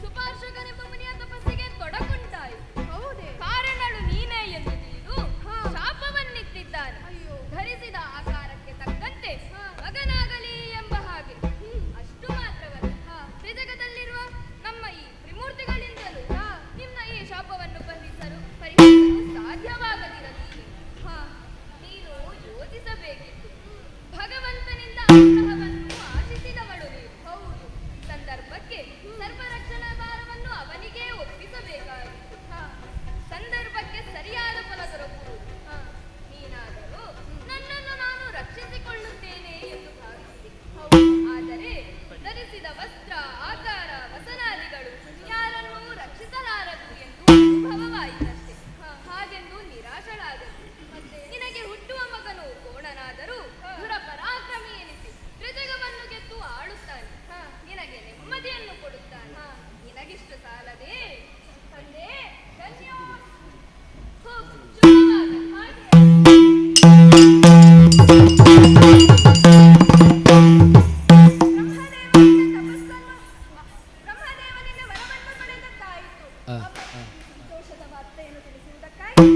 ಸುಪಾರ್ಶಕನೆಂಬ ಮುನಿಯ ತಪಸ್ಸಿಗೆ ತೊಡಕುಂಟಾಯಿತು. ಹೌದೇ? ಕಾರಣಳು ನೀನೇ ಎಂದು ನೀನು ಶಾಪವನ್ನಿತ್ತಿದ್ದಾನೆ. ಧರಿಸಿದ ಆಕಾರಕ್ಕೆ ತಕ್ಕಂತೆ ಮಗನಾಗಲಿ ಎಂಬ ಹಾಗೆ. ಅಷ್ಟು ಮಾತ್ರವಲ್ಲ, ತ್ರಿಜಗದಲ್ಲಿರುವ ನಮ್ಮ ಈ ತ್ರಿಮೂರ್ತಿಗಳಿಂದಲೂ ನಿನ್ನ ಈ ಶಾಪವನ್ನು ಪರಿಹರಿಸಲು ಸಾಧ್ಯವಾಗದಿರಲಿ. ನೀನು ಯೋಚಿಸಬೇಕಿತ್ತು. ಭಗವಂತನಿಂದ ಅನುಗ್ರಹವನ್ನು ಆಶಿಸಿದವಳು ನೀನು. ಹೌದು, ಸಂದರ್ಭಕ್ಕೆ ಸರ್ವರಕ್ಷಣಾ ಭಾರವನ್ನು ಅವನಿಗೇ ಒಪ್ಪಿಸಬೇಕಾಗಿತ್ತು. ಸಂದರ್ಭಕ್ಕೆ ಸರಿಯಾದ ಫಲ ದೊರಕುವುದು. ನೀನಾದರೂ ನನ್ನನ್ನು ನಾನು ರಕ್ಷಿಸಿಕೊಳ್ಳುತ್ತೇನೆ ಎಂದು ಭಾವಿಸಿದೆ. ಆದರೆ ಧರಿಸಿದ ವಸ್ತ್ರ, ಆಕಾರ, ವಸನಾದಿಗಳು ಯಾರನ್ನೂ ರಕ್ಷಿಸಲಾರದು ಎಂದು ಅನುಭವವಾಯಿತಷ್ಟೆ. ಹಾಗೆಂದು ನಿರಾಶಳಾಗದು. ನಿನಗೆ ಹುಟ್ಟುವ ಮಗನು ಕೋಣನಾದರೂ ದುರಪರಾಕ್ರಮಿ ಎನಿಸಿ ತ್ರಿಜಗವನ್ನು ಗೆದ್ದು ಆಳುತ್ತಾನೆ. ನಿನಗೆ ನೆಮ್ಮದಿಯನ್ನು ಕೊಡುತ್ತಾನೆ. ನಿನಗಿಷ್ಟು ಸಾಲದೆ ತಂದೆ ಧನ್ಯೋ. ಹೋಗು, ಶುಭವಾಗಲಿ. ಬ್ರಹ್ಮದೇವನಿಂದ ವರವನ್ನು ಪಡೆದದ್ದಾಯಿತು. ಸಂತೋಷದ ವಾರ್ತೆಯನ್ನು ತಿಳಿಸುವುದಕ್ಕಾಗಿ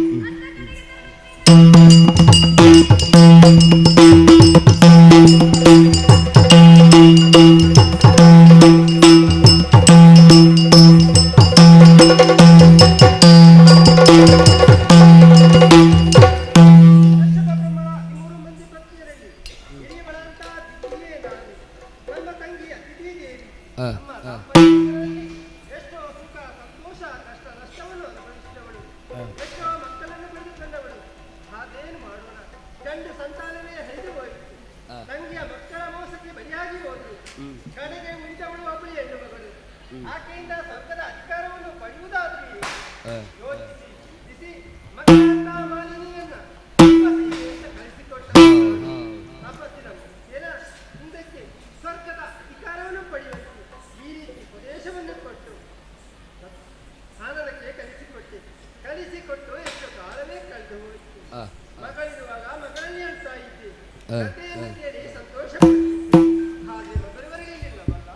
ನನ್ನ ತಂಗಿಯ ದಿತಿದೇವಿ ಎಷ್ಟೋ ಸುಖ ಸಂತೋಷ ಕಷ್ಟ ನಷ್ಟವನ್ನು ಅನುಭವಿಸಿದವಳು, ಎಷ್ಟೋ ಮಕ್ಕಳನ್ನು ಪಡೆದುಕೊಂಡವಳು. ಅದೇನು ಮಾಡೋಣ, ಗಂಡು ಸಂತಾನವೇ ಹರಿದು ಹೋಯಿತು. ತಂಗಿಯ ಮಕ್ಕಳ ಮೋಸಕ್ಕೆ ಬಲಿಯಾಗಿ ಹೋದಳು. ಕಡೆಗೆ ಉಳಿದವಳು ಒಬ್ಬಳು ಹೆಣ್ಣು ಮಗಳು. ಆಕೆಯಿಂದ ಸ್ವರ್ಗದ ಅಧಿಕಾರವನ್ನು ಪಡೆಯುವುದಾದರೂ ಯೋಚಿಸಿ ದಿಸಿ ಮಕ್ಕಳನ್ನ ಮಾಲಿನಿಯನ್ನ ಕಳಿಸಿಕೊಟ್ಟ ತಪಸ್ಸಿನ ಏನ ಮುಂದಕ್ಕೆ ಸ್ವರ್ಗದ ಅಧಿಕಾರವನ್ನು ಪಡೆಯುವಂತೆ ಈ ರೀತಿ ಉಪದೇಶವನ್ನು ಕೊಟ್ಟು ಸಾಧನಕ್ಕೆ ಕಲಿಸಿಕೊಟ್ಟು ಎಷ್ಟು ಕಾಲವೇ ಕಳೆದು ಹೋಯಿತು. ಮಗಳಿರುವಾಗ ಮಗಳಲ್ಲಿ ಹೇಳ್ತಾ ಇದ್ದೆ, ಕಥೆಯನ್ನು ಕೇಳಿ ಸಂತೋಷ ಹಾಗೆ ಮಗಳಿವರೆಗೆ ಇಲ್ಲವಲ್ಲ,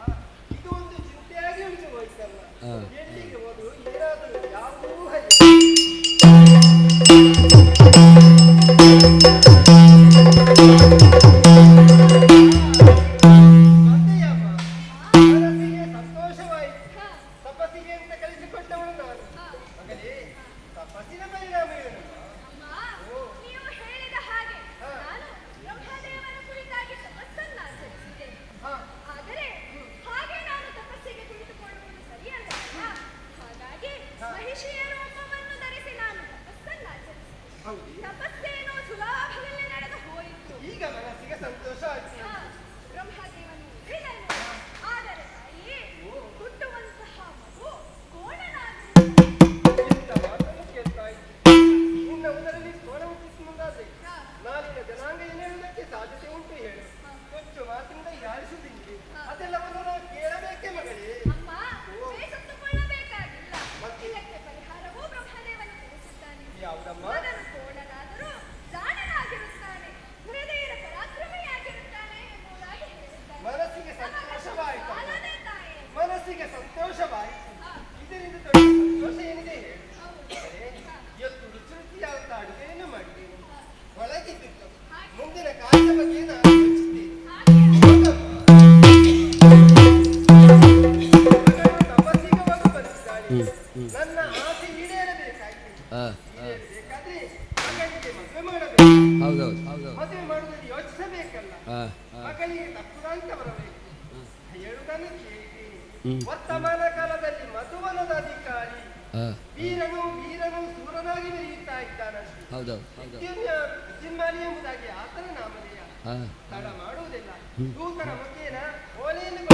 ಇದು ಒಂದು ಚಿಂತೆಯಾಗಿ ಉಳಿದು ಹೋಯ್ತಲ್ಲ. ಎಲ್ಲಿಗೆ ಹೋದ್ರು ಏನಾದರೂ ಯಾವುದೂ ಸಂತೋಷವಾಯಿತು. ತಪಸ್ಸಿಗೆ ಅಂತ ಕಲಿಸಿಕೊಟ್ಟವಳು ನಾನು. ಮಗನೇ, ತಪಸ್ಸಿನ ಪರಿಣಾಮ ಏನು? ನೀವು ಹೇಳಿದ ಹಾಗೆ ನಾನು ಬ್ರಹ್ಮದೇವನ ಕುರಿತಾಗಿ ತಪಸ್ಸನ್ನು ಆಚರಿಸಿದೆ. ಆದರೆ ಹಾಗೆ ನಾನು ತಪಸ್ಸಿಗೆ ಕುಳಿತುಕೊಳ್ಳುವುದು ಸರಿಯಲ್ಲ. ಹಾಗಾಗಿ ಮಹಿಷಿಯ ರೂಪವನ್ನು ಧರಿಸಿ ನಾನು ತಪಸ್ಸನ್ನು ಆಚರಿಸಿದೆ. ತಪಸ್ಸೇನೋ ಸುಲಭದಲ್ಲಿ ನಡೆದು ಹೋಯಿತು. ಈಗ ಮನಸ್ಸಿಗೆ ಸಂತೋಷ ಆಯ್ತು. ಬ್ರಹ್ಮದೇವನು ಹೇಳಿದನು, ಆದರೆ ತಾಯಿ ಹುಟ್ಟುವಂತಹ ಮಗು ಕೋಣನಾಗಿ ನಿನ್ನ ಉದರಲ್ಲಿ ಕೋಣ ಹುಟ್ಟಿಸಿ ಮುಂದಾದ್ರೆ ನಾಳಿನ ಜನಾಂಗ ಏನೇಳುವುದಕ್ಕೆ ಸಾಧ್ಯತೆ ಉಂಟು ಹೇಳು. ಕೊಚ್ಚು ಮಾತಿನಿಂದ ಯಾರಿಸುವುದಿಲ್ಲ. ಅದೆಲ್ಲವನ್ನು ನಾವು ಕೇಳಬೇಕೆ ಮಗಳೇ? ಅಮ್ಮ, ಬೇಸತ್ತುಕೊಳ್ಳಬೇಕಾಗಿಲ್ಲ. ಇದಕ್ಕೆ ಪರಿಹಾರವೂ ಬ್ರಹ್ಮದೇವನು ತಿಳಿಸುತ್ತಾನೆ. ಯಾವುದಮ್ಮ? ಮಗನು ಕೋಣನಾದರೂ ಜಾಣನಾಗಿರುತ್ತಾನೆ, ಹೃದಯದ ಪರಾಕ್ರಮಿಯಾಗಿರುತ್ತಾನೆ ಎಂಬುದಾಗಿ ಹೇಳಿರುತ್ತಾನೆ. ಮನಸ್ಸಿಗೆ ಸಂತೋಷವಾಯಿತು. ಅಲ್ಲದೆ ತಾಯಿ, ಮನಸ್ಸಿಗೆ ಬೇಕಾದ್ರೆ ಮಗಳಿಗೆ ಮದುವೆ ಮಾಡಬೇಕು. ಹೌದೌದು ಮದುವೆ ಮಾಡುವುದನ್ನು ಯೋಚಿಸಬೇಕಲ್ಲ. ಮಗಳಿಗೆ ತಪ್ಪುದಂತ ಬರಬೇಕು. ಹೇಳುವುದನ್ನು ಕೇಳಿ ವರ್ತಮಾನ ಕಾಲದಲ್ಲಿ ಮಧುವನದ ಅಧಿಕಾರಿ ವೀರನು ಸೂರನಾಗಿ ಮೆರೆಯುತ್ತಾ ಇದ್ದಾನಷ್ಟೇ. ವಿದ್ಯುನ್ಮಾಲಿ ಎಂಬುದಾಗಿ ಆತನ ನಾಮಧೇಯ. ತಡ ಮಾಡುವುದಿಲ್ಲ. ದೂತನ ಮುಖೇನ ಓಲೆಯನ್ನು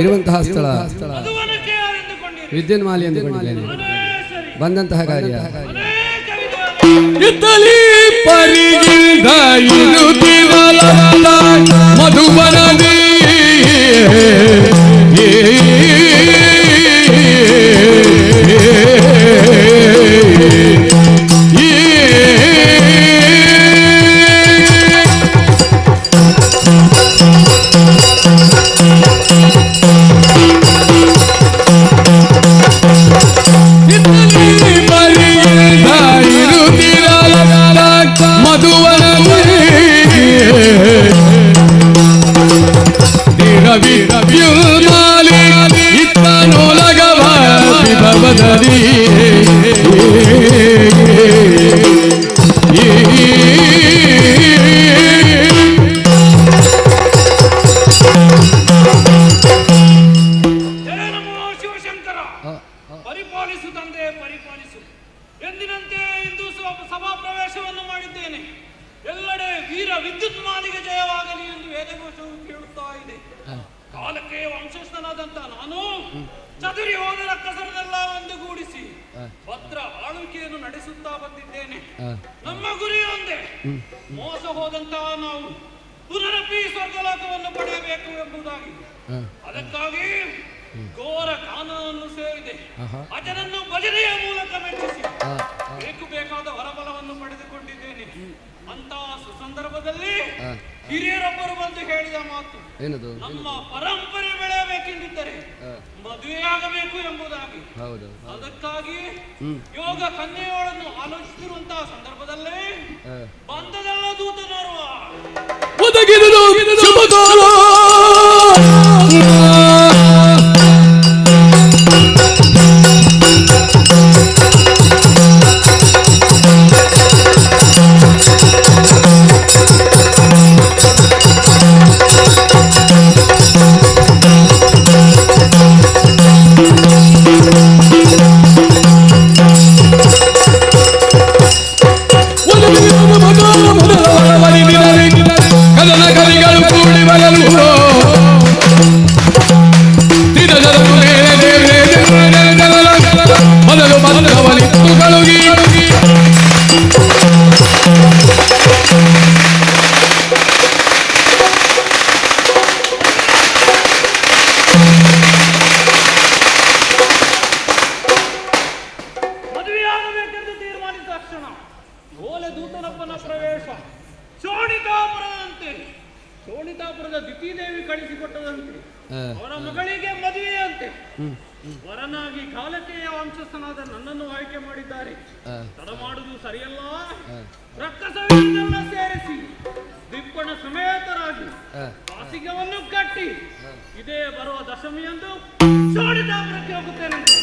ಇರುವಂತಹ ಸ್ಥಳ ವಿದ್ಯುನ್ಮಾಲಿ ಎಂದುಕೊಂಡಿದ್ದೇನೆ. ಬಂದಂತಹ ಕಾರ್ಯ ಮಧುಬನದಿ ಹಿರಿಯರೊಬ್ಬರು ಬಂದು ಹೇಳಿದ ಮಾತು ನಮ್ಮ ಪರಂಪರೆ ಬೆಳೆಯಬೇಕೆಂದಿದ್ದರೆ ಮದುವೆಯಾಗಬೇಕು ಎಂಬುದಾಗಿ. ಅದಕ್ಕಾಗಿ ಯೋಗ ಕನ್ಯೆಯೊಳನ್ನು ಆಲೋಚಿಸಿರುವಂತಹ ಸಂದರ್ಭದಲ್ಲೇ ಬಂದದಲ್ಲ ದೂತನೋರ್ವ ಮದುವೆಯಾಗಬೇಕೆಂದು ತೀರ್ಮಾನಿಸಿದ ತಕ್ಷಣ ಓಲೆ ದೂತನಪ್ಪನ ಪ್ರವೇಶ ಶೋಣಿತಾಪುರದ ದಿತಿದೇವಿ ಕಳಿಸಿಕೊಟ್ಟದಂತೆ ಅವರ ಮಗಳಿಗೆ ಮದುವೆಯಂತೆ. ವರನಾಗಿ ಕಾಲಕೇಯ ವಂಶಸ್ಥನಾದ ನನ್ನನ್ನು ಆಯ್ಕೆ ಮಾಡಿದ್ದಾರೆ. ತಡ ಮಾಡುವುದು ಸರಿಯಲ್ಲ. ರಕ್ತಸವೆಲ್ಲ ಸೇರಿಸಿ ದಿಪ್ಪಣ ಸಮೇತರಾಗಿ ಹಾಸಿಗೆಯನ್ನು ಕಟ್ಟಿ ಇದೇ ಬರುವ ದಶಮಿಯಂದು ಶೋಣಿತಾಪುರಕ್ಕೆ ಹೋಗುತ್ತೇನಂತೆ.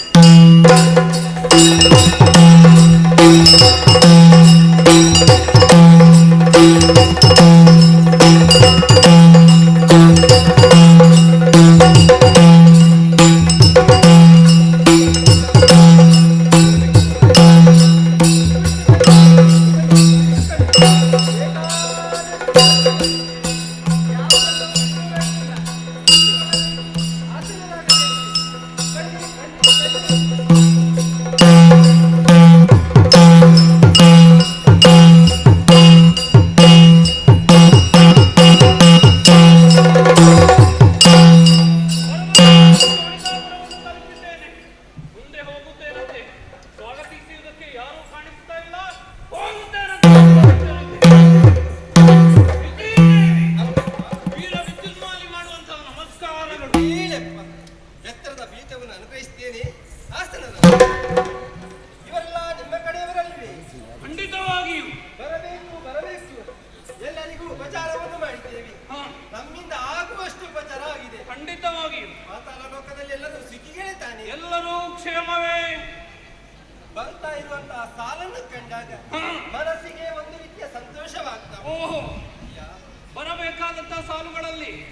ಹೋಗಿ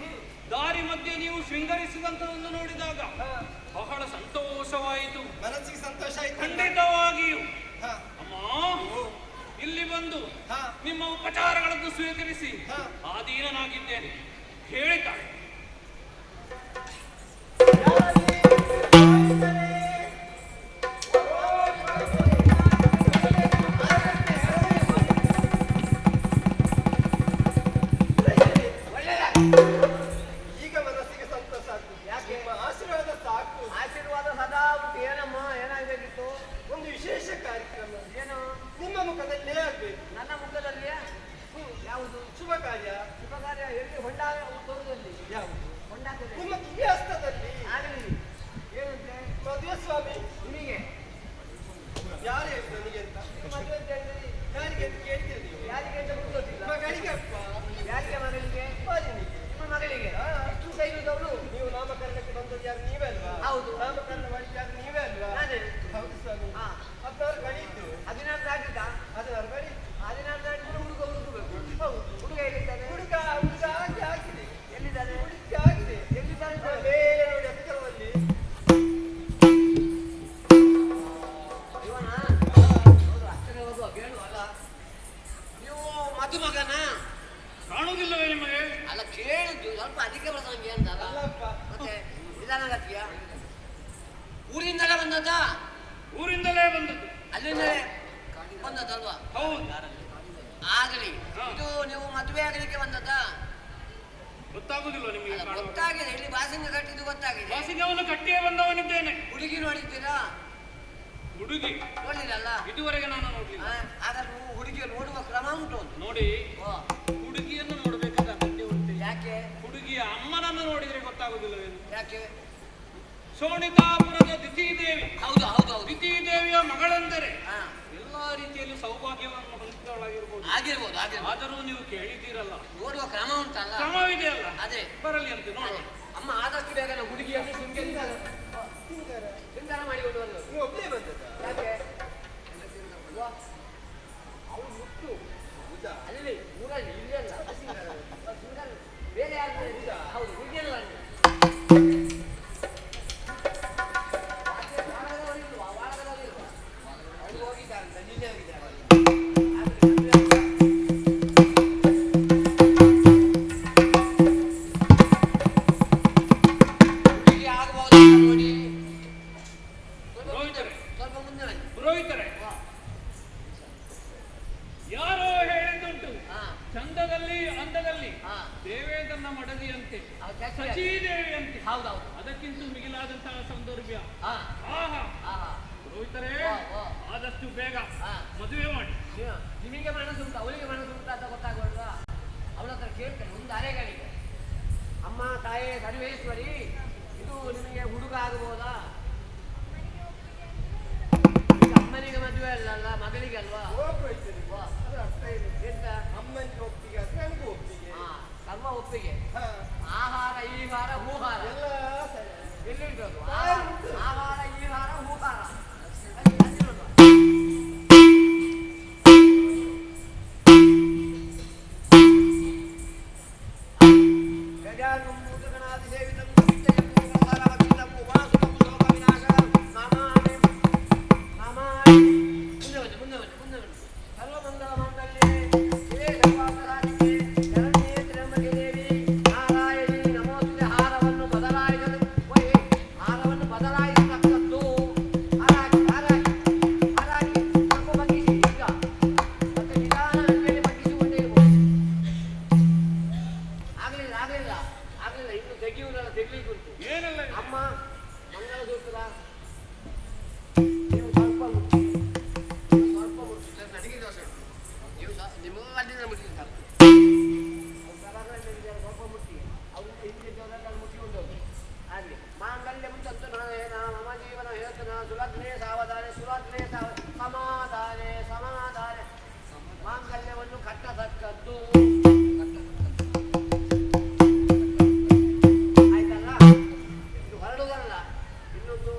ದಾರಿ ಮಧ್ಯೆ ನೀವು ಶೃಂಗರಿಸಿದಂಥದನ್ನು ನೋಡಿದಾಗ ಬಹಳ ಸಂತೋಷವಾಯಿತು. ಮನಸ್ಸಿಗೆ ಸಂತೋಷ ಆಯ್ತು. ಖಂಡಿತವಾಗಿಯೂ ಅಮ್ಮ ಇಲ್ಲಿ ಬಂದು ನಿಮ್ಮ ಉಪಚಾರಗಳನ್ನು ಸ್ವೀಕರಿಸಿ ಆಧೀನನಾಗಿದ್ದೇನೆ ಹೇಳಿದ್ದಾಳೆ. ಈಗ ಮನಸ್ಸಿಗೆ ಸಂತೋಷ ಆಗ್ತದೆ. ಯಾಕೆ? ಆಶೀರ್ವಾದ ಸಾಕು. ಆಶೀರ್ವಾದ ಸದಾ ಉಂಟು. ಏನಮ್ಮ ಏನಾಗಬೇಕಿತ್ತು? ಒಂದು ವಿಶೇಷ ಕಾರ್ಯಕ್ರಮ. ಏನು? ನಿಮ್ಮ ಮುಖದಲ್ಲೇ ಆಗ್ಬೇಕು. ನನ್ನ ಮುಖದಲ್ಲಿಯೇ? ಯಾವುದು? ಶುಭ ಕಾರ್ಯ. ಶುಭ ಕಾರ್ಯ ಎಲ್ಲಿ? ಹೊಂಡ ತೋರುದಲ್ಲಿ. ಯಾವುದು? ಹೊಂಡ ನಿಮ್ಮ ದಿವ್ಯಾಸ್ತದಲ್ಲಿ. ಆಗಲಿ. ಏನಂತೆ? ಮದುವೆ ಸ್ವಾಮಿ ನಿಮಗೆ ಯಾರು ಹೇಳಿದ್ರು ನನಗೆ ಅಂತ? ಮದುವೆ ಅಂತ ಹೇಳಿದ್ರಿ. ಯಾರಿಗೆ ಅಂತ ಕೇಳ್ತೀರಿ ನೀವು? ಯಾರಿಗೆ ಅಂತ ಗೊತ್ತಿಲ್ಲ. ಮಗಳಿಗೆ ಅಪ್ಪ. ಯಾರಿಗೆ? ಮಗಳಿಗೆ. ನಿಮ್ಮ ಮಗಳಿಗೆ ಇಷ್ಟು ಕೈದವರು ನೀವು ನಾಮಕರಣಕ್ಕೆ ಬಂದದ್ದು ಯಾರು? ನೀವೇ ಅಲ್ವಾ? ಹೌದು. ನಾಮಕರಣ ಮಾಡಿದ್ದು ಯಾರು? ನೀವೇ ಅಲ್ವಾ? ಹೌದು ಸ್ವಾಮಿ. 16 ಕಳೀತು. 16 ದಾಟಿದ್ದ? 16 ಕಳೀತು. 16 ದಾಟಿದ್ರೆ ಹುಡುಗ ಹುಡುಗಬೇಕು. ಹೌದು. ಹುಡುಗ ಎಲ್ಲಿದ್ದಾನೆ? ಹುಡುಗ ಆಗಿ ಆಗಿದೆ. ಎಲ್ಲಿದ್ದಾನೆ? ಹುಡುಗ ಆಗಿದೆ. ಎಲ್ಲಿದ್ದಾನೆ? ಬೇರೆ ನೋಡಿ ಹತ್ತಿರದಲ್ಲಿ. ಇವನ ಹತ್ತಿರ ಹೋಗುವ ಕೇಳುವಲ್ಲ. ನೀವು ಮದುಮಗನ ಕಾಣುವುದಿಲ್ಲವೇ ನಿಮಗೆ? ಅಲ್ಲ ಕೇಳಿದ್ದು ಸ್ವಲ್ಪ ಅಧಿಕ ಪ್ರಸಂಗಿ ಅಂತ ಅಲ್ಲ. ಮತ್ತೆ ನಿಧಾನಗತಿಯ ಊರಿಂದಲೇ ಬಂದದ್ದ? ಊರಿಂದಲೇ ಬಂದದ್ದು. ಅಲ್ಲಿಂದಲೇ ಬಂದದ್ದಲ್ವಾ? ಹೌದು. ಆಗಲಿ. ಇದು ನೀವು ಮದುವೆ ಆಗಲಿಕ್ಕೆ ಬಂದದ್ದ? ಗೊತ್ತಾಗುದಿಲ್ಲ ನಿಮಗೆ? ಗೊತ್ತಾಗಿದೆ. ಇಲ್ಲಿ ಬಾಸಿಂಗ ಕಟ್ಟಿದ್ದು ಗೊತ್ತಾಗಿದೆ. ಬಾಸಿಂಗವನ್ನು ಕಟ್ಟಿಯೇ ಬಂದವನಿದ್ದೇನೆ. ಹುಡುಗಿ ನೋಡಿದ್ದೀರಾ? ಹುಡುಗಿ ನೋಡ್ಲಿಲ್ಲಲ್ಲ ಇದುವರೆಗೆ ನಾನು ನೋಡ್ಲಿಲ್ಲ. ಹಾಗಾದ್ರೆ ಹುಡುಗಿ ನೋಡುವ ಕ್ರಮ ಉಂಟು ನೋಡಿ. ಹುಡುಗಿಯನ್ನು ನೋಡ್ಬೇಕಾದ ಅಗತ್ಯ ಉಂಟು. ಯಾಕೆ? ಹುಡುಗಿಯ ಅಮ್ಮನನ್ನು ನೋಡಿದ್ರೆ ಗೊತ್ತಾಗುದಿಲ್ಲವೇನು? ಯಾಕೆ? ಶೋಣಿತಾಪುರದ ದಿತಿದೇವಿ. ಹೌದು ಹೌದು ಹೌದು. ದಿತಿದೇವಿಯ ಮಗಳೆಂದರೆ ಎಲ್ಲಾ ರೀತಿಯಲ್ಲಿ ಸೌಭಾಗ್ಯವನ್ನು ಹೊಂದಿದವಳಾಗಿರ್ಬೋದು. ಆಗಿರ್ಬೋದು ಆಗಿರ್ಬೋದು. ಆದರೂ ನೀವು ಕೇಳಿದ್ದೀರಲ್ಲ, ನೋಡುವ ಕ್ರಮ ಉಂಟಲ್ಲ? ಕ್ರಮವಿದೆಯಲ್ಲ. ಅದೇ ಬರಲಿ ಅಂತ ನೋಡಿ. ಅಮ್ಮ ಆದಷ್ಟು ಬೇಗ ನಾವು ಹುಡುಗಿಯನ್ನು ಶೃಂಗಾರ ಮಾಡಿಕೊಂಡು ಬಂದದ್ದು. ನೀವು ಒಬ್ಬರೇ ಬಂದದ್ದು? ಯಾಕೆ? ಅವ್ರು ಮುಟ್ಟು ಅಲ್ಲಿ ಊರಲ್ಲಿ ಇಲ್ಲೆಲ್ಲ ಬೇರೆ ಯಾರು? ಹೌದು ಹುಡುಗಿಯಲ್ಲ. ಅವ್ರು ಹೋಗಿದ್ದಾರೆ, ನಿನ್ನೆ ಹೋಗಿದ್ದಾರೆ. ಹುಡುಗಿ ಆಗಬಹುದು ನೋಡಿ. ಸ್ವಲ್ಪ ಮುಂದೆ ಬನ್ನಿ. ಪುರೋಹಿತರೆ, ಯಾರೋ ಹೇಳಿದ್ದುಂಟು, ಚಂದದಲ್ಲಿ ಅಂದದಲ್ಲಿ ದೇವೇಂದ್ರನ ಮಡದಿಯಂತೆ ಸಚೀದೇವಿಯಂತೆ. ಹೌದೌದು. ಅದಕ್ಕಿಂತ ಮಿಗಿಲಾದಂತಹ ಸೌಂದರ್ಯ. ಪುರೋಹಿತರೆ, ಆದಷ್ಟು ಬೇಗ ಮದುವೆ ಮಾಡಿ. ನಿಮಗೆ ಮನಸ್ಸುಂಟು, ಅವಳಿಗೆ ಮನಸ್ಸುಂಟು ಅಂತ ಗೊತ್ತಾಗಬಾರ್ದು. ಅವಳ ಹತ್ರ ಕೇಳ್ತೇನೆ ಒಂದು ಅರೆಗಳಿಗೆ. ಅಮ್ಮ ತಾಯೇ ಸರ್ವೇಶ್ವರಿ, ಇದು ನಿಮಗೆ ಹುಡುಗ ಆಗಬಹುದಾ? ಅಮ್ಮನಿಗೆ ಮದುವೆ ಅಲ್ಲ, ಮಗಳಿಗೆ ಅಲ್ವಾ? ಅಮ್ಮನಿಗೆ ಒಪ್ಪಿಗೆ, ನನಗೂ ಒಪ್ಪಿಗೆ, ಸರ್ವ ಒಪ್ಪಿಗೆ. ಆಹಾರ ಈಹಾರ ಹೂಹಾರ ಎಲ್ಲಿಂಟು ಅದು? ಆಹಾರ ಈಹಾರ ಹೂಹಾರ. ಹೊರಡುವುದಲ್ಲ, ಇನ್ನೊಂದು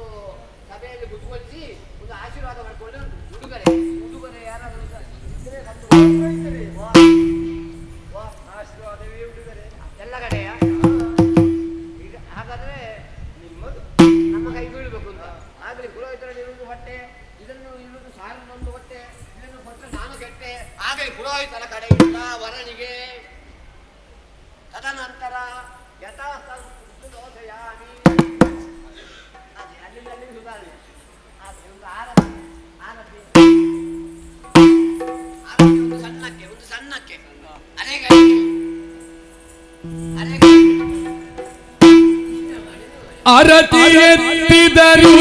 ಆರತಿ ಎತ್ತಿದರು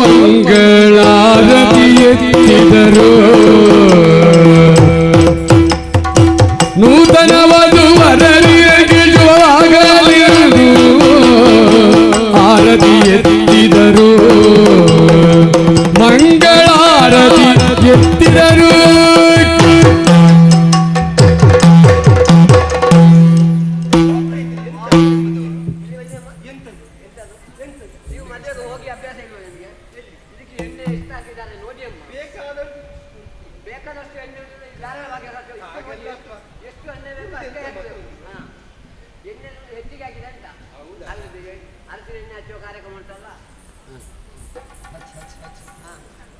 ಮಂಗಳಾರತಿ ಎತ್ತಿದರು ನೂತನ ವಧುವರರಿಗೆ ಶುಭವಾಗಲಿರುವುದು ಆರತಿ ಎತ್ತಿದರು ಮಂಗಳಾರತಿ ಎತ್ತಿದರು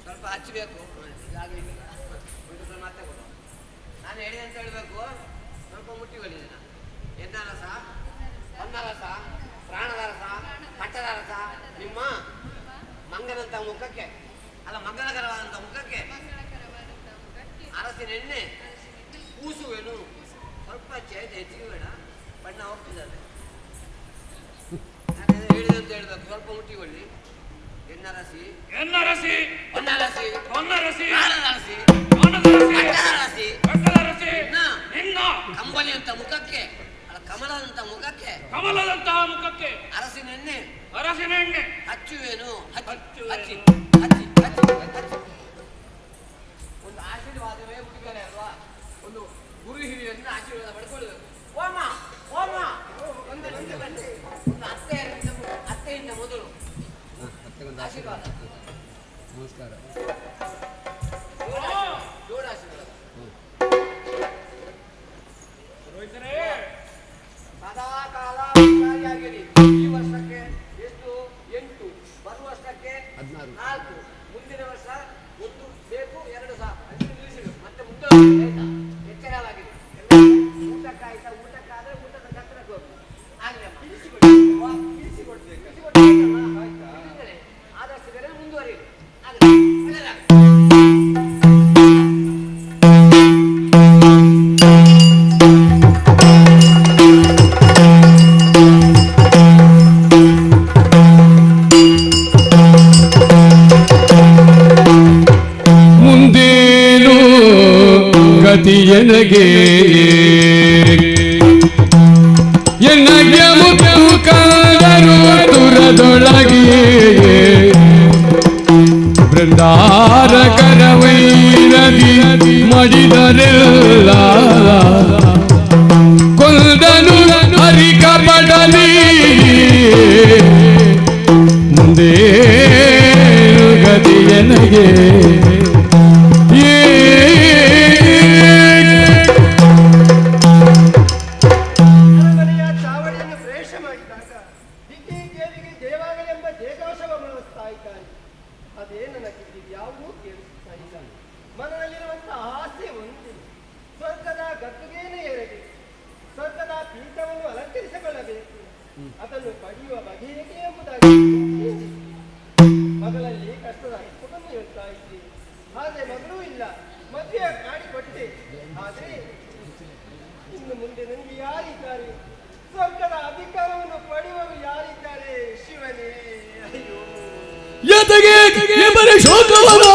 ಸ್ವಲ್ಪ ಹಚ್ಚಬೇಕು. ನಾನು ಹೇಳಿ ಅಂತ ಹೇಳಬೇಕು. ಸ್ವಲ್ಪ ಮುಟ್ಟಿಕೊಳ್ಳಿ. ಎನ್ನ ರಸ, ಹೊನ್ನ ರಸ, ಪ್ರಾಣದ ರಸ, ಪಟ್ಟದ ರಸ ನಿಮ್ಮ ಮಂಗನಂತ ಮುಖಕ್ಕೆ, ಅಲ್ಲ ಮಂಗಳಕರವಾದಂಥ ಮುಖಕ್ಕೆ ಅರಸಿನ ಎಣ್ಣೆ ಕೂಸುವೇನು. ಸ್ವಲ್ಪ ಹೆಚ್ಚಿಗೆ ಬೇಡ, ಬಣ್ಣ ಹೋಗ್ತಿದ್ದಾರೆ. ಹೇಳಿದಂತ ಹೇಳ್ಬೇಕು. ಸ್ವಲ್ಪ ಮುಟ್ಟಿಕೊಳ್ಳಿ. ಎನ್ನರಸಿ, ಎನ್ನರಸಿ, ಹೊನ್ನರಸಿ, ಹೊನ್ನರಸಿ, ಪ್ರಾಣದರಸಿ, ಪ್ರಾಣದರಸಿ, ಪಟ್ಟದರಸಿ, ನಿನ್ನ ಕಂಬಳಿ ಅಂತ ಮುಖಕ್ಕೆ, ಅಲ್ಲ ಕಮಲದಂತ ಮುಖಕ್ಕೆ, ಕಮಲದಂತಹ ಮುಖಕ್ಕೆ ಅರಸಿನ ಎಣ್ಣೆ, ಅರಸಿನ ಎಣ್ಣೆ ಹಚ್ಚುವೇನು. ಹಚ್ಚಿ ಹಚ್ಚಿ ಹಚ್ಚಿ ಹಚ್ಚಿ ಒಂದು ಆಶೀರ್ವಾದವೇ ಹುಡುಗರೇ ಅಲ್ವಾ? ಒಂದು ಗುರು ಹಿರಿಯರನ್ನ ಆಶೀರ್ವಾದ ಪಡ್ಕೊಳ್ಬೇಕು. ಓಮ ಓಮ ಒಂದು ಅತ್ತೆಯಿಂದ ಮೊದಲು ಆಶೀರ್ವಾದ. ನಮಸ್ಕಾರ. ಜೋಡ ಆಶೀರ್ವಾದ. ಸದಾ ಕಾಲ ಆಗಿರಿ. ಈ ವರ್ಷಕ್ಕೆ ಎಷ್ಟು? 8. ಬರುವ ವರ್ಷಕ್ಕೆ 14. ಮುಂದಿನ ವರ್ಷ 1 ಬೇಕು, 2 ಸಾಕು. ನಿಲ್ಲಿಸಿಡು. ಮತ್ತೆ ಮುಂದೆ ಎಚ್ಚರವಾಗಿದೆ. ಊಟಕ್ಕಾಯ್ತಾ? ಊಟಕ್ಕಾದ್ರೆ ಊಟದ ಕತ್ತರಕ್ಕೆ ಹೋಗಿ ಆಗ್ಲಮ್ಮ ಇರಿಸಿಕೊಡ್ಬೇಕು. ಆದಷ್ಟು ಬೇರೆ ಮುಂದುವರಿಯಿರಿ. ಮುಂದೇನು ಗತಿಯನಗೆ ಎನ್ನಗೆ ಮುತ್ತು ಕಾದರು ತುರದೊಳಗೆ ಬೃಂದಾರಕರ ವೈರದಿ ಮಡಿದರೆಲ್ಲ ಕೊಂದನು ಹರಿಕ ಪಡಲಿ ಮುಂದೇನು ಗತಿಯನಗೆ ಚಾವಡಿಯನ್ನು ಪ್ರವೇಶ ಮಾಡಿದಾಗ ದಿಕ್ಕಿ ದೇವಿಗೆ ದೇವಾಗಲೆಂಬ ದೇಗಾಶವ ಬಳಸ್ತಾ ಇದ್ದಾನೆ. ಅದೇ ನನಗೆ ಯಾವುದೂ ಕೇಳಿಸ್ತಾ ಇಲ್ಲ. ಮನದಲ್ಲಿರುವಂತಹ ಆಸೆ ಒಂದು, ಸ್ವರ್ಗದ ಗದ್ದುಗೆಯನ್ನು ಏರಬೇಕು, ಸ್ವರ್ಗದ ಪೀಠವನ್ನು ಅಲಂಕರಿಸಿಕೊಳ್ಳಬೇಕು. ಅದನ್ನು ಪಡೆಯುವ ಬಗೆ ಹೇಗೆ ಎಂಬುದಾಗಿ ಮಗಳಲ್ಲಿ ಕಷ್ಟದ ಸುಖವನ್ನು ಹೇಳ್ತಾ ಇದ್ದೀನಿ. ಆದರೆ ಮಗಳೂ ಇಲ್ಲ, ಮದುವೆ ಮಾಡಿಕೊಟ್ಟೆ. ಆದರೆ ಇನ್ನು ಮುಂದೆ ನನಗೆ ಯಾರಿದ್ದಾರೆ? ಸ್ವರ್ಗದ ಅಧಿಕಾರವನ್ನು ಪಡೆಯುವರು ಯಾರಿದ್ದಾರೆ? ಶಿವನೇ, ಅಯ್ಯೋ. ಯತಗೆ ಬರೀ ಶೋಕವನ್ನು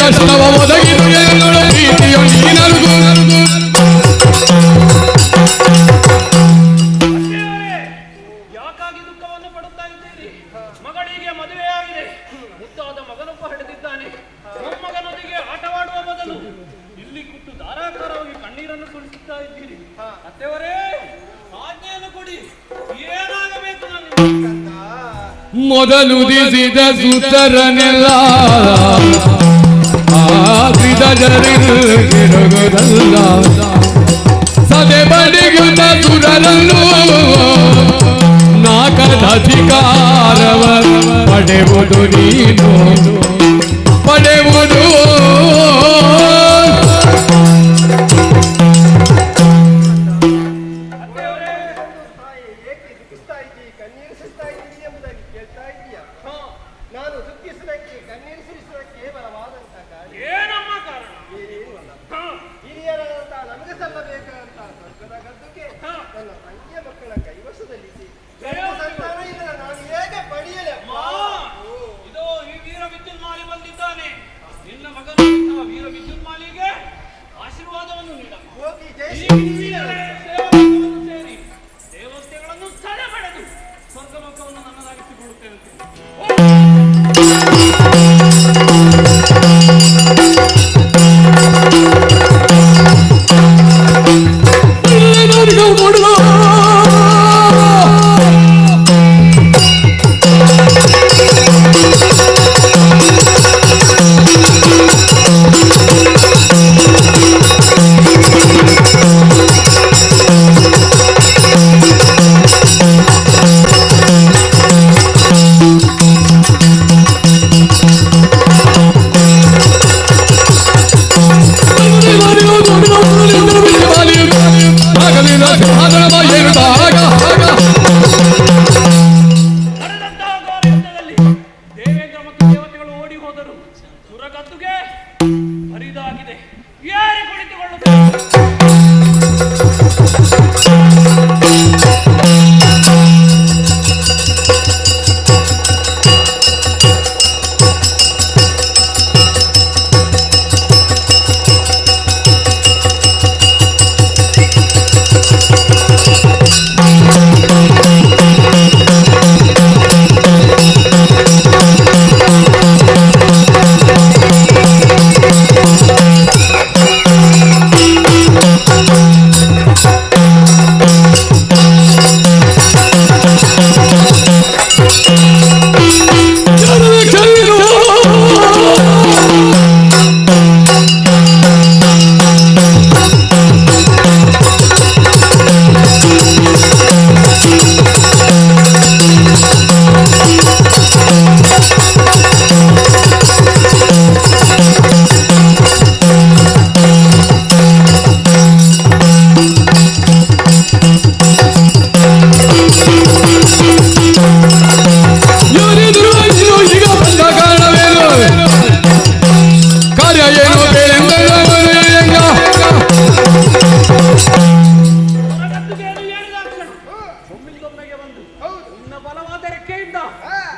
ಕಷ್ಟವ ಒದಗಿದು ಎನ್ನುವ ಪ್ರೀತಿಯು ನೀನರುಗು ಯಾಕಾಗಿ ದುಃಖವನ್ನು ಪಡುತ್ತಾ ಇದ್ದೀರಿ? ಮಗಳಿಗೆ ಮದುವೆಯಾಗಿದೆ, ಮೊದಲುದಿಸಿದ ಸುತರನೆಲ್ಲ ಆದಿದರಿರುವುದಲ್ಲ ಸದೆ ಬಡಿಗುತ್ತ ಸುರರನ್ನು ನಾಕದ ಅಧಿಕಾರವ ಪಡೆಯುವುದು ನೀನು ಪಡೆಯುವುದು ನಾನು ದುಃಖಿಸುವುದಕ್ಕೆ ಕಣ್ಣೀರು ಸುರಿಸುವುದಕ್ಕೆ ಬಲವಾದಂತಹ ಕಾರಣ ಏನಮ್ಮ ಕಾರಣ? ಹಿರಿಯರಾದಂತಹ ನಮಗೆ ಸಲ್ಲಬೇಕಾದಂತಹ ಸ್ವರ್ಗದ ಗದ್ದುಗೆ ನನ್ನ ತಂಗಿಯ ಮಕ್ಕಳ ಕೈವಶದಲ್ಲಿದೆ. ಸಂತಾನ ಇಲ್ಲ, ನಾನು ಹೇಗೆ ಪಡೆಯಲಿ? ಇದೋ ಈ ವೀರ ವಿದ್ಯುನ್ಮಾಲಿ ಬಂದಿದ್ದಾನೆ. ನಿನ್ನ ಮಗನ ವೀರ ವಿದ್ಯುನ್ಮಾಲಿಗೆ ಆಶೀರ್ವಾದವನ್ನು ನೀಡಮ್ಮ. ಹೋಗಿ ಜಯ ದೇವತೆಗಳನ್ನು ಸೇರಿ ದೇವತೆಗಳನ್ನು ತಡೆ ಪಡೆದು ಸ್ವರ್ಗಲೋಕವನ್ನು ನನ್ನದಾಗಿಸಿಕೊಳ್ಳುತ್ತೇನೆ. ದೇವೇಂದ್ರ ಮತ್ತು ದೇವತೆಗಳು ಓಡಿ ಹೋದರು. ಸುರಗದ್ದುಗೆ ಹರಿದಾಗಿದೆ. ಯಾರಿ ಕುಳಿತುಕೊಳ್ಳುತ್ತಾರೆ?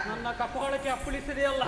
ನನ್ನ ಕಪ್ಪುಗಳಕ್ಕೆ ಅಪ್ಪಳಿಸಿದೆಯಲ್ಲ.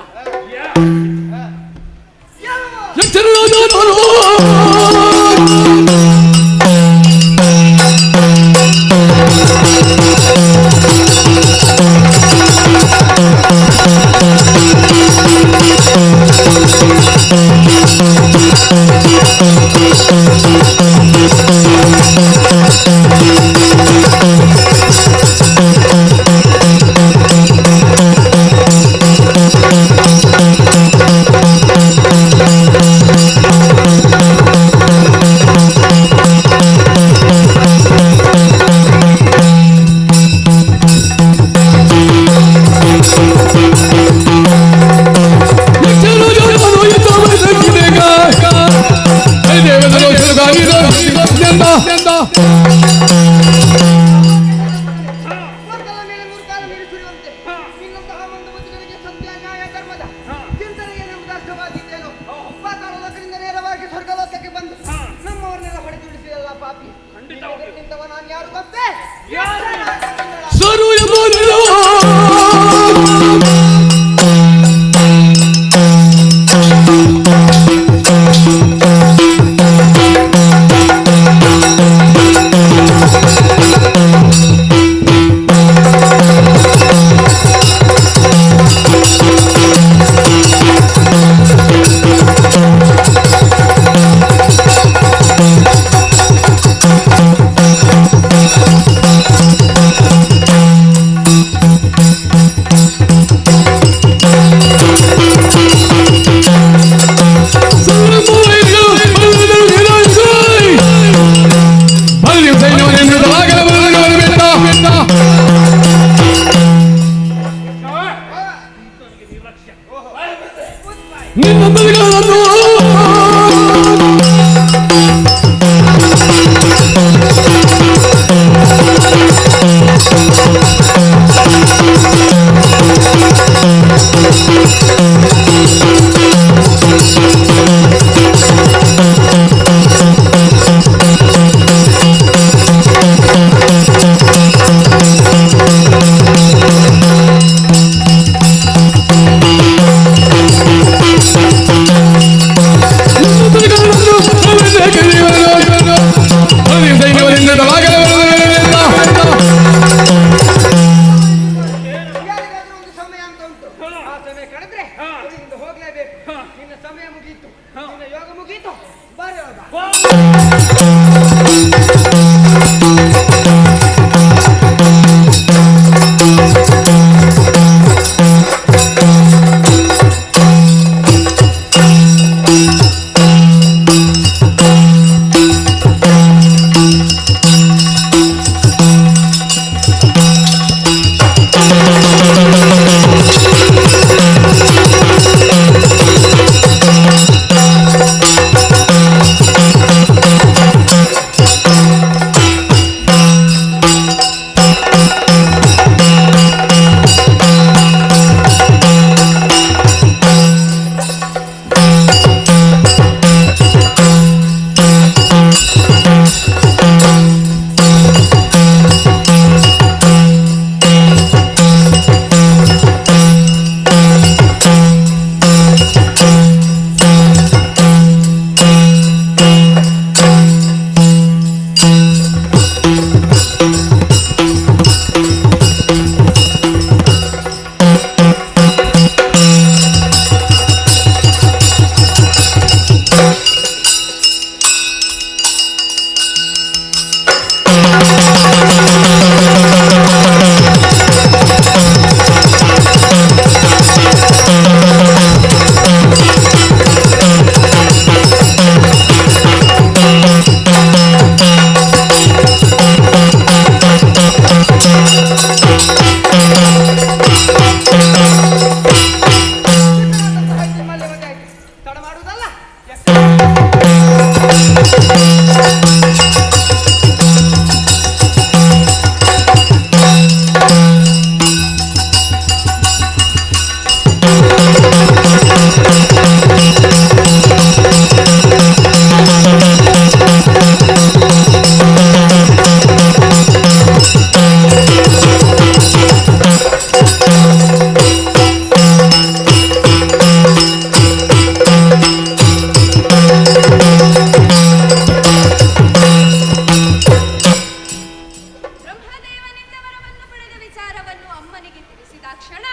ತಕ್ಷಣ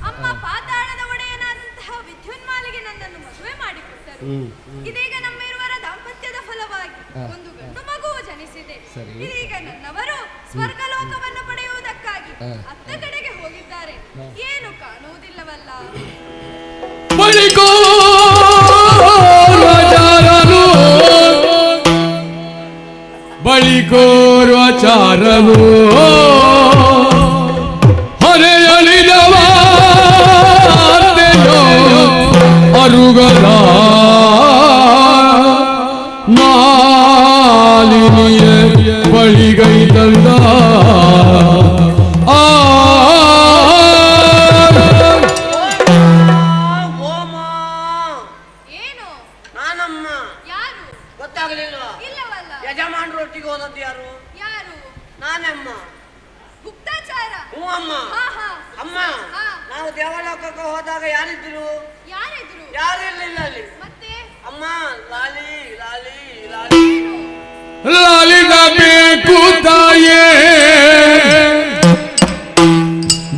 ಅಮ್ಮ ಪಾತಾಳದ ಒಡೆಯನಾದಂತಹ ವಿದ್ಯುನ್ಮಾಲಿಗೆ ನನ್ನನ್ನು ಮದುವೆ ಮಾಡಿಕೊಟ್ಟರು. ಇದೀಗ ನಮ್ಮಿರುವರ ದಾಂಪತ್ಯದ ಫಲವಾಗಿ ಒಂದು ಗಂಡು ಮಗುವು ಜನಿಸಿದೆ. ಇದೀಗ ನನ್ನವರು ಸ್ವರ್ಗಲೋಕವನ್ನು ಪಡೆಯುವುದಕ್ಕಾಗಿ ಅತ್ತ ಕಡೆಗೆ ಹೋಗಿದ್ದಾರೆ. ಏನು ಕಾಣುವುದಿಲ್ಲವಲ್ಲ. ಬಳಿಕೋರ್ವಚಾರವು ಹೊರೆಯಲಿದವಾರ್ತೆಯೋ ಅರುಗದ ಮಾಲಿನಿಯ ಬಳಿಗೈ ತಂದ ಏನು ನಾನಮ್ಮ ಯಾರು ಗೊತ್ತಾಗಲಿಲ್ವಾ? ಇಲ್ಲವಲ್ಲ. ಯಜಮಾನರು ಒಟ್ಟಿಗೆ ಹೋದದ್ದು ಯಾರು? ಯಾರು? ನಾನಮ್ಮ. ಗುಪ್ತಾಚಾರ? ಹ್ಞೂ ಅಮ್ಮ. ಅಮ್ಮ ನಾವು ದೇವಲೋಕಕ್ಕೆ ಹೋದಾಗ ಯಾರಿದ್ರು? ಯಾರಿದ್ರು? ಯಾರು ಇರಲಿಲ್ಲ ಅಲ್ಲಿ. ಮತ್ತೆ ಅಮ್ಮ ಲಾಲಿ ಲಾಲಿ ಲಾಲಿ ಲಾಲಿನ ಬೇಕು ತಾಯೇ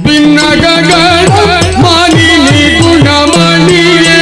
ಭಿನ್ನಗಳ ಮಾಲಿನಿ ಗುಣಮಣಿಯೇ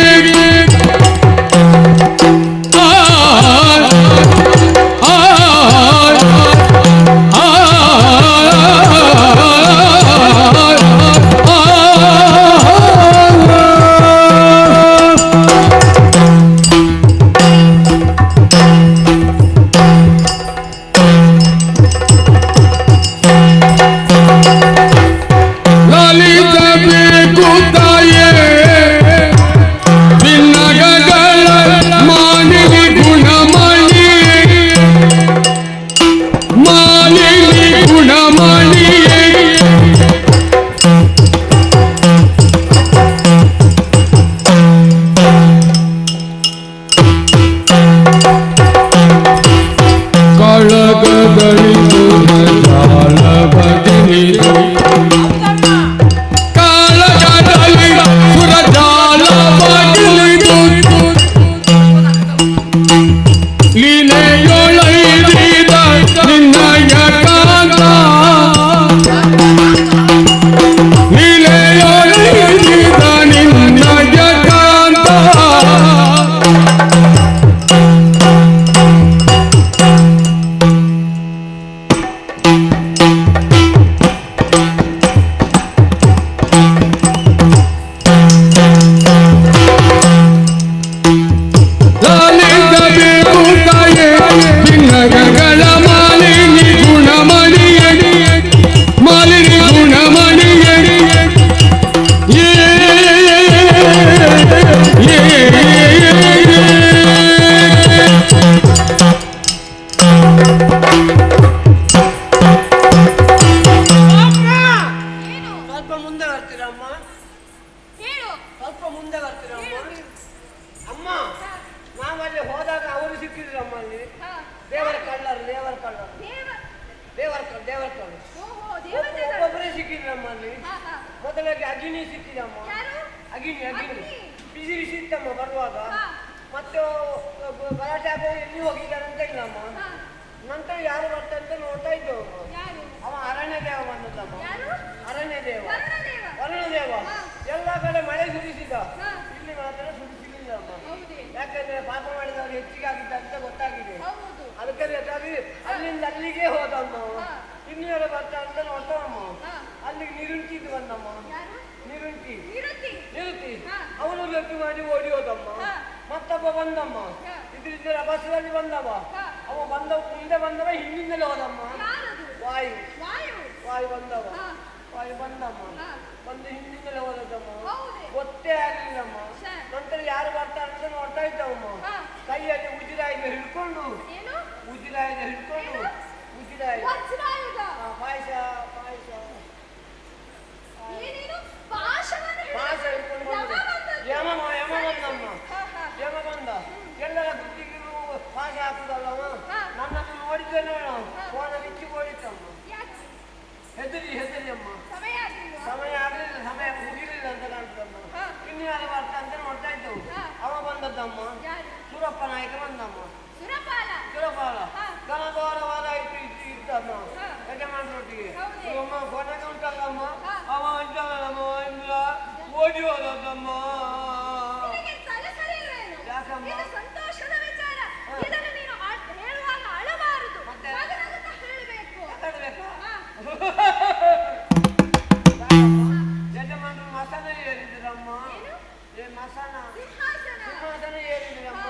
ಮೊದಲಿಗೆ ಅಗಿನಿ ಸಿಕ್ಕಿದಮ್ಮ. ಅಗಿನಿ ಅಗಿನಿ ಬಿಸಿ ಬಿಸಿ ಇತ್ತಮ್ಮ ಬರುವಾಗ. ಮತ್ತೆ ಗಲಾಟೆ ಆಗುವಾಗ ಎಲ್ಲಿ ಹೋಗಿದ್ದಾರೆ ಅಂತ ಇಲ್ಲಮ್ಮ. ನಂತರ ಯಾರು ಬರ್ತಾರೆ ಅಂತ ನೋಡ್ತಾ ಇದ್ದವು. ಅವ ಅರಣ್ಯ ದೇವ ಬಂದದ್ದಮ್ಮ. ಅರಣ್ಯ ದೇವ ವರ್ಣದೇವ ಎಲ್ಲ ಕಡೆ ಮಳೆ ಸುರಿಸಿದ, ಇಲ್ಲಿ ಮಾತ್ರ ಸುರಿಸಿಲ್ಲಮ್ಮ. ಯಾಕಂದ್ರೆ ಪಾಪ ಮಾಡಿದವರು ಹೆಚ್ಚಿಗೆ ಆಗಿದ್ದ ಅಂತ ಗೊತ್ತಾಗಿದೆ. ಅದಕ್ಕೆ ಅಲ್ಲಿಂದ ಅಲ್ಲಿಗೆ ಹೋದಮ್ಮ. ಇನ್ನೂರ ಬರ್ತಾ ಅಂತ ನೋಡ್ತಾವಮ್ಮ. ಅಲ್ಲಿಗೆ ನಿರುಂಟಿದ್ದು ಬಂದಮ್ಮ. ನಿರುಂಟಿ ನಿರುತಿ ಅವನು ಬೆಟ್ಟು ಮಾಡಿ ಓಡಿ ಹೋದಮ್ಮ. ಮತ್ತೊಬ್ಬ ಬಂದಮ್ಮ. ಇದರಿಂದ ಬಸ್ಸಲ್ಲಿ ಬಂದವ. ಅವ ಬಂದ ಮುಂದೆ ಬಂದವ, ಹಿಂದಿನಲ್ಲೇ ಹೋದಮ್ಮ. ವಾಯು ವಾಯು ಬಂದವ. ವಾಯು ಬಂದಮ್ಮ. ಬಂದು ಹಿಂದಿನಲ್ಲೇ ಹೋದದ್ದಮ್ಮ. ಗೊತ್ತೇ ಆಗಲಿಲ್ಲಮ್ಮ. ನಂತರ ಯಾರು ಬರ್ತಾರೆ ಅಂತ ನೋಡ್ತಾ ಇದ್ದವಮ್ಮ. ಕೈಯಲ್ಲಿ ಉಜಿರಾಯಿನ ಹಿಡ್ಕೊಂಡು ಉಜಿರಾಯಿನ ಹಿಡ್ಕೊಂಡು ಉಜಿರಾಯಿ ಪಾಯಸ ಪಾಯಸ ಪಾಯಸ ಹಿಡ್ಕೊಂಡು ಬಂದ ಯಮ ಬಂದಮ್ಮ. ಯಮ ಬಂದ ಎಲ್ಲರ ಬುದ್ಧಿಗೆ ಪಾಯಸ ಹಾಕುದಲ್ಲಮ್ಮ. ನನ್ನನ್ನು ನೋಡಿದ್ದೆ ನೋಡ ಫೋನ ಬಿಚ್ಚಿ ಓಡಿತಮ್ಮ. ಹೆದರಿ ಅಮ್ಮ. ಸಮಯ ಆಗಲಿಲ್ಲ, ಸಮಯ ಮುಗಿಲಿಲ್ಲ ಅಂತ ಕಾಣ್ತದಮ್ಮ. ಇನ್ನು ಯಾರು ಬರ್ತಾ ಅಂತ ನೋಡ್ತಾ ಇದ್ದವು. ಅವ ಬಂದದ್ದಮ್ಮ. ಸುರಪ್ಪ ನಾಯಕ ಬಂದಮ್ಮ. ಸುರಪಾಲ ಕನಗೌರವಾದ ಇದ್ದಮ್ಮ ಯಜಮಾನರೊಟ್ಟಿಗೆ. ಅಮ್ಮ ಕೊನೆಗೆ ಉಂಟಲ್ಲಮ್ಮ. ಅವ ಉಂಟಲ್ಲಮ್ಮ ಓಡಿ ಹೋದಮ್ಮ. ನಿನಗೆ ತಲೆ ಸರಿ ಇಲ್ವೇನು? ಇದು ಸಂತೋಷದ ವಿಚಾರ. ಇದನ್ನು ನೀನು ಹೇಳುವಾಗ ಅಳಬಾರದು, ನಗುತ್ತಾ ಹೇಳಬೇಕು. ಯಜಮಾನರು ಮಸಾನ ಏರಿದ್ರಮ್ಮ. ಮಸಾನ ಸಿಂಹಾಸನ ಏರಿದ್ರಮ್ಮ.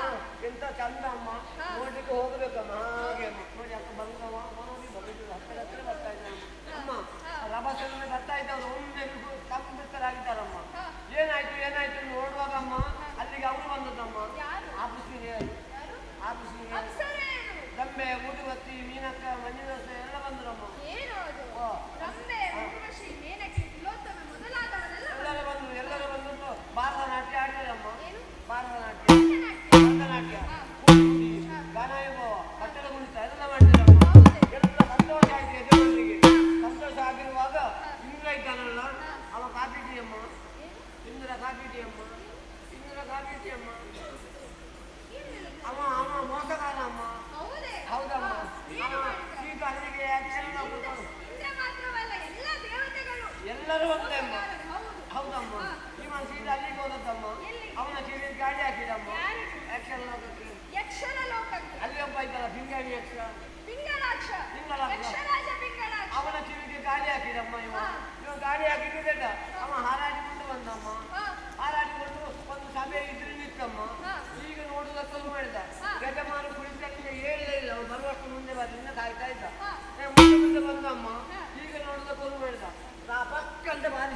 ಎಂತ ಚಂದ ಅಮ್ಮ, ನೋಡ್ಲಿಕ್ಕೆ ಹೋಗ್ಬೇಕಮ್ಮ. ಹಾಗೆ ನೋಡಿ ಅಕ್ಕ ಬಂದವ ನೋಡಿ ಬರುದು ಹತ್ತಿರ ಹತ್ತಿರ ಬರ್ತಾ ಇದ್ದಾನೆ ಅಮ್ಮ. ರಭಸದಲ್ಲಿ ಬರ್ತಾ ಇದ್ದವರು ಒಮ್ಮೆ ಕಂಬಿತರಾಗಿದ್ದಾರಮ್ಮ. ಏನಾಯ್ತು ಏನಾಯ್ತು ನೋಡುವಾಗಮ್ಮ ಅಲ್ಲಿಗೆ ಅವರು ಬಂದದ್ದಮ್ಮ. ಆಫೀಸ್ಗೆ ದಂಬೆ ಊಟವತ್ತಿ ಮೀನಕ್ಕ ಮಂಜಿನಸ ಎಲ್ಲ ಬಂದ್ರಮ್ಮ. ಎಲ್ಲರೂ ಬಂದು ಭಾರತನಾಟ್ಯ ಆಡಿದ್ರಮ್ಮ. ಭರತನಾಟ್ಯ ಗಾನ ವೈಭವ ಕಟ್ಟಡ ಕುಣಿತ ಎಲ್ಲ ಮಾಡಿದ್ರಮ್ಮ. ಎಲ್ಲ ಸಂತೋಷ ಆಯ್ತು ಯಜಮಾನರಿಗೆ. ಸಂತೋಷ ಆಗಿರುವಾಗ ಇಂದ್ರ ಇದ್ದಾನಲ್ಲ ಅವ ಕಾಫಿ ಟೀ ಅಮ್ಮ. ಇಂದ್ರ ಕಾಫಿ ಟೀ ಅಮ್ಮ. ಅವ ಮೋಸಗಾರ ಅಮ್ಮ. ಹೌದಮ್ಮ. ಈಗ ಅಲ್ಲಿಗೆ ಎಲ್ಲರೂ ಒಂದೇ ಅಮ್ಮ. ಹೌದಮ್ಮ. ಇವ ಸೀದಾ ಅಲ್ಲಿಗೆ ಹೋದದ್ದಮ್ಮ. ಅವನ ಸೀರೆ ಗಾಡಿ ಹಾಕಿದಮ್ಮ. ಅಲ್ಲಿ ಒಬ್ಬ ಇದ್ದಲ್ಲ ಪಿಂಗಾಣಿ ಯಕ್ಷ, ಅವನ ಕಿವಿಗೆ ಗಾಡಿ ಹಾಕಿದಮ್ಮ. ಇವ ಗಾಡಿ ಹಾಕಿದ್ದ ಅವ ಹಾರಾಡಿ ಮುಂದೆ ಬಂದಮ್ಮ. ಹಾರಾಡಿಕೊಂಡು ಒಂದು ಸಭೆ ಇದ್ರೆ ನಿಂತಮ್ಮ. ಈಗ ನೋಡುವುದಕ್ಕೆ ಶುರು ಮಾಡಿದ. ಯಜಮಾನ ಕುಳಿತಲ್ಲಿಂದ ಹೇಳಲೇ ಇಲ್ಲ. ಅವ್ರು ಬರುವಷ್ಟು ಮುಂದೆ ಬರಲಿಂದ ಕಾಯ್ತಾ ಇದ್ದ. ಮುಂದೆ ಬಂದಮ್ಮ. ಈಗ ನೋಡುವುದಕ್ಕೆ ಶುರು ಮಾಡಿದ. ಪಕ್ಕಂತ ಬಾರಿ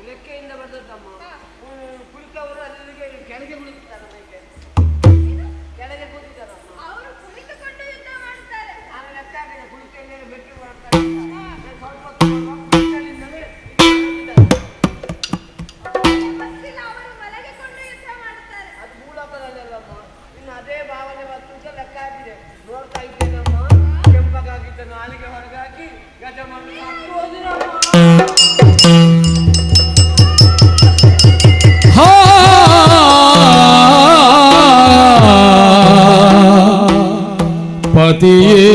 ಲೆಕ್ಕೆಯಿಂದ ಬಂದದ್ದಮ್ಮ. ಕುಳಿತವರು ಅಲ್ಲಿಗೆ ಕೆಳಗೆ ಕುಳಿತಿದ್ದಾರಮ್ಮ. ಕೆಳಗೆ ಕೂತಿದ್ದಾರಮ್ಮ. ನಾನು ಲೆಕ್ಕ ಹಾಕಿದೆ ಕುಳಿತಲ್ಲೇ ಬೆಟ್ಟು ಮಾಡ್ತಾರೆ. ಸ್ವಲ್ಪ ಕುಳಿತಲ್ಲಿಂದಲೇ ಅದು ಮೂಲಕದಲ್ಲಮ್ಮ. ಇನ್ನು ಅದೇ ಭಾವನೆ ಮತ್ತು ಲೆಕ್ಕ ಹಾಕಿದೆ. ನೋಡ್ತಾ ಇದ್ದೇನಮ್ಮ. ಕೆಂಪಗಾಗಿದ್ದ ನಾಲಿಗೆ ಹೊರಗಾಗಿ ಗಜಮಾನ ಪತಿಯೇ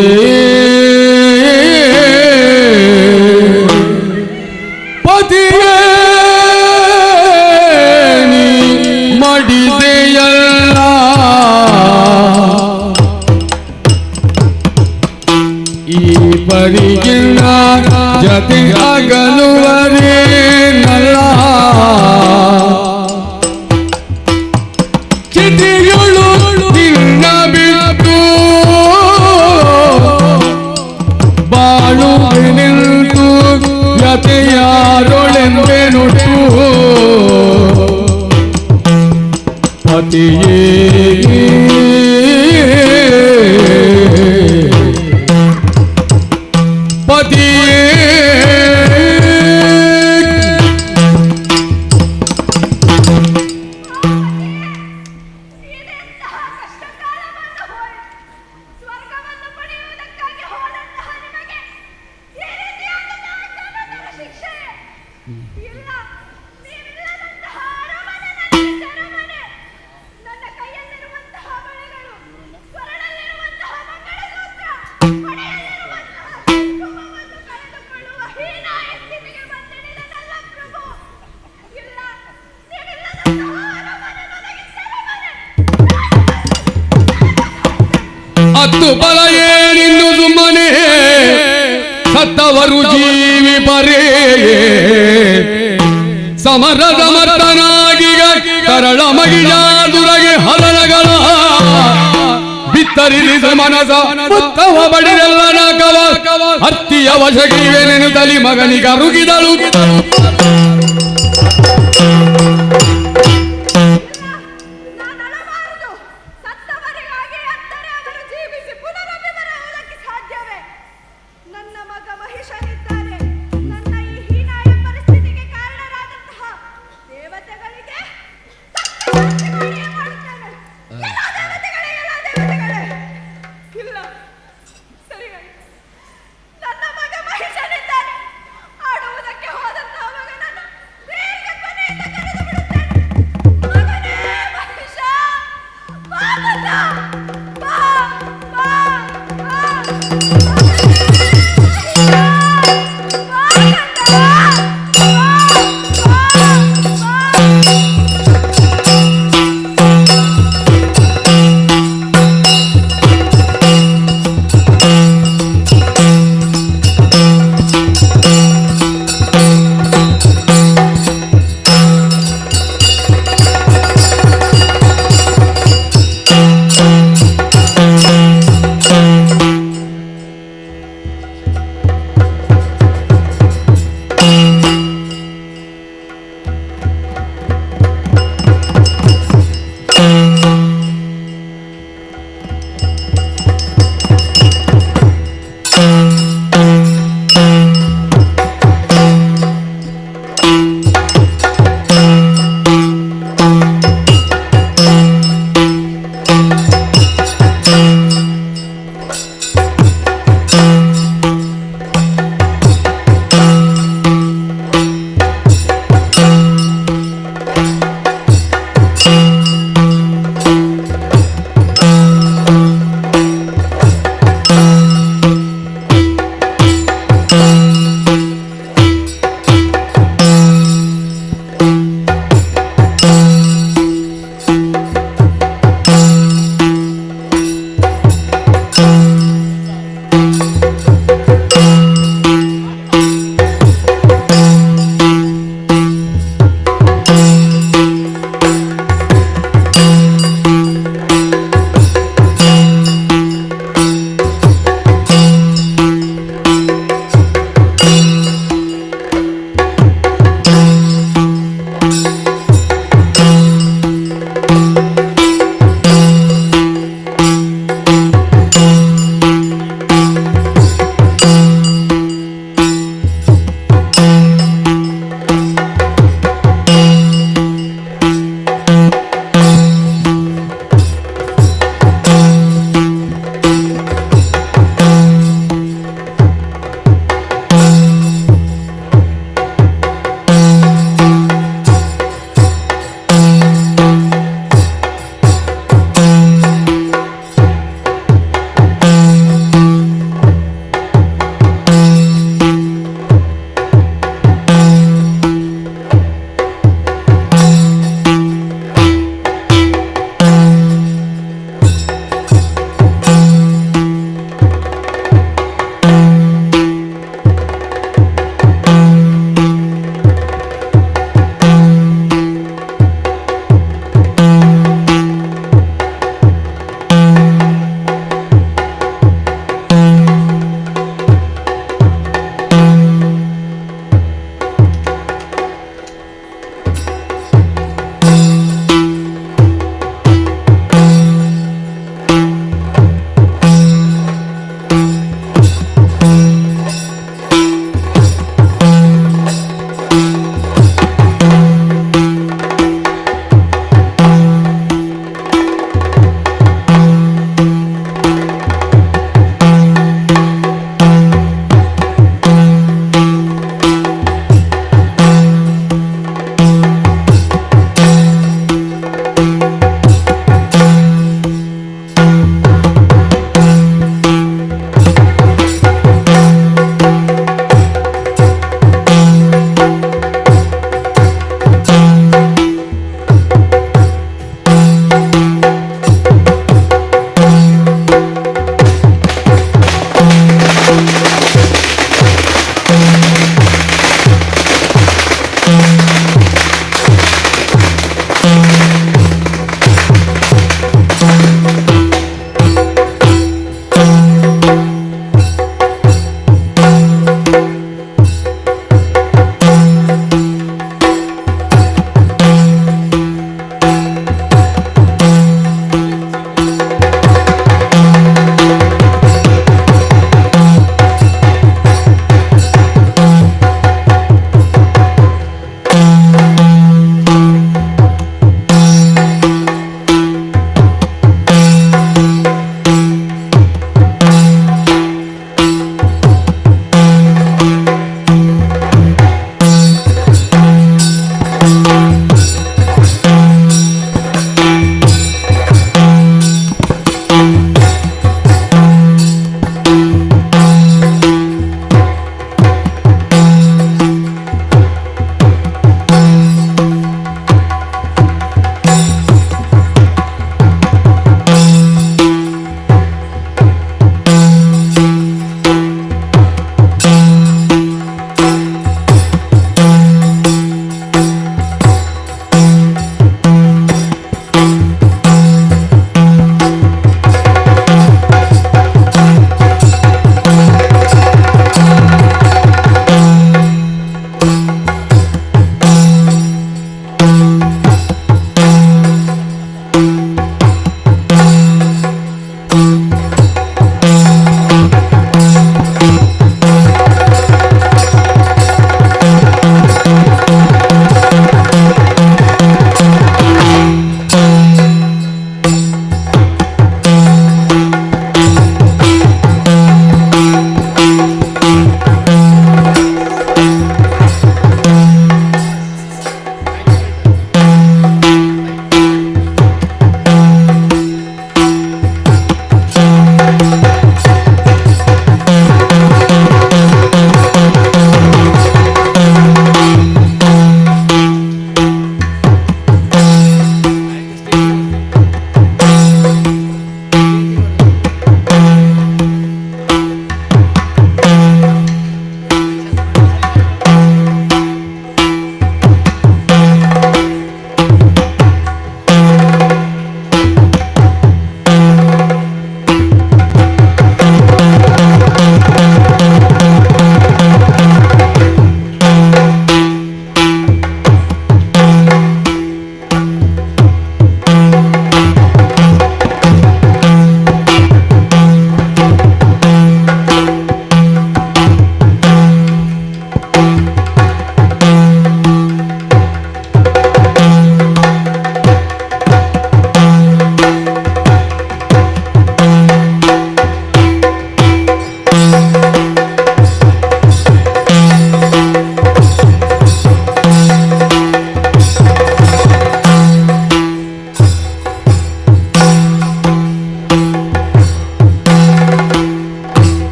ಪತಿಯೇ ನೀ ಮಡಿದೆಯಲ್ಲ ಈ ಪರಿಗಿಲ್ಲ ಜತೆ ಆಗಲುವರೇನಲ್ಲ ಚಿತಿಗಳು ನಿನ್ನ ಬಿಟ್ಟು ಬಾಳು ನಿಂತು ಯತೆಯಾರೊಳೆಂಬೆನುಟ್ಟು ಪತಿಯೇ ಪತಿಯೇ ಹತ್ತು ಬಲ ಏನಿನ್ನು ಸುಮ್ಮನೆ ಸತ್ತವರು ಜೀವಿ ಬರೇ ಸಮರದ ಮರ್ತನಾಗಿಗ ಕರಳ ಮಗಿಜಾದುರಗೆ ಹಲನಗಳ ಬಿತ್ತರಿದ ಮನಸ ಉತ್ತವ ಬಡಿರೆಲ್ಲ ನಾಕವ ಹತ್ತಿಯ ವಶಗಿವೆನೆನು ತಲಿ ಮಗನಿಗ ರುಗಿದಳು ನನ್ನ ಮಗ ಮಹಿಷನಿದ್ದಾನೆ. ಆಡುವುದಕ್ಕೆ ಹೋದಂತಹ ಮಗನನ್ನು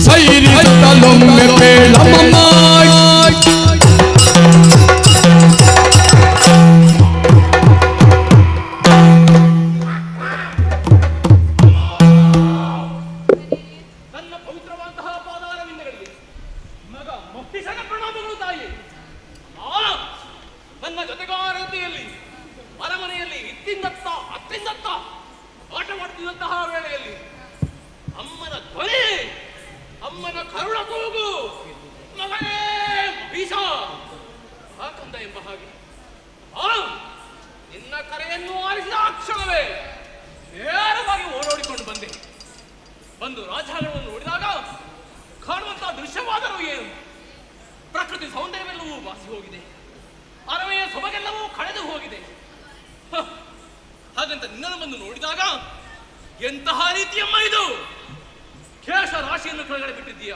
ಸೈರಿಸುತ್ತಲೊಮ್ಮೆ ಬೇಳಮ್ಮ ನನ್ನ ಪವಿತ್ರವಂತಹ ಪಾದಾರವಿಂದಗಳಿಗೆ ಮಗ ಮೊಟ್ಟಿಸನ ಪ್ರಣಾಮಗಳು ತಾಯಿ. ನನ್ನ ಜೊತೆಗಾರತಿಯಲ್ಲಿ ಅರಮನೆಯಲ್ಲಿ ಇತ್ತಿಂದತ್ತ ಅತ್ತಿಂದತ್ತ ಆಟ ಮಾಡ್ತಿದ್ದಂತಹ ವೇಳೆಯಲ್ಲಿ ಅಮ್ಮನ ಧ್ವನಿ, ಅಮ್ಮನ ಕರುಣ ಕೂಗು, ಮಗನೇ ಮಹಿಷ ಹಾಕಂದ ಎಂಬ ಹಾಗೆ ನಿನ್ನ ಕರೆಯನ್ನು ಆಲಿಸಿದ ಕ್ಷಣವೇ ನೇರವಾಗಿ ಓಡೋಡಿಕೊಂಡು ಬಂದೆ. ಬಂದು ರಾಜಾಂಗಣವನ್ನು ನೋಡಿದಾಗ ಕಾಣುವಂತಹ ದೃಶ್ಯವಾದರೂ ಏನು? ಪ್ರಕೃತಿ ಸೌಂದರ್ಯವೆಲ್ಲವೂ ಬಾಸಿ ಹೋಗಿದೆ, ಅರಮೆಯ ಸೊಬಗೆಲ್ಲವೂ ಕಳೆದು ಹೋಗಿದೆ. ಹಾಗಂತ ನಿನ್ನನ್ನು ಬಂದು ನೋಡಿದಾಗ ಎಂತಹ ರೀತಿಯಮ್ಮ ಇದು? ಕೇಶ ರಾಶಿಯನ್ನು ಕೆಳಗಡೆ ಬಿಟ್ಟಿದ್ದೀಯ.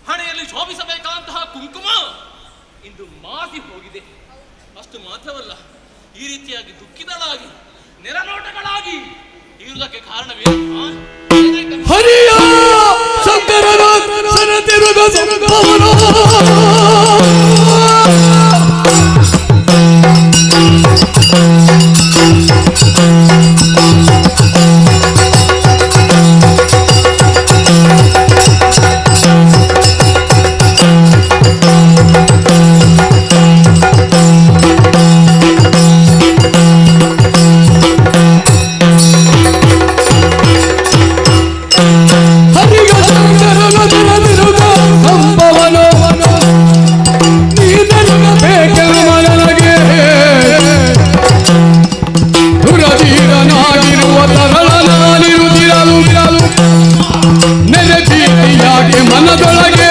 ಹಣೆಯಲ್ಲಿ ಶೋಭಿಸಬೇಕಾದಂತಹ ಕುಂಕುಮ ಇಂದು ಮಾಸಿ ಹೋಗಿದೆ. ಅಷ್ಟು ಮಾತ್ರವಲ್ಲ, ಈ ರೀತಿಯಾಗಿ ದುಃಖಿತಳಾಗಿ ನೆರನೋಟಗಳಾಗಿ ಇರುವುದಕ್ಕೆ ಕಾರಣವೇನು? ಹರಿಯ ಶಂಕರನ ಸರತಿರುಗ ಸಂಭವನ ಮನದೊಳಗೆ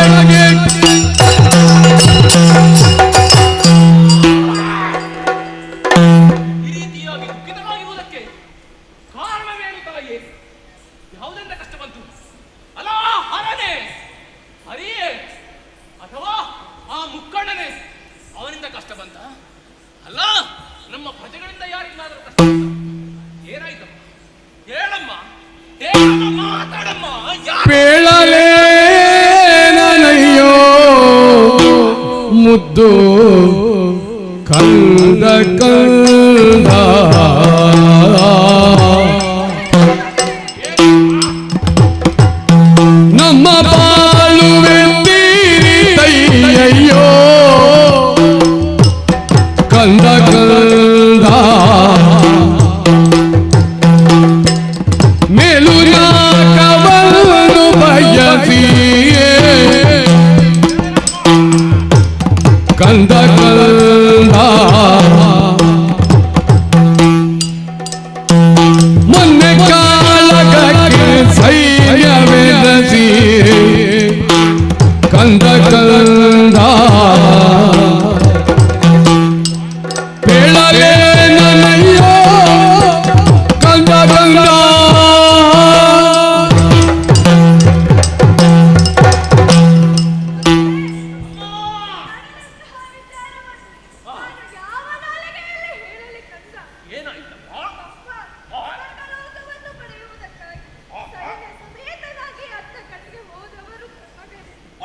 ಈ ರೀತಿಯಾಗಿ ದುಃಖಿತರಾಗಿರುವುದಕ್ಕೆ ಕಾರಣವೇನು ತಾಯಿ? ಯಾವುದೆಂದ ಕಷ್ಟ ಬಂತು? ಅಲ್ಲ ಹರನೇ, ಹರಿಯೇ, ಅಥವಾ ಆ ಮುಕ್ಕಣ್ಣನೇ ಅವನಿಂದ ಕಷ್ಟ ಬಂತ? ಅಲ್ಲ ನಮ್ಮ ಪ್ರಜೆಗಳಿಂದ ಯಾರಿಗಾದರೂ ಕಷ್ಟ ಬಂತ? ಏನಾಯ್ತಮ್ಮ? ಹೇಳಮ್ಮ, ಹೇಳಮ್ಮ, ಮಾತಾಡಮ್ಮ. ಬೇಳಲೇ ನನಯ್ಯೋ ಮುದ್ದು ಕಂದ ಕಂದ ನಮ್ಮ ಬಾಳುವೆ ತೀರಿದಯ್ಯಯ್ಯೋ ಕಂದ ಕಂದ ಮೇಲು ನಾಕವನ್ನು ಬಯಸಿಯೇ ಕಂದ ಕಂದ ಮೊನ್ನೆ ಕಾಲಕ್ಕೆ ಸೈನ್ಯವೆದಸಿ ಕಂದ ಕಂದ ಬೇಳಲೇ ನನಯ್ಯೋ ಕಂದ ಕಂದ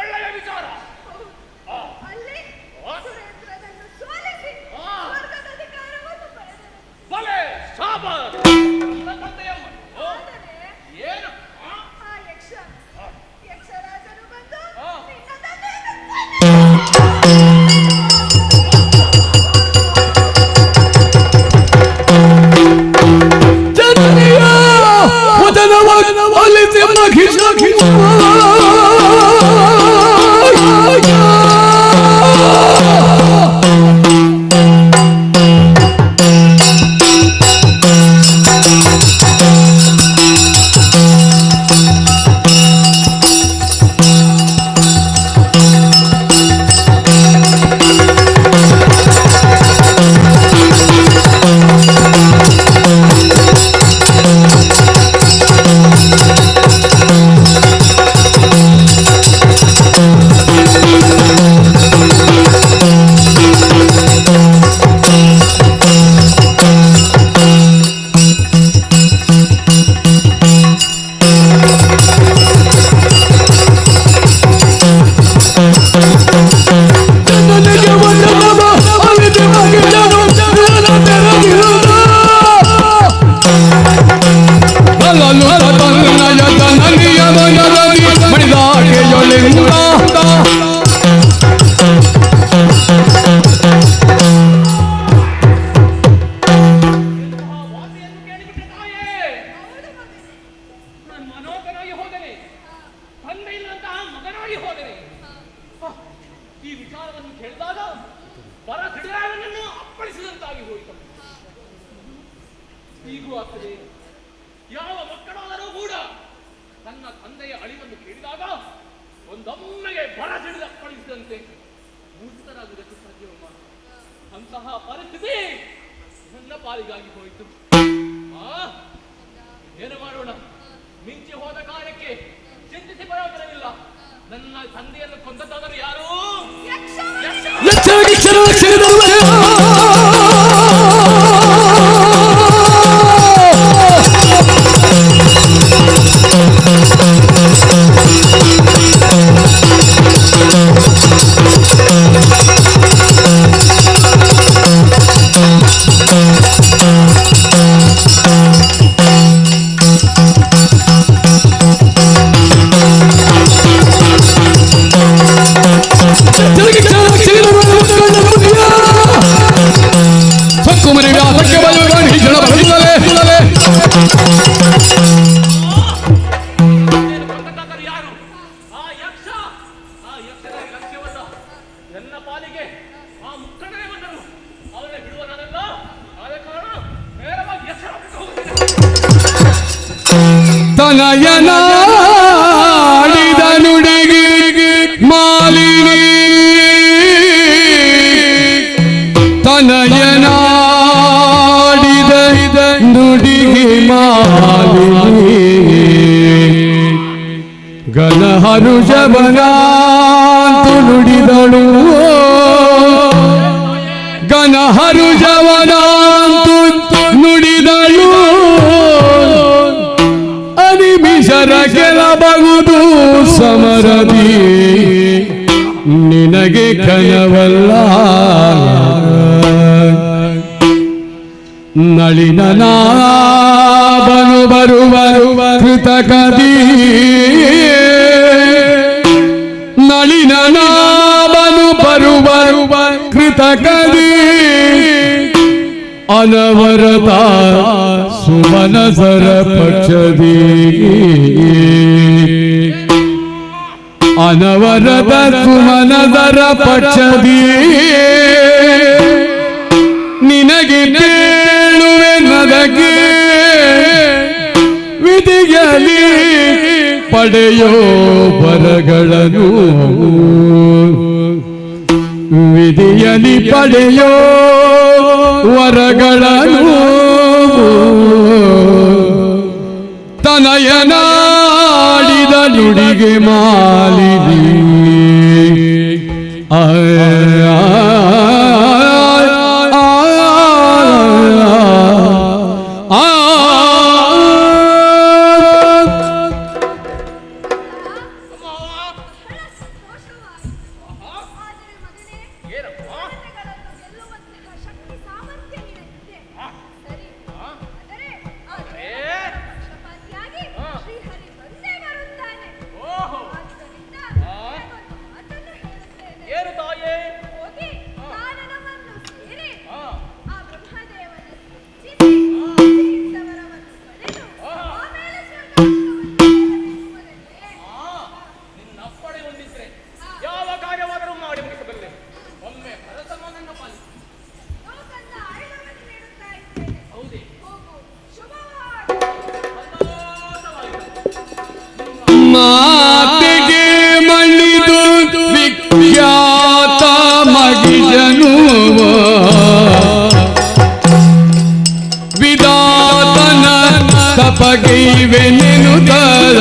ಒಳ್ಳೆಯ ವಿಚಾರ. ಬಲೆ ಶಾಬಾಸ್. ನನ್ನ ತಂದೆಯಮ್ಮ. ಏನು? ಜನನಿಯ ವದನವನ್ನು ಒಲಿಸಿ ಮಹಿಷ ವಿಚಾರವನ್ನು ಕೇಳಿದಾಗ ಬರ ಸಿಡಿಯಾರನನ್ನು ಅಪ್ಪಳಿಸಿದಂತಾಗಿ ಹೋಯಿತು. ಹೀಗೂ ಆಗ್ತದೆ. ಯಾವ ಮಕ್ಕಳಾದರೂ ಕೂಡ ತನ್ನ ತಂದೆಯ ಅಳಿವನ್ನು ಕೇಳಿದಾಗ ಒಂದೊಮ್ಮೆಗೆ ಬರ ಸಿಡಿದು ಅಪ್ಪಳಿಸಿದಂತೆ ಮೂರ್ತರಾಗುವುದಕ್ಕೆ ಸಾಧ್ಯವಮ್ಮ. ಅಂತಹ ಪರಿಸ್ಥಿತಿ ನನ್ನ ಪಾಲಿಗಾಗಿ ಹೋಯಿತು. ಏನು ಮಾಡೋಣ? ಮಿಂಚಿ ಹೋದ ಕಾರ್ಯಕ್ಕೆ ಚಿಂತಿಸಿ ಪ್ರಯೋಜನವಿಲ್ಲ. ನನ್ನ ತಂದೆಯನ್ನು ಕೊಂದದ್ದಾದರೂ ಯಾರು? ನನ್ನ ಪಾಲಿಗೆ ಆ ಮುಕ್ಕಣವೇ ಬಂದರು. ಅವರೇ ಬಿಡುವ ನಾನೆಲ್ಲ. ಆದ ಕಾರಣ ನೇರವಾಗಿ ತನಯನಾಡಿದ ನುಡಿಗೆ ಮಾಲಿನಿ ತನಯನಾಡಿದ ನುಡಿಗೆ ಮಾಲಿನಿ ಗಣಹರುಷವನಾಂತು ನುಡಿದಳು ಗಣಹರುಷವನಾಂತು ನುಡಿದಳು ಅನಿಮಿಷರ ಗೆಲ್ಲಬಹುದು ಸಮರದಿ ನಿನಗೆ ಕನವಲ್ಲ ನಳಿನನಾಭನು ಬರುವ ಕೃತಕದಿ ನಳಿನನಾಭನು ಬರುವ ಕೃತಕದಿ ಅನವರತ ಸುಮನಸರ ಪಕ್ಷದಿ ಅನವರತ ಸುಮನಸರ ಪಕ್ಷದಿ ನಿನಗೆ ಕೇಳುವೆ ನದಗೆ ವಿಧಿಯಲಿ ಪಡೆಯೋ ವರಗಳನ್ನು ವಿಧಿಯಲಿ ಪಡೆಯೋ ವರಗಳನ್ನು ತನಯನಾಡಿದ ನುಡಿಗೆ ಮಾಲಿನಿ ಮಾತೆಗೆ ಮಣಿದು ವಿಖ್ಯಾತ ಮಗಿಜನು ವಿಧಾತನ ತಪಗೈವೆನೆನುತರ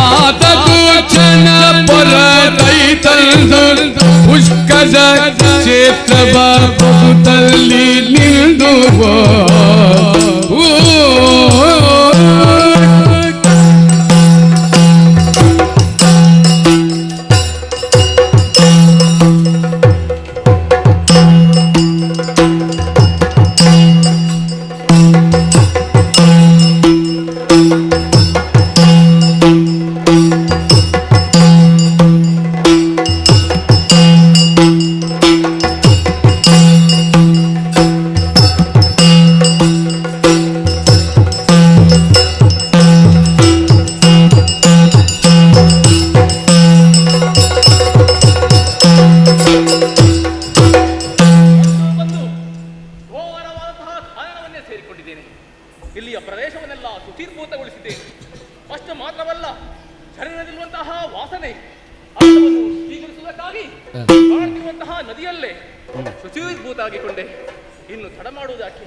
ಆತ ಕ್ಷಣ ಪರತೈತಂದು ಪುಷ್ಕರ ಕ್ಷೇತ್ರ ಬಾಪುತಲ್ಲಿ ನಿಲ್ದುವ ಶುಚೀಭೂತಗೊಳಿಸಿದ್ದೇನೆ. ಅಷ್ಟು ಮಾತ್ರವಲ್ಲ, ಶರೀರದಲ್ಲಿರುವಂತಹ ವಾಸನೆ ಅದನ್ನು ಸ್ವೀಕರಿಸುವುದಕ್ಕಾಗಿ ಕಾಣುತ್ತಿರುವಂತಹ ನದಿಯಲ್ಲೇ ಶುಚೀಭೂತ ಆಗಿಕೊಂಡೆ. ಇನ್ನು ತಡ ಮಾಡುವುದಾಕೆ?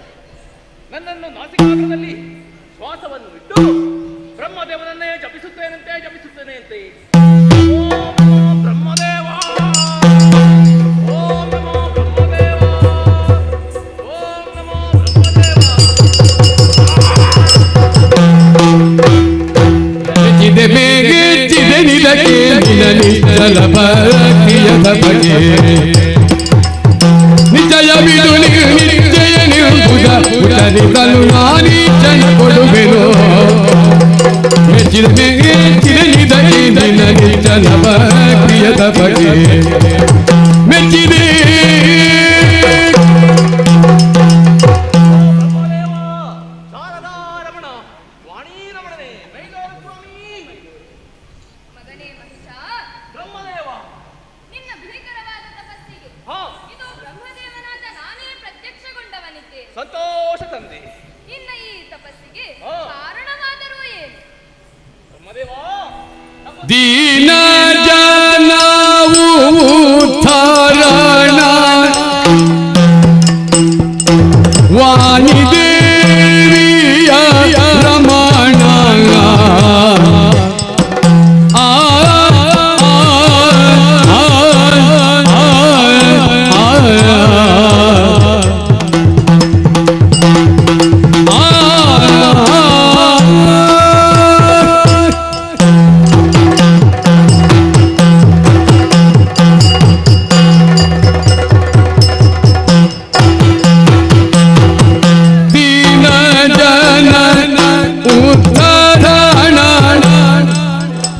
ನನ್ನನ್ನು ನಾಸಿಕಾಗ್ರದಲ್ಲಿ ಶ್ವಾಸವನ್ನು ಇಟ್ಟು ಬ್ರಹ್ಮದೇವನನ್ನೇ ಜಪಿಸುತ್ತೇನಂತೆ. ಓಂ ಬ್ರಹ್ಮದೇವ, ಓಂ ನಮೋ ಬ್ರಹ್ಮದೇವ, ಓಂ ನಮೋ ಬ್ರಹ್ಮದೇವ. ಮೆಚ್ಚಿದೆ ಬೇಗೆ ಚಿದೆ ನಿಲಕ್ಕೆ ನಿಲ ಭಕ್ತಿಯದ ಬಗೆ ನಿಜಯ ಬಿಡು ನಿಶ್ಚಯ ನಿರುವುದ ಉಡನಿದನು ನಾನೀಚನ ಕೊಡುವೆನು. ಮೆಚ್ಚಿದ ಬೇಗೆ ಚಿದೆ ನಿಲಕ್ಕೆ ನಿಲ ನಿಜಲ ಭಕ್ತಿಯದ ಬಗೆ ಮೆಚ್ಚಿದೆ. ಮಗನೇ ಮಹಿಷ, ನಿನ್ನ ಭೀಕರವಾದ ತಪಸ್ಸಿಗೆ ಇದು ಬ್ರಹ್ಮದೇವನಾದ ನಾನೇ ಪ್ರತ್ಯಕ್ಷಗೊಂಡವನಿದ್ದೆ. ಸಂತೋಷ ತಂದೆ. ನಿನ್ನ ಈ ತಪಸ್ಸಿಗೆ ಕಾರಣವಾದರೂ ಏನು? ಬ್ರಹ್ಮದೇವ, ದೀನ ಜನವು ಉದ್ಧಾರಣ ವಾಣಿ ದೇವಿಯ ರಮಣ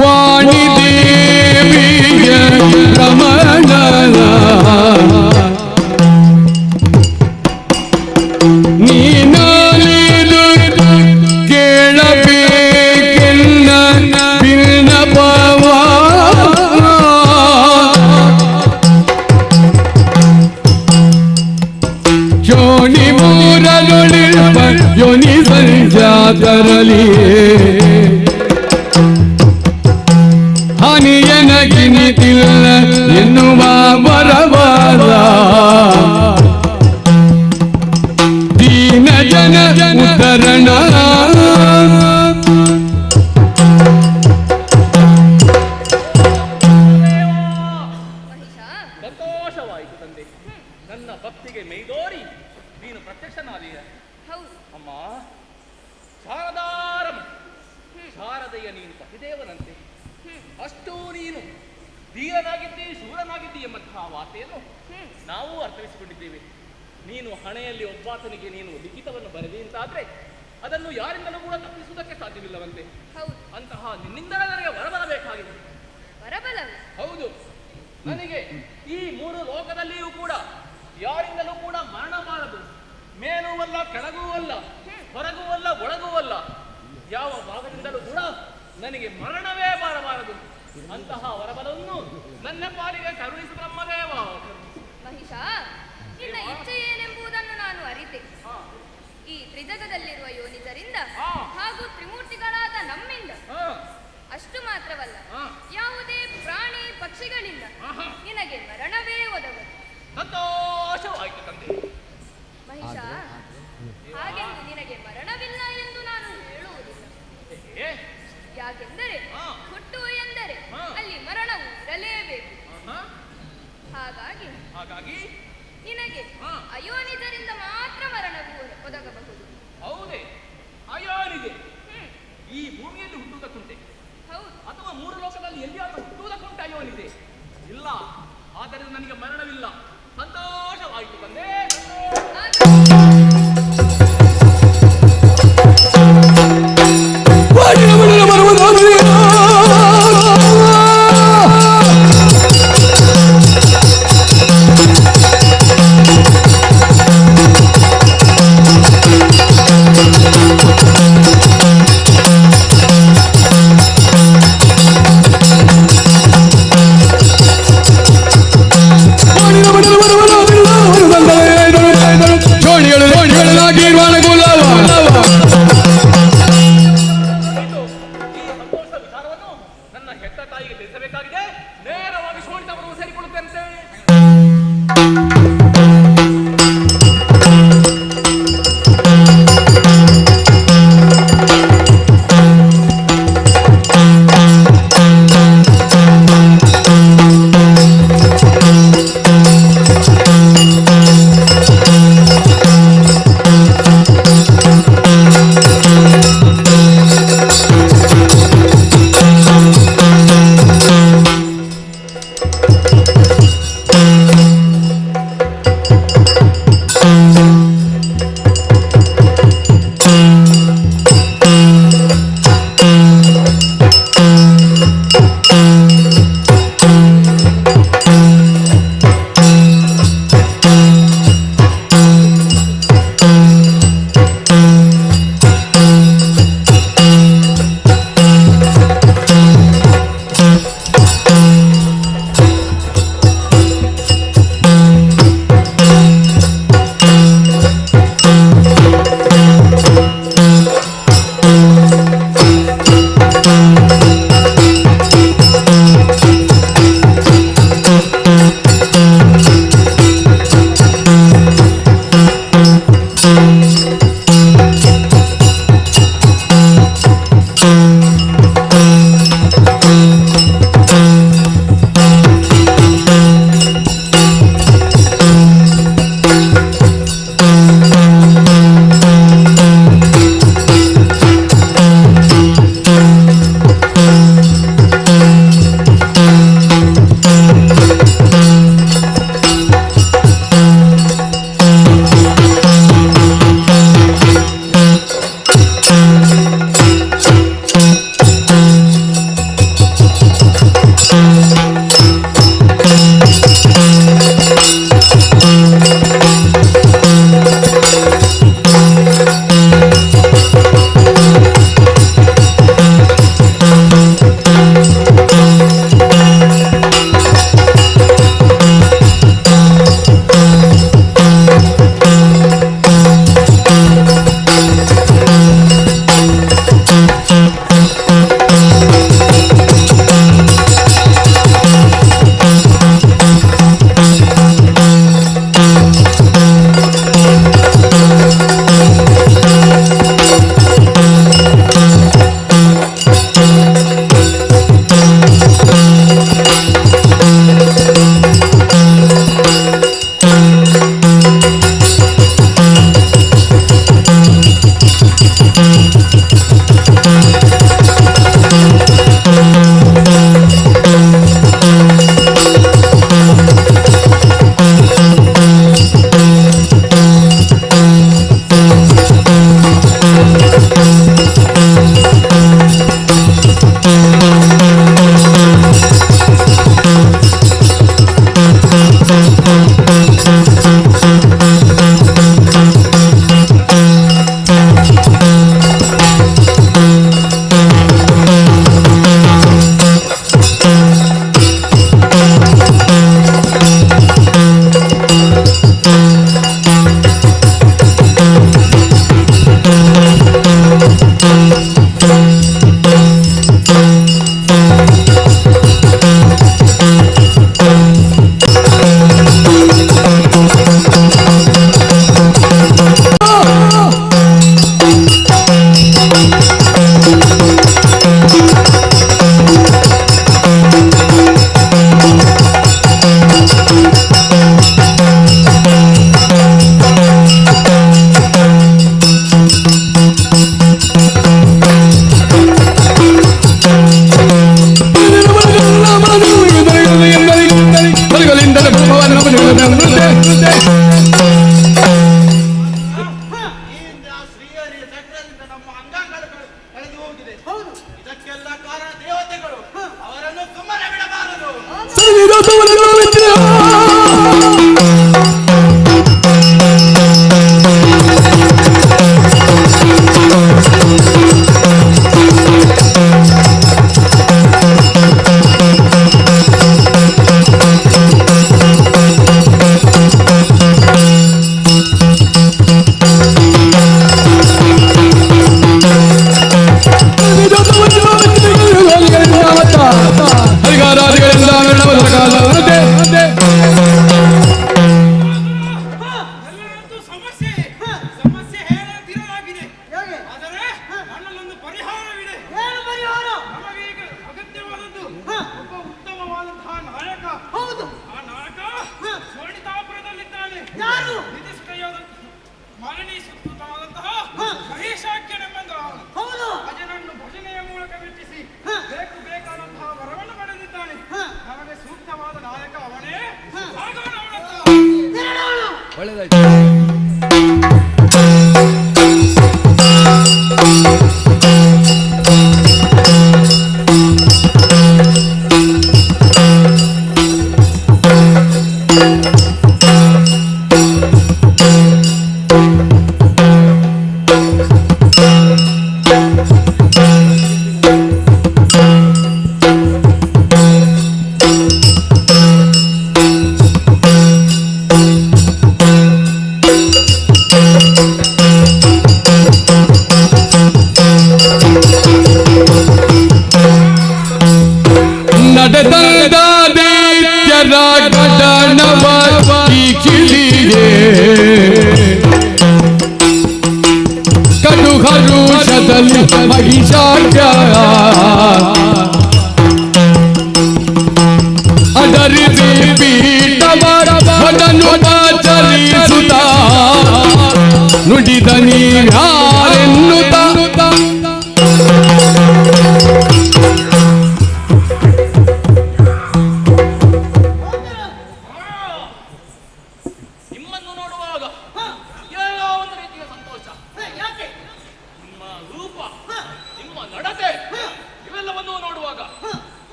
ವಾಣಿ ದೇವಿಯ ರಮಣ ನೀನಾಲಿದು ಕೇಳಬೇಕೆನ್ನ ಬಿನ್ನಪವ ಜೋನಿ ಮೂರಲೊಳಿರ್ಪ ಯೋನಿ ಸಂಜಾತರಲಿ ಹಾನಿಯನಗಿನಿತಿಲ್ಲ ಎನ್ನುವ ವರವಾದ ದೀನ ಜನ ಉತ್ತರಣ ಸಂತೋಷವಾಯಿತು ತಂದೆ. ನನ್ನ ಭಕ್ತಿಗೆ ಮೈದೋರಿ ನೀನು ಪ್ರತ್ಯಕ್ಷನಾದೀಯ. ಅಮ್ಮ, ಶಾರದಾರಮ ಶಾರದೆಯ ನೀನು ಪತಿದೇವನಂತೆ. ಅಷ್ಟೂ ನೀನು ಧೀರನಾಗಿದ್ದಿ, ಶೂರನಾಗಿದ್ದಿ ಎಂಬಂತಹ ವಾರ್ತೆಯನ್ನು ನಾವು ಅರ್ಥೈಸಿಕೊಂಡಿದ್ದೇವೆ. ನೀನು ಹಣೆಯಲ್ಲಿ ಒಬ್ಬಾತನಿಗೆ ನೀನು ಲಿಖಿತವನ್ನು ಬರೆದಿ ಅಂತಾದ್ರೆ ಅದನ್ನು ಯಾರಿಂದಲೂ ಕೂಡ ತಪ್ಪಿಸುವುದಕ್ಕೆ ಸಾಧ್ಯವಿಲ್ಲವಂತೆ. ಅಂತಹ ನಿನ್ನಿಂದಲೇ ನನಗೆ ವರಬರಬೇಕಾಗಿದೆ. ಹೌದು, ನನಗೆ ಈ ಮೂರು ಲೋಕದಲ್ಲಿಯೂ ಕೂಡ ಯಾರಿಂದಲೂ ಕೂಡ ಮರಣ ಬಾರದು. ಮೇಲೂ ಅಲ್ಲ, ಕೆಳಗೂ ಅಲ್ಲ, ಹೊರಗೂ ಅಲ್ಲ, ಒಳಗೂ ಅಲ್ಲ, ಯಾವ ಭಾಗದಿಂದಲೂ ಕೂಡ ನನಗೆ ಮರಣವೇ ಬಾರಬಾರದು. ಅಂತಹ ವರಬಲವನ್ನು ನನ್ನ ಪಾಲಿಗೆ ಕರುಣಿಸು ಬ್ರಹ್ಮದೇವ. ಮಹಿಷ, ನಿನ್ನ ಇಚ್ಛೆ ಏನೆಂಬುದನ್ನು ನಾನು ಅರಿತೆ. ಈ ತ್ರಿಜಗದಲ್ಲಿರುವ ಯೋನಿಜರಿಂದ ಹಾಗೂ ತ್ರಿಮೂರ್ತಿಗಳಾದ ನಮ್ಮಿಂದ, ಅಷ್ಟು ಮಾತ್ರವಲ್ಲ ಯಾವುದೇ ಪ್ರಾಣಿ ಪಕ್ಷಿಗಳಿಂದ ನಿನಗೆ ಮರಣವೇ ಒದಗದು. ಸಂತೋಷವಾಯಿತು ತಂದೆ. ಮಹಿಷ, ಹಾಗೆಂದು ನಿನಗೆ ಮರಣವಿಲ್ಲ ಎಂದು ನಾನು ಹೇಳುವುದಿಲ್ಲ. ಯಾಕೆಂದರೆ ಹುಟ್ಟು ಎಂದರೆ ಅಲ್ಲಿ ಮರಣವು ಇರಲೇಬೇಕು. ಹಾಗಾಗಿ ನಿನಗೆ ಅಯೋನಿಜರಿಂದ ಮಾತ್ರ ಮರಣವು ಒದಗಬಹುದು. ಹೌದೇ? ಅಯೋನಿಜೆ ಈ ಭೂಮಿಯಲ್ಲಿ ಹುಟ್ಟುವುದಕ್ಕುಂಟೆ ಅಥವಾ ಮೂರು ಲೋಕದಲ್ಲಿ ಎಲ್ಲಿಯಾದರೂ ಹುಟ್ಟುವುದಕ್ಕುಂಟೆ ಅಯೋನಿಜೆ? ಇಲ್ಲ. ಆದ್ದರಿಂದ ನನಗೆ ಮರಣವಿಲ್ಲ. ಸಂತೋಷವಾಯಿತು ತಂದೆ.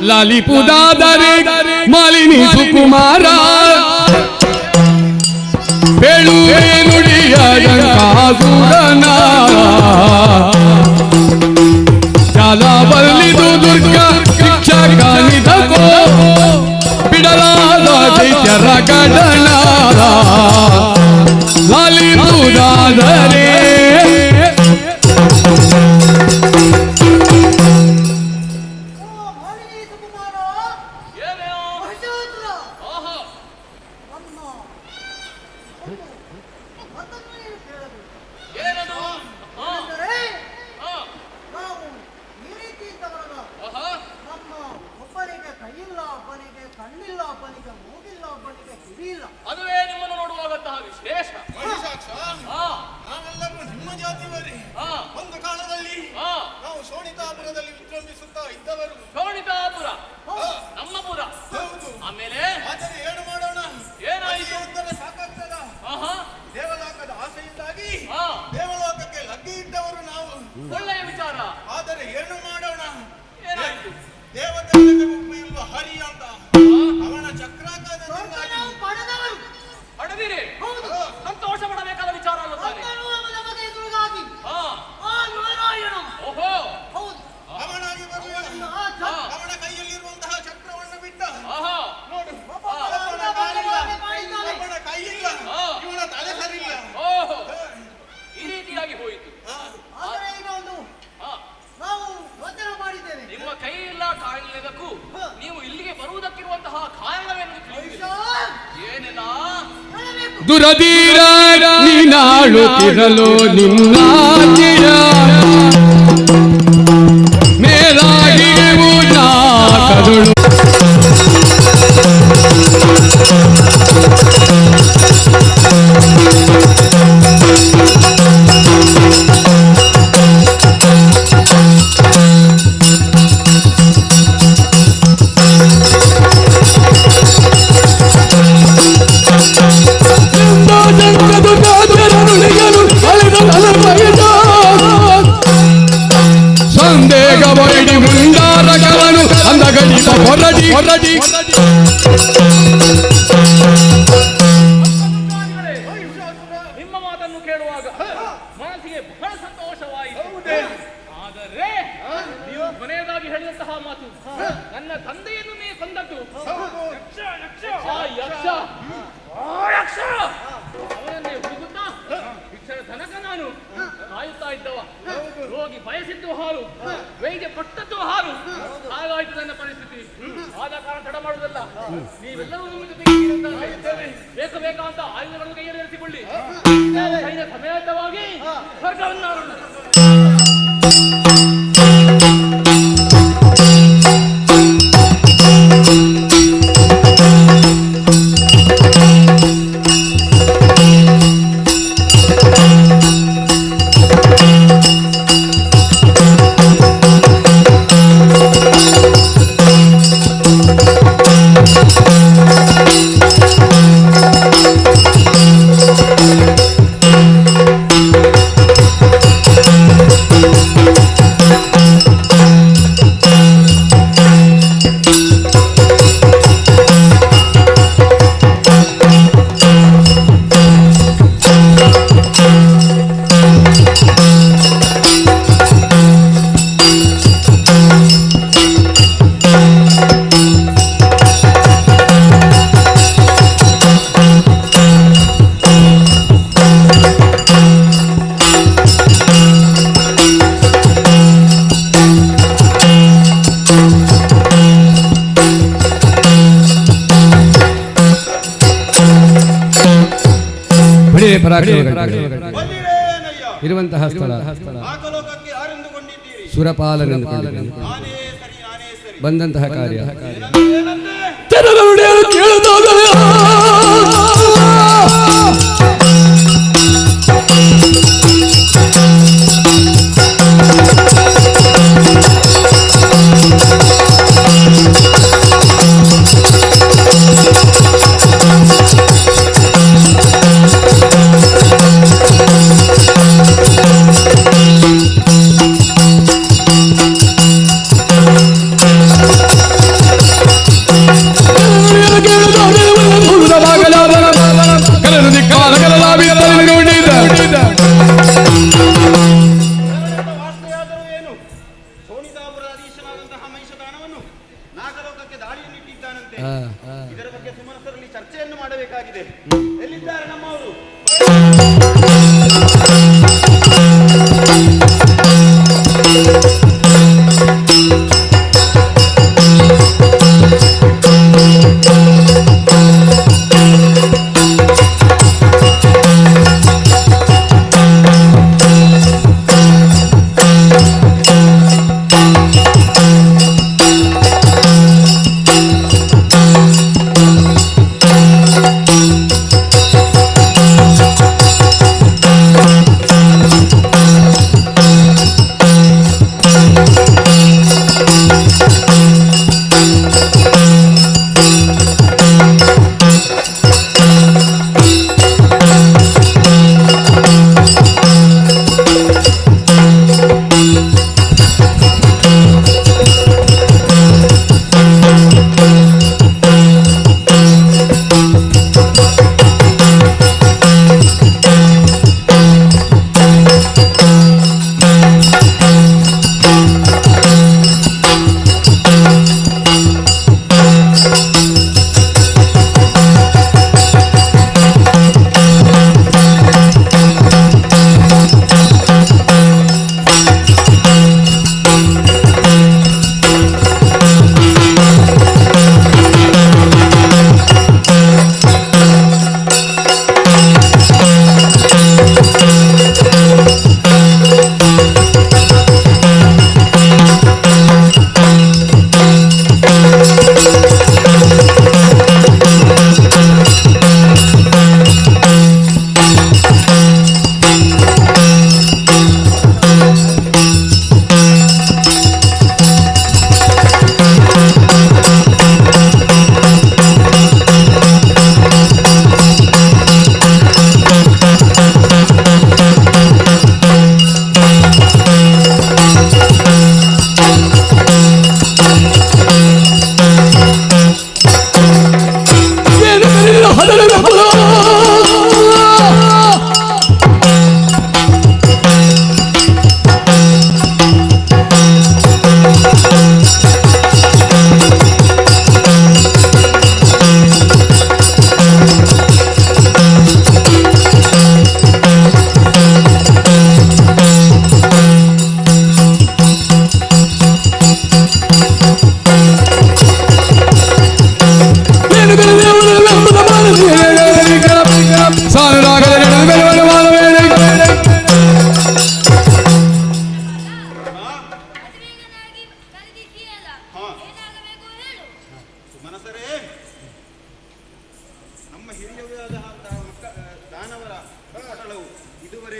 ಲಾಲಿಪುದಾದರೆ ಮಾಲಿನಿ ಸುಕುಮಾರ ಬೇಳುವೆ ನುಡಿಯದಂಕಾಸುರನ ಜಾಲ ಬಲ್ಲಿದು ದುರ್ಗ ಶಿಕ್ಷಕ ನಿಧಕೋ ಬಿಡಲಾದ ದೈತ್ಯರ ಗಡನ ಲಾಲಿಪುದಾದರೆ ಅದುವೇ ನಿಮ್ಮನ್ನು ನೋಡುವಾಗಂತಹ ವಿಶೇಷ. ನಾವೆಲ್ಲರೂ ನಿಮ್ಮ ಜಾತಿಯವರೇ. ಒಂದು ಕಾಲದಲ್ಲಿ ನಾವು ಶೋಣಿತಾಪುರದಲ್ಲಿ ವಿಜೃಂಭಿಸುತ್ತಾ ಇದ್ದವರು. ಶೋಣಿತಾಪುರ ನಮ್ಮ ಪುರ. ಆಮೇಲೆ ಏನು ಮಾಡೋಣ? ಏನಾಯಿತು? ಸಾಕಾಗ್ತದ? ದೇವಲೋಕದ ಆಸೆಯಿಂದಾಗಿ ದೇವಲೋಕಕ್ಕೆ ಲಗ್ಗಿ ಇಟ್ಟವರು ನಾವು. ಒಳ್ಳೆಯ ವಿಚಾರ. ಆದರೆ ಏನು ಮಾಡೋಣ? ಏನಾಯಿತು? ದೇವತೆಗಳಿಗೆ ಗುಂಪು ಇಲ್ವ ಹರಿ ಅಂತ ಅವನ ಚಕ್ರಾಕಾರದಿಂದಾಗಿ ದುರದೀರ ನೀನಾಳುತ್ತಿರಲು ನಿನ್ನಾಜ್ಞೆಯ ಮೇಲಾಗಿಯೂ ನಾ ಕರುಳು. ಸಂದೇಹ ಬೈಡಿ ಮುಂದಾರಕವನು ಅಂದಗಡಿತ ಹೊರಡಿ ಹೊರಡಿ. ನಿಮ್ಮ ಮಾತನ್ನು ಕೇಳುವಾಗ ಮನಸ್ಸಿಗೆ ಬಹಳ ಸಂತೋಷವಾಯಿತು. ಆದರೆ ನೀವು ಕೊನೆಯದಾಗಿ ಹೇಳಿದಂತಹ ಮಾತು, ನನ್ನ ತಂದೆಯನ್ನು ನೀ ಕೊಂದದ್ದು ಯಕ್ಷ ಅವನನ್ನೇ ಹುಡುಗುತ್ತಾ ಇಷ್ಟರ ತನಕ ನಾನು ಕಾಯುತ್ತಾ ಇದ್ದವ. ರೋಗಿ ಬಯಸಿದ್ದು ಹಾಲು, ವೈದ್ಯ ಕೊಟ್ಟದ್ದು ಹಾಲು. ಹಾಗಾಯ್ತು ನನ್ನ ಪರಿಸ್ಥಿತಿ. ಆದ ಕಾರಣ ತಡ ಮಾಡುವುದಲ್ಲ, ನೀವೆಲ್ಲರೂ ನಿಮ್ಮ ಜೊತೆಗೆ ಬೇಕು ಬೇಕಾದಂತ ಆಯುಧಗಳನ್ನು ಕೈಯಲ್ಲಿ ಇರಿಸಿಕೊಳ್ಳಿ. ಸಮೇತವಾಗಿ ಸ್ವರ್ಗವನ್ನಾರೋಣ. ಇರುವಂತಹ ಸ್ಥಳ ಸುರಪಾಲನೆ ಬಂದಂತಹ ಕಾರ್ಯ. ಇದರ ಬಗ್ಗೆ ಸುಮನಸರಲ್ಲಿ ಚರ್ಚೆಯನ್ನು ಮಾಡಬೇಕಾಗಿದೆ. ಎಲ್ಲಿದ್ದಾರೆ ನಮ್ಮವರು?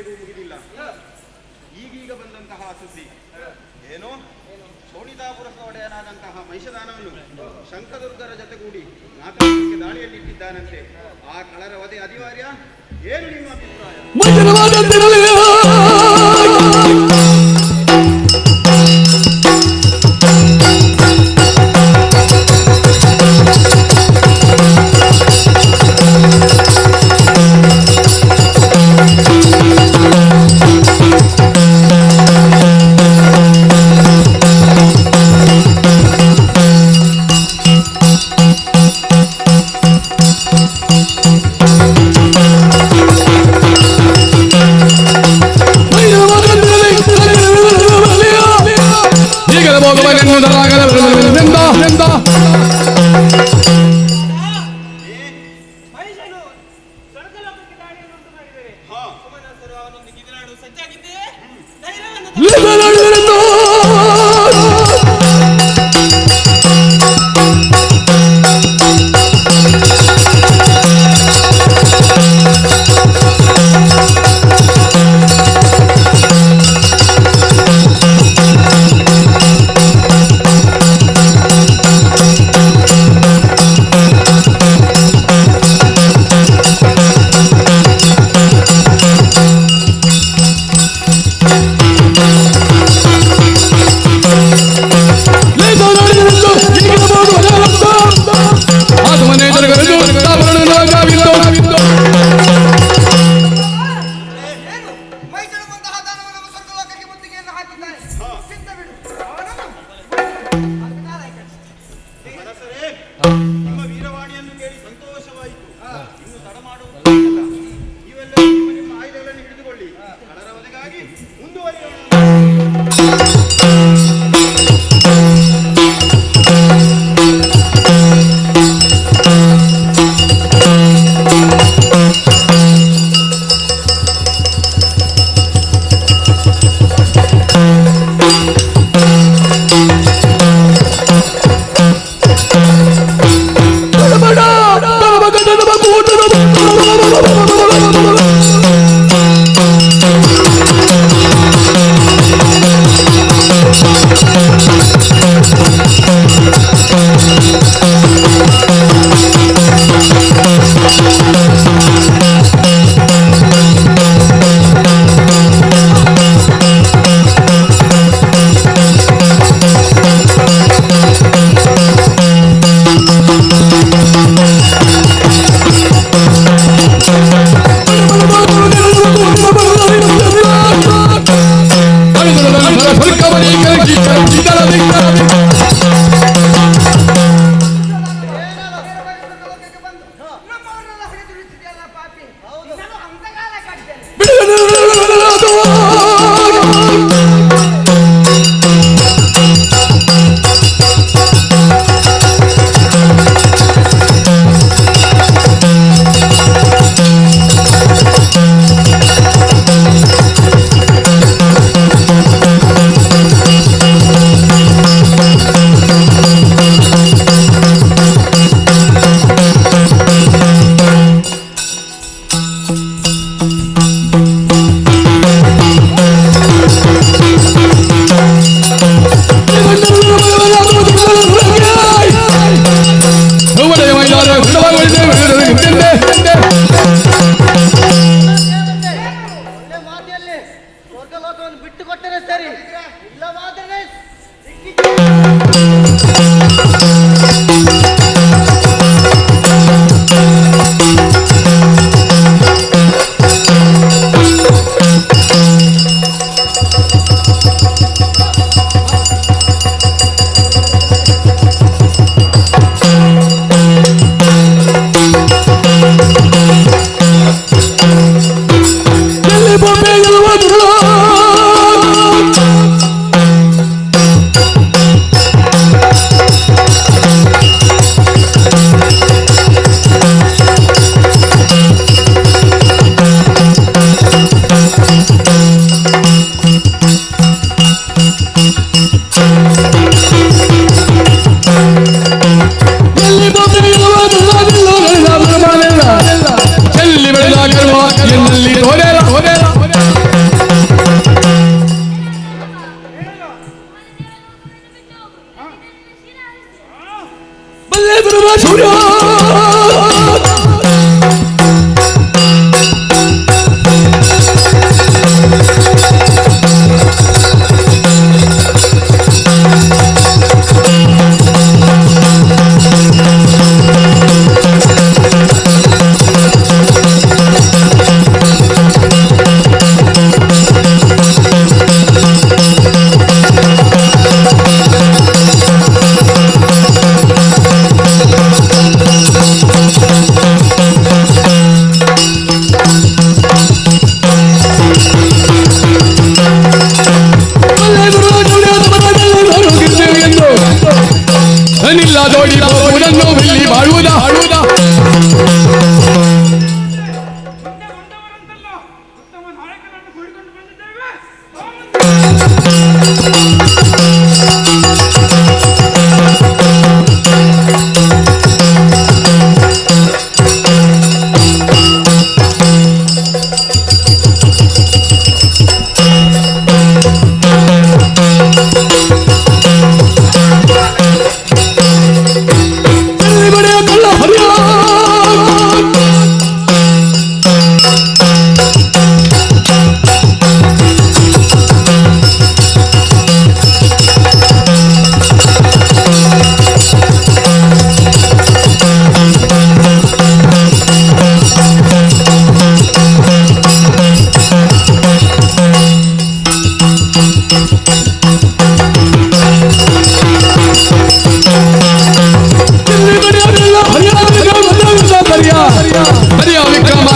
ಇದುವರೆಗೂ ಮುಗಿದಿಲ್ಲ. ಈಗೀಗ ಬಂದಂತಹ ಸುದ್ದಿ ಏನು, ಶೋಣಿತಾಪುರದ ಒಡೆಯನಾದಂತಹ ಮಹಿಷದಾನವನ್ನು ಶಂಕದುರ್ಗರ ಜೊತೆಗೂಡಿ ನಾಗರಿಕರಿಗೆ ದಾಳಿಯಲ್ಲಿಟ್ಟಿದ್ದಾನಂತೆ. ಆ ಕಳರ ವಧೆ ಅನಿವಾರ್ಯ. ಏನು ನಿಮ್ಮ ಅಭಿಪ್ರಾಯ? ನಿಮ್ಮ ವೀರವಾಣಿಯನ್ನು ಕೇಳಿ ಸಂತೋಷವಾಯಿತು. ಇನ್ನು ತಡ ಮಾಡುವುದಿಲ್ಲ. ನೀವೆಲ್ಲ ನಿಮ್ಮ ಆಯುಧಗಳನ್ನು ಹಿಡಿದುಕೊಳ್ಳಿ. ಕಳರ ವಧೆಗಾಗಿ ಮುಂದುವರಿಯೋಣ. ಬಿಟ್ಟು ಕೊಟ್ಟರೆ ಸರಿ, ಇಲ್ಲವಾದರೆ ಚೆಲ್ಲಿ ಬೆಳೆದ ಎನ್ನಲ್ಲಿ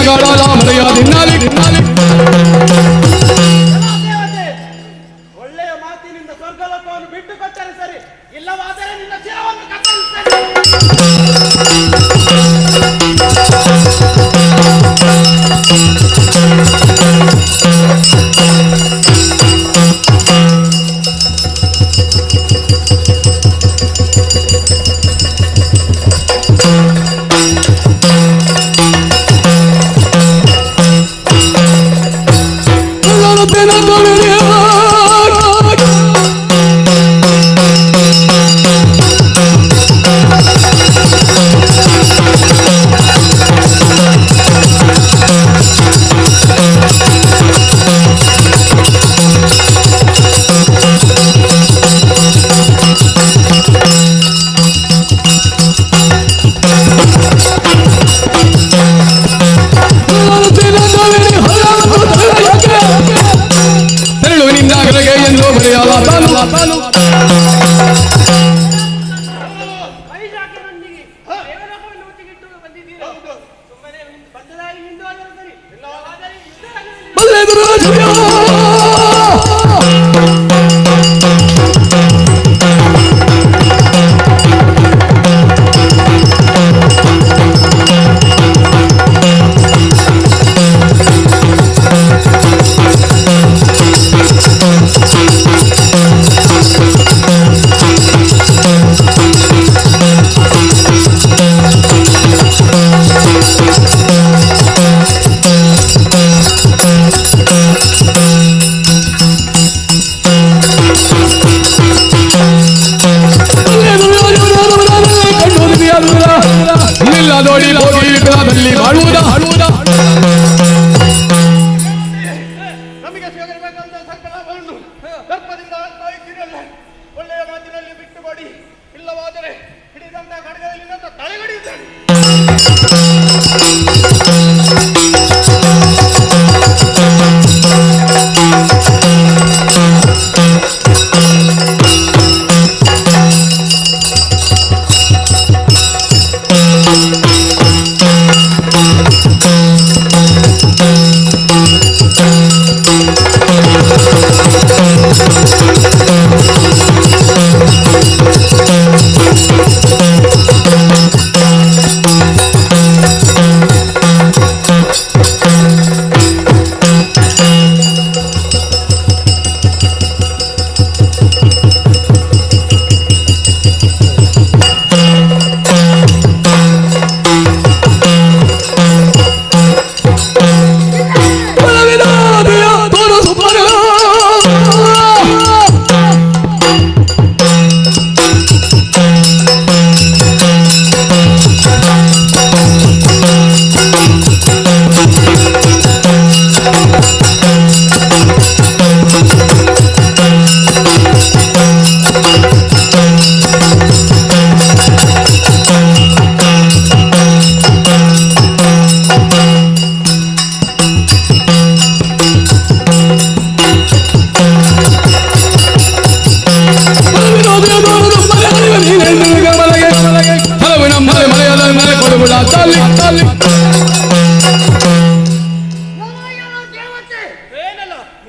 ನಿನ್ನಗಳ ಮರೆಯಾದಿನ್ನಾಲಿ ಒಳ್ಳೆಯ ಮಾತಿನಿಂದ ಸ್ವರ್ಗಲೋಕವನ್ನು ಬಿಟ್ಟು ಕೊಟ್ಟರೆ ಸರಿ, ಇಲ್ಲವಾದರೆ ನಿನ್ನ ಶಿರವನ್ನು ಕತ್ತರಿಸುತ್ತೇನೆ. ತೆರಳು ನಿನ್ನಾಗಲಗೆ ಎಂದು ಬರೆಯಲ್ಲ ತಾನು ನಿಲ್ಲದೋಡಿ ಹೋಗಿ ವಿಗ್ರಹದಲ್ಲಿ ಮಾಡುವುದ ನಮಗೆ ಸಿಗಬೇಕಾದ ಸಂಕಲನವನ್ನು ದರ್ಪದಿಂದ ಕಾಯುತ್ತಿರಲ್ಲ. ಒಳ್ಳೆಯ ಮಾತಿನಲ್ಲಿ ಬಿಟ್ಟುಕೊಡಿ, ಇಲ್ಲವಾದರೆ ಹಿಡಿದಂತ ಖಡ್ಗದಲ್ಲಿ ನನ್ನ ತಲೆಗಡಿಯುತ್ತಾನೆ.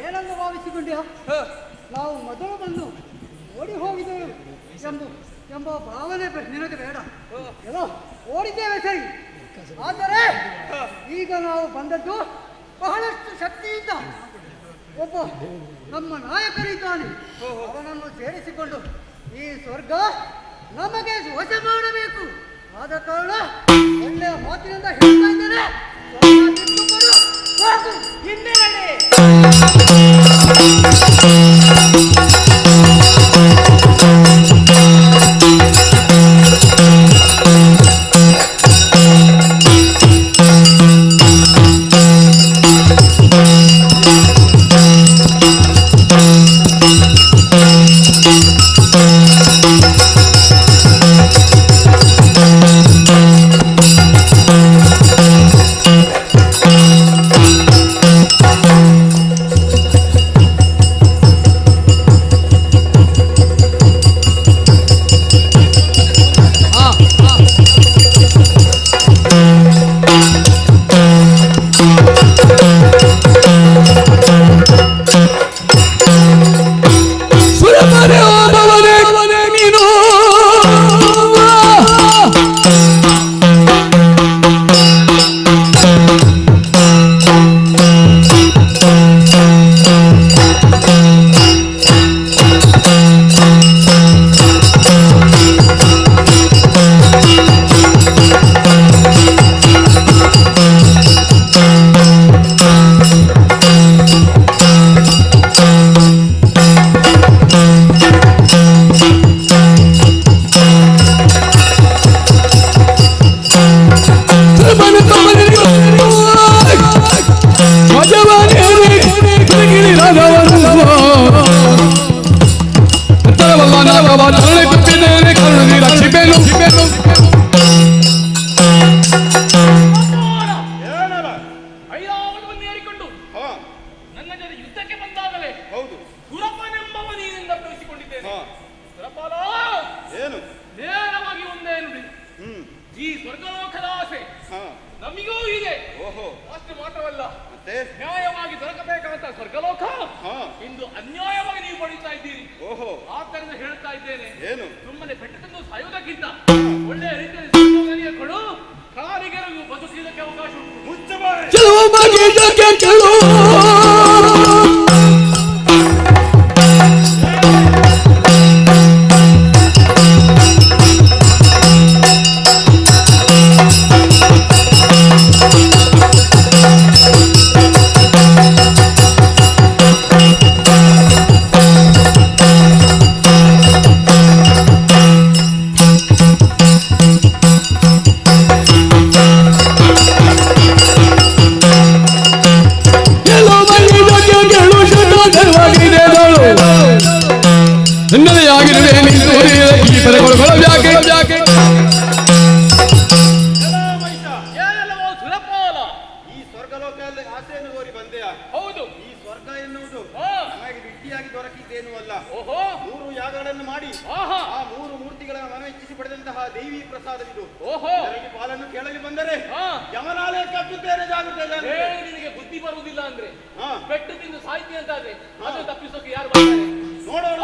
ಏನನ್ನು ಭಾವಿಸಿಕೊಂಡ್ಯಾ? ನಾವು ಮೊದಲು ಬಂದು ಓಡಿ ಹೋಗಿದ್ದೇವೆ ಎಂಬ ಭಾವನೆ ನಿನಗೆ ಬೇಡ. ಏನೋ ಓಡಿದ್ದೇವೆ ಸರಿ, ಆದರೆ ಈಗ ನಾವು ಬಂದದ್ದು ಬಹಳಷ್ಟು ಶಕ್ತಿಯಿಂದ ಒಬ್ಬ ನಮ್ಮ ನಾಯಕರಿದ್ದಾನೆ, ಅವನನ್ನು ಸೇರಿಸಿಕೊಂಡು ಈ ಸ್ವರ್ಗ ನಮಗೆ ವಶ ಮಾಡಬೇಕು. ಆದ ಕಾರಣ ಒಳ್ಳೆಯ ಮಾತಿನಿಂದ ಹೇಳ್ತಾ ಇದ್ದೇನೆ, ಹಿಂದೆ ನಡೆ. ಐರಾವತವನ್ನು ಏರಿಕೊಂಡು ನನ್ನ ಜೊತೆ ಯುದ್ಧಕ್ಕೆ ಬಂದಾಗಲೇ ಹೌದು ಸುರಪನೆಂಬವ ನೀನಿಂದ ಅರ್ಥವಿಸಿಕೊಂಡಿದ್ದೇನೆ. ಸುರಪಾಲ ಏನು ನೇರವಾಗಿ ಒಂದೇ ನುಡಿ, ಈ ಸ್ವರ್ಗಲೋಕದ ಆಸೆ ನಮಿಗೂ ಇದೆ. ಅಷ್ಟು ಮಾತ್ರವಲ್ಲ, ನ್ಯಾಯವಾಗಿ ದೊರಕಬೇಕಾದಂತ ಸ್ವರ್ಗಲೋಕ ಇಂದು ಅನ್ಯಾಯವಾಗಿ ನೀವು ಪಡೀತಾ ಇದ್ದೀರಿ. ಆದ್ದರಿಂದ ಹೇಳ್ತಾ ಇದ್ದೇನೆ, ಏನು ಸುಮ್ಮನೆ ಪೆಟ್ಟು ತಂದು ಸಾಯುವುದಕ್ಕಿಂತ ಒಳ್ಳೆಯ ರೀತಿಯಲ್ಲಿ ಕೊಡು, ಕಾರಿಗೆರಗೂ ಬದುಕಿದಕ್ಕೆ ಅವಕಾಶ ಉಂಟು. ನಿನಗೆ ಬುದ್ಧಿ ಬರುವುದಿಲ್ಲ ಅಂದ್ರೆ ಪೆಟ್ಟು ತಿಂದು ಸಾಹಿತ್ಯ ಅಂತಾದ್ರೆ ಅದು ತಪ್ಪಿಸೋಕೆ ಯಾರು ಬರ್ತಾರೆ ನೋಡೋಣ.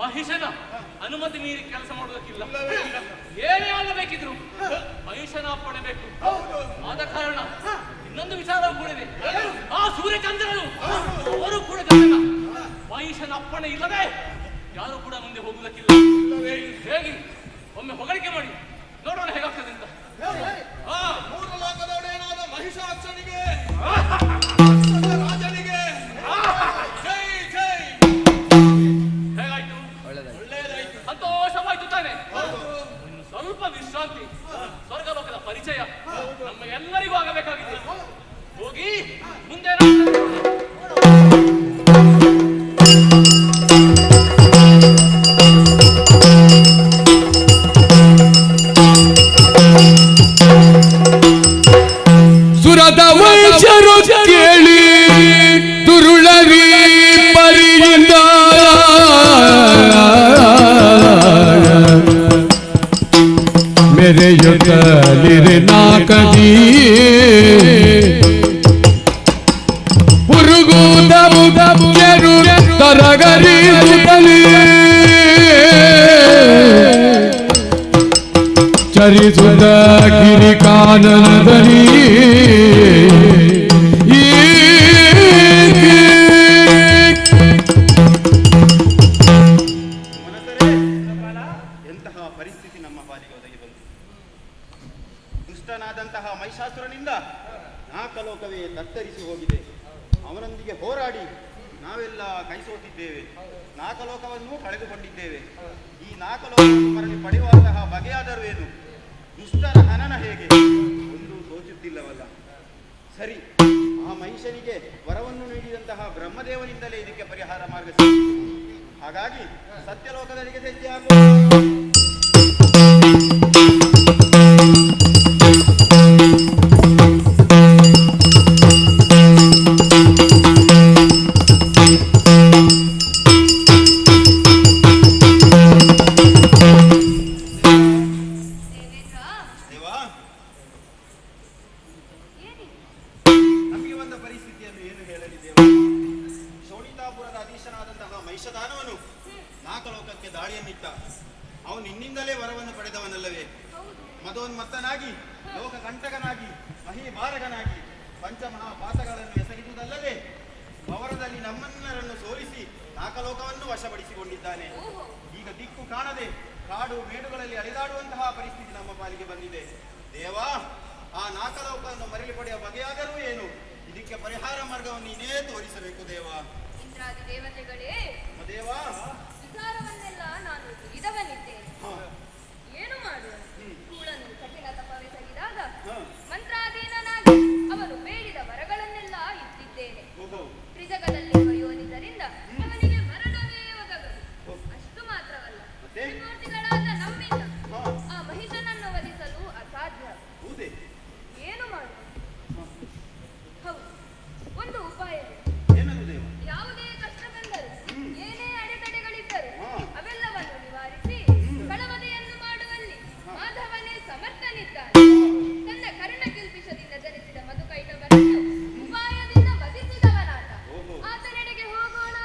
ಮಹಿಷನ ಅನುಮತಿ ಮೀರಿ ಕೆಲಸ ಮಾಡುವುದಕ್ಕಿಲ್ಲ. ಏನೇ ಆಗಬೇಕಿದ್ರು ಮಹಿಷನ ಅಪ್ಪಣೆ ಬೇಕು. ಆದ ಕಾರಣ ಇನ್ನೊಂದು ವಿಚಾರವೂ ಕೂಡ ಇದೆ. ಆ ಸೂರ್ಯಚಂದ್ರನು ಅವರು ಕೂಡ ಗಂಡನ ಮಹಿಷನ ಅಪ್ಪಣೆ ಇಲ್ಲದೆ ಯಾರು ಕೂಡ ಮುಂದೆ ಹೋಗುವುದಕ್ಕಿಲ್ಲ. ಹೇಗೆ ಒಮ್ಮೆ ಹೊಗಳಿಕೆ ಮಾಡಿ ನೋಡೋಣ ಹೇಗಾಗ್ತದೆ ಅಂತ. ಮೂರು ಲೋಕದೊಡೆಯನಾದ ಮಹಿಷಾಸುರನಿಗೆ ರಾಜನಿಗೆ ಜೈ ಜೈ. ಹೇಗಾಯ್ತು? ಒಳ್ಳೆಯದಾಯ್ತು, ಸಂತೋಷವಾಯ್ತು ತಾನೆ. ಇನ್ನು ಸ್ವಲ್ಪ ವಿಶ್ರಾಂತಿ, ಸ್ವರ್ಗಲೋಕದ ಪರಿಚಯ ನಮ್ಮ ಎಲ್ಲರಿಗೂ ಆಗಬೇಕಾಗಿದೆ. ಹೋಗಿ ಮುಂದೆ ಕುಲದ ವೈಶ್ಯರು ಕೇಳಿ ತುರುಳವಿ ಪರಿಯಿಂದ ಮೆರೆಯುತ್ತಲಿರೆ ನಾಕದಿ ಪುರುಗೂದ ಮುದೆರು ತರಗರಿಸುತ್ತಲೇ ಚರಿಸುತ್ತ ಗಿರಿ ಕಾನನದಲ್ಲಿ ಎಂತಹ ಪರಿಸ್ಥಿತಿ ನಮ್ಮ ಪಾಲಿಗೆ ಒದಗಿ ಬಂತು. ದುಷ್ಟನಾದಂತಹ ಮಹಿಷಾಸುರನಿಂದ ನಾಕಲೋಕವೇ ತತ್ತರಿಸಿ ಹೋಗಿದೆ. ಅವನೊಂದಿಗೆ ಹೋರಾಡಿ ನಾವೆಲ್ಲ ಕೈಸೋತಿದ್ದೇವೆ. ನಾಕಲೋಕವನ್ನು ಕಳೆದುಕೊಂಡಿದ್ದೇವೆ. ಈ ನಾಕಲೋಕವನ್ನು ಮರಳಿ ಪಡೆಯುವಂತಹ ಬಗೆಯಾದರೂ ಏನು? ದುಷ್ಟರ ಹನನ ಹೇಗೆ ಒಂದು ತೋಚುತ್ತಿಲ್ಲವಲ್ಲ. ಸರಿ, ಆ ಮಹಿಷನಿಗೆ ವರವನ್ನು ನೀಡಿದಂತಹ ಬ್ರಹ್ಮದೇವನಿಂದಲೇ ಇದಕ್ಕೆ ಪರಿಹಾರ ಮಾರ್ಗ ಸಿಕ್ಕಿತು. ಹಾಗಾಗಿ ಸತ್ಯಲೋಕದಲ್ಲಿಗೆ ಹೆಜ್ಜೆ ಹಾಕುವ. ನಾಕಲೋಕಕ್ಕೆ ದಾಳಿಯನ್ನಿಟ್ಟ. ಅವನು ನಿನ್ನಿಂದಲೇ ವರವನ್ನು ಪಡೆದವನಲ್ಲವೇ? ಮದೋನ್ಮತ್ತನಾಗಿ ಲೋಕಕಂಟಕನಾಗಿ ಮಹೀಭಾರಕನಾಗಿ ಪಂಚಮಹಾಪಾತಗಳನ್ನು ಎಸಗಿದುದಲ್ಲದೆ ಅವರದಲ್ಲಿ ನಮ್ಮೆಲ್ಲರನ್ನು ಸೋಲಿಸಿ ನಾಕಲೋಕವನ್ನು ವಶಪಡಿಸಿಕೊಂಡಿದ್ದಾನೆ. ಈಗ ದಿಕ್ಕು ಕಾಣದೆ ಕಾಡು ಮೇಡುಗಳಲ್ಲಿ ಅಲೆದಾಡುವಂತಹ ಪರಿಸ್ಥಿತಿ ನಮ್ಮ ಪಾಲಿಗೆ ಬಂದಿದೆ. ದೇವಾ, ಆ ನಾಕಲೋಕವನ್ನು ಮರಳಿ ಪಡೆಯುವ ಬಗೆಯಾದರೂ ಏನು? ಇದಕ್ಕೆ ಪರಿಹಾರ ಮಾರ್ಗವನ್ನು ನೀನೇ ತೋರಿಸಬೇಕು ದೇವಾ. ಇಂದ್ರಾದಿ ದೇವತೆಗಳೇ, ದೇವಾ, ವಿಚಾರವನ್ನೆಲ್ಲ ನಾನು ತಿಳಿದವನಿದ್ದೇನೆ. ಏನು ಮಾಡುವ? ಕೂಳನ್ನು ಕಠಿಣ ತಪವೆಸಗಿದಾಗ ಮಂತ್ರಾಧೀನನಾಗಿ ಅವನು ಬೇಡಿದ ವರಗಳನ್ನೆಲ್ಲ ಇಟ್ಟಿದ್ದೇನೆ. ತ್ರಿಜಗದಲ್ಲಿರುವ ಯೋನಿದರಿಂದ ಅವನಿಗೆ ಮರಣವೇ ಒದಗದು. ಅಷ್ಟು ಮಾತ್ರವಲ್ಲ, ತ್ರಿಮೂರ್ತಿಗಳಾದ ನಮ್ಮಿಂದ ಆ ಮಹಿಷನನ್ನು ವಧಿಸಲು ಅಸಾಧ್ಯ. ಏನು ಮಾಡುವ? ಹೌದು, ಒಂದು ಉಪಾಯ. ಯಾವುದೇ ಕಷ್ಟ ಬಂದರೂ, ಏನೇ ಅಡೆತಡೆಗಳಿದ್ದರೂ ಅವೆಲ್ಲವನ್ನು ನಿವಾರಿಸಿ ಕಳವದೆಯನ್ನು ಮಾಡುವಲ್ಲಿ ಮಾಧವನೇ ಸಮರ್ಥನಿದ್ದಾನೆ. ತನ್ನ ಕರ್ಣ ಕಿಲ್ಪಿಷದಿಂದ ಧರಿಸಿದ ಮಧುಕೈಟವನ್ನು ಉಪಾಯದಿಂದ ವಧಿಸಿದವನಾತ. ಆತನೆಡೆಗೆ ಹೋಗೋಣ.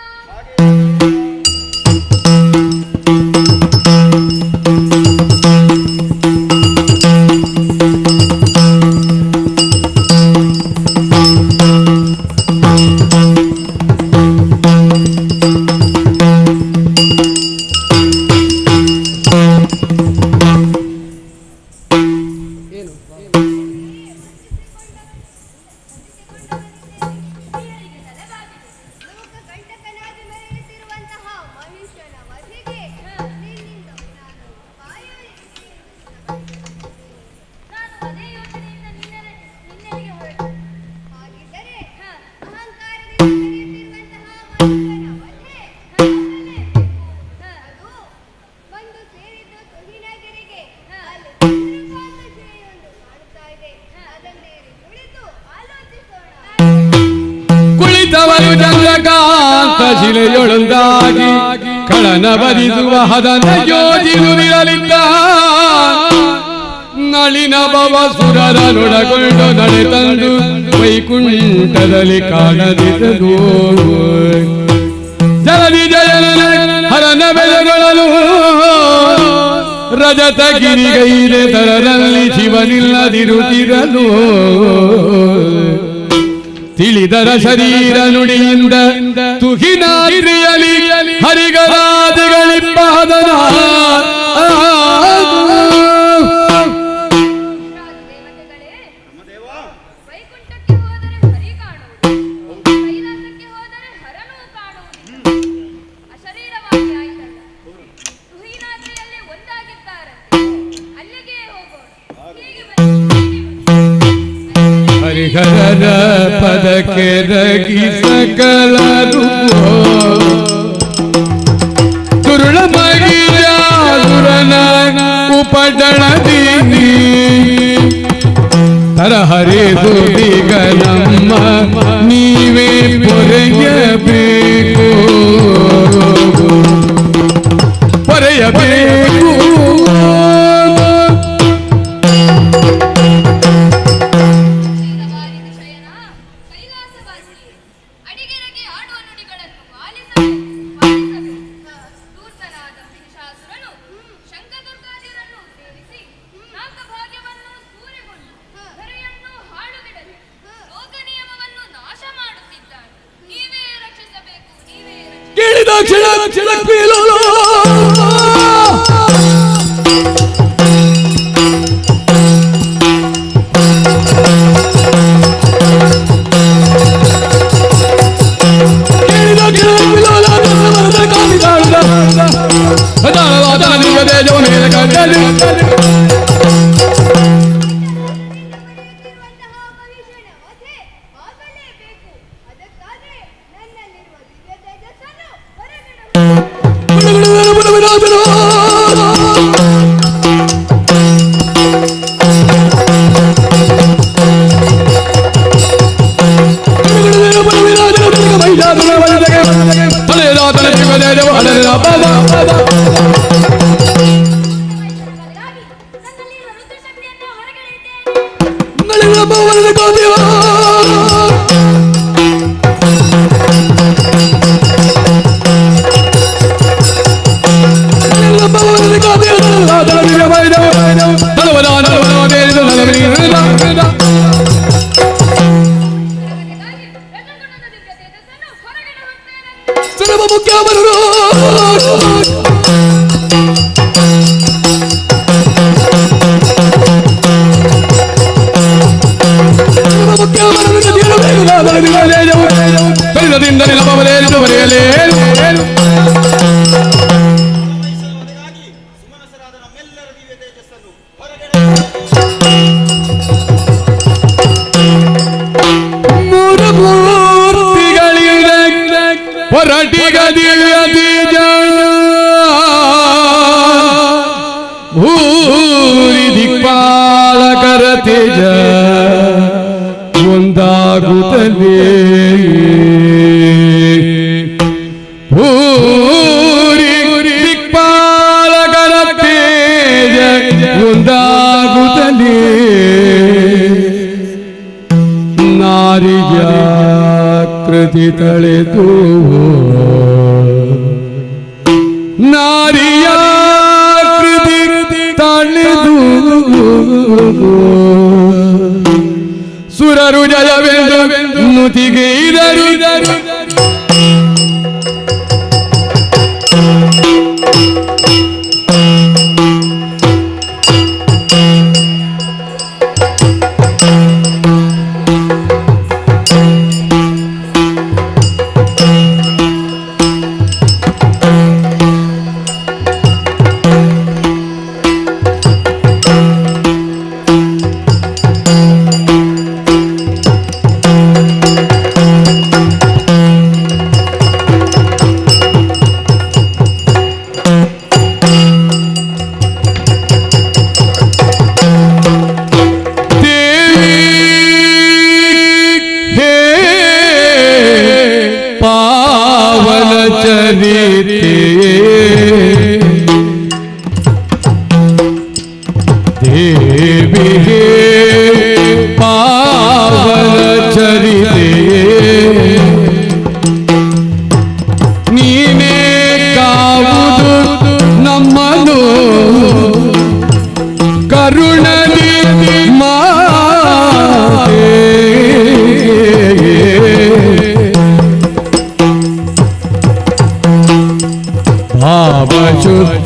ಕುಳಿತವರು ಚಂದ್ರಕಾಂತ ಶಿಲೆಯೊಳಂದಾಗಿ ಕಳನ ಬರಿಸುವ ಹದನ ಯೋಜಿಸುವಿರಲಿದ್ದ ನಳಿನ ಭವ ಸುರರನೊಡಗೊಂಡು ನಡೆತಂದು ವೈಕುಂಠದಲ್ಲಿ ಕಾಣದಿಸಲು ಜಲದಿ ಜಯನ ಹರನ ಬೆಳೆಗಳು ರಜತ ಗಿರಿಗೈದೆ ತರದಲ್ಲಿ ಶಿವನಿಲ್ಲದಿರುತ್ತಿರಲು ತಿಳಿದರ ಶರೀರ ನುಡಿಯಿಂದ ತುಹಿನಾದ್ರಿಯಲಿ ಹರಿಗರಾದಿಗಳಿಬ್ಬ ಹದನ ವೈಕುಂಠಕ್ಕೆ ಹೋದರೆ ಹರಿ ಕಾಣುವುದು, ಕೈಲಾಸಕ್ಕೆ ಹೋದರೆ ಹರನೂ ಕಾಣುವುದಿಲ್ಲ. ಅಶರೀರವಾಗಿ ಆಯ್ತಲ್ಲ. ತುಹಿನಾದ್ರಿಯಲ್ಲಿ ಒಂದಾಗಿದ್ದಾರಂತೆ. ಅಲ್ಲಿಗೆ ಹೋಗೋಣ. ಹೀಗೆ ಹರಿಹರರ ಪದಕ್ಕೆ ರಗಿ ಸಕಲರು ತುರುಳ ಮಗಿಯಾಸುರನ ಉಪಟಳದಿ ತರಹ ಹರಿದುದೀಗ ನಮ್ಮ ನೀವೇ ಪೊರೆಯಬೇಕು ಪೊರೆಯಬೇಕು. ಕೇಳಿದ ಕ್ಷಣ ಹೊರಟಿಗ ದಿವ್ಯ ತೇಜ ಭೂರಿ ದಿಕ್ಪಾಲಕರ ತೇಜ ಒಂದಾಗುತ್ತಲೇ ಭೂರಿ ದಿಕ್ಪಾಲಕರ ತೇಜ ಒಂದಾಗುತ್ತಲೇ ನಾರಿಯಾಕೃತಿ ತಳೆದು ನಾರಿಯಾಕೃತಿ ತಳೆದು ಸುರರು ಜಯವೆಂದು ನುತಿಗೈದರು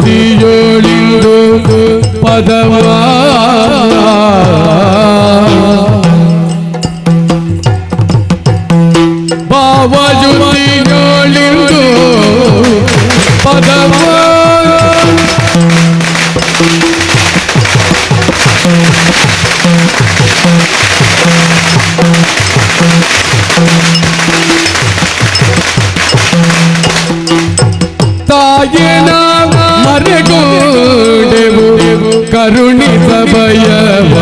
ಭಾವಶುದ್ಧಿಯೊಳಿದು ಪದವ ಭಾವಶುದ್ಧಿಯೊಳಿದು ಪದವ ತಾಯಿನ ಮರೆಗೋಡೆವು ಕರುಣಿಸ ಭಯವ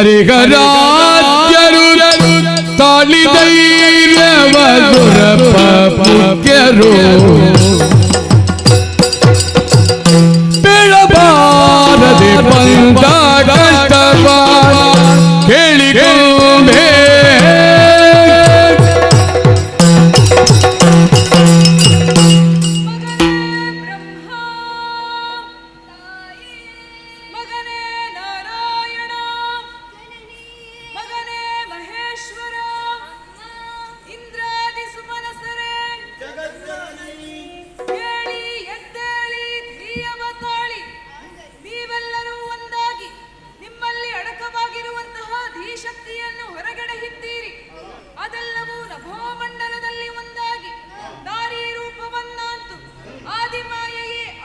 ಹರಿಹರಾಜ್ಯರು ತಾಳಿದೈರ್ಯವ ದುರಪ ಮುಖ್ಯರು ಬೆಳಬಾರದೆ ಬಂದ ಕಷ್ಟವ ಕೇಳಿಕೊಂಡೆ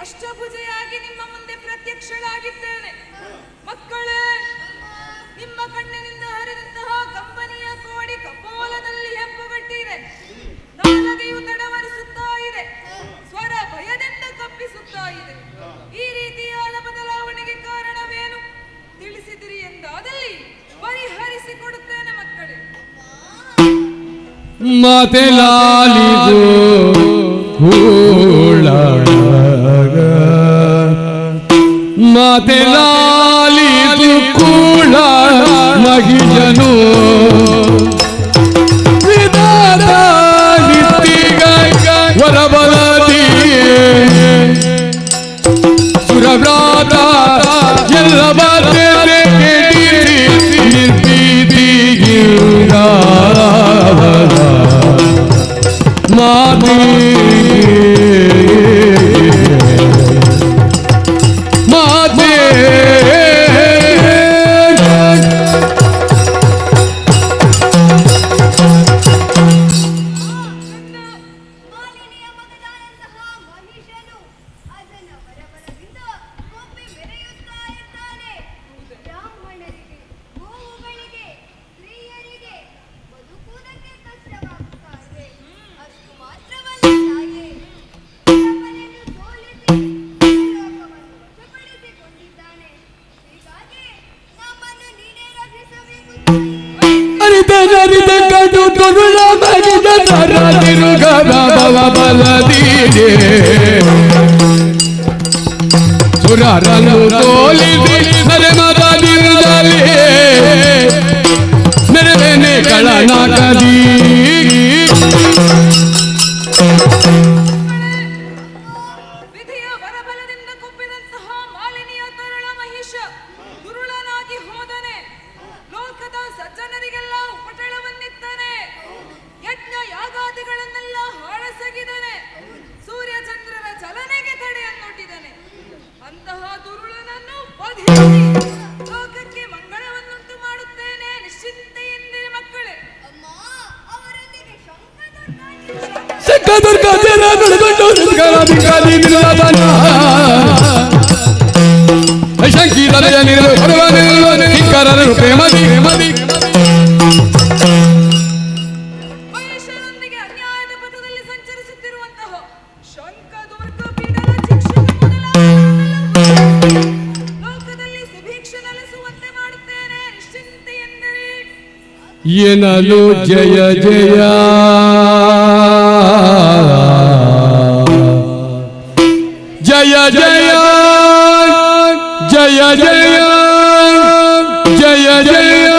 ಅಷ್ಟಭುಜೆಯಾಗಿ ನಿಮ್ಮ ಮುಂದೆ ಪ್ರತ್ಯಕ್ಷಳಾಗಿದ್ದೇನೆ. ಮಕ್ಕಳೇ, ನಿಮ್ಮ ಕಣ್ಣಿನಿಂದ ಹರಿದಂತಹ ಕಂಪನಿಯ ಕೋಡಿ ಕಪೋಲದಲ್ಲಿ ಹೆಪ್ಪುಗಟ್ಟಿದೆ. ನಾಲಗೆಯು ತಡವರಿಸುತ್ತಾ ಇದೆ, ಸ್ವರ ಭಯದಿಂದ ಕಪ್ಪಿಸುತ್ತಾ ಇದೆ. ಈ ರೀತಿಯಾದ ಬದಲಾವಣೆಗೆ ಕಾರಣವೇನು ತಿಳಿಸಿದಿರಿ ಎಂದಾದಲ್ಲಿ ಪರಿಹರಿಸಿಕೊಡುತ್ತೇನೆ ಮಕ್ಕಳೇ. ಮಾತೆಲಾಲಿದು ಕೂಳ ಮಾತೆಲಾಲಿದು ಕೂಳ ಮಹಿಜನು ವಿಧಾನ ನಿತ್ತಿಗ ವರಬಲದಿ ಸುರವ್ರಾತ ಎಲ್ಲ ಬಾಧ್ಯತೆ ನಿರ್ಭೀತಿಗಿಂದ ಮಾತೆ ಮಾತೆ ಸುರರನ್ನು ತೋಲಿಸಿ ನರೆ ಮದದಿರಲಿ ನೆರವೇನೆ ಕಳನಾಕದಿ ವಿಧಿಯ ವರಬಲದಿಂದ ಕುಪ್ಪಿದಂತಹ ಮಾಲಿನಿಯ ತರುಳ ಮಹಿಷ ದುರುಳನಾಗಿ ಹೋದನೆ. ಲೋಕದ ಸಜ್ಜನರಿಗೆಲ್ಲ ಉಪಟಳವನ್ನಿತ್ತನೆ. ಯಜ್ಞ ಯಾಗಾದಿಗಳನ್ನೆಲ್ಲ ಹಾಳಸಗಿದನೆ. ಸೂರ್ಯ ಚಂದ್ರರ ಚಲನೆಗೆ ತಡೆಯನ್ನೊಡ್ಡಿದನೆ. ಅಂತಹ ದುರುಳನನ್ನು ವಧಿಸಿ ಲೋಕಕ್ಕೆ ಮಂಗಳವನ್ನುಂಟು ಮಾಡುತ್ತೇನೆ. ನಿಶ್ಚಿಂತೆಯಿಂದಿರಿ ಮಕ್ಕಳೇ. ಸಿಕ್ಕದುರ್ಗ ಶಂಕೀತಲೆಯ ನಿಲ್ಲು ಬರುವ ನಿಲ್ಲು ಕಿಂಕರರು ಪ್ರೇಮದಿ ಮಹಿಷರೊಂದಿಗೆ ಅನ್ಯಾಯದ ಪಥದಲ್ಲಿ ಸಂಚರಿಸುತ್ತಿರುವಂತಹ ಶಂಕದುರ್ಗ ಪೀಠದ ಶಿಕ್ಷಕ ಲೋಕದಲ್ಲಿ ಸುಭೀಕ್ಷ ನೆಲೆಸುವಂತೆ ಮಾಡುತ್ತೇನೆ. ನಿಶ್ಚಿಂತೆಯೆಂದರೆ ಎನ್ನಲು ಜಯ ಜಯ ಜಯ ಜಯ ಜಯ ಜಯ ಜಯ ಜಯ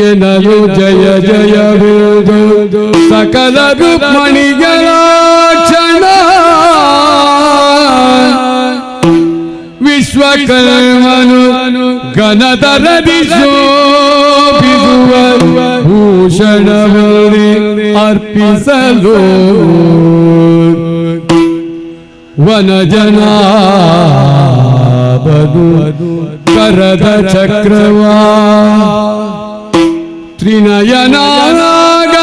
ಎನ್ನಲು ಜಯ ಜಯವೆಂದು ಸಕಲ ರುಕ್ಮಣಿಗಳ ಕ್ಷಣ ವಿಶ್ವಕರ್ಮನು ಗಣಧರದಿ ಶೋಭಿಸುವ ಭೂಷಣವರಿ ಅರ್ಪಿಸಲು ವನಜನಾಭನು ಕರದ ಚಕ್ರವಾ ತ್ರಿನಯನಾಗ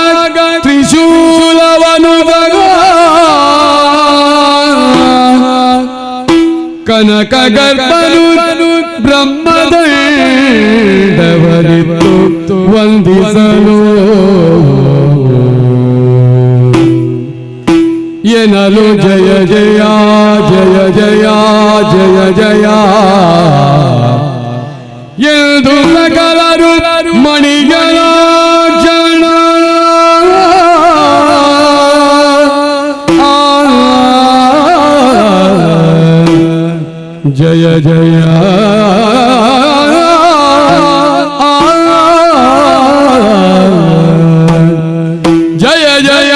ತ್ರಿಶೂಲವನು ಕನಕ ಗರ್ಭನು ಬ್ರಹ್ಮದಂಡವರಿತ್ತು ವಂದಿಸಲು ಜಯ ಜಯ ಜಯ ಜಯ ಜಯ ಜಯ ಎಂದು ಸಕಲರು ಮಣಿಗಳ ಜನ ಜಯ ಜಯ ಜಯ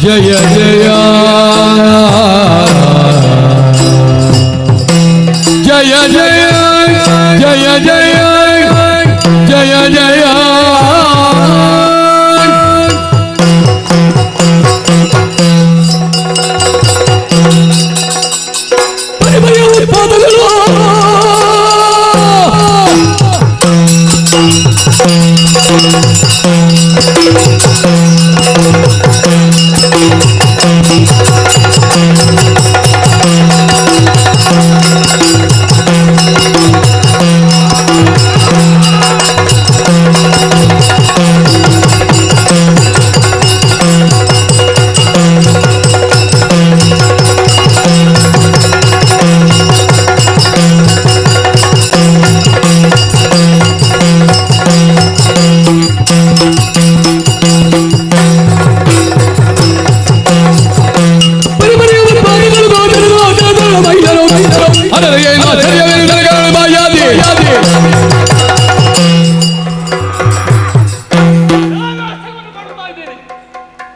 ಜಯ ಜಯ ಜಯ ಜಯ ಜಯ ಜಯ ಜಯ ಜಯ ಜಯ ಪಾದಗಳು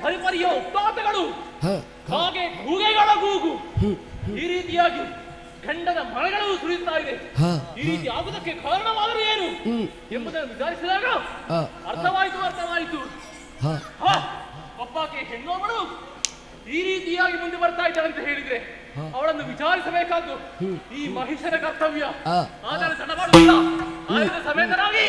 ಹರಿಪರಿಯ ಉತ್ತಾತಗಳು, ಹಾಗೆ ಕೂಗೆಗಳ ಕೂಗು, ಈ ರೀತಿಯಾಗಿ ಖಂಡದ ಮರಗಳು ಸುರಿಯುತ್ತಾ ಇದೆ. ಈ ರೀತಿ ಆಗುವುದಕ್ಕೆ ಕಾರಣವಾದರೂ ಏನು ಎಂಬುದನ್ನು ವಿಚಾರಿಸಿದಾಗ ಅರ್ಥವಾಯಿತು. ಒಬ್ಬಾಕೆ ಹೆಣ್ಣೊಬ್ಬಳು ಈ ರೀತಿಯಾಗಿ ಮುಂದೆ ಬರ್ತಾ ಇದ್ದಾಳೆ ಅಂತ ಹೇಳಿದ್ರೆ ಅವಳನ್ನು ವಿಚಾರಿಸಬೇಕಾದ್ದು ಈ ಮಹಿಷನ ಕರ್ತವ್ಯ. ಆದರೆ ತಡಮಾಡುವುದಿಲ್ಲ, ಆಯುಧ ಸಮೇತರಾಗಿ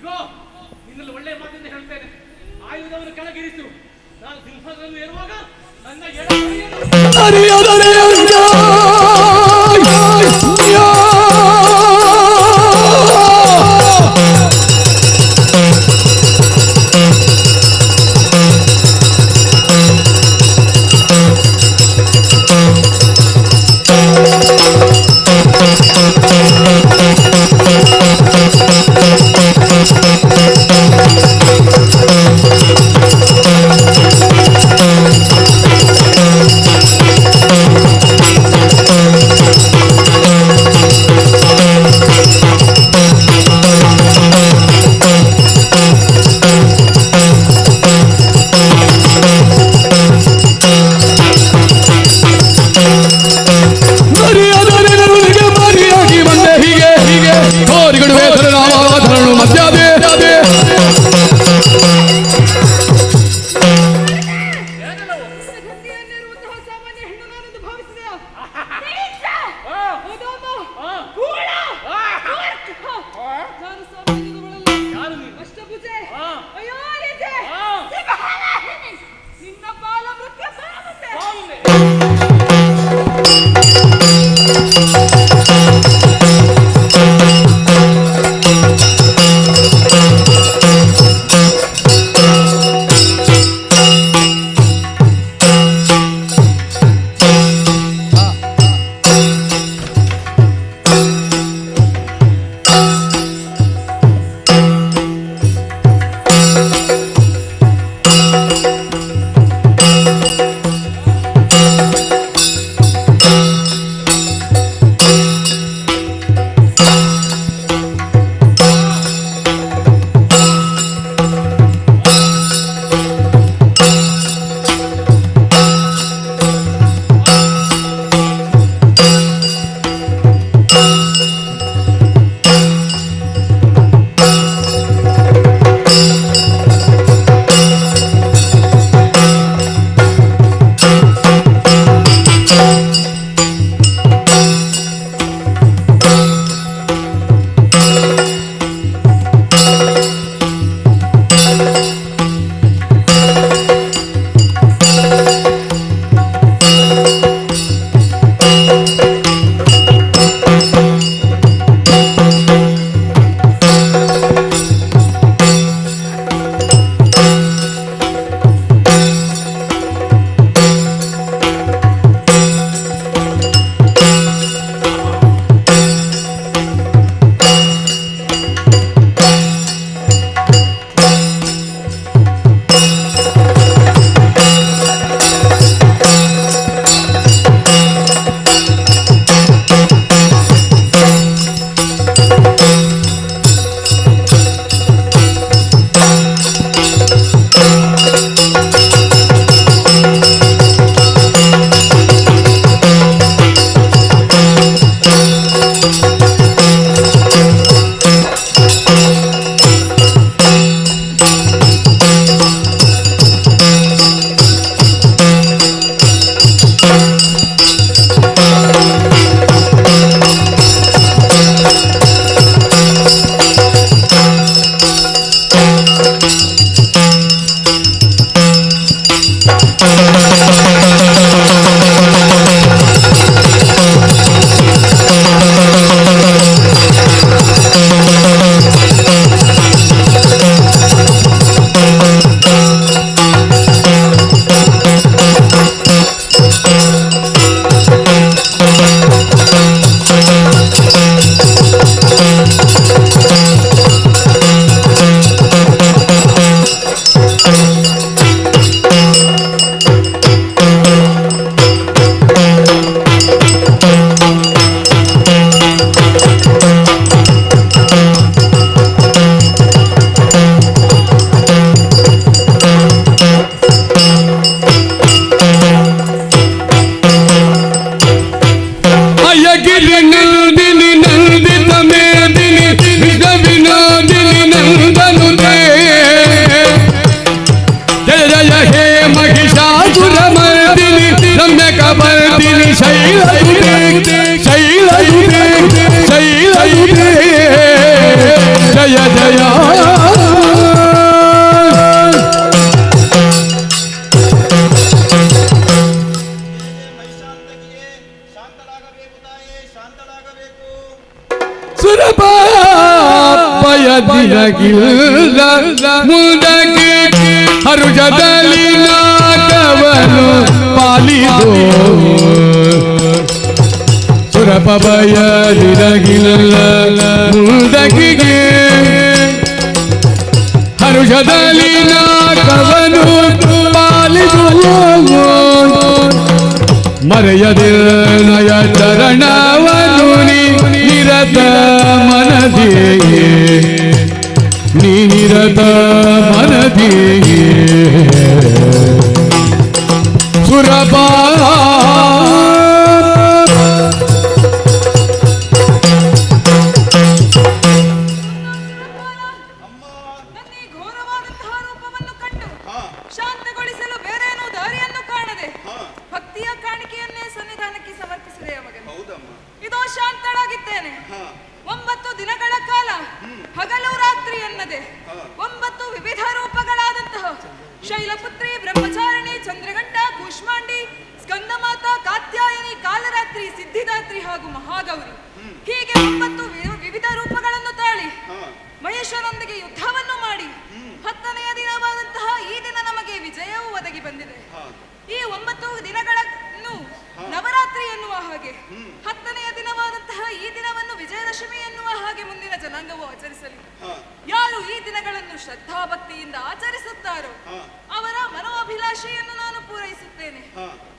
ಗುರು, ನಿನ್ನಲ್ಲಿ ಒಳ್ಳೆಯ ಮಾತಿಂದ ಹೇಳ್ತೇನೆ. ಆಯುಧವನ್ನು ಕೆಳಗಿರಿಸು. ನಾನು ಸಿಂಹದಲ್ಲಿ ಏರುವಾಗ ನನ್ನ Thank you. ಶಾಂತಳಾಗಬೇಕು. ಸುರಪಾಪಯದಿರಗಿಲ್ಲ ಮುದಕ್ಕೆ ಹರುಜದಲ್ಲಿ ನಾಗವನು ಪಾಲಿದೋ ಸುರಪಯದಿರಗಿಲ್ಲ ಮುದಕಿಗೆ ಹರುಷದಲ್ಲಿ ನಾಗವನು ಪಾಲಿದೋ ಮರೆಯದಿರನಯ ಚರಣವನು ನಿರತ ಮನದಿಯೇ ನೀ ನಿರತ ಮನದಿಯೇ ಸುರಪಾ ಶಾಂತಗೊಳಿಸಲು ಬೇರೇನೋ ದಾರಿಯನ್ನು ಕಾಣದೆ ಭಕ್ತಿಯ ಕಾಣಿಕೆಯನ್ನೇ ಸನ್ನಿಧಾನಕ್ಕೆ ಸಮರ್ಪಿಸಿದೆ ಮಗನೇ. ಇದೋ ಶಾಂತಳಾಗಿದ್ದೇನೆ. 9 ದಿನಗಳ ಕಾಲ ಹಗಲು ರಾತ್ರಿ ಎನ್ನದೆ 9 ವಿವಿಧ ರೂಪಗಳಾದಂತಹ ಶೈಲಪುತ್ರಿ, ಬ್ರಹ್ಮಚಾರಿಣಿ, ಚಂದ್ರಗಂಟ, ಕೂಷ್ಮಾಂಡಿ, ಸ್ಕಂದಮಾತಾ, ಕಾತ್ಯಾಯನಿ, ಕಾಲರಾತ್ರಿ, ಸಿದ್ಧಿದಾತ್ರಿ ಹಾಗೂ ಮಹಾಗೌರಿ ಹೀಗೆ 9 ವಿವಿಧ ರೂಪಗಳನ್ನು ತಾಳಿ ಮಹೇಶ್ವರನೊಂದಿಗೆ ಯುದ್ಧವನ್ನು ಮಾಡಿ 10ನೆಯ ದಿನವಾದಂತಹ ಈ ದಿನ ನಮಗೆ ವಿಜಯವೂ ಒದಗಿ ಬಂದಿದೆ. ಈ 9 ದಿನಗಳನ್ನು ನವರಾತ್ರಿ ಎನ್ನುವ ಹಾಗೆ 10ನೆಯ ದಿನವಾದಂತಹ ಈ ದಿನವನ್ನು ವಿಜಯದಶಮಿ ಎನ್ನುವ ಹಾಗೆ ಮುಂದಿನ ಜನಾಂಗವು ಆಚರಿಸಲಿ. ಯಾರು ಈ ದಿನಗಳನ್ನು ಶ್ರದ್ಧಾಭಕ್ತಿಯಿಂದ ಆಚರಿಸುತ್ತಾರೋ ಅವರ ಮನೋಭಿಲಾಷೆಯನ್ನು ನಾನು ಪೂರೈಸುತ್ತೇನೆ.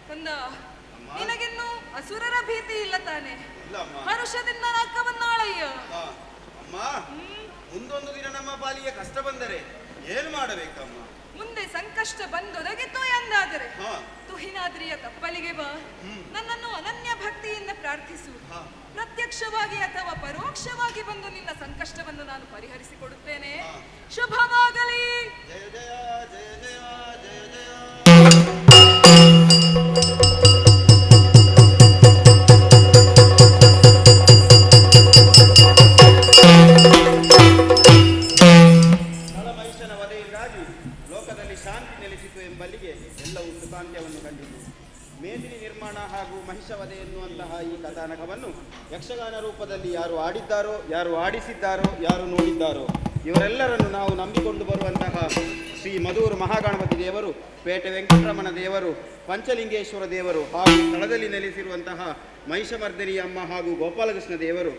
ಕಂದ, ನಿನಗಿನ್ನು ಅಸುರರ ಭೀತಿ ಇಲ್ಲ ತಾನೆ? ಹರುಷದಿಂದ ನಾಕವನ್ನಾಳಯ್ಯ. ಮುಂದೊಂದು ದಿನ ನಮ್ಮ ಪಾಲಿಗೆ ಕಷ್ಟ ಬಂದರೆ ಏನು ಮಾಡಬೇಕಮ್ಮ? ಮುಂದೆ ಸಂಕಷ್ಟ ಬಂದೊದಗಿತು ಎಂದಾದರೆ ತುಹಿನಾದ್ರಿಯ ತಪ್ಪಲಿಗೆ ಬಾ, ನನ್ನನ್ನು ಅನನ್ಯ ಭಕ್ತಿಯಿಂದ ಪ್ರಾರ್ಥಿಸು. ಪ್ರತ್ಯಕ್ಷವಾಗಿ ಅಥವಾ ಪರೋಕ್ಷವಾಗಿ ಬಂದು ನಿನ್ನ ಸಂಕಷ್ಟವನ್ನು ನಾನು ಪರಿಹರಿಸಿಕೊಡುತ್ತೇನೆ. ಶುಭವಾಗಲಿ. ಜಯ ಜಯ ಜಯ ಜಯ ಜಯ ಜಯ. ಶಾಂತಿ ನೆಲೆಸಿತು ಎಂಬಲ್ಲಿಗೆ ಎಲ್ಲವೂ ಸುಖಾಂತ್ಯವನ್ನು ಕಂಡಿತು. ಮೇದಿನಿ ನಿರ್ಮಾಣ ಹಾಗೂ ಮಹಿಷವಧೆ ಎನ್ನುವಂತಹ ಈ ಕಥಾನಕವನ್ನು ಯಕ್ಷಗಾನ ರೂಪದಲ್ಲಿ ಯಾರು ಆಡಿದ್ದಾರೋ, ಯಾರು ಆಡಿಸಿದ್ದಾರೋ, ಯಾರು ನೋಡಿದ್ದಾರೋ ಇವರೆಲ್ಲರನ್ನು ನಾವು ನಂಬಿಕೊಂಡು ಬರುವಂತಹ ಶ್ರೀ ಮಧೂರು ಮಹಾಗಣಪತಿ ದೇವರು, ಪೇಟೆ ವೆಂಕಟರಮಣ ದೇವರು, ಪಂಚಲಿಂಗೇಶ್ವರ ದೇವರು ಹಾಗೂ ಸ್ಥಳದಲ್ಲಿ ನೆಲೆಸಿರುವಂತಹ ಮಹಿಷಮರ್ದಿನಿ ಅಮ್ಮ ಹಾಗೂ ಗೋಪಾಲಕೃಷ್ಣ ದೇವರು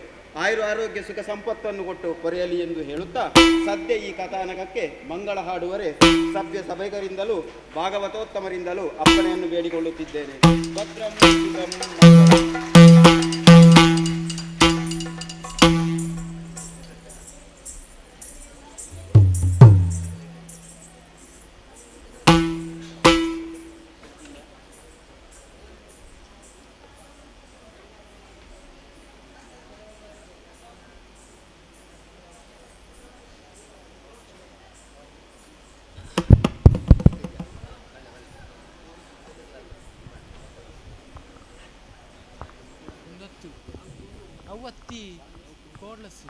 ಆರೋಗ್ಯ ಸುಖ ಸಂಪತ್ತನ್ನು ಕೊಟ್ಟು ಪೊರೆಯಲಿ ಎಂದು ಹೇಳುತ್ತಾ ಸದ್ಯ ಈ ಕಥಾನಕಕ್ಕೆ ಮಂಗಳ ಹಾಡುವರೆ ಸಭ್ಯ ಸಭೆಗರಿಂದಲೂ ಭಾಗವತೋತ್ತಮರಿಂದಲೂ ಅಪ್ಪಣೆಯನ್ನು ಬೇಡಿಕೊಳ್ಳುತ್ತಿದ್ದೇನೆ. ಭದ್ರಂ ಶುಭಂ ಮಂಗಳಂ. ಅವತ್ತಿ ಕೋಡ್ಲಸಿ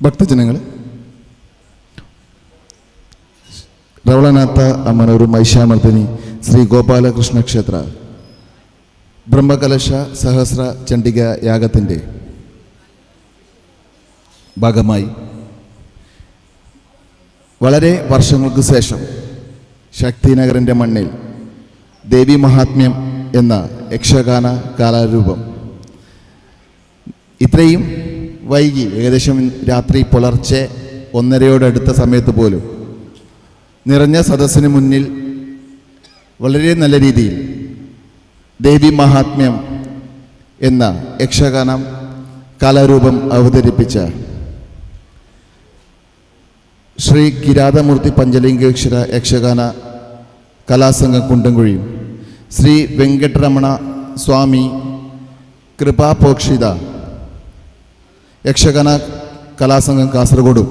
ಭಕ್ತಜನಗಳೇ, ರವಳನಾಥ ಅಮ್ಮನವರು ಮಹಿಷಾಮರ್ದಿನಿ ಶ್ರೀ ಗೋಪಾಲಕೃಷ್ಣ ക്ഷേത്ര ബ്രഹ്മകലശ സഹസ്ര ചണ്ഡിക യാഗത്തിൻ്റെ ഭാഗമായി വളരെ വർഷങ്ങൾക്ക് ശേഷം ശക്തിനഗറിൻ്റെ മണ്ണിൽ ദേവി മഹാത്മ്യം എന്ന യക്ഷഗാന കലാരൂപം ഇത്രയും വൈകി ഏകദേശം രാത്രി പുലർച്ചെ 1:30 സമയത്ത് പോലും നിറഞ്ഞ സദസ്സിന് മുന്നിൽ വളരെ നല്ല രീതിയിൽ ദേവി മഹാത്മ്യം എന്ന യക്ഷഗാനം കലാരൂപം അവതരിപ്പിച്ച ശ്രീ കിരാതമൂർത്തി പഞ്ചലിംഗേശ്വര യക്ഷഗാന കലാസംഘം കുണ്ടംകുഴിയും ശ്രീ വെങ്കട്ടരമണ സ്വാമി കൃപാപോക്ഷിത യക്ഷഗാന കലാസംഘം കാസർഗോഡും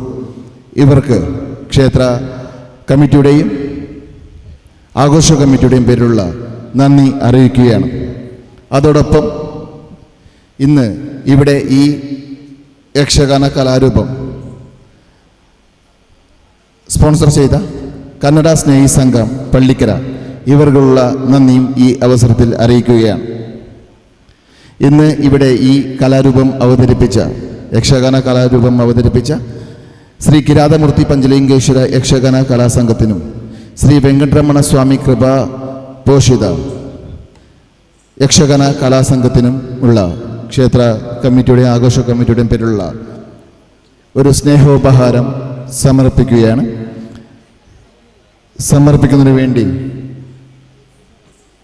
ഇവർക്ക് ക്ഷേത്ര കമ്മിറ്റിയുടെയും ആഘോഷ കമ്മിറ്റിയുടെയും പേരിലുള്ള നന്ദി അറിയിക്കുകയാണ്. അതോടൊപ്പം ഇന്ന് ഇവിടെ ഈ യക്ഷഗാന കലാരൂപം സ്പോൺസർ ചെയ്ത കന്നഡ സ്നേഹി സംഘം പള്ളിക്കര ഇവർക്കുള്ള നന്ദിയും ഈ അവസരത്തിൽ അറിയിക്കുകയാണ്. ഇന്ന് ഇവിടെ ഈ കലാരൂപം അവതരിപ്പിച്ച യക്ഷഗാന കലാരൂപം അവതരിപ്പിച്ച ശ്രീ കിരാതമൂർത്തി പഞ്ചലിംഗേശ്വര യക്ഷഗാന കലാസംഘത്തിനും ശ്രീ വെങ്കട്ടരമണ സ്വാമി കൃപാ പോഷിത യക്ഷഗാന കലാസംഘത്തിനും ഉള്ള ക്ഷേത്ര കമ്മിറ്റിയുടെയും ആഘോഷ കമ്മിറ്റിയുടെയും പേരിലുള്ള ഒരു സ്നേഹോപഹാരം സമർപ്പിക്കുകയാണ്. സമർപ്പിക്കുന്നതിന് വേണ്ടി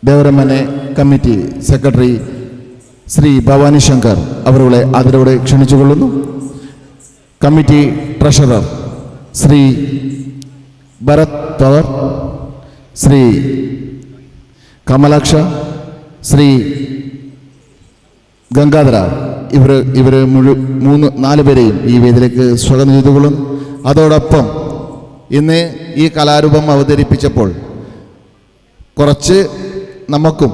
ദേവരമനെ കമ്മിറ്റി സെക്രട്ടറി ശ്രീ ഭവാനി ശങ്കർ അവരുടെ ആദരവോടെ ക്ഷണിച്ചുകൊള്ളുന്നു. കമ്മിറ്റി ട്രഷറർ ശ്രീ ഭരത് പവർ, ശ്രീ കമലാക്ഷ, ശ്രീ ഗംഗാധര ഇവർ നാല് പേരെയും ഈ വേദിയിലേക്ക് സ്വാഗതം ചെയ്തുകൊള്ളുന്നു. അതോടൊപ്പം ഇന്ന് ഈ കലാരൂപം അവതരിപ്പിച്ചപ്പോൾ കുറച്ച് നമുക്കും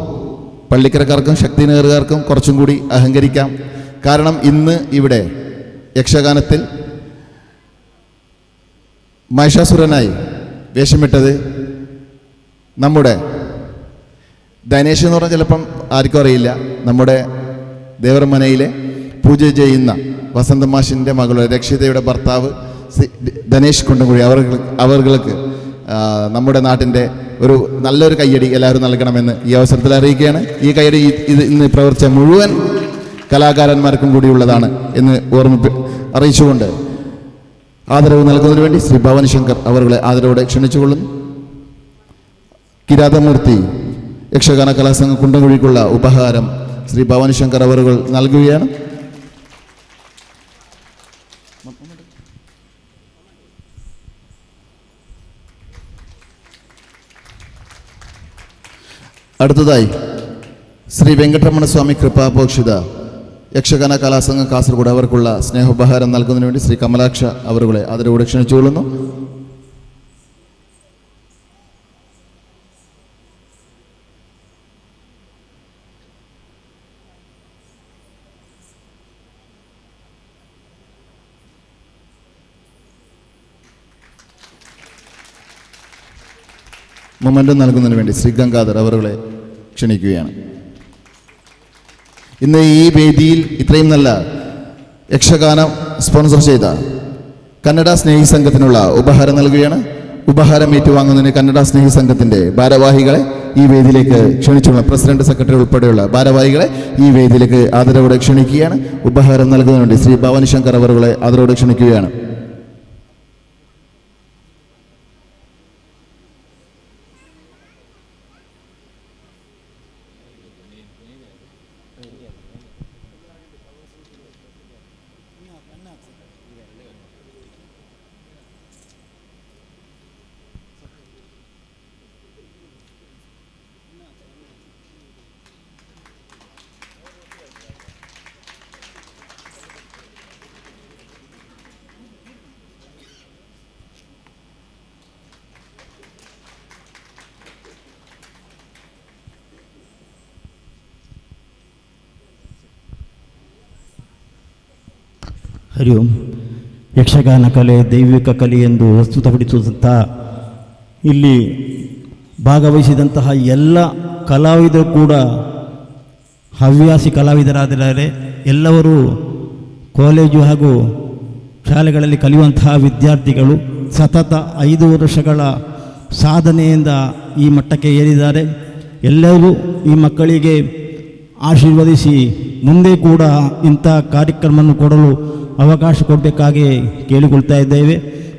പള്ളിക്കരക്കാർക്കും ശക്തിനഗറുകാർക്കും കുറച്ചും കൂടി അഹങ്കരിക്കാം. കാരണം ഇന്ന് ഇവിടെ യക്ഷഗാനത്തിൽ മഹിഷാസുരനായി വേഷമിട്ടത് നമ്മുടെ ധനേഷ് എന്ന് പറഞ്ഞാൽ ചിലപ്പം ആർക്കും അറിയില്ല, നമ്മുടെ ദേവരമനയിലെ പൂജ ചെയ്യുന്ന വസന്തമാഷിൻ്റെ മകളുടെ രക്ഷിതയുടെ ഭർത്താവ് ധനേഷ് കുണ്ടംകുഴി അവർക്ക് നമ്മുടെ നാട്ടിൻ്റെ ഒരു നല്ലൊരു കയ്യടി എല്ലാവരും നൽകണമെന്ന് ഈ അവസരത്തിൽ അറിയിക്കുകയാണ്. ഈ കയ്യടി ഇന്ന് പ്രവർത്തിച്ച മുഴുവൻ കലാകാരന്മാർക്കും കൂടിയുള്ളതാണ് എന്ന് അറിയിച്ചുകൊണ്ട് ആദരവ് നൽകുന്നതിന് വേണ്ടി ശ്രീ ഭവാനി ശങ്കർ അവരുടെ ആദരവോടെ ക്ഷണിച്ചുകൊള്ളുന്നു. കിരാതമൂർത്തി യക്ഷഗാന കലാസംഘം കുണ്ടംകുഴിക്കുള്ള ഉപഹാരം ശ്രീ ഭവാനി ശങ്കർ അവർ നൽകുകയാണ്. അടുത്തതായി ശ്രീ വെങ്കട്ടരമണ സ്വാമി കൃപാപോക്ഷിത യക്ഷഗാന കലാസംഘം കാസർഗോഡ് അവർക്കുള്ള സ്നേഹോപഹാരം നൽകുന്നതിന് വേണ്ടി ശ്രീ കമലാക്ഷ അവരുടെ ആദരവോടെ ക്ഷണിച്ചുകൊള്ളുന്നു. മൊമെന്റം നൽകുന്നതിന് വേണ്ടി ശ്രീ ഗംഗാധർ അവരുടെ ക്ഷണിക്കുകയാണ്. ഇന്ന് ഈ വേദിയിൽ ഇത്രയും നല്ല യക്ഷഗാനം സ്പോൺസർ ചെയ്ത കന്നഡ സ്നേഹി സംഘത്തിനുള്ള ഉപഹാരം നൽകുകയാണ്. ഉപഹാരം ഏറ്റുവാങ്ങുന്നതിന് കന്നഡ സ്നേഹി സംഘത്തിൻ്റെ ഭാരവാഹികളെ ഈ വേദിയിലേക്ക് ക്ഷണിച്ചുള്ള പ്രസിഡന്റ് സെക്രട്ടറി ഉൾപ്പെടെയുള്ള ഭാരവാഹികളെ ഈ വേദിയിലേക്ക് ആദരവോടെ ക്ഷണിക്കുകയാണ്. ഉപഹാരം നൽകുന്നതിന് വേണ്ടി ശ്രീ ഭവാനി ശങ്കർ അവരുടെ ആദരവോടെ ക്ഷണിക്കുകയാണ്. ಹರಿ ಓಂ. ಯಕ್ಷಗಾನ ಕಲೆ ದೈವಿಕ ಕಲೆ ಎಂದು ಪ್ರಸ್ತುತಪಡಿಸುವಂಥ ಇಲ್ಲಿ ಭಾಗವಹಿಸಿದಂತಹ ಎಲ್ಲ ಕಲಾವಿದರು ಕೂಡ ಹವ್ಯಾಸಿ ಕಲಾವಿದರಾದರೆ ಎಲ್ಲರೂ ಕಾಲೇಜು ಹಾಗೂ ಶಾಲೆಗಳಲ್ಲಿ ಕಲಿಯುವಂತಹ ವಿದ್ಯಾರ್ಥಿಗಳು ಸತತ 5 ವರ್ಷಗಳ ಸಾಧನೆಯಿಂದ ಈ ಮಟ್ಟಕ್ಕೆ ಏರಿದ್ದಾರೆ. ಎಲ್ಲರೂ ಈ ಮಕ್ಕಳಿಗೆ ಆಶೀರ್ವದಿಸಿ ಮುಂದೆ ಕೂಡ ಇಂಥ ಕಾರ್ಯಕ್ರಮವನ್ನು ಕೊಡಲು ಅವಕಾಶ ಕೊಡಬೇಕಾಗಿ ಕೇಳಿಕೊಳ್ತಾ ಇದ್ದೇವೆ.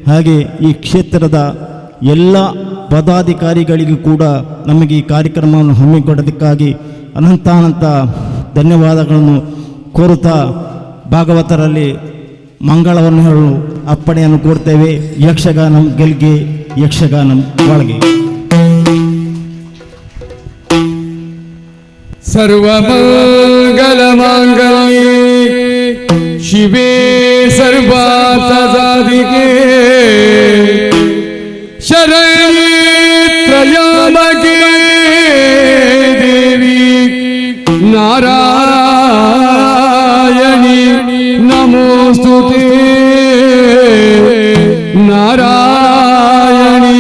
ಹಾಗೆ ಈ ಕ್ಷೇತ್ರದ ಎಲ್ಲ ಪದಾಧಿಕಾರಿಗಳಿಗೂ ಕೂಡ ನಮಗೆ ಈ ಕಾರ್ಯಕ್ರಮವನ್ನು ಹಮ್ಮಿಕೊಡೋದಕ್ಕಾಗಿ ಅನಂತ ಧನ್ಯವಾದಗಳನ್ನು ಕೋರುತ್ತಾ ಭಾಗವತರಲ್ಲಿ ಮಂಗಳವನ್ನು ಹೇಳಲು ಅಪ್ಪಣೆಯನ್ನು ಕೋರ್ತೇವೆ. ಯಕ್ಷಗಾನಂ ಗೆಲ್ಗೆ, ಯಕ್ಷಗಾನಂ ಒಳಗೆ. ಸರ್ವಮಂಗಲಮಾಂಗಲ್ಯೇ ಶಿವೇ ಸರ್ವಾರ್ಥಸಾಧಿಕೆ ಶರಣ್ಯೇ ತ್ರಯಂಬಕೆ ದೇವಿ ನಾರಾಯಣಿ ನಮೋಸ್ತುತೇ ನಾರಾಯಣಿ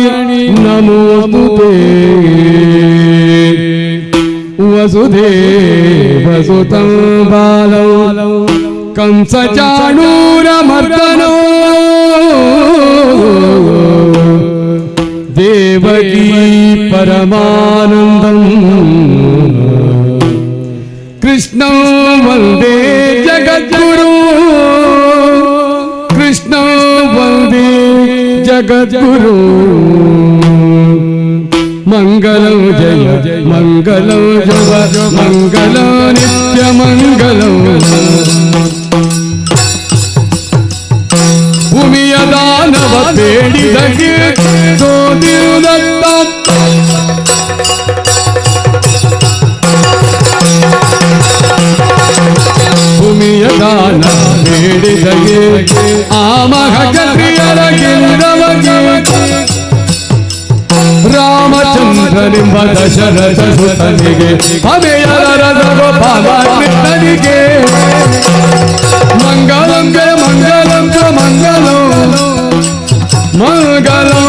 ನಮೋಸ್ತುತೇ ವಸುದೇವಸುತಂ ಬಾಲೌ ಕಂಸಚಾಣೂರಮರ್ದನೋ ದೇವಕೀ ಪರಮಾನಂದಂ ಕೃಷ್ಣೋ ವಂದೇ ಜಗದ್ಗುರು ಕೃಷ್ಣೋ ವಂದೇ ಜಗದ್ಗುರು ಮಂಗಲಂ ಜಯ ಮಂಗಲಂ ಜವ ಮಂಗಲಂ ನಿತ್ಯ ಮಂಗಲಂ ಭೂಮಿಯ ದಾನವ ಬೇಡಿದಗೆ ಸೋದಿರುದತ್ತ ಭೂಮಿಯ ದಾನ ಬೇಡಿದಗೆ ಆಮಹ ಕ್ಷತ್ರಿಯರ ಗೆಲ್ಲವಗೆ ರಾಮಚಂದ್ರನೆಂಬ ದಶರಥ ಸುತನಿಗೆ ಅಮೆಯರ ಗೋಪಾಲ ಕೃಷ್ಣನಿಗೆ ಮಂಗಲಂ ಜಯ ಮಂಗಲಂ ಜಯ ಮಂಗಲಂ ಮಂಗಲಂ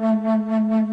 Thank you.